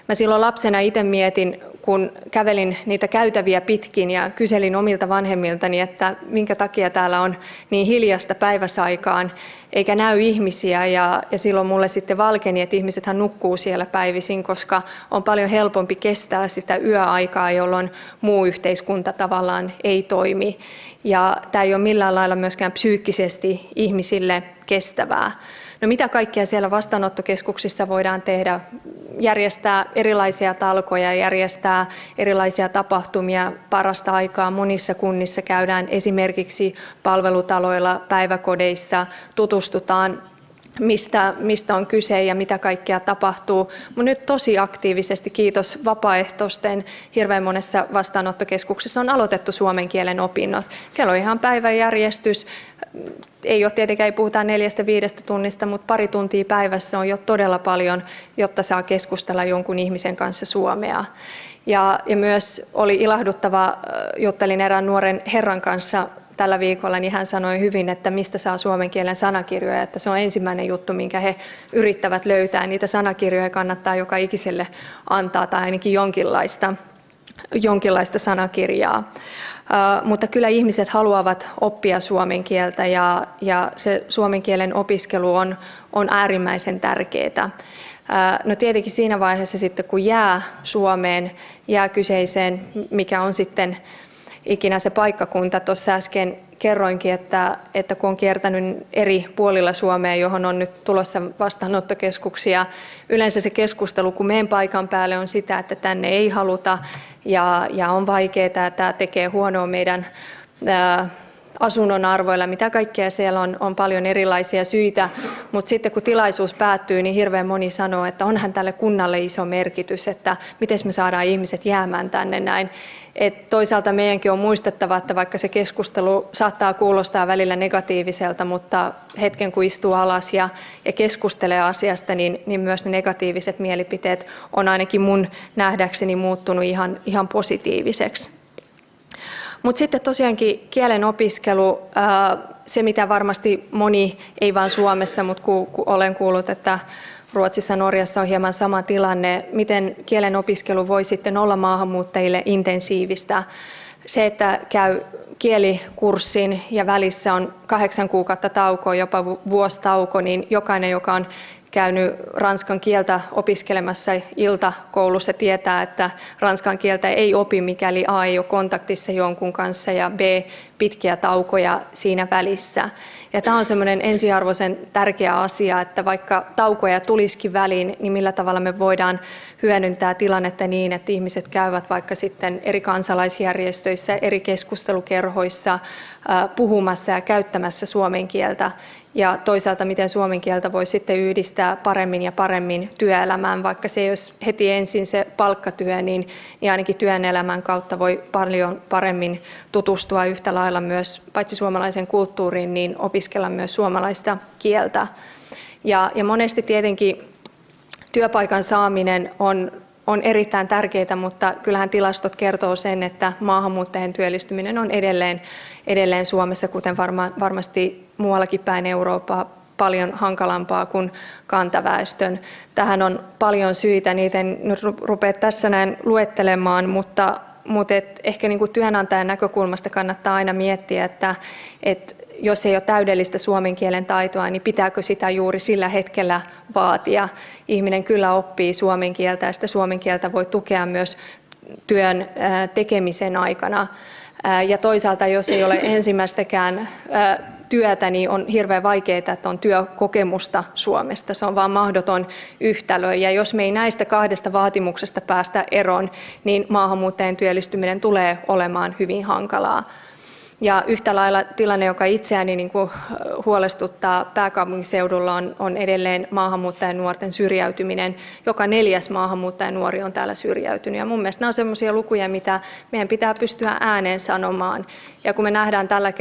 Mä silloin lapsena itse mietin, kun kävelin niitä käytäviä pitkin ja kyselin omilta vanhemmiltani, että minkä takia täällä on niin hiljasta päiväsaikaan, eikä näy ihmisiä. Ja silloin mulle sitten valkeni, että ihmisethän nukkuu siellä päivisin, koska on paljon helpompi kestää sitä yöaikaa, jolloin muu yhteiskunta tavallaan ei toimi. Ja tämä ei ole millään lailla myöskään psyykkisesti ihmisille kestävää. No mitä kaikkea siellä vastaanottokeskuksissa voidaan tehdä? Järjestää erilaisia talkoja, järjestää erilaisia tapahtumia. Parasta aikaa monissa kunnissa käydään esimerkiksi palvelutaloilla, päiväkodeissa, tutustutaan mistä on kyse ja mitä kaikkea tapahtuu. Mutta nyt tosi aktiivisesti, kiitos vapaaehtoisten, hirveän monessa vastaanottokeskuksessa on aloitettu suomen kielen opinnot. Siellä on ihan päiväjärjestys. Ei ole tietenkään, ei puhuta 4-5 tunnista, mutta pari tuntia päivässä on jo todella paljon, jotta saa keskustella jonkun ihmisen kanssa suomea. Ja myös oli ilahduttava, juttelin erään nuoren herran kanssa tällä viikolla, niin hän sanoi hyvin, että mistä saa suomen kielen sanakirjoja, että se on ensimmäinen juttu, minkä he yrittävät löytää. Niitä sanakirjoja kannattaa joka ikiselle antaa tai ainakin jonkinlaista sanakirjaa. Mutta kyllä ihmiset haluavat oppia suomen kieltä ja se suomen kielen opiskelu on äärimmäisen tärkeää. No tietenkin siinä vaiheessa sitten, kun jää Suomeen, jää kyseiseen, mikä on sitten ikinä se paikkakunta. Tuossa äsken kerroinkin, että kun on kiertänyt eri puolilla Suomea, johon on nyt tulossa vastaanottokeskuksia, yleensä se keskustelu, kun menen paikan päälle, on sitä, että tänne ei haluta ja on vaikeaa, että tämä tekee huonoa meidän asunnon arvoilla, mitä kaikkea siellä on paljon erilaisia syitä, mutta sitten kun tilaisuus päättyy, niin hirveän moni sanoo, että onhan tälle kunnalle iso merkitys, että miten me saadaan ihmiset jäämään tänne näin. Et toisaalta meidänkin on muistettava, että vaikka se keskustelu saattaa kuulostaa välillä negatiiviselta, mutta hetken kun istuu alas ja keskustelee asiasta, niin myös ne negatiiviset mielipiteet on ainakin mun nähdäkseni muuttunut ihan positiiviseksi. Mutta sitten tosiaankin kielen opiskelu, se mitä varmasti moni, ei vain Suomessa, mutta olen kuullut, että Ruotsissa ja Norjassa on hieman sama tilanne, miten kielen opiskelu voi sitten olla maahanmuuttajille intensiivistä. Se, että käy kielikurssin ja välissä on 8 kuukautta taukoa, jopa vuositauko, niin jokainen, joka on käynyt ranskan kieltä opiskelemassa iltakoulussa, tietää, että ranskan kieltä ei opi, mikäli A ei ole kontaktissa jonkun kanssa ja B pitkiä taukoja siinä välissä. Ja tämä on semmoinen ensiarvoisen tärkeä asia, että vaikka taukoja tulisikin väliin, niin millä tavalla me voidaan hyödyntää tilannetta niin, että ihmiset käyvät vaikka sitten eri kansalaisjärjestöissä, eri keskustelukerhoissa puhumassa ja käyttämässä suomen kieltä. Ja toisaalta, miten suomen kieltä voi sitten yhdistää paremmin ja paremmin työelämään, vaikka se ei olisi heti ensin se palkkatyö, niin ainakin työn elämän kautta voi paljon paremmin tutustua yhtä lailla myös paitsi suomalaisen kulttuuriin, niin opiskella myös suomalaista kieltä. Ja monesti tietenkin työpaikan saaminen on erittäin tärkeää, mutta kyllähän tilastot kertoo sen, että maahanmuuttajien työllistyminen on edelleen Suomessa, kuten varmasti muuallakin päin Eurooppaa, paljon hankalampaa kuin kantaväestön. Tähän on paljon syitä, niitä en nyt rupea tässä näin luettelemaan, mutta ehkä niin kuin työnantajan näkökulmasta kannattaa aina miettiä, että jos ei ole täydellistä suomen kielen taitoa, niin pitääkö sitä juuri sillä hetkellä vaatia. Ihminen kyllä oppii suomen kieltä ja sitä suomen kieltä voi tukea myös työn tekemisen aikana. Ja toisaalta, jos ei ole ensimmäistäkään työtä, niin on hirveän vaikeaa, että on työkokemusta Suomesta. Se on vaan mahdoton yhtälö. Ja jos me ei näistä 2 vaatimuksesta päästä eroon, niin maahanmuuttajien työllistyminen tulee olemaan hyvin hankalaa. Ja yhtä lailla tilanne, joka itseäni niin kuin huolestuttaa pääkaupunkiseudulla, on edelleen maahanmuuttajanuorten syrjäytyminen. Joka 4. maahanmuuttajanuori on täällä syrjäytynyt. Ja mun mielestä nämä on sellaisia lukuja, mitä meidän pitää pystyä ääneen sanomaan. Ja kun me nähdään tällä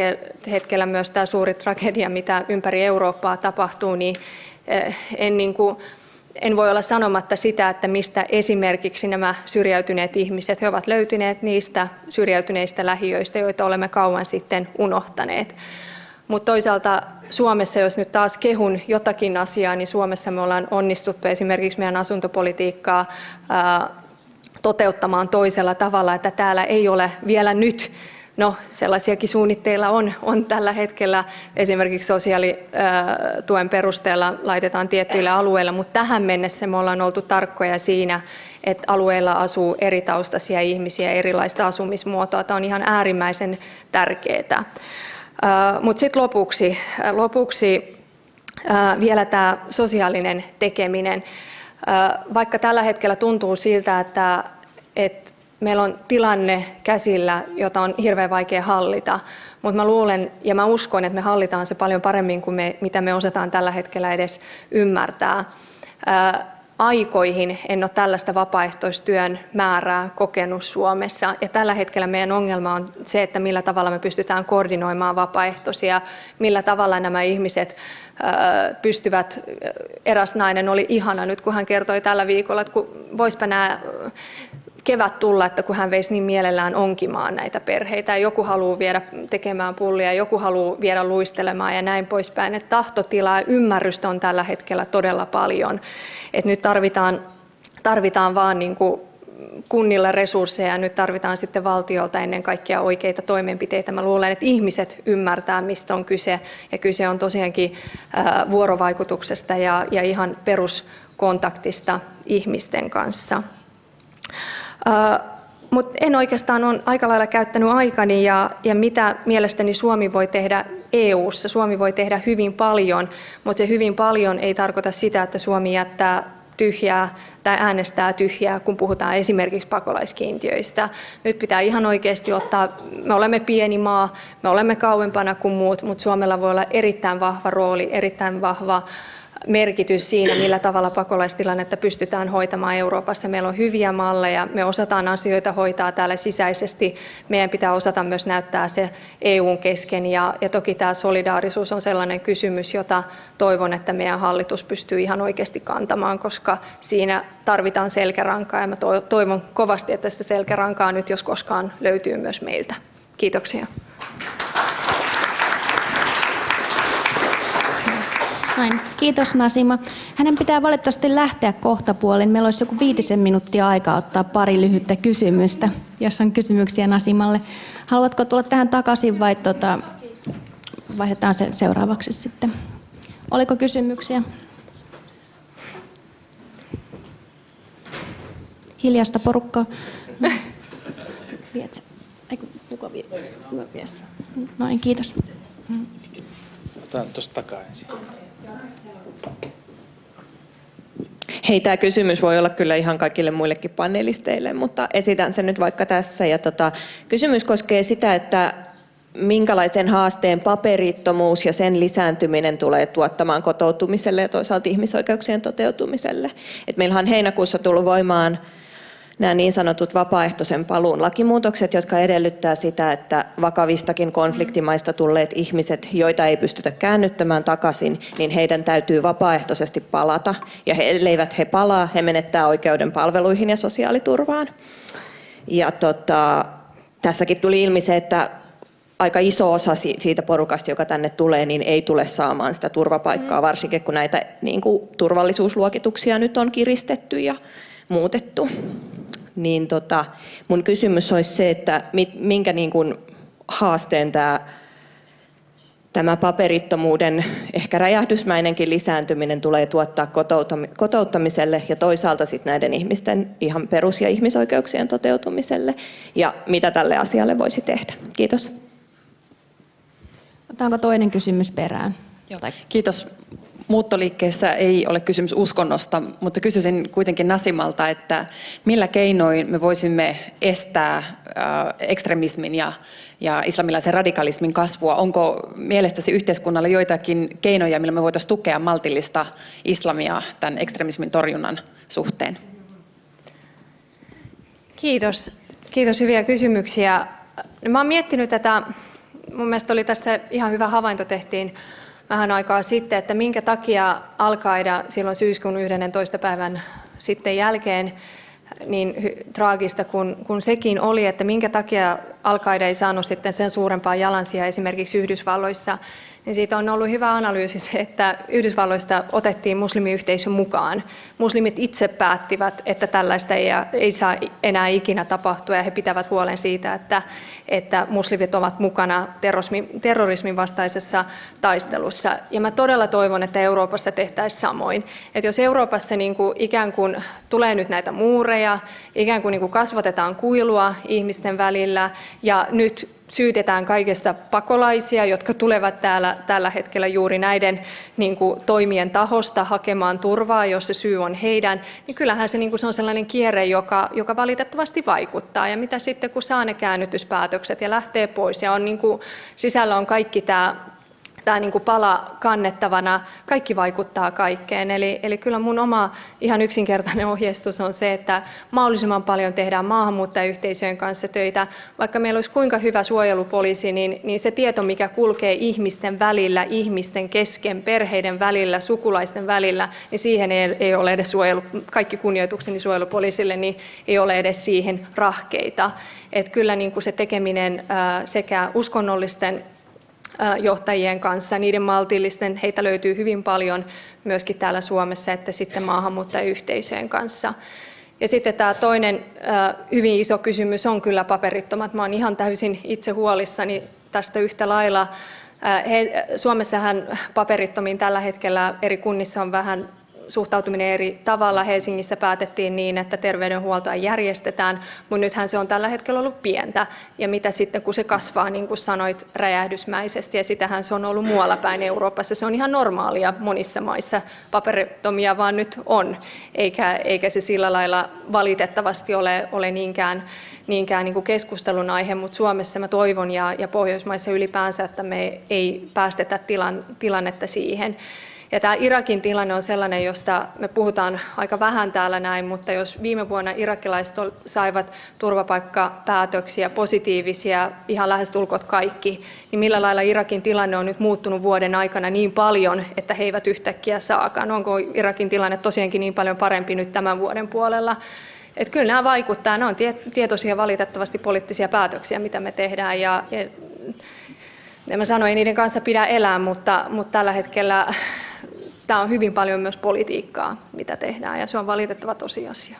hetkellä myös tämä suuri tragedia, mitä ympäri Eurooppaa tapahtuu, niin en voi olla sanomatta sitä, että mistä esimerkiksi nämä syrjäytyneet ihmiset, he ovat löytyneet niistä syrjäytyneistä lähiöistä, joita olemme kauan sitten unohtaneet. Mutta toisaalta Suomessa, jos nyt taas kehun jotakin asiaa, niin Suomessa me ollaan onnistuttu esimerkiksi meidän asuntopolitiikkaa toteuttamaan toisella tavalla, että täällä ei ole vielä nyt. No, sellaisiakin suunnitteilla on tällä hetkellä. Esimerkiksi sosiaalituen perusteella laitetaan tiettyillä alueilla, mutta tähän mennessä me ollaan oltu tarkkoja siinä, että alueella asuu eri taustaisia ihmisiä, erilaista asumismuotoa. Tämä on ihan äärimmäisen tärkeää. Mutta sitten lopuksi vielä tämä sosiaalinen tekeminen. Vaikka tällä hetkellä tuntuu siltä, että meillä on tilanne käsillä, jota on hirveän vaikea hallita, Mutta mä luulen ja mä uskon, että me hallitaan se paljon paremmin kuin mitä me osataan tällä hetkellä edes ymmärtää. Aikoihin en ole tällaista vapaaehtoistyön määrää kokenut Suomessa. Ja tällä hetkellä meidän ongelma on se, että millä tavalla me pystytään koordinoimaan vapaaehtoisia, millä tavalla nämä ihmiset pystyvät. Eräs nainen oli ihana nyt, kun hän kertoi tällä viikolla, että voispa nämä kevät tulla, että kun hän veisi niin mielellään onkimaan näitä perheitä. Joku haluaa viedä tekemään pullia, joku haluaa viedä luistelemaan ja näin poispäin. Että tahtotilaa ja ymmärrystä on tällä hetkellä todella paljon. Et nyt tarvitaan vaan niin kuin kunnilla resursseja ja nyt tarvitaan sitten valtiolta ennen kaikkea oikeita toimenpiteitä. Mä luulen, että ihmiset ymmärtää, mistä on kyse ja kyse on tosiaankin vuorovaikutuksesta ja ihan peruskontaktista ihmisten kanssa. Mutta en oikeastaan ole aika lailla käyttänyt aikani ja mitä mielestäni Suomi voi tehdä EU:ssa. Suomi voi tehdä hyvin paljon, mutta se hyvin paljon ei tarkoita sitä, että Suomi jättää tyhjää tai äänestää tyhjää, kun puhutaan esimerkiksi pakolaiskiintiöistä. Nyt pitää ihan oikeasti ottaa, me olemme pieni maa, me olemme kauempana kuin muut, mutta Suomella voi olla erittäin vahva rooli, erittäin vahva merkitys siinä, millä tavalla pakolaistilannetta pystytään hoitamaan Euroopassa. Meillä on hyviä malleja, me osataan asioita hoitaa täällä sisäisesti. Meidän pitää osata myös näyttää se EUn kesken ja toki tämä solidaarisuus on sellainen kysymys, jota toivon, että meidän hallitus pystyy ihan oikeasti kantamaan, koska siinä tarvitaan selkärankaa ja mä toivon kovasti, että sitä selkärankaa nyt jos koskaan löytyy myös meiltä. Kiitoksia. Noin. Kiitos Nasima. Hänen pitää valitettavasti lähteä kohtapuolin. Meillä olisi joku 5 minuuttia aikaa ottaa pari lyhyttä kysymystä, jos on kysymyksiä Nasimalle. Haluatko tulla tähän takaisin vai vaihdetaan se seuraavaksi sitten? Oliko kysymyksiä? Hiljasta porukkaa. Noin, kiitos. Otan tuosta takaa ensin. Hei, tämä kysymys voi olla kyllä ihan kaikille muillekin panelisteille, mutta esitän sen nyt vaikka tässä. Ja kysymys koskee sitä, että minkälaisen haasteen paperittomuus ja sen lisääntyminen tulee tuottamaan kotoutumiselle ja toisaalta ihmisoikeuksien toteutumiselle. Et meillähän on heinäkuussa tullut voimaan nämä niin sanotut vapaaehtoisen paluun lakimuutokset, jotka edellyttää sitä, että vakavistakin konfliktimaista tulleet ihmiset, joita ei pystytä käännyttämään takaisin, niin heidän täytyy vapaaehtoisesti palata. Ja elleivät he palaa, he menettää oikeuden palveluihin ja sosiaaliturvaan. Ja tässäkin tuli ilmi se, että aika iso osa siitä porukasta, joka tänne tulee, niin ei tule saamaan sitä turvapaikkaa, varsinkin kun näitä niin kuin turvallisuusluokituksia nyt on kiristetty ja muutettu. Niin mun kysymys olisi se, että minkä niin kuin haasteen tämä paperittomuuden ehkä räjähdysmäinenkin lisääntyminen tulee tuottaa kotouttamiselle ja toisaalta sitten näiden ihmisten ihan perus- ja ihmisoikeuksien toteutumiselle ja mitä tälle asialle voisi tehdä. Kiitos. Otetaanko toinen kysymys perään? Kiitos. Muuttoliikkeessä ei ole kysymys uskonnosta, mutta kysyisin kuitenkin Nasimalta, että millä keinoin me voisimme estää ekstremismin ja islamilaisen radikalismin kasvua? Onko mielestäsi yhteiskunnalla joitakin keinoja, millä me voitaisiin tukea maltillista islamia tämän ekstremismin torjunnan suhteen? Kiitos. Kiitos, hyviä kysymyksiä. Mä oon miettinyt tätä, mun mielestä oli tässä ihan hyvä havainto tehtiin vähän aikaa sitten, että minkä takia Al-Qaida silloin syyskuun 11. päivän sitten jälkeen, niin traagista kun sekin oli, että minkä takia Al-Qaida ei saanut sitten sen suurempaa jalansijaa esimerkiksi Yhdysvalloissa, niin siitä on ollut hyvä analyysi se, että Yhdysvalloista otettiin muslimiyhteisön mukaan. Muslimit itse päättivät, että tällaista ei saa enää ikinä tapahtua ja he pitävät huolen siitä, että muslimit ovat mukana terrorismin vastaisessa taistelussa. Ja mä todella toivon, että Euroopassa tehtäisiin samoin. Että jos Euroopassa niin kuin ikään kuin tulee nyt näitä muureja, ikään kuin kasvatetaan kuilua ihmisten välillä ja nyt syytetään kaikesta pakolaisia, jotka tulevat tällä hetkellä juuri näiden niin kuin, toimien tahosta hakemaan turvaa, jos se syy on heidän, niin kyllähän se, niin kuin, se on sellainen kierre, joka valitettavasti vaikuttaa. Ja mitä sitten, kun saa ne käännytyspäätökset ja lähtee pois ja on, niin kuin, sisällä on kaikki tämä niin kuin pala kannettavana, kaikki vaikuttaa kaikkeen. Eli kyllä mun oma ihan yksinkertainen ohjeistus on se, että mahdollisimman paljon tehdään maahanmuuttajayhteisöjen kanssa töitä. Vaikka meillä olisi kuinka hyvä suojelupoliisi, niin se tieto, mikä kulkee ihmisten välillä, ihmisten kesken, perheiden välillä, sukulaisten välillä, niin siihen ei ole edes kaikki kunnioitukseni suojelupoliisille, niin ei ole edes siihen rahkeita. Että kyllä niin kuin se tekeminen sekä uskonnollisten johtajien kanssa, niiden maltillisten, heitä löytyy hyvin paljon myöskin täällä Suomessa, että sitten maahanmuuttajayhteisöjen kanssa. Ja sitten tämä toinen hyvin iso kysymys on kyllä paperittomat. Mä oon ihan täysin itse huolissani tästä yhtä lailla. Suomessahan paperittomiin tällä hetkellä eri kunnissa on vähän suhtautuminen eri tavalla. Helsingissä päätettiin niin, että terveydenhuoltoa järjestetään, mutta nythän se on tällä hetkellä ollut pientä. Ja mitä sitten, kun se kasvaa, niin kuin sanoit, räjähdysmäisesti, ja sitähän se on ollut muualla päin Euroopassa. Se on ihan normaalia monissa maissa. Paperittomia vaan nyt on, eikä se sillä lailla valitettavasti ole niinkään niin kuin keskustelun aihe, mutta Suomessa mä toivon ja Pohjoismaissa ylipäänsä, että me ei päästetä tilannetta siihen. Ja tämä Irakin tilanne on sellainen, josta me puhutaan aika vähän täällä näin, mutta jos viime vuonna irakilaiset saivat turvapaikkapäätöksiä positiivisia, ihan lähestulkoon kaikki, niin millä lailla Irakin tilanne on nyt muuttunut vuoden aikana niin paljon, että he eivät yhtäkkiä saakaan? Onko Irakin tilanne tosiaankin niin paljon parempi nyt tämän vuoden puolella? Että kyllä nämä vaikuttaa, nämä on tietoisia valitettavasti poliittisia päätöksiä, mitä me tehdään. Ja mä sanoin, ei niiden kanssa pidä elää, mutta tällä hetkellä tämä on hyvin paljon myös politiikkaa, mitä tehdään, ja se on valitettava tosiasia.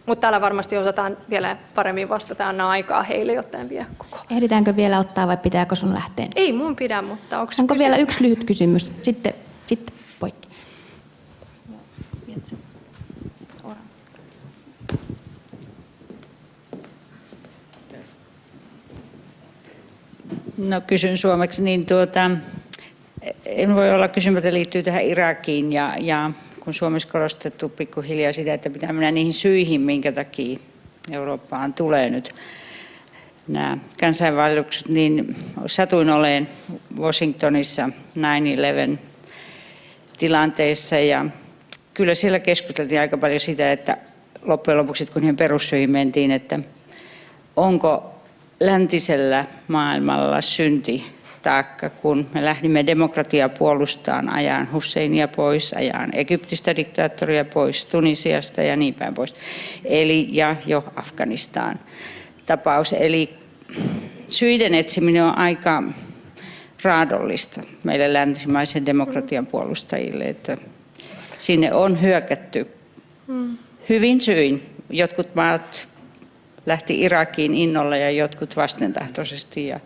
Mutta täällä varmasti osataan vielä paremmin vastata, anna aikaa heille, jotta en vie koko. Ehditäänkö vielä ottaa vai pitääkö sun lähteä? Ei mun pidä, mutta onko vielä yksi lyhyt kysymys? Sitten poikki. No kysyn suomeksi, niin en voi olla kysymättä liittyy tähän Irakiin ja kun Suomessa korostettu pikkuhiljaa sitä, että pitää mennä niihin syihin, minkä takia Eurooppaan tulee nyt nämä kansainvaellukset, niin satuin olemaan Washingtonissa 9/11 tilanteissa ja kyllä siellä keskusteltiin aika paljon sitä, että loppujen lopuksi kun niihin perussyihin mentiin, että onko läntisellä maailmalla synti taakka, kun me lähdimme demokratiaa puolustamaan, ajan Husseinia pois, ajan Egyptistä diktaattoria pois, Tunisiasta ja niin päin pois. Eli ja jo Afganistan tapaus. Eli syiden etsiminen on aika raadollista meille länsimaisen demokratian puolustajille, että sinne on hyökätty hyvin syin. Jotkut maat lähti Irakiin innolla ja jotkut vastentahtoisesti ja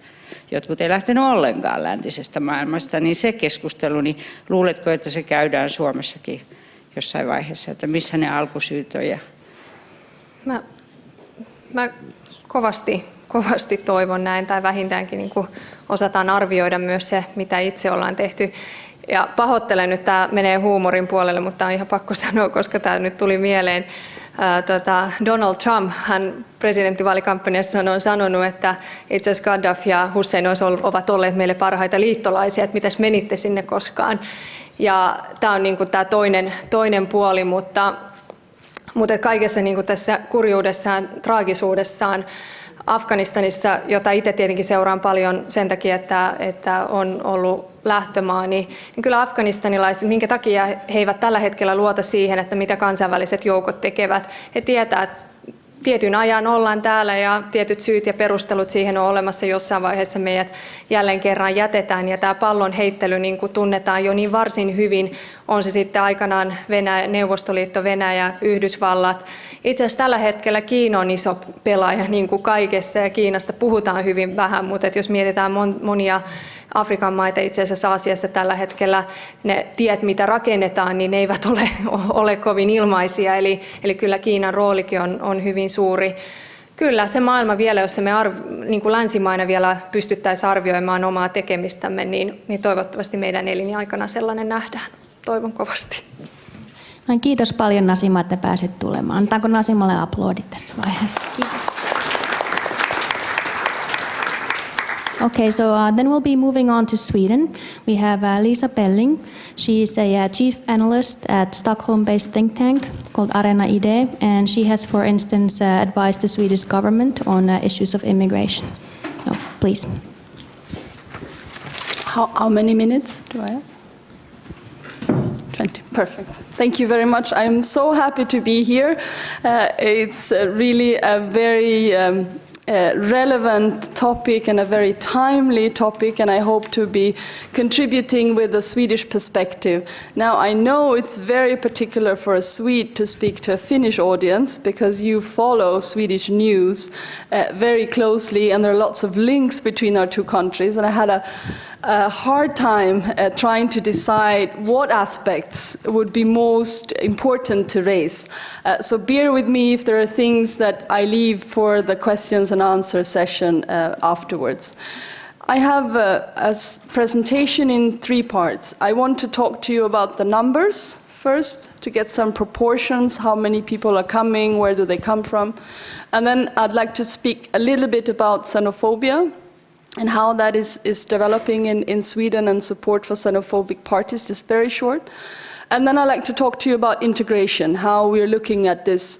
jotkut ei lähtenyt ollenkaan läntisestä maailmasta, niin se keskustelu, niin luuletko, että se käydään Suomessakin jossain vaiheessa, että missä ne alkusyyt on? Mä kovasti toivon näin, tai vähintäänkin niin kuin osataan arvioida myös se, mitä itse ollaan tehty. Ja pahoittelen nyt, tämä menee huumorin puolelle, mutta on ihan pakko sanoa, koska tämä nyt tuli mieleen. Donald Trump, hän presidenttivaalikampanjassa on sanonut, että itse asiassa Gaddafi ja Hussein ovat olleet meille parhaita liittolaisia, että mitäs menitte sinne koskaan. Ja tämä on niin kuin tämä toinen puoli, mutta kaikessa niin kuin tässä kurjuudessaan, traagisuudessaan, Afganistanissa, jota itse tietenkin seuraan paljon sen takia, että on ollut lähtömaa, niin kyllä afganistanilaiset, minkä takia he eivät tällä hetkellä luota siihen, että mitä kansainväliset joukot tekevät. He tietää, että tietyn ajan ollaan täällä ja tietyt syyt ja perustelut siihen on olemassa, jossain vaiheessa meidät jälleen kerran jätetään. Ja tämä pallon heittely niin kuin tunnetaan jo niin varsin hyvin, on se sitten aikanaan Neuvostoliitto, Venäjä, Yhdysvallat. Itse asiassa tällä hetkellä Kiina on iso pelaaja niin kuin kaikessa ja Kiinasta puhutaan hyvin vähän, mutta jos mietitään monia Afrikan maita, itse asiassa Aasiassa tällä hetkellä ne tiet, mitä rakennetaan, niin ne eivät ole kovin ilmaisia. Eli kyllä Kiinan roolikin on hyvin suuri. Kyllä, se maailma vielä, jos me niin kuin länsimaina vielä pystyttäisiin arvioimaan omaa tekemistämme, niin toivottavasti meidän elinaikana sellainen nähdään. Toivon kovasti. No, kiitos paljon Nasima, että pääsit tulemaan. Antaanko Nasimalle aplodit tässä vaiheessa? Kiitos. Okay, so then we'll be moving on to Sweden. We have Lisa Pelling. She's a chief analyst at Stockholm-based think tank called Arena Idé, and she has, for instance, advised the Swedish government on issues of immigration. So, please. How many minutes do I have? 20. Perfect. Thank you very much. I'm so happy to be here. It's really a very relevant topic and a very timely topic, and I hope to be contributing with a Swedish perspective. Now, I know it's very particular for a Swede to speak to a Finnish audience because you follow Swedish news very closely, and there are lots of links between our two countries, and I had a hard time trying to decide what aspects would be most important to raise. So bear with me if there are things that I leave for the questions and answer session afterwards. I have a presentation in 3 parts. I want to talk to you about the numbers first, to get some proportions, how many people are coming, where do they come from. And then I'd like to speak a little bit about xenophobia, and how that is developing in Sweden, and support for xenophobic parties is very short. And then I'd like to talk to you about integration, how we're looking at this,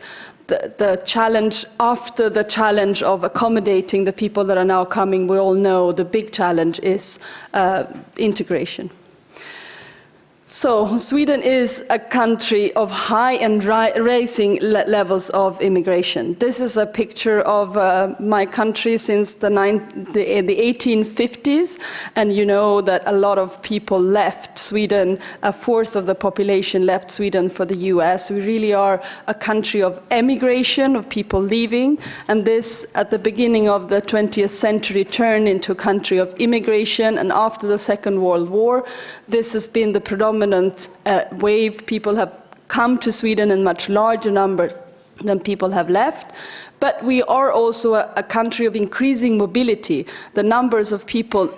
the challenge after the challenge of accommodating the people that are now coming. We all know the big challenge is integration. So Sweden is a country of high and rising levels of immigration. This is a picture of my country since the 1850s, and you know that a lot of people left Sweden. 1/4 of the population left Sweden for the US. We really are a country of emigration, of people leaving, and this at the beginning of the 20th century turned into a country of immigration, and after the Second World War, this has been the predominant wave. People have come to Sweden in much larger number than people have left. But we are also a country of increasing mobility. The numbers of people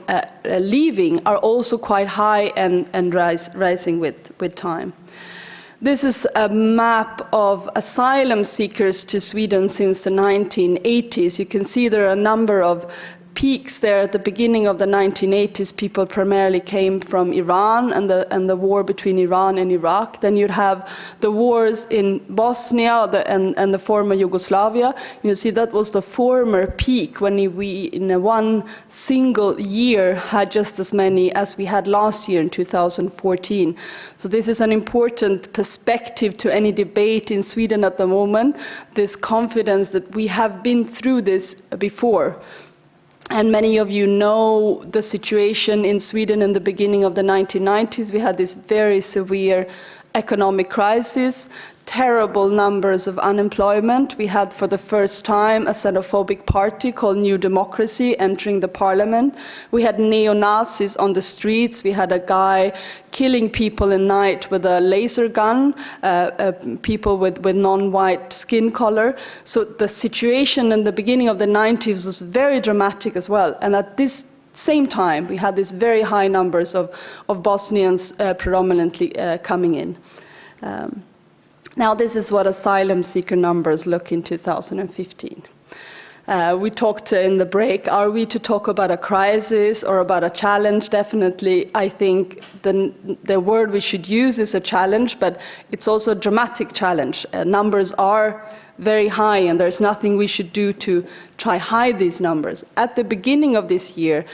leaving are also quite high and rising with time. This is a map of asylum seekers to Sweden since the 1980s. You can see there are a number of peaks there at the beginning of the 1980s. People primarily came from Iran and the war between Iran and Iraq. Then you'd have the wars in Bosnia and the former Yugoslavia. You see that was the former peak when we in one single year had just as many as we had last year in 2014. So this is an important perspective to any debate in Sweden at the moment, this confidence that we have been through this before. And many of you know the situation in Sweden in the beginning of the 1990s. We had this very severe economic crisis, terrible numbers of unemployment. We had for the first time a xenophobic party called New Democracy entering the parliament. We had neo-Nazis on the streets. We had a guy killing people at night with a laser gun, people with non-white skin color. So the situation in the beginning of the 90s was very dramatic as well. And at this same time, we had these very high numbers of Bosnians predominantly coming in. Now this is what asylum seeker numbers look in 2015. We talked in the break, are we to talk about a crisis or about a challenge? Definitely, I think the word we should use is a challenge, but it's also a dramatic challenge. Numbers are very high, and there's nothing we should do to try hide these numbers. At the beginning of this year,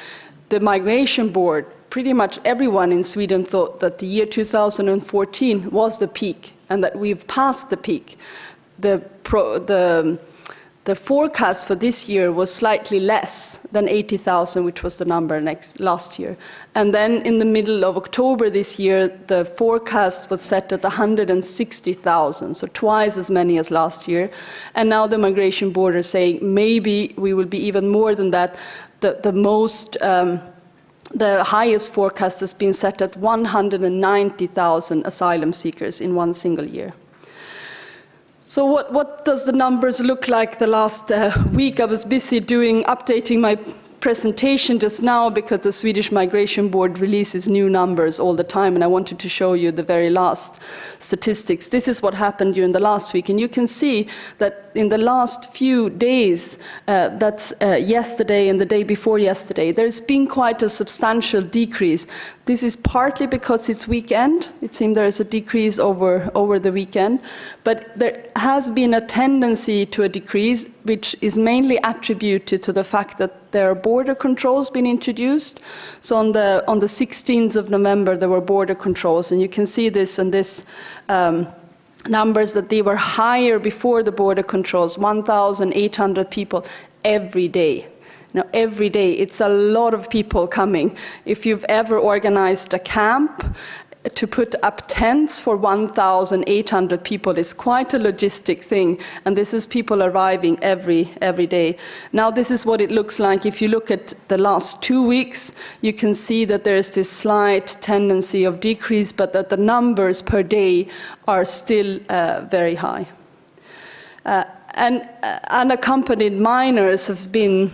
the Migration Board, pretty much everyone in Sweden thought that the year 2014 was the peak, and that we've passed the peak. The forecast for this year was slightly less than 80,000, which was the number last year. And then in the middle of October this year, the forecast was set at 160,000, so twice as many as last year. And now the Migration Board are saying maybe we will be even more than that. The highest forecast has been set at 190,000 asylum seekers in one single year. So what does the numbers look like the last week? I was busy updating my presentation just now because the Swedish Migration Board releases new numbers all the time, and I wanted to show you the very last statistics. This is what happened during the last week, and you can see that in the last few days, that's yesterday and the day before yesterday, there's been quite a substantial decrease. This is partly because it's weekend. It seems there is a decrease over the weekend, but there has been a tendency to a decrease, which is mainly attributed to the fact that there are border controls being introduced. So on the 16th of November, there were border controls, and you can see this and this numbers that they were higher before the border controls, 1,800 people every day. Now, every day, it's a lot of people coming. If you've ever organized a camp, to put up tents for 1,800 people is quite a logistic thing, and this is people arriving every day. Now, this is what it looks like. If you look at the last 2 weeks, you can see that there is this slight tendency of decrease, but that the numbers per day are still very high. And unaccompanied minors have been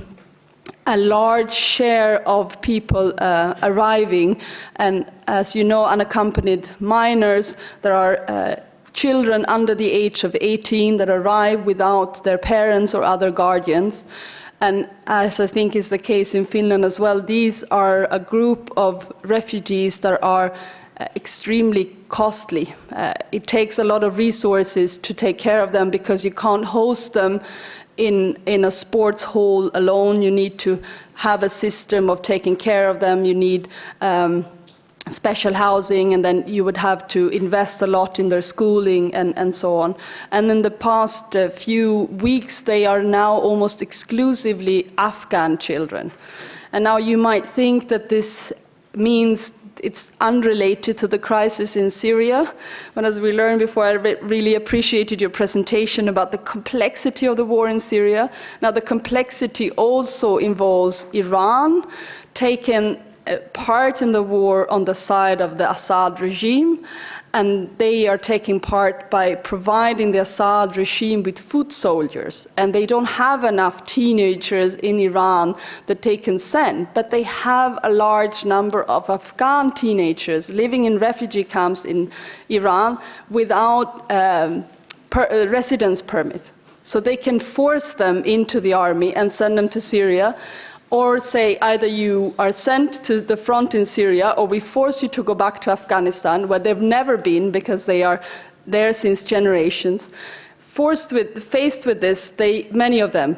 a large share of people arriving, and as you know, unaccompanied minors, there are children under the age of 18 that arrive without their parents or other guardians. And as I think is the case in Finland as well, these are a group of refugees that are extremely costly. It takes a lot of resources to take care of them because you can't host them in a sports hall alone. You need to have a system of taking care of them. You need special housing, and then you would have to invest a lot in their schooling and so on. And in the past few weeks, they are now almost exclusively Afghan children. And now you might think that this means it's unrelated to the crisis in Syria. But as we learned before, I really appreciated your presentation about the complexity of the war in Syria. Now, the complexity also involves Iran taking part in the war on the side of the Assad regime, and they are taking part by providing the Assad regime with foot soldiers. And they don't have enough teenagers in Iran that they can send, but they have a large number of Afghan teenagers living in refugee camps in Iran without residence permit. So they can force them into the army and send them to Syria, or say either you are sent to the front in Syria, or we force you to go back to Afghanistan, where they've never been because they are there since generations. Faced with this, many of them,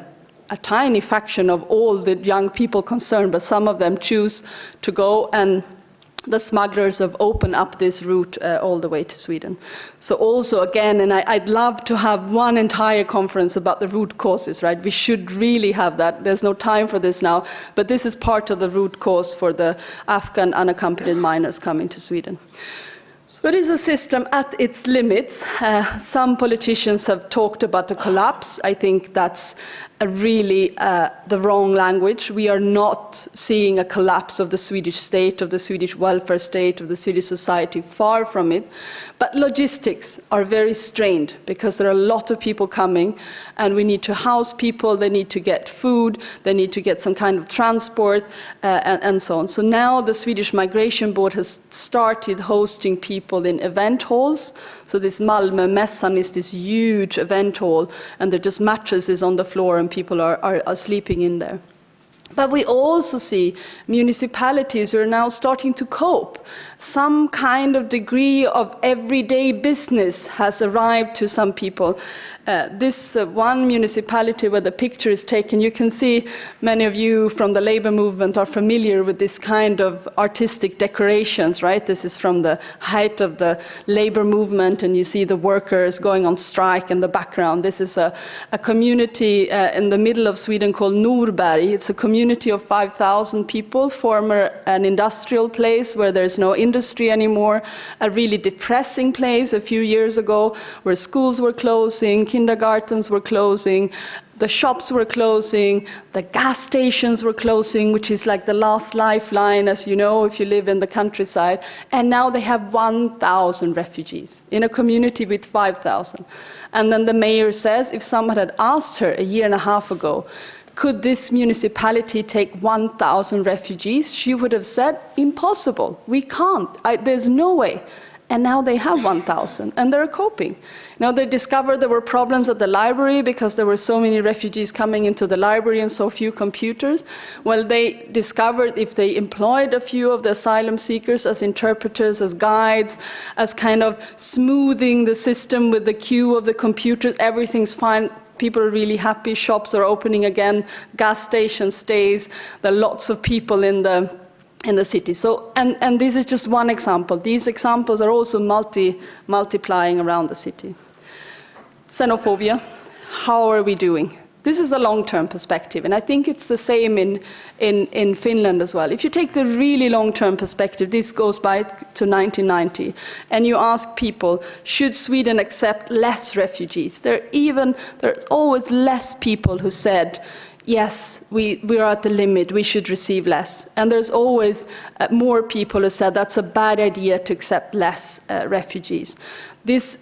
a tiny fraction of all the young people concerned, but some of them choose to go, and the smugglers have opened up this route all the way to Sweden. So also, again, and I'd love to have one entire conference about the root causes, right? We should really have that. There's no time for this now, but this is part of the root cause for the Afghan unaccompanied minors coming to Sweden. So it is a system at its limits. Some politicians have talked about a collapse. I think that's really the wrong language. We are not seeing a collapse of the Swedish state, of the Swedish welfare state, of the Swedish society, far from it. But logistics are very strained because there are a lot of people coming, and we need to house people, they need to get food, they need to get some kind of transport, and so on. So now the Swedish Migration Board has started hosting people in event halls. So this Malmö Mässan is this huge event hall, and there are just mattresses on the floor, and people are sleeping in there. But we also see municipalities who are now starting to cope. Some kind of degree of everyday business has arrived to some people. This one municipality where the picture is taken, you can see many of you from the labor movement are familiar with this kind of artistic decorations, right? This is from the height of the labor movement, and you see the workers going on strike in the background. This is a community in the middle of Sweden called Norberg. It's a community of 5,000 people, former an industrial place where there's no industry anymore, a really depressing place a few years ago where schools were closing, kindergartens were closing, The shops were closing, the gas stations were closing, which is like the last lifeline, as you know, if you live in the countryside. And now they have 1,000 refugees in a community with 5,000. And then the mayor says, if someone had asked her a year and a half ago, could this municipality take 1,000 refugees? She would have said, impossible, we can't, there's no way. And now they have 1,000, and they're coping. Now they discovered there were problems at the library because there were so many refugees coming into the library and so few computers. Well, they discovered if they employed a few of the asylum seekers as interpreters, as guides, as kind of smoothing the system with the queue of the computers, everything's fine. People are really happy, shops are opening again, gas station stays, there are lots of people in the city. So, and this is just one example. These examples are also multiplying around the city. Xenophobia, how are we doing? This is the long-term perspective, and I think it's the same in Finland as well. If you take the really long-term perspective, this goes back to 1990, and you ask people, should Sweden accept less refugees? There's always less people who said, yes, we are at the limit, we should receive less. And there's always more people who said that's a bad idea to accept less refugees. These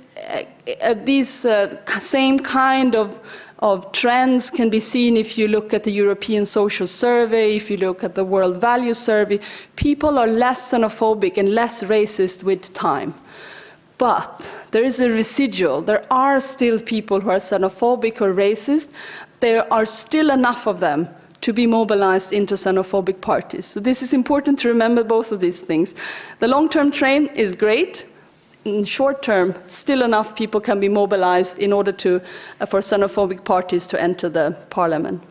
same kind of trends can be seen if you look at the European Social Survey, if you look at the World Values Survey. People are less xenophobic and less racist with time. But there is a residual. There are still people who are xenophobic or racist. There are still enough of them to be mobilized into xenophobic parties. So this is important to remember both of these things. The long-term trend is great. In short term, still enough people can be mobilized in order for xenophobic parties to enter the parliament.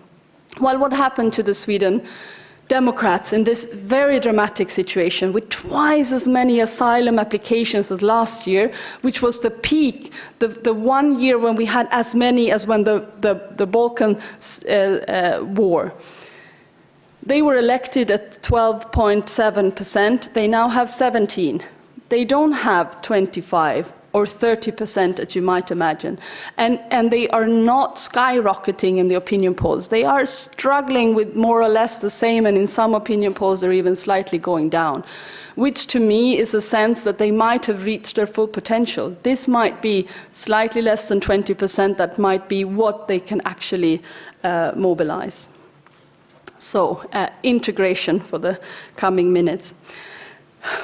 Well, what happened to the Sweden Democrats in this very dramatic situation with twice as many asylum applications as last year, which was the peak, the 1 year when we had as many as when the Balkan war. They were elected at 12.7%. They now have 17%. They don't have 25 or 30%, as you might imagine. And they are not skyrocketing in the opinion polls. They are struggling with more or less the same, and in some opinion polls they're even slightly going down, which to me is a sense that they might have reached their full potential. This might be slightly less than 20%, that might be what they can actually mobilize. So, integration for the coming minutes.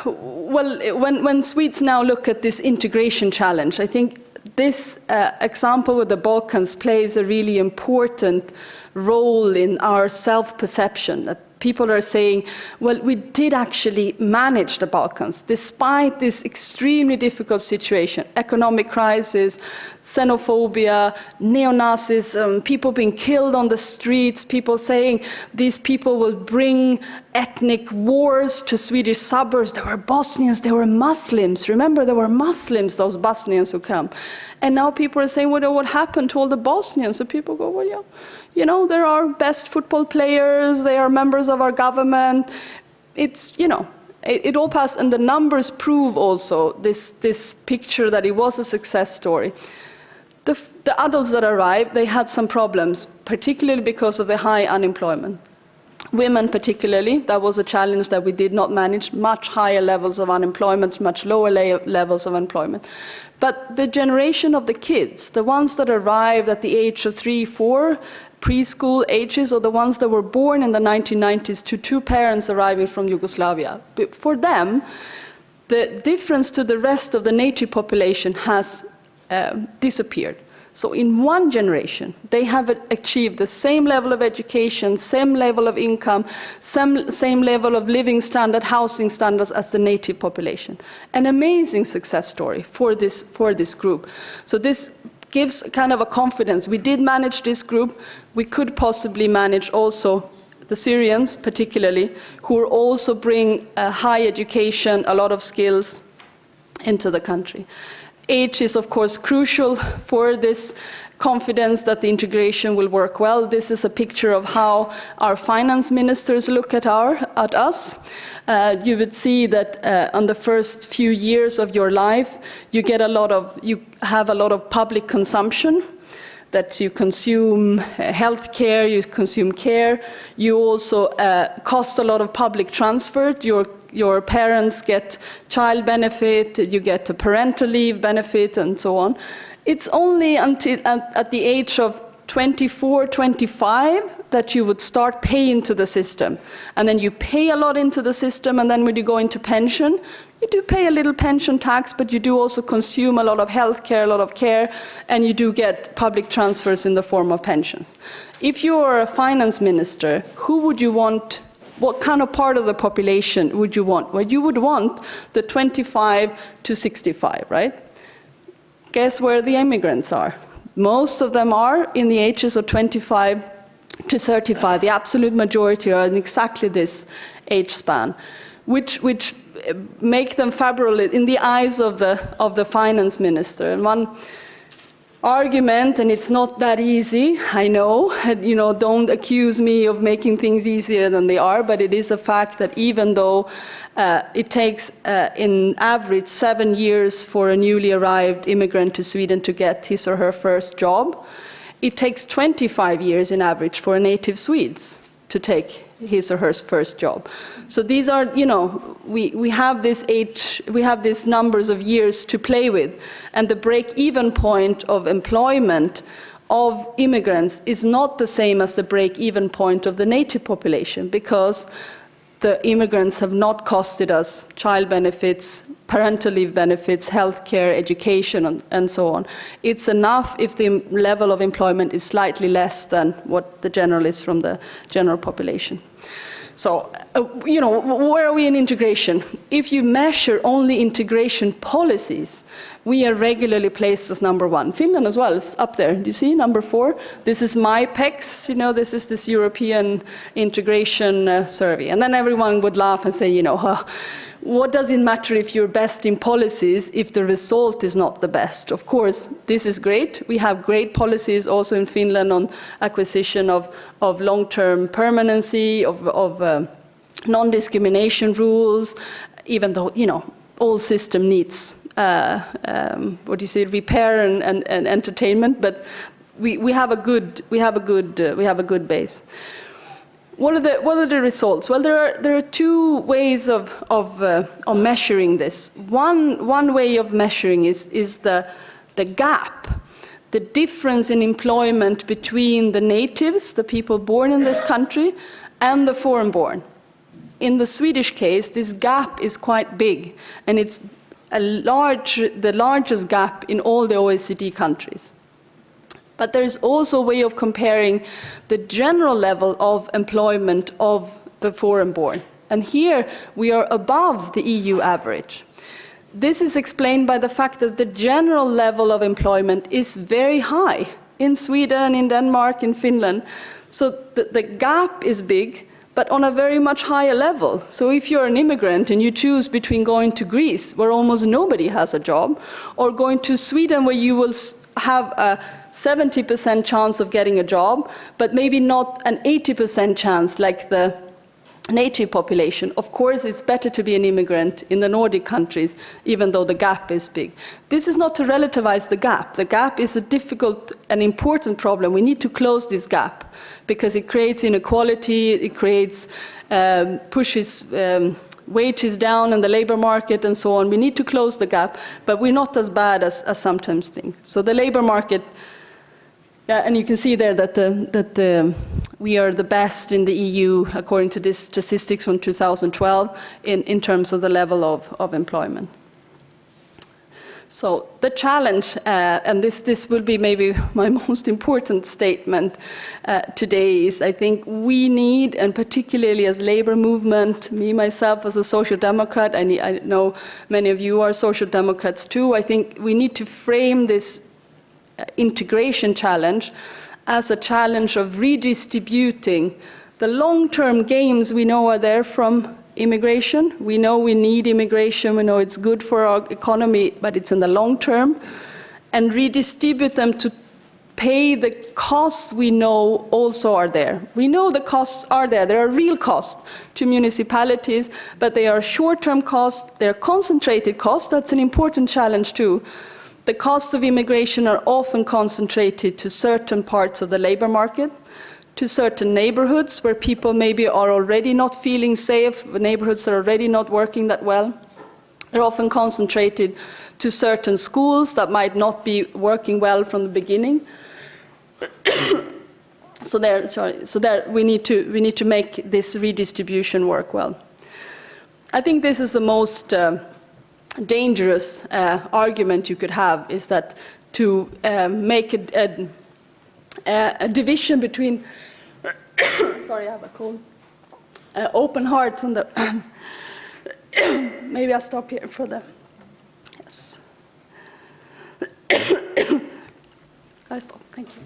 Well, when Swedes now look at this integration challenge, I think this example with the Balkans plays a really important role in our self-perception. That people are saying, well, we did actually manage the Balkans, despite this extremely difficult situation, economic crisis, xenophobia, neo-Nazism, people being killed on the streets, people saying these people will bring ethnic wars to Swedish suburbs. There were Bosnians, there were Muslims. Remember, there were Muslims, those Bosnians who come. And now people are saying, well, what happened to all the Bosnians? So people go, well, yeah. You know, there are best football players, they are members of our government. It's, you know, it all passed, and the numbers prove also this picture that it was a success story. The adults that arrived, they had some problems, particularly because of the high unemployment. Women particularly, that was a challenge that we did not manage, much higher levels of unemployment, much lower levels of employment. But the generation of the kids, the ones that arrived at the age of 3, 4, preschool ages, or the ones that were born in the 1990s to two parents arriving from Yugoslavia. But for them, the difference to the rest of the native population has disappeared. So in one generation, they have achieved the same level of education, same level of income, same level of living standard, housing standards as the native population. An amazing success story for this group. So this gives kind of a confidence. We did manage this group. We could possibly manage also the Syrians, particularly, who also bring high education, a lot of skills into the country. Age is, of course, crucial for this confidence that the integration will work well. This is a picture of how our finance ministers look at us. You would see that on the first few years of your life, you have a lot of public consumption. that you consume health care, you consume care, you also cost a lot of public transport. Your parents get child benefit, you get a parental leave benefit, and so on. It's only until at the age of 24, 25 that you would start paying to the system. And then you pay a lot into the system, and then when you go into pension, you do pay a little pension tax, but you do also consume a lot of health care, a lot of care, and you do get public transfers in the form of pensions. If you are a finance minister, who would you want? What kind of part of the population would you want? Well, you would want the 25 to 65, right? Guess where the immigrants are? Most of them are in the ages of 25 to 35. The absolute majority are in exactly this age span, which make them favorable in the eyes of the finance minister. And one argument, and it's not that easy, I know, don't accuse me of making things easier than they are, but it is a fact that even though it takes in average 7 years for a newly arrived immigrant to Sweden to get his or her first job, it takes 25 years in average for a native Swedes to take his or her first job. So these are, we have this age, we have these numbers of years to play with, and the break-even point of employment of immigrants is not the same as the break-even point of the native population, because the immigrants have not costed us child benefits, parental leave benefits, healthcare, education, and so on. It's enough if the level of employment is slightly less than what the general is from the general population. So, where are we in integration? If you measure only integration policies, we are regularly placed as number 1. Finland as well is up there. Do you see number 4? This is MyPEX, this is this European integration survey. And then everyone would laugh and say, what does it matter if you're best in policies if the result is not the best? Of course, this is great. We have great policies also in Finland on acquisition of long-term permanency, of non-discrimination rules, even though, all system needs, repair and entertainment, but we have a good base. What are the results? Well, there are two ways of measuring this. One way of measuring is the gap, the difference in employment between the natives, the people born in this country, and the foreign-born. In the Swedish case, this gap is quite big, and it's the largest gap in all the OECD countries. But there is also a way of comparing the general level of employment of the foreign-born. And here we are above the EU average. This is explained by the fact that the general level of employment is very high in Sweden, in Denmark, in Finland. So the gap is big, but on a very much higher level. So if you're an immigrant and you choose between going to Greece, where almost nobody has a job, or going to Sweden, where you will have a 70% chance of getting a job, but maybe not an 80% chance like the native population. Of course, it's better to be an immigrant in the Nordic countries, even though the gap is big. This is not to relativize the gap. The gap is a difficult and important problem. We need to close this gap because it creates inequality, it creates, pushes wages down in the labor market and so on. We need to close the gap, but we're not as bad as sometimes think. So the labor market, and you can see there that we are the best in the EU, according to this statistics from 2012, in terms of the level of employment. So the challenge, and this will be maybe my most important statement today, is I think we need, and particularly as labor movement, me myself as a social democrat, I know many of you are social democrats too, I think we need to frame this integration challenge as a challenge of redistributing the long-term gains we know are there from immigration. We know we need immigration, we know it's good for our economy, but it's in the long term, and redistribute them to pay the costs we know also are there. We know the costs are there. There are real costs to municipalities, but they are short-term costs, they're concentrated costs. That's an important challenge too. The costs of immigration are often concentrated to certain parts of the labor market, to certain neighborhoods where people maybe are already not feeling safe, neighborhoods that are already not working that well. They're often concentrated to certain schools that might not be working well from the beginning. So we need to make this redistribution work well. I think this is the most dangerous argument you could have, is that to make a division between sorry, I have a cold. Open hearts and the maybe I'll stop here for the yes. I stop. Thank you.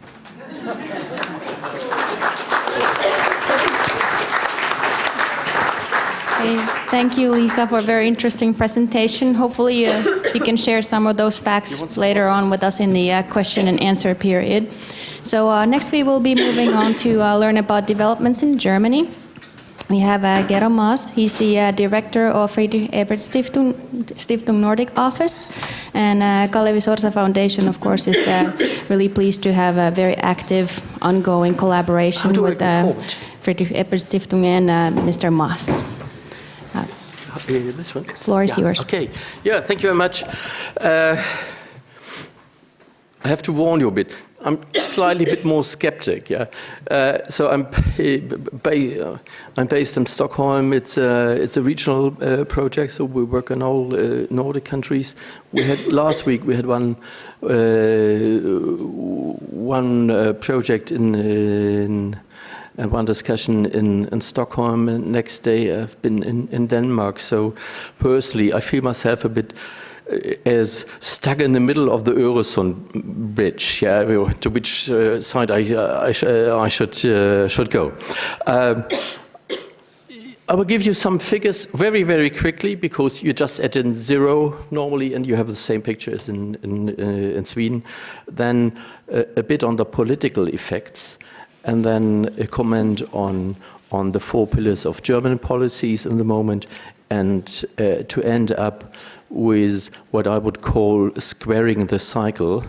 Okay, thank you, Lisa, for a very interesting presentation. Hopefully you can share some of those facts later on with us in the question and answer period. So next we will be moving on to learn about developments in Germany. We have Gero Maas. He's the director of Friedrich Ebert Stiftung Nordic office. And Kalevi Sorsa Foundation, of course, is really pleased to have a very active, ongoing collaboration with Friedrich Ebert Stiftung and Mr. Maas. This one? Floor is yours. Okay. Yeah, thank you very much. I have to warn you a bit. I'm slightly bit more skeptic. Yeah. So I'm based in Stockholm. It's a regional project, so we work in all Nordic countries. We had last week we had one project in and one discussion in Stockholm, and next day I've been in Denmark. So personally, I feel myself a bit as stuck in the middle of the Öresund bridge. Yeah, to which side I should go. I will give you some figures very, very quickly, because you just add in 0 normally, and you have the same picture as in Sweden. Then a bit on the political effects, and then a comment on the 4 pillars of German policies in the moment, and to end up with what I would call squaring the cycle.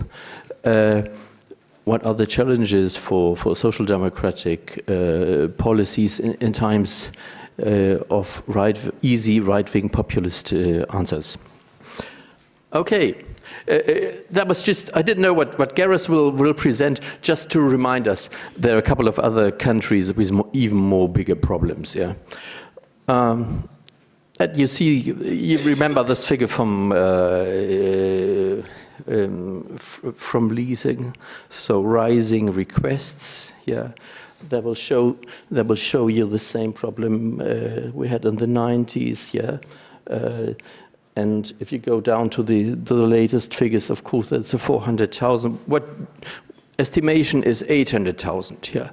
What are the challenges for social democratic policies in times of easy right-wing populist answers? Okay. That was just, I didn't know what Gareth will present. Just to remind us, there are a couple of other countries with even more bigger problems. Yeah, you see, you remember this figure from leasing, so rising requests. Yeah, that will show you the same problem we had in the 90s. Yeah. And if you go down to the latest figures, of course, that's a 400,000. What estimation is 800,000? Yeah.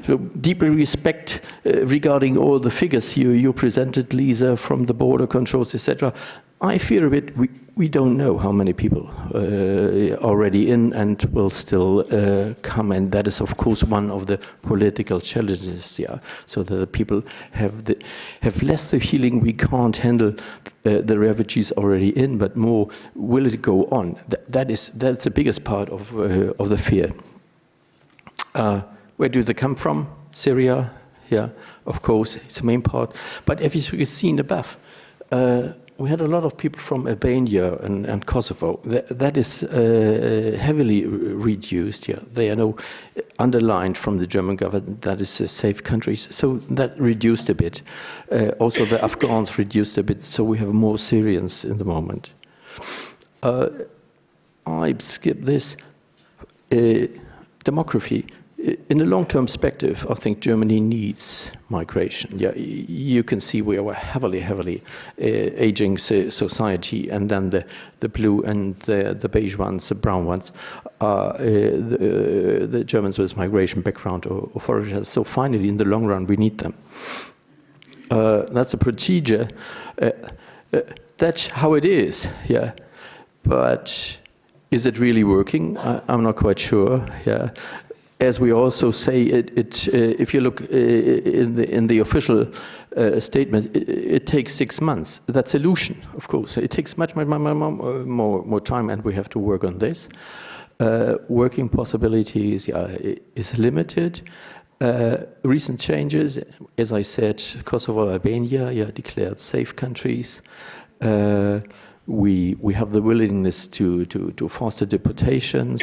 So deeply respect regarding all the figures you presented, Lisa, from the border controls, etc. I fear a bit we don't know how many people are already in and will still come, and that is, of course, one of the political challenges. Yeah, so that the people have less the feeling we can't handle the refugees already in, but more, will it go on? That's the biggest part of the fear. Where do they come from? Syria, yeah, of course, it's the main part. But as you can see above, we had a lot of people from Albania and Kosovo. That is heavily reduced. Yeah, they are now underlined from the German government. That is safe countries. So that reduced a bit. Also, the Afghans reduced a bit. So we have more Syrians in the moment. I skip this. Demography. In the long-term perspective, I think Germany needs migration. Yeah, you can see we are a heavily aging society, and then the blue and the beige ones, the brown ones, are the Germans with migration background or foreigners. So finally, in the long run, we need them. That's a procedure. That's how it is. Yeah, but is it really working? I'm not quite sure. Yeah. as we also say, if you look in the official statement, it takes 6 months. That's illusion, of course. It takes much more time, and we have to work on this. Working possibilities is limited. Recent changes, as I said, Kosovo, Albania, declared safe countries. We have the willingness to foster deportations.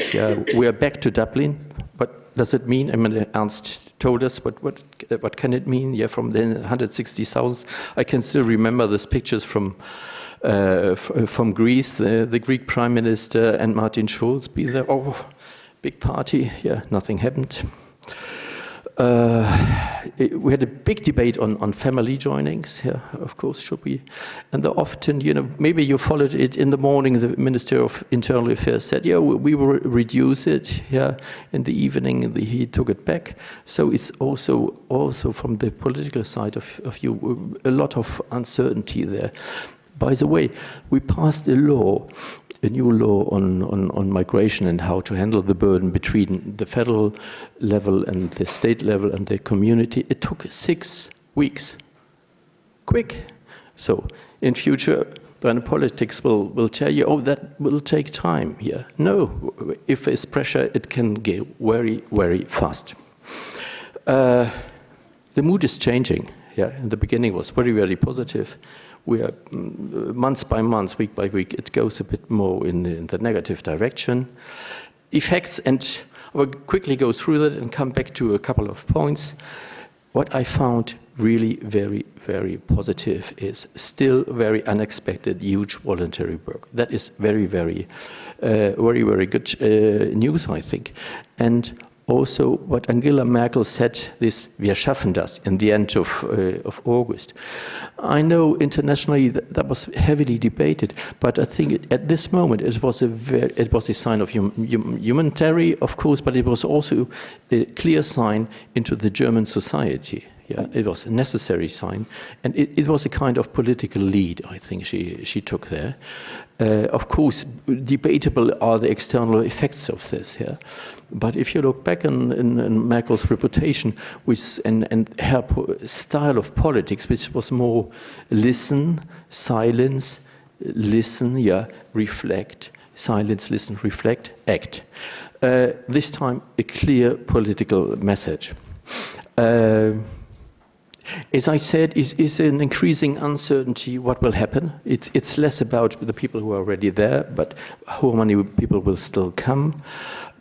We are back to Dublin. What does it mean? I mean, Ernst told us, what can it mean? From the 160,000, I can still remember these pictures from Greece, the Greek Prime Minister and Martin Schulz be there. Oh, big party. Nothing happened. We had a big debate on family joinings. Of course, should we? And often, maybe you followed it in the morning. The Minister of Internal Affairs said, we will reduce it. In the evening, he took it back. So it's also from the political side of you, a lot of uncertainty there. By the way, we passed a new law on migration and how to handle the burden between the federal level and the state level and the community. It took 6 weeks. Quick. So in future, when politics will tell you, that will take time here. No, if there's pressure, it can go very, very fast. The mood is changing. In the beginning it was very, very positive. We are month by month, week by week, it goes a bit more in the negative direction. Effects, and I will quickly go through that and come back to a couple of points. What I found really very, very positive is still very unexpected, huge voluntary work. That is very, very, very good news, I think. And also what Angela Merkel said, this "Wir schaffen das" in the end of August. I know internationally that was heavily debated, but I think at this moment it was a sign of humanitarian, of course, but it was also a clear sign into the German society. It was a necessary sign, and it was a kind of political lead, I think she took there. Of course, debatable are the external effects of this. But if you look back in Merkel's reputation and her style of politics, which was more listen, silence, listen, reflect, silence, listen, reflect, act. This time, a clear political message. As I said, is an increasing uncertainty what will happen. It's less about the people who are already there, but how many people will still come.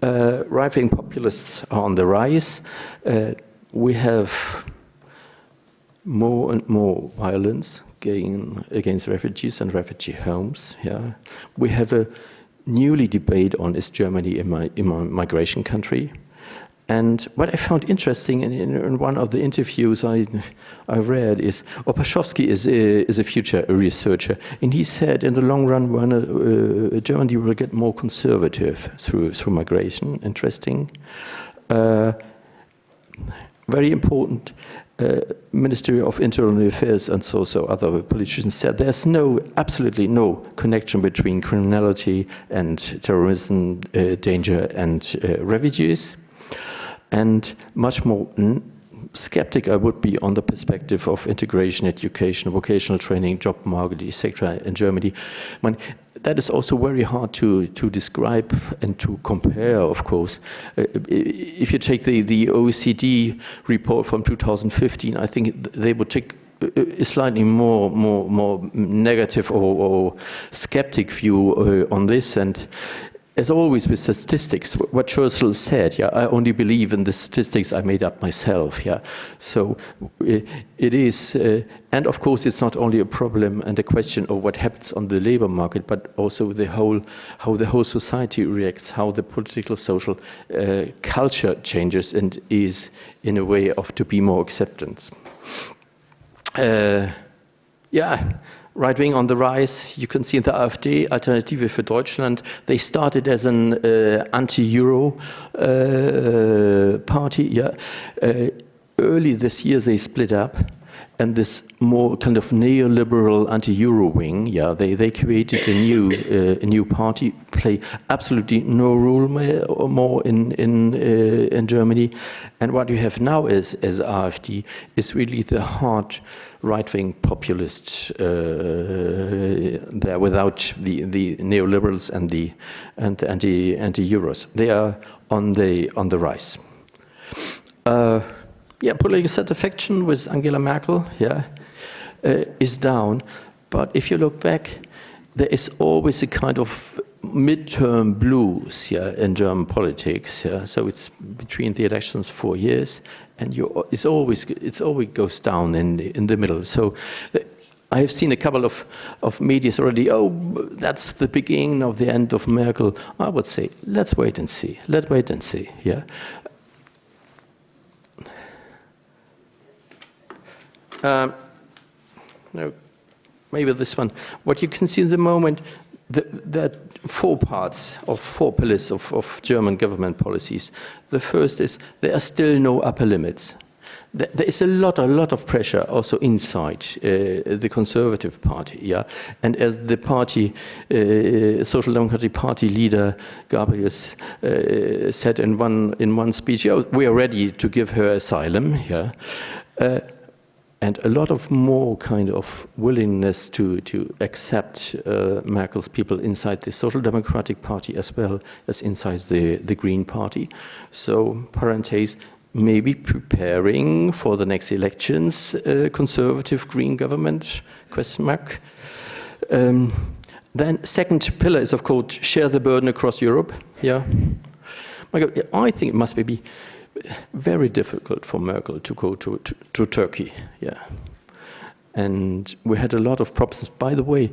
Right-wing populists are on the rise. We have more and more violence against refugees and refugee homes. We have a newly debate on, is Germany a migration country? And what I found interesting in one of the interviews I read is Opaszowski is a future researcher, and he said in the long run Germany will get more conservative through migration. Interesting. Very important. Ministry of Internal Affairs and so other politicians said there's absolutely no connection between criminality and terrorism, danger and refugees. And much more skeptic I would be on the perspective of integration, education, vocational training, job market, etc. in Germany. That is also very hard to describe and to compare, of course. If you take the OECD report from 2015, I think they would take a slightly more negative or skeptic view on this. And as always with statistics, what Churchill said, I only believe in the statistics I made up myself. So it is, and of course it's not only a problem and a question of what happens on the labor market, but also how the whole society reacts, how the political social culture changes and is in a way of to be more acceptance. Right wing on the rise, you can see in the AfD, Alternative für Deutschland, they started as an anti-Euro party. Early this year they split up. and this more kind of neoliberal anti-Euro wing, yeah, they created a new party, play absolutely no role more in Germany. And what you have now as AfD is really the hard right-wing populists there, without the neoliberals and the anti-Euros. They are on the rise. Yeah, political satisfaction with Angela Merkel, yeah, is down. But if you look back, there is always a kind of midterm blues, yeah, in German politics. Yeah? So it's between the elections 4 years, and it always goes down in the middle. So I have seen a couple of medias already. Oh, that's the beginning of the end of Merkel. I would say, let's wait and see. Let's wait and see. Yeah. No, maybe this one. What you can see at the moment, there are 4 parts or 4 pillars of German government policies. The first is there are still no upper limits. There is a lot of pressure also inside the Conservative Party, yeah. And as the party, Social Democratic Party leader Gabriel said in one speech, yeah, we are ready to give her asylum, yeah. And a lot of more kind of willingness to accept Merkel's people inside the Social Democratic Party as well as inside the Green Party. So, parentheses, maybe preparing for the next elections, conservative Green government, question mark. Then second pillar is, of course, share the burden across Europe. Yeah, my God, I think it must be very difficult for Merkel to go to Turkey, yeah. And we had a lot of problems, by the way,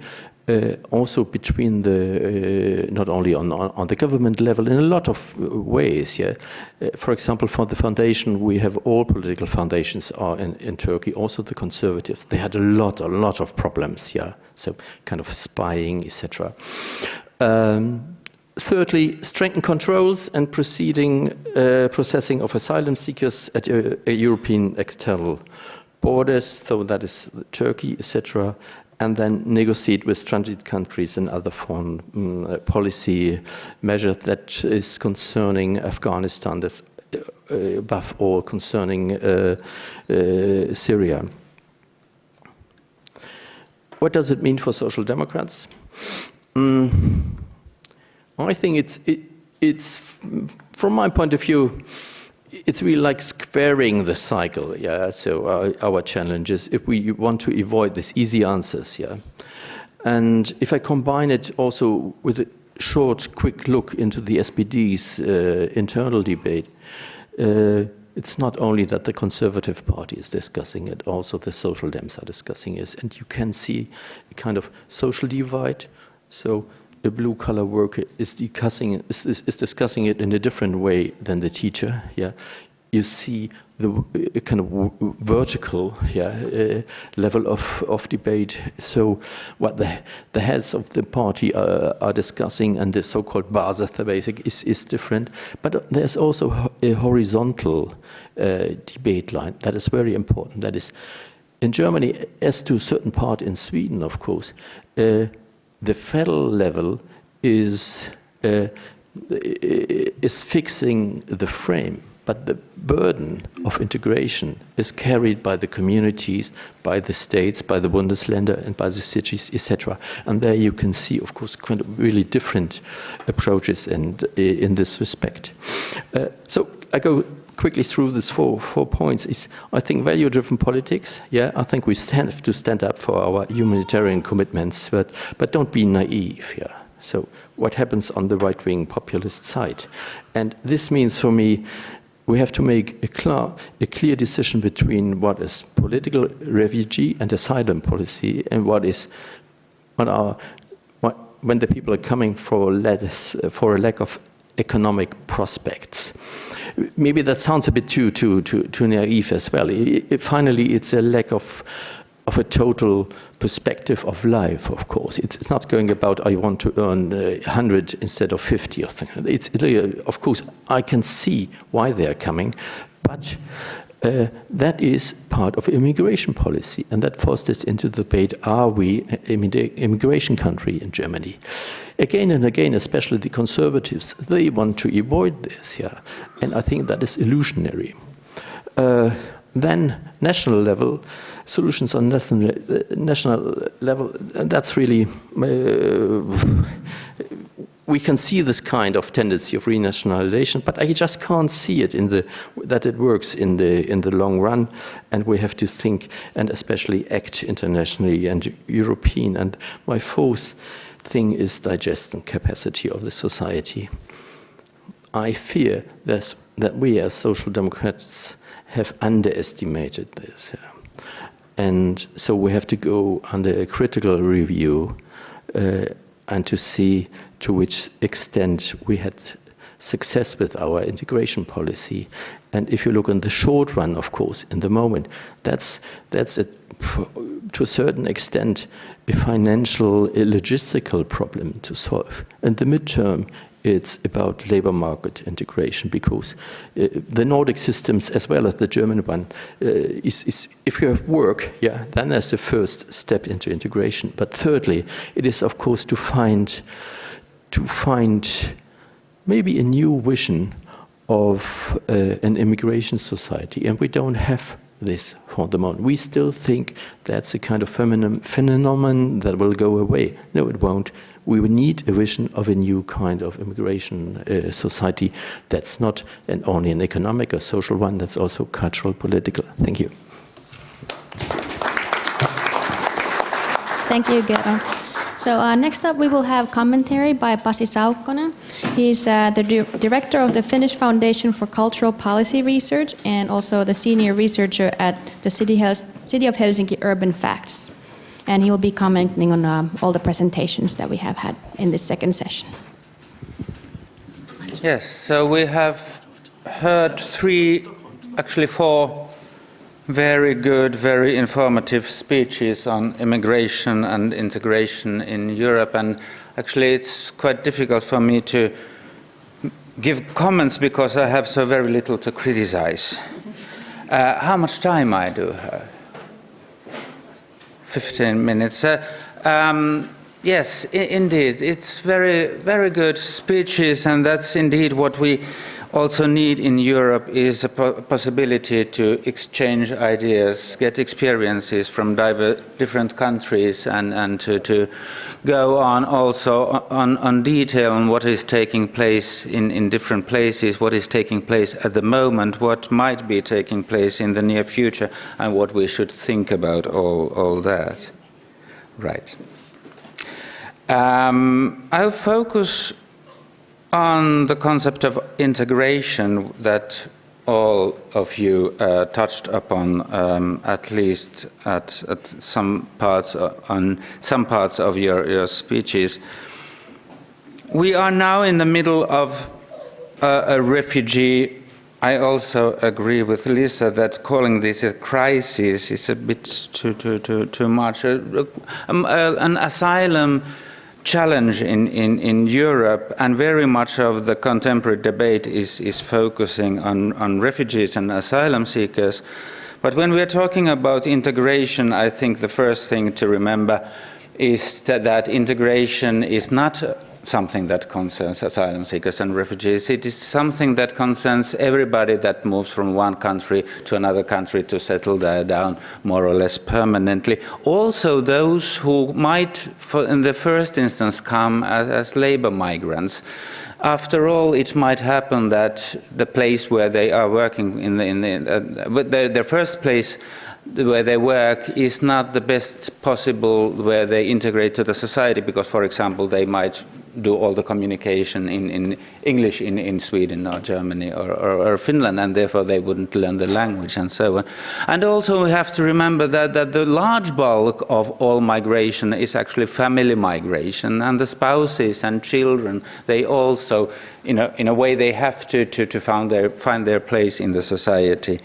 also between the, not only on the government level, in a lot of ways, yeah. For example, for the foundation, we have all political foundations are in Turkey, also the conservatives. They had a lot of problems, yeah. So kind of spying, etc. Thirdly, strengthen controls and processing of asylum seekers at European external borders, so that is Turkey, etc., and then negotiate with transit countries and other foreign policy measures that is concerning Afghanistan, that's above all concerning Syria. What does it mean for Social Democrats? I think it's from my point of view, it's really like squaring the cycle, yeah. So our challenge is if we want to avoid these easy answers, yeah. And if I combine it also with a short, quick look into the SPD's internal debate, it's not only that the Conservative Party is discussing it, also the Social Dems are discussing it, and you can see a kind of social divide. So a blue-collar worker is discussing it in a different way than the teacher. Yeah, you see the kind of vertical, yeah, level of debate. So what the heads of the party are discussing and the so-called Basis, the basic, is different. But there's also a horizontal debate line that is very important. That is, in Germany, as to a certain part in Sweden, of course. The federal level is fixing the frame, but the burden of integration is carried by the communities, by the states, by the Bundesländer, and by the cities, etc. And there you can see, of course, kind of really different approaches and in this respect. So I go quickly through these four points. Is, I think, value-driven politics. Yeah, I think we have to stand up for our humanitarian commitments, but don't be naive. Yeah. So what happens on the right-wing populist side? And this means, for me, we have to make a clear decision between what is political refugee and asylum policy, and when the people are coming for a lack of economic prospects. Maybe that sounds a bit too naive as well. Finally, it's a lack of a total perspective of life, of course. It's not going about, I want to earn 100 instead of 50 or something. Of course, I can see why they are coming, but that is part of immigration policy, and that fosters into the debate, are we an immigration country in Germany? Again and again, especially the conservatives, they want to avoid this, yeah, and I think that is illusionary. Then national level, solutions on national level, that's really, we can see this kind of tendency of renationalization, but I just can't see it that it works in the long run, and we have to think and especially act internationally and European. And my fourth thing is digestion capacity of the society. I fear that we as social democrats have underestimated this. And so we have to go under a critical review and to see to which extent we had success with our integration policy. And if you look in the short run, of course, in the moment, that's to a certain extent a financial, a logistical problem to solve. In the midterm, it's about labor market integration, because the Nordic systems, as well as the German one, is if you have work, yeah, then that's the first step into integration. But thirdly, it is of course to find maybe a new vision of an immigration society, and we don't have this for the moment. We still think that's a kind of phenomenon that will go away. No, it won't. We will need a vision of a new kind of immigration society that's not only an economic or social one, that's also cultural, political. Thank you. Thank you, Gero. So next up we will have commentary by Pasi Saukkonen. He's the director of the Finnish Foundation for Cultural Policy Research and also the senior researcher at the City of Helsinki Urban Facts. And he will be commenting on all the presentations that we have had in this second session. Yes, so we have heard four very good, very informative speeches on immigration and integration in Europe, and actually it's quite difficult for me to give comments because I have so very little to criticize. How much time I do have? 15 minutes. Yes, indeed, it's very, very good speeches, and that's indeed what we also need in Europe, is a possibility to exchange ideas, get experiences from different countries, and to go on also on detail on what is taking place in different places, what is taking place at the moment, what might be taking place in the near future, and what we should think about all that. Right. I'll focus on the concept of integration that all of you touched upon, at least at some parts of your speeches. We are now in the middle of a refugee. I also agree with Lisa that calling this a crisis is a bit too much. An asylum challenge in Europe, and very much of the contemporary debate is focusing on refugees and asylum seekers. But when we are talking about integration, I think the first thing to remember is that integration is not something that concerns asylum seekers and refugees. It is something that concerns everybody that moves from one country to another country to settle there down more or less permanently. Also those who might, in the first instance, come as labor migrants. After all, it might happen that the place where they are working, their first place where they work is not the best possible where they integrate to the society, because, for example, they might do all the communication in English in Sweden or Germany or Finland, and therefore they wouldn't learn the language and so on. And also we have to remember that the large bulk of all migration is actually family migration, and the spouses and children, they also, in a way, they have to find their place in the society.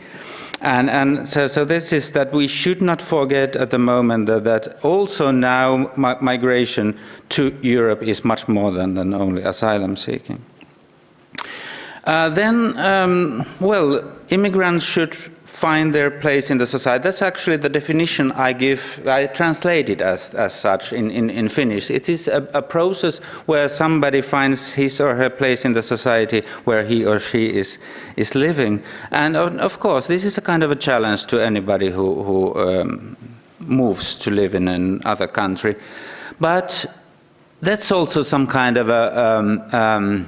And so this is that we should not forget at the moment that also now migration to Europe is much more than only asylum seeking. Well, immigrants should find their place in the society. That's actually the definition I translated as such in Finnish. It is a process where somebody finds his or her place in the society where he or she is living. And of course, this is a kind of a challenge to anybody who moves to live in another country. But that's also some kind of a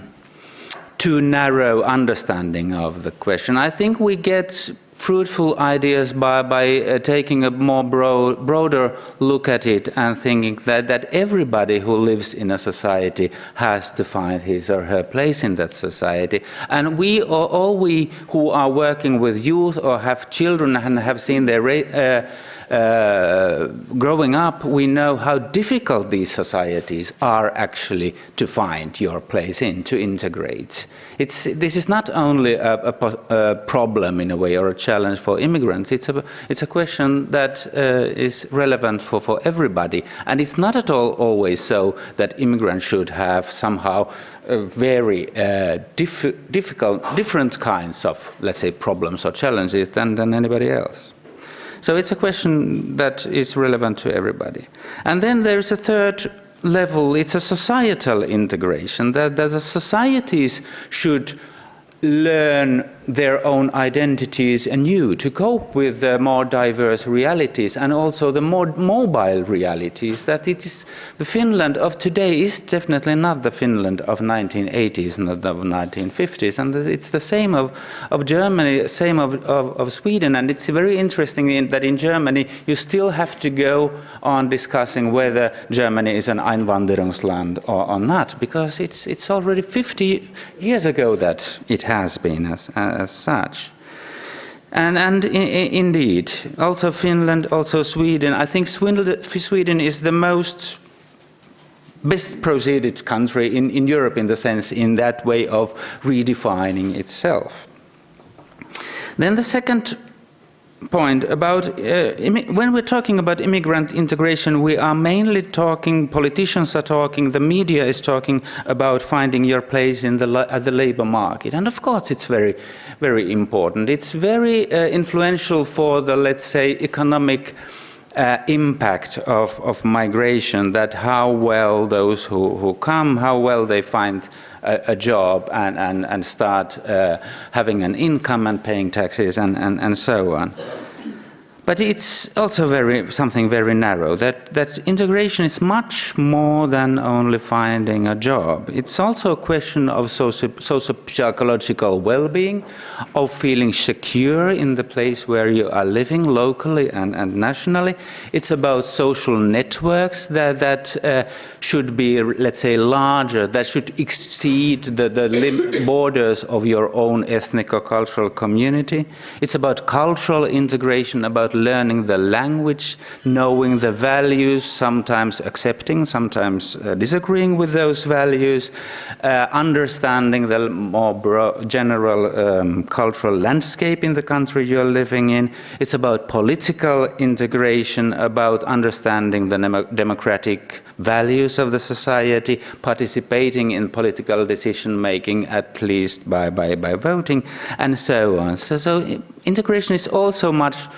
too narrow understanding of the question. I think we get fruitful ideas by taking a more broader look at it and thinking that everybody who lives in a society has to find his or her place in that society. And all we who are working with youth or have children and have seen their growing up, we know how difficult these societies are actually to find your place in, to integrate. This is not only a problem in a way or a challenge for immigrants, it's a question that is relevant for everybody. And it's not at all always so that immigrants should have somehow very different kinds of, let's say, problems or challenges than anybody else. So it's a question that is relevant to everybody. And then there's a third level, it's a societal integration, that the societies should learn their own identities anew to cope with the more diverse realities and also the more mobile realities. That it is the Finland of today is definitely not the Finland of 1980s and of 1950s, and it's the same of Germany, same of Sweden. And it's very interesting that in Germany you still have to go on discussing whether Germany is an Einwanderungsland or not, because it's already 50 years ago that it has been as such. And indeed, also Finland, also Sweden. I think Sweden is the most best proceeded country in Europe in the sense, in that way of redefining itself. Then the second point about, when we're talking about immigrant integration, we are mainly talking, politicians are talking, the media is talking about finding your place in at the labor market. And of course it's very, very important. It's very influential for the, let's say, economic impact of migration, that how well those who come, how well they find a job and start having an income and paying taxes and so on. But it's also something very narrow, that integration is much more than only finding a job. It's also a question of socio-psychological well-being, of feeling secure in the place where you are living locally and nationally. It's about social networks that should be, let's say, larger, that should exceed the borders of your own ethnic or cultural community. It's about cultural integration, about learning the language, knowing the values, sometimes accepting, sometimes disagreeing with those values, understanding the more general cultural landscape in the country you're living in. It's about political integration, about understanding the democratic values of the society, participating in political decision making, at least by voting, and so on. So integration is also much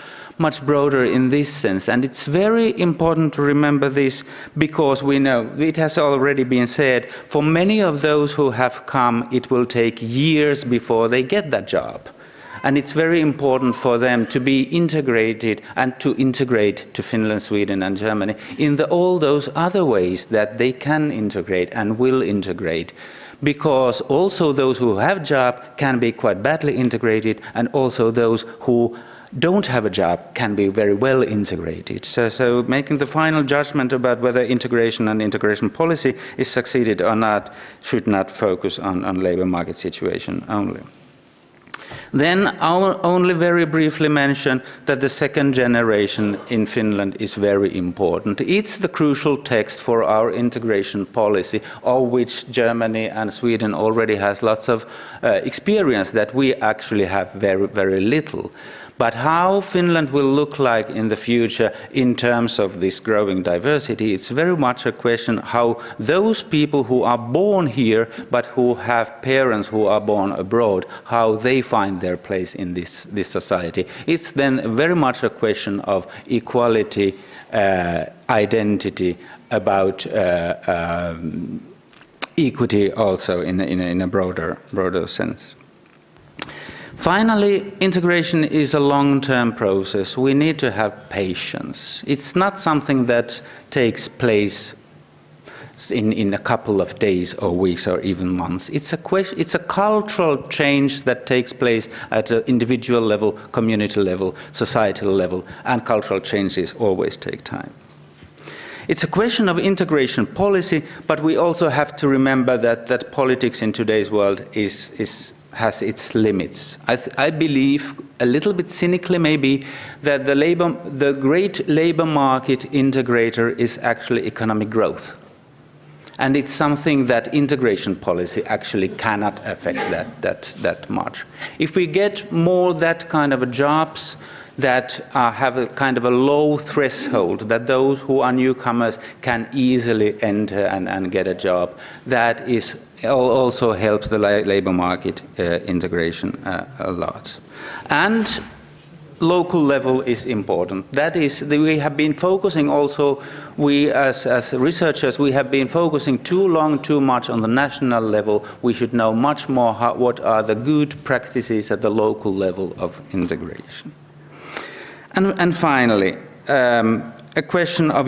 broader in this sense, and it's very important to remember this, because we know, it has already been said, for many of those who have come, it will take years before they get that job. And it's very important for them to be integrated and to integrate to Finland, Sweden and Germany in all those other ways that they can integrate and will integrate. Because also those who have a job can be quite badly integrated, and also those who don't have a job can be very well integrated. So making the final judgment about whether integration and integration policy is succeeded or not should not focus on labor market situation only. Then I'll only very briefly mention that the second generation in Finland is very important. It's the crucial text for our integration policy, of which Germany and Sweden already has lots of experience that we actually have very, very little. But how Finland will look like in the future in terms of this growing diversity, it's very much a question how those people who are born here but who have parents who are born abroad, how they find their place in this society. It's then very much a question of equality, identity, about equity also in a broader sense. Finally, integration is a long-term process. We need to have patience. It's not something that takes place in a couple of days or weeks or even months. It's a cultural change that takes place at an individual level, community level, societal level, and cultural changes always take time. It's a question of integration policy, but we also have to remember that politics in today's world has its limits. I believe, a little bit cynically maybe, that the great labor market integrator is actually economic growth. And it's something that integration policy actually cannot affect that much. If we get more that kind of jobs that have a kind of a low threshold, that those who are newcomers can easily enter and get a job, that is also helps the labor market integration a lot. And local level is important. That is, we have been focusing also, we as researchers, we have been focusing too much on the national level. We should know much more what are the good practices at the local level of integration. And finally, a question of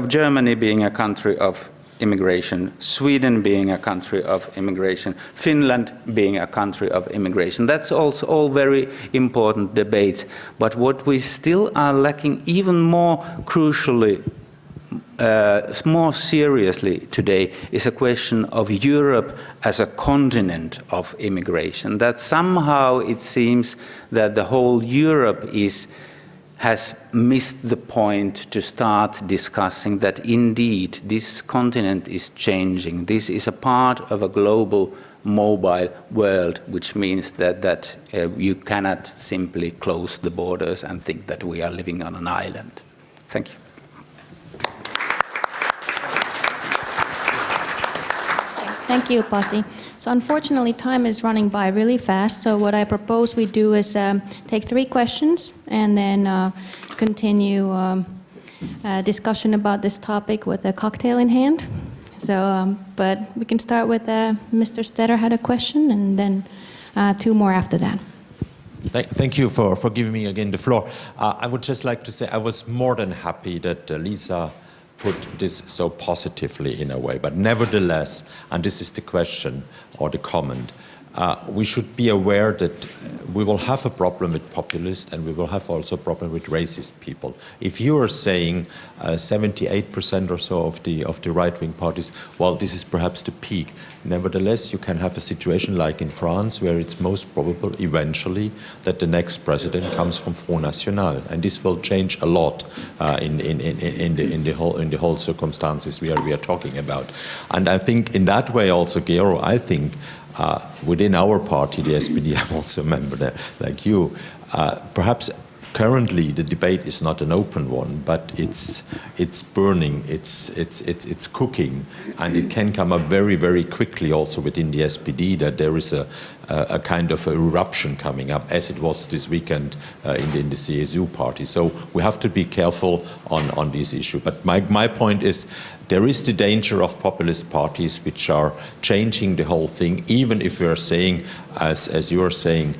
Germany being a country of immigration, Sweden being a country of immigration, Finland being a country of immigration. That's also all very important debates. But what we still are lacking even more crucially, more seriously today, is a question of Europe as a continent of immigration. That somehow it seems that the whole Europe has missed the point to start discussing that indeed this continent is changing. This is a part of a global mobile world, which means that you cannot simply close the borders and think that we are living on an island. Thank you. Thank you, Pasi. So unfortunately, time is running by really fast. So what I propose we do is take 3 questions and then continue discussion about this topic with a cocktail in hand. So, but we can start with Mr. Stetter had a question, and then 2 more after that. Thank you for giving me again the floor. I would just like to say I was more than happy that Lisa put this so positively in a way, but nevertheless, and this is the question or the comment, we should be aware that we will have a problem with populists and we will have also a problem with racist people. If you are saying 78% or so of the right-wing parties, well, this is perhaps the peak. Nevertheless, you can have a situation like in France where it's most probable eventually that the next president comes from Front National, and this will change a lot in the whole circumstances we are talking about. And I think in that way also, Gero, I think within our party, the SPD, I'm also a member like you, perhaps currently the debate is not an open one, but it's burning, it's cooking, and it can come up very, very quickly also within the SPD that there is a kind of eruption coming up, as it was this weekend in the CSU party. So we have to be careful on this issue. But my point is, there is the danger of populist parties which are changing the whole thing, even if we are saying, as you are saying,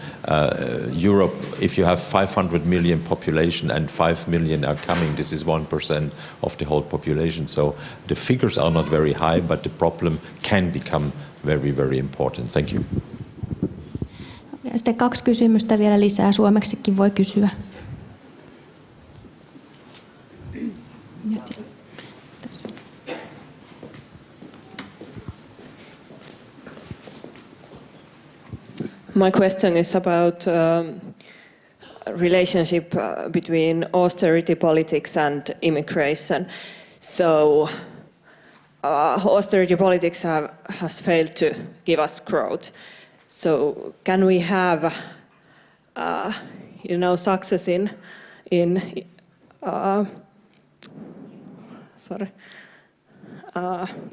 Europe, if you have 500 million population and 5 million are coming, this is 1% of the whole population. So the figures are not very high, but the problem can become very, very important. Thank you. Ja sitten 2 kysymystä vielä lisää, suomeksikin voi kysyä. My question is about relationship between austerity politics and immigration. So austerity politics has failed to give us growth. So can we have success in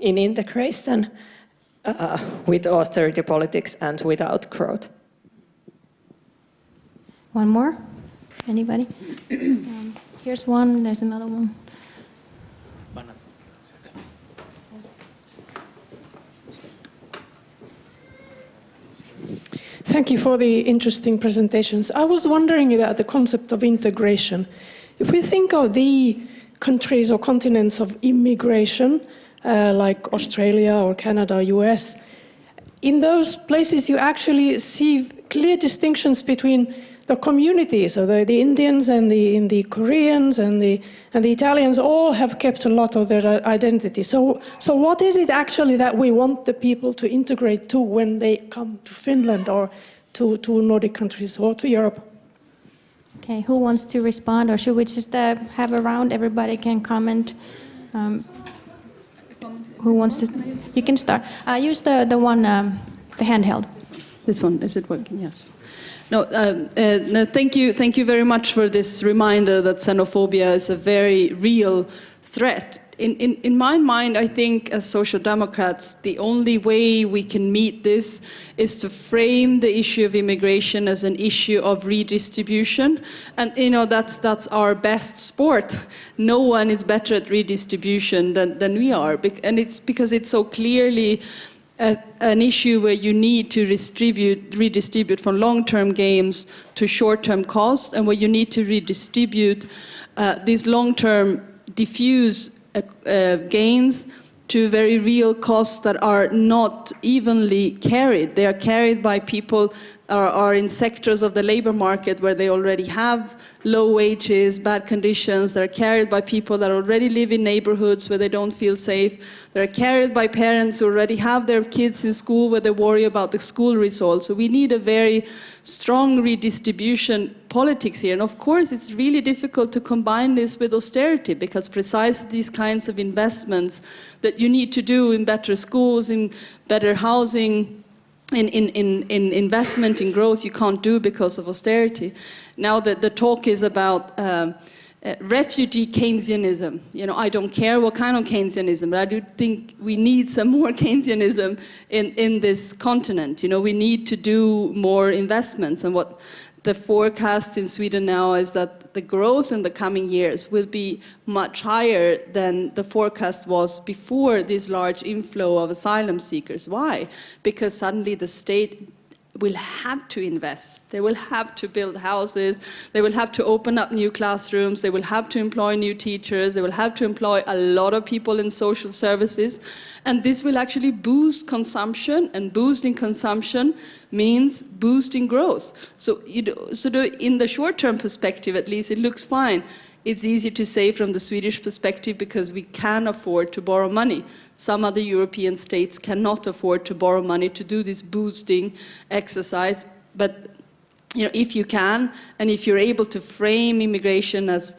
integration with austerity politics and without growth. One more? Anybody? Here's one, there's another one. Thank you for the interesting presentations. I was wondering about the concept of integration. If we think of the countries or continents of immigration, like Australia or Canada or US, in those places you actually see clear distinctions between the communities, so the Indians and the Koreans and the Italians all have kept a lot of their identity. So what is it actually that we want the people to integrate to when they come to Finland or to Nordic countries or to Europe? Okay, who wants to respond, or should we just have a round? Everybody can comment. Who wants to? You can start. Use the one, the handheld. This one, is it working? Yes. No, thank you very much for this reminder that xenophobia is a very real threat. In my mind, I think as social democrats, the only way we can meet this is to frame the issue of immigration as an issue of redistribution. And that's our best sport. No one is better at redistribution than we are. And it's because it's so clearly an issue where you need to redistribute from long-term gains to short-term costs, and where you need to redistribute these long-term diffuse gains to very real costs that are not evenly carried. They are carried by people are in sectors of the labor market where they already have low wages, bad conditions. They're carried by people that already live in neighborhoods where they don't feel safe. They're carried by parents who already have their kids in school where they worry about the school results. So we need a very strong redistribution politics here. And of course, it's really difficult to combine this with austerity, because precisely these kinds of investments that you need to do in better schools, in better housing, in investment in growth, you can't do because of austerity. Now that the talk is about refugee Keynesianism, I don't care what kind of Keynesianism, but I do think we need some more Keynesianism in this continent. We need to do more investments, and what the forecast in Sweden now is that the growth in the coming years will be much higher than the forecast was before this large inflow of asylum seekers. Why? Because suddenly the state will have to invest. They will have to build houses. They will have to open up new classrooms. They will have to employ new teachers. They will have to employ a lot of people in social services. And this will actually boost consumption, and boosting consumption means boosting growth. So in the short-term perspective, at least, it looks fine. It's easy to say from the Swedish perspective because we can afford to borrow money. Some other European states cannot afford to borrow money to do this boosting exercise. But if you can, and if you're able to frame immigration as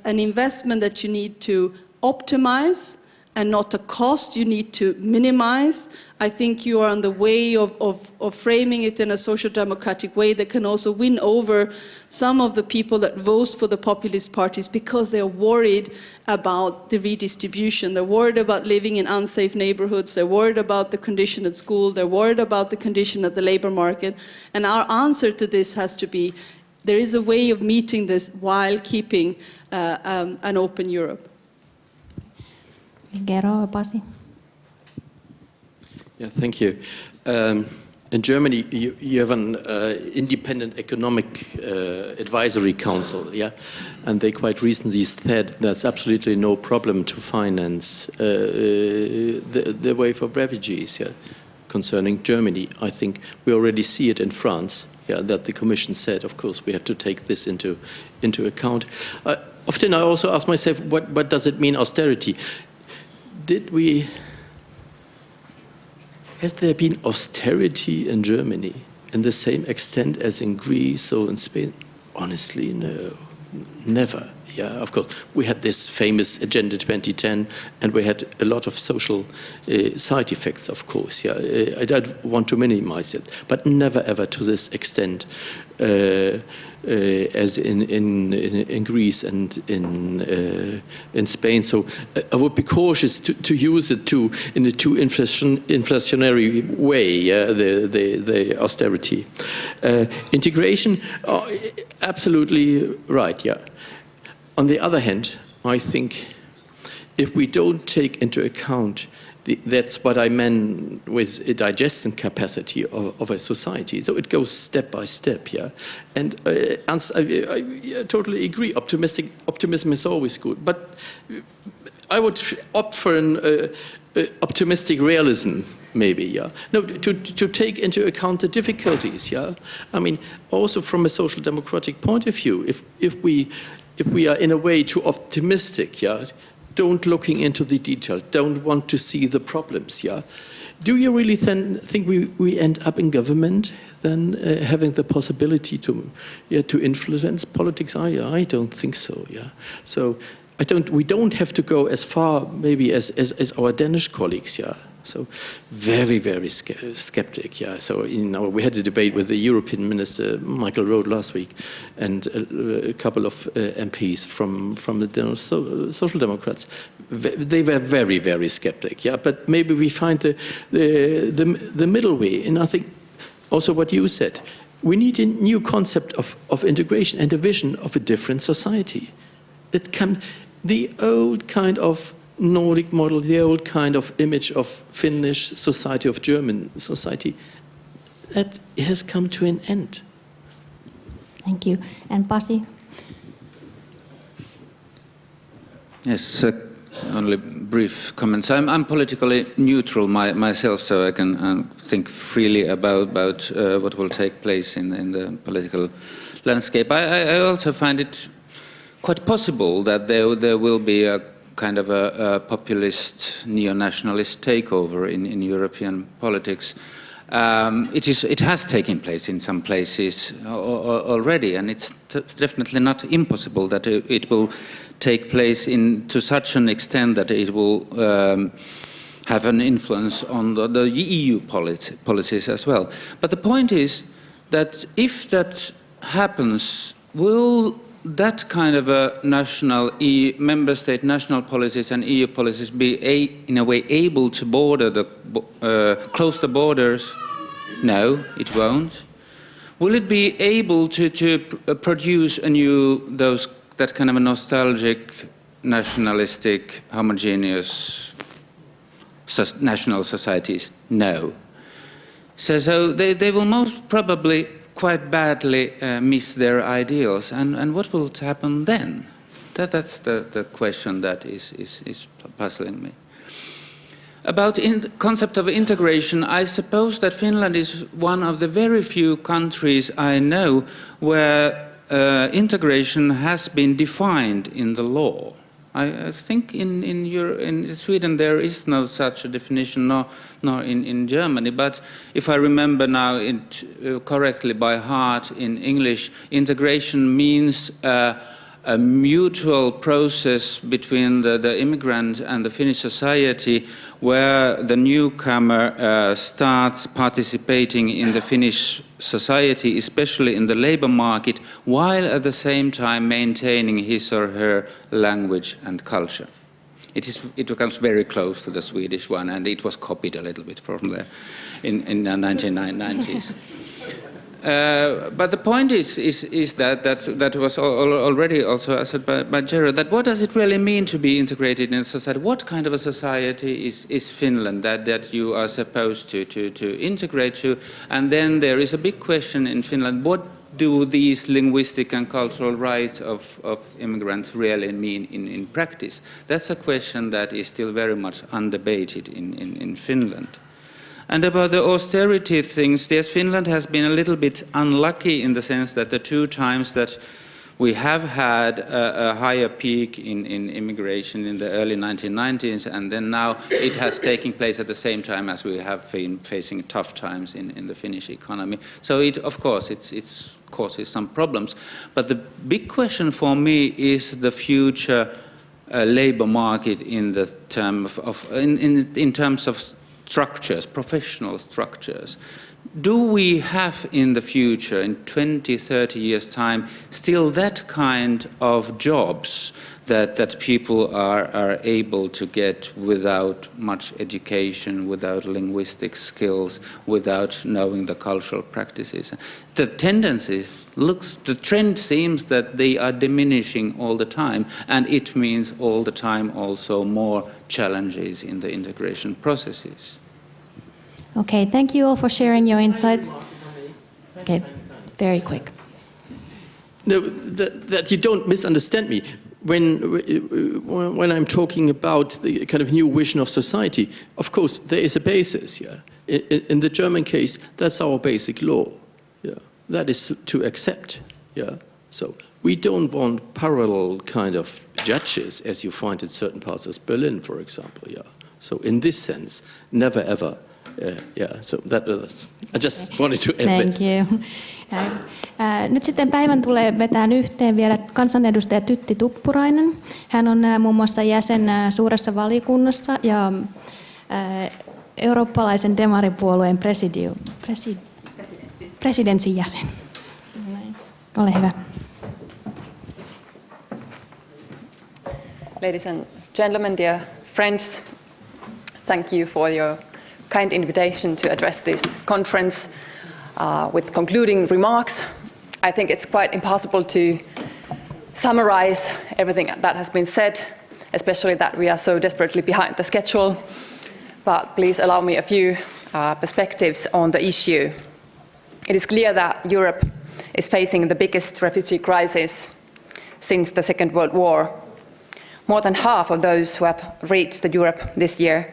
an investment that you need to optimize and not a cost you need to minimize, I think you are on the way of framing it in a social democratic way that can also win over some of the people that vote for the populist parties because they're worried about the redistribution. They're worried about living in unsafe neighborhoods. They're worried about the condition at school. They're worried about the condition at the labor market. And our answer to this has to be, there is a way of meeting this while keeping an open Europe. Gero, Pasi. Yeah, thank you. In Germany, you have an independent economic advisory council, yeah, and they quite recently said that's absolutely no problem to finance the way for refugees, yeah, concerning Germany. I think we already see it in France, yeah, that the Commission said, of course, we have to take this into account. Often I also ask myself, what does it mean, austerity? Has there been austerity in Germany in the same extent as in Greece or in Spain? Honestly, no, never. Yeah, of course, we had this famous Agenda 2010, and we had a lot of social side effects, of course. Yeah, I don't want to minimize it, but never ever to this extent. as in Greece and in Spain. So I would be cautious to use it in a too inflationary way, the austerity. Integration, absolutely right, yeah. On the other hand, I think if we don't take into account that's what I meant with a digestion capacity of a society. So it goes step by step, yeah. And I totally agree. Optimism is always good, but I would opt for an optimistic realism, maybe, yeah. No, to take into account the difficulties, yeah. I mean, also from a social democratic point of view, if we are in a way too optimistic, yeah. Don't looking into the detail, don't want to see the problems, yeah? Do you really then think we end up in government then having the possibility to influence politics? I don't think so, yeah? So we don't have to go as far maybe as our Danish colleagues, yeah? So very, very skeptic, yeah. So we had a debate with the European Minister, Michael Roth, last week, and a couple of MPs from the Social Democrats. They were very, very skeptic, yeah. But maybe we find the middle way. And I think also what you said, we need a new concept of integration and a vision of a different society. The old kind of Nordic model, the old kind of image of Finnish society, of German society, that has come to an end. Thank you. And Pasi? Yes, only brief comments. I'm politically neutral myself, so I can think freely about what will take place in the political landscape. I also find it quite possible that there will be a kind of a populist, neo-nationalist takeover in European politics. It has taken place in some places already, and it's definitely not impossible that it will take place to such an extent that it will have an influence on the EU policies as well. But the point is that if that happens, will that kind of a national member state national policies and EU policies be in a way able to close the borders? No, it won't. Will it be able to produce that kind of a nostalgic, nationalistic, homogeneous national societies? No. So they will most probably quite badly miss their ideals, and what will happen then? That's the question that is puzzling me. About the concept of integration, I suppose that Finland is one of the very few countries I know where integration has been defined in the law. I think in Sweden there is no such a definition, nor in Germany. But if I remember now correctly by heart in English, integration means a mutual process between the immigrant and the Finnish society, where the newcomer starts participating in the Finnish society, especially in the labor market, while at the same time maintaining his or her language and culture. It becomes very close to the Swedish one, and it was copied a little bit from there in the 1990s. But the point is that was already also said by Gerard, that what does it really mean to be integrated in society? What kind of a society is Finland that you are supposed to integrate to? And then there is a big question in Finland, what do these linguistic and cultural rights of immigrants really mean in practice? That's a question that is still very much undebated in Finland. And about the austerity things, yes, Finland has been a little bit unlucky in the sense that the two times that we have had a higher peak in immigration in the early 1990s, and then now it has taken place at the same time as we have been facing tough times in the Finnish economy. So of course it causes some problems. But the big question for me is the future labor market in terms of structures, professional structures. do we have in the future, in 20, 30 years' time, still that kind of jobs that people are able to get without much education, without linguistic skills, without knowing the cultural practices? The the trend seems that they are diminishing all the time, and it means all the time also more challenges in the integration processes. Okay, thank you all for sharing your insights. Okay, very quick. No, that you don't misunderstand me. When I'm talking about the kind of new vision of society, of course, there is a basis, yeah. In the German case, that's our basic law, yeah. That is to accept, yeah. So we don't want parallel kind of judges, as you find in certain parts of Berlin, for example, yeah. So in this sense, never ever. Yeah, so I just wanted to end this. Thank you. Nyt sitten päivän tulee vetään yhteen vielä kansanedustaja Tytti Tuppurainen. Hän on muun muassa jäsen suuressa valiokunnassa ja eurooppalaisen demaripuolueen presidenssin jäsen. Ole hyvä. Ladies and gentlemen, dear friends, thank you for your kind invitation to address this conference with concluding remarks. I think it's quite impossible to summarize everything that has been said, especially that we are so desperately behind the schedule. But please allow me a few perspectives on the issue. It is clear that Europe is facing the biggest refugee crisis since the Second World War. More than half of those who have reached Europe this year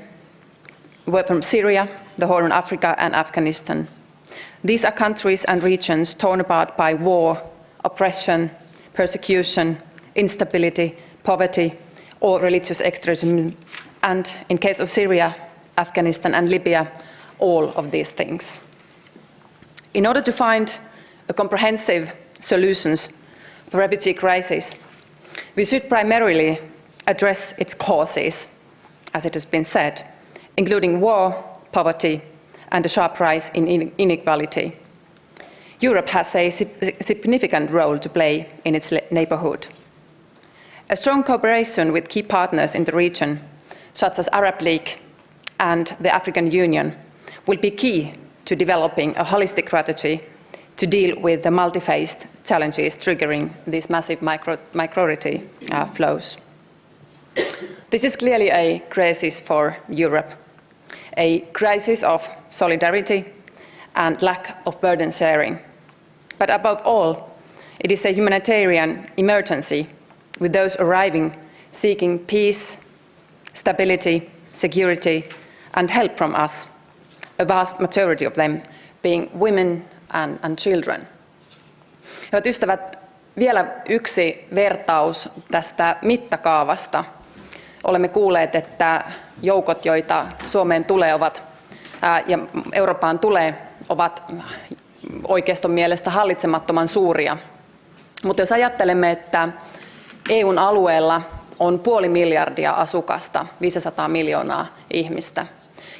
were from Syria, the Horn of Africa, and Afghanistan. These are countries and regions torn apart by war, oppression, persecution, instability, poverty, or religious extremism, and in case of Syria, Afghanistan, and Libya, all of these things. In order to find comprehensive solutions for refugee crisis, we should primarily address its causes, as it has been said, including war, poverty, and a sharp rise in inequality. Europe has a significant role to play in its neighborhood. A strong cooperation with key partners in the region, such as Arab League and the African Union, will be key to developing a holistic strategy to deal with the multi-faced challenges triggering these massive migratory flows. This is clearly a crisis for Europe, a crisis of solidarity and lack of burden sharing. But above all, it is a humanitarian emergency with those arriving seeking peace, stability, security, and help from us, a vast majority of them being women and children. Hyvät ystävät, vielä yksi vertaus tästä mittakaavasta. Olemme kuulleet, että joukot, joita Suomeen tulee ja Eurooppaan tulee, ovat oikeiston mielestä hallitsemattoman suuria. Mutta jos ajattelemme, että EUn alueella on 500 miljoonaa asukasta, 500 miljoonaa ihmistä,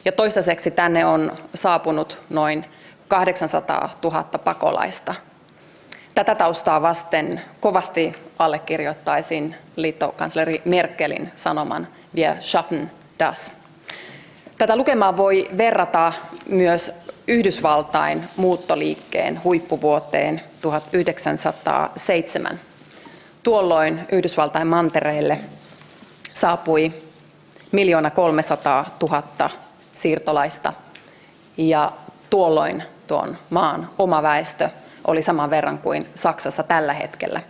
ja toistaiseksi tänne on saapunut noin 800 000 pakolaista. Tätä taustaa vasten kovasti allekirjoittaisin liittokansleri Merkelin sanoman "Wir schaffen das". Tätä lukemaa voi verrata myös Yhdysvaltain muuttoliikkeen huippuvuoteen 1907. Tuolloin Yhdysvaltain mantereelle saapui 1 300 000 siirtolaista ja tuolloin tuon maan oma väestö oli saman verran kuin Saksassa tällä hetkellä,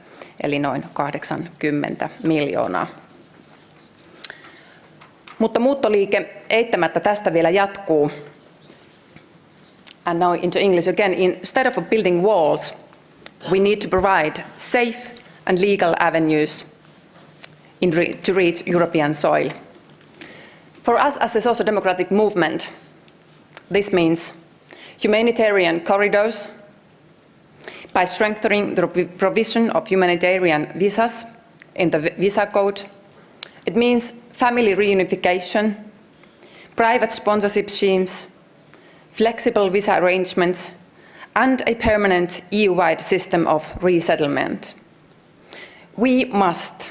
eli noin 80 miljoonaa. Mutta muuttoliike eittämättä tästä vielä jatkuu. And now into English again. Instead of building walls, we need to provide safe and legal avenues to reach European soil. For us as a social democratic movement, this means humanitarian corridors by strengthening the provision of humanitarian visas in the visa code. It means family reunification, private sponsorship schemes, flexible visa arrangements, and a permanent EU-wide system of resettlement. We must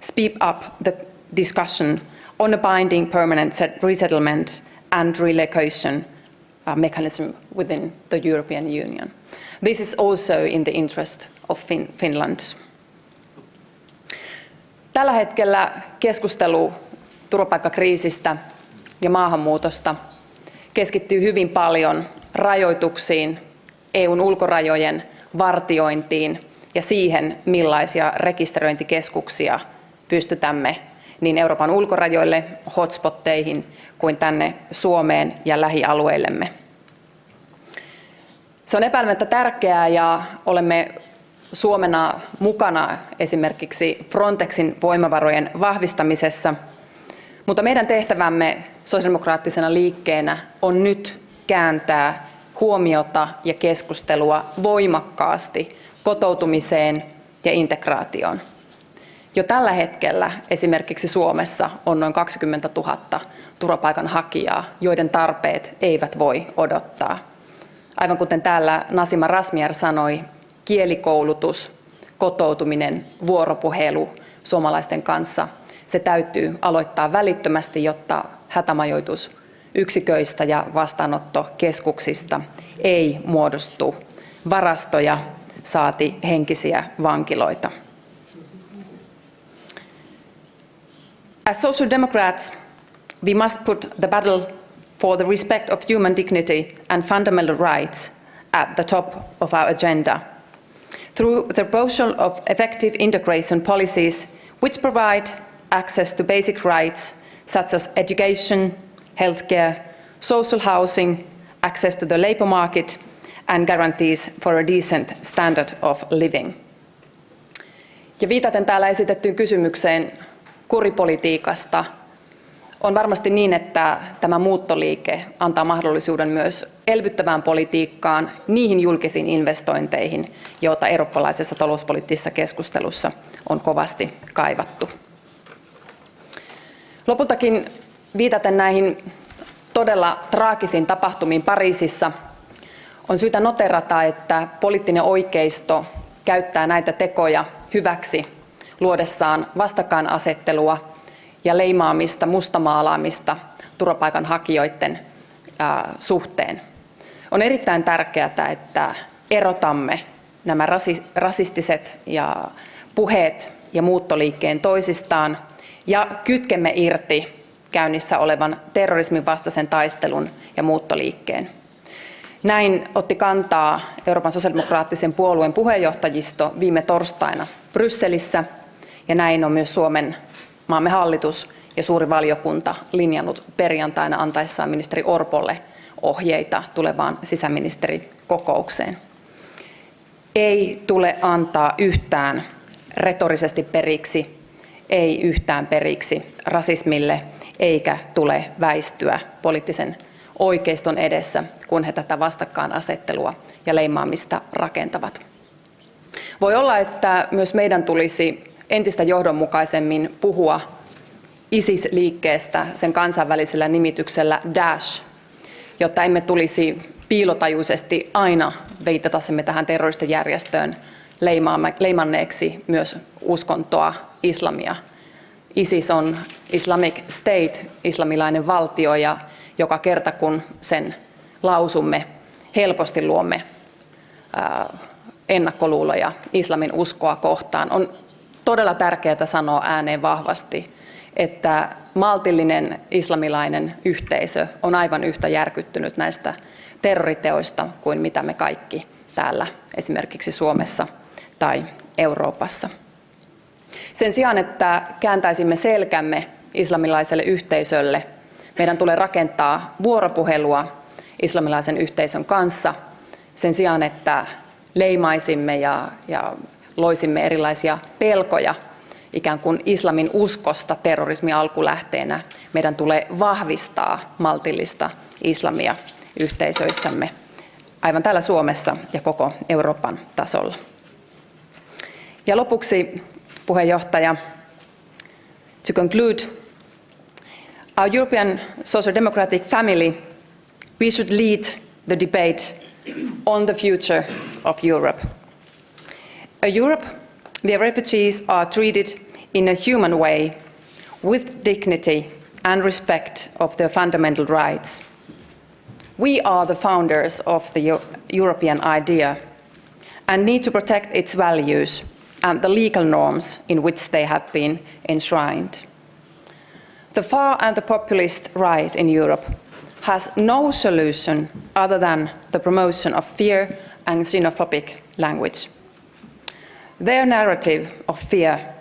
speed up the discussion on a binding permanent resettlement and relocation mechanism within the European Union. This is also in the interest of Finland. Tällä hetkellä keskustelu turvapaikkakriisistä ja maahanmuutosta keskittyy hyvin paljon rajoituksiin, EUn ulkorajojen vartiointiin ja siihen, millaisia rekisteröintikeskuksia pystytämme niin Euroopan ulkorajoille, hotspotteihin kuin tänne Suomeen ja lähialueillemme. Se on epäilemättä tärkeää ja olemme Suomena mukana esimerkiksi Frontexin voimavarojen vahvistamisessa, mutta meidän tehtävämme sosiaalidemokraattisena liikkeenä on nyt kääntää huomiota ja keskustelua voimakkaasti kotoutumiseen ja integraatioon. Jo tällä hetkellä esimerkiksi Suomessa on noin 20 000 turvapaikanhakijaa, joiden tarpeet eivät voi odottaa. Aivan kuten täällä Nasima Razmyar sanoi, kielikoulutus, kotoutuminen, vuoropuhelu suomalaisten kanssa, se täytyy aloittaa välittömästi, jotta hätämajoitusyksiköistä ja vastaanottokeskuksista ei muodostu varastoja, saati henkisiä vankiloita. As Social Democrats, we must put the battle for the respect of human dignity and fundamental rights at the top of our agenda through the proposal of effective integration policies which provide access to basic rights such as education, healthcare, social housing, access to the labour market and guarantees for a decent standard of living. Ja viitaten täällä esitettyyn kysymykseen kuripolitiikasta, on varmasti niin, että tämä muuttoliike antaa mahdollisuuden myös elvyttävään politiikkaan, niihin julkisiin investointeihin, joita eurooppalaisessa talouspoliittisessa keskustelussa on kovasti kaivattu. Lopultakin viitaten näihin todella traagisiin tapahtumiin Pariisissa, on syytä noterata, että poliittinen oikeisto käyttää näitä tekoja hyväksi luodessaan vastakkainasettelua ja leimaamista, mustamaalaamista turvapaikanhakijoiden suhteen. On erittäin tärkeää, että erotamme nämä rasistiset ja puheet ja muuttoliikkeen toisistaan ja kytkemme irti käynnissä olevan terrorismin vastaisen taistelun ja muuttoliikkeen. Näin otti kantaa Euroopan sosiaalidemokraattisen puolueen puheenjohtajisto viime torstaina Brysselissä, ja näin on myös maamme hallitus ja suuri valiokunta linjannut perjantaina antaessaan ministeri Orpolle ohjeita tulevaan sisäministerikokoukseen. Ei tule antaa yhtään retorisesti periksi, ei yhtään periksi rasismille, eikä tule väistyä poliittisen oikeiston edessä, kun he tätä vastakkainasettelua ja leimaamista rakentavat. Voi olla, että myös meidän tulisi entistä johdonmukaisemmin puhua ISIS-liikkeestä sen kansainvälisellä nimityksellä Daesh, jotta emme tulisi piilotajuisesti aina viitatessamme tähän terroristijärjestöön leimanneeksi myös uskontoa, islamia. ISIS on Islamic State, islamilainen valtio, ja joka kerta kun sen lausumme, helposti luomme ennakkoluuloja islamin uskoa kohtaan. On todella tärkeää sanoa ääneen vahvasti, että maltillinen islamilainen yhteisö on aivan yhtä järkyttynyt näistä terroriteoista kuin mitä me kaikki täällä esimerkiksi Suomessa tai Euroopassa. Sen sijaan, että kääntäisimme selkämme islamilaiselle yhteisölle, meidän tulee rakentaa vuoropuhelua islamilaisen yhteisön kanssa sen sijaan, että leimaisimme ja loisimme erilaisia pelkoja ikään kuin islamin uskosta terrorismin alkulähteenä. Meidän tulee vahvistaa maltillista islamia yhteisöissämme aivan täällä Suomessa ja koko Euroopan tasolla. Ja lopuksi, puheenjohtaja, to conclude, our European Social Democratic family We should lead the debate on the future of Europe. A Europe where refugees are treated in a human way, with dignity and respect of their fundamental rights. We are the founders of the European idea and need to protect its values and the legal norms in which they have been enshrined. The far and the populist right in Europe has no solution other than the promotion of fear and xenophobic language. Their narrative of fear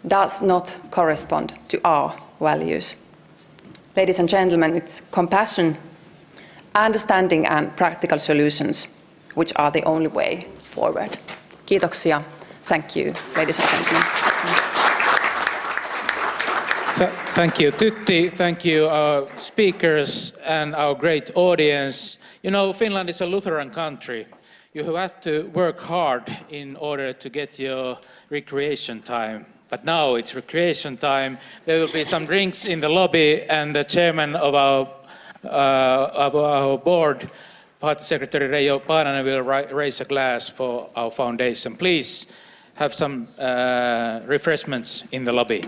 does not correspond to our values. Ladies and gentlemen, it's compassion, understanding and practical solutions which are the only way forward. Kiitoksia. Thank you, ladies and gentlemen. Thank you, Tytti. Thank you, our speakers and our great audience. You know, Finland is a Lutheran country. You have to work hard in order to get your recreation time. But now it's recreation time. There will be some drinks in the lobby, and the chairman of our board, Party Secretary Reijo Paananen, will raise a glass for our foundation. Please have some refreshments in the lobby.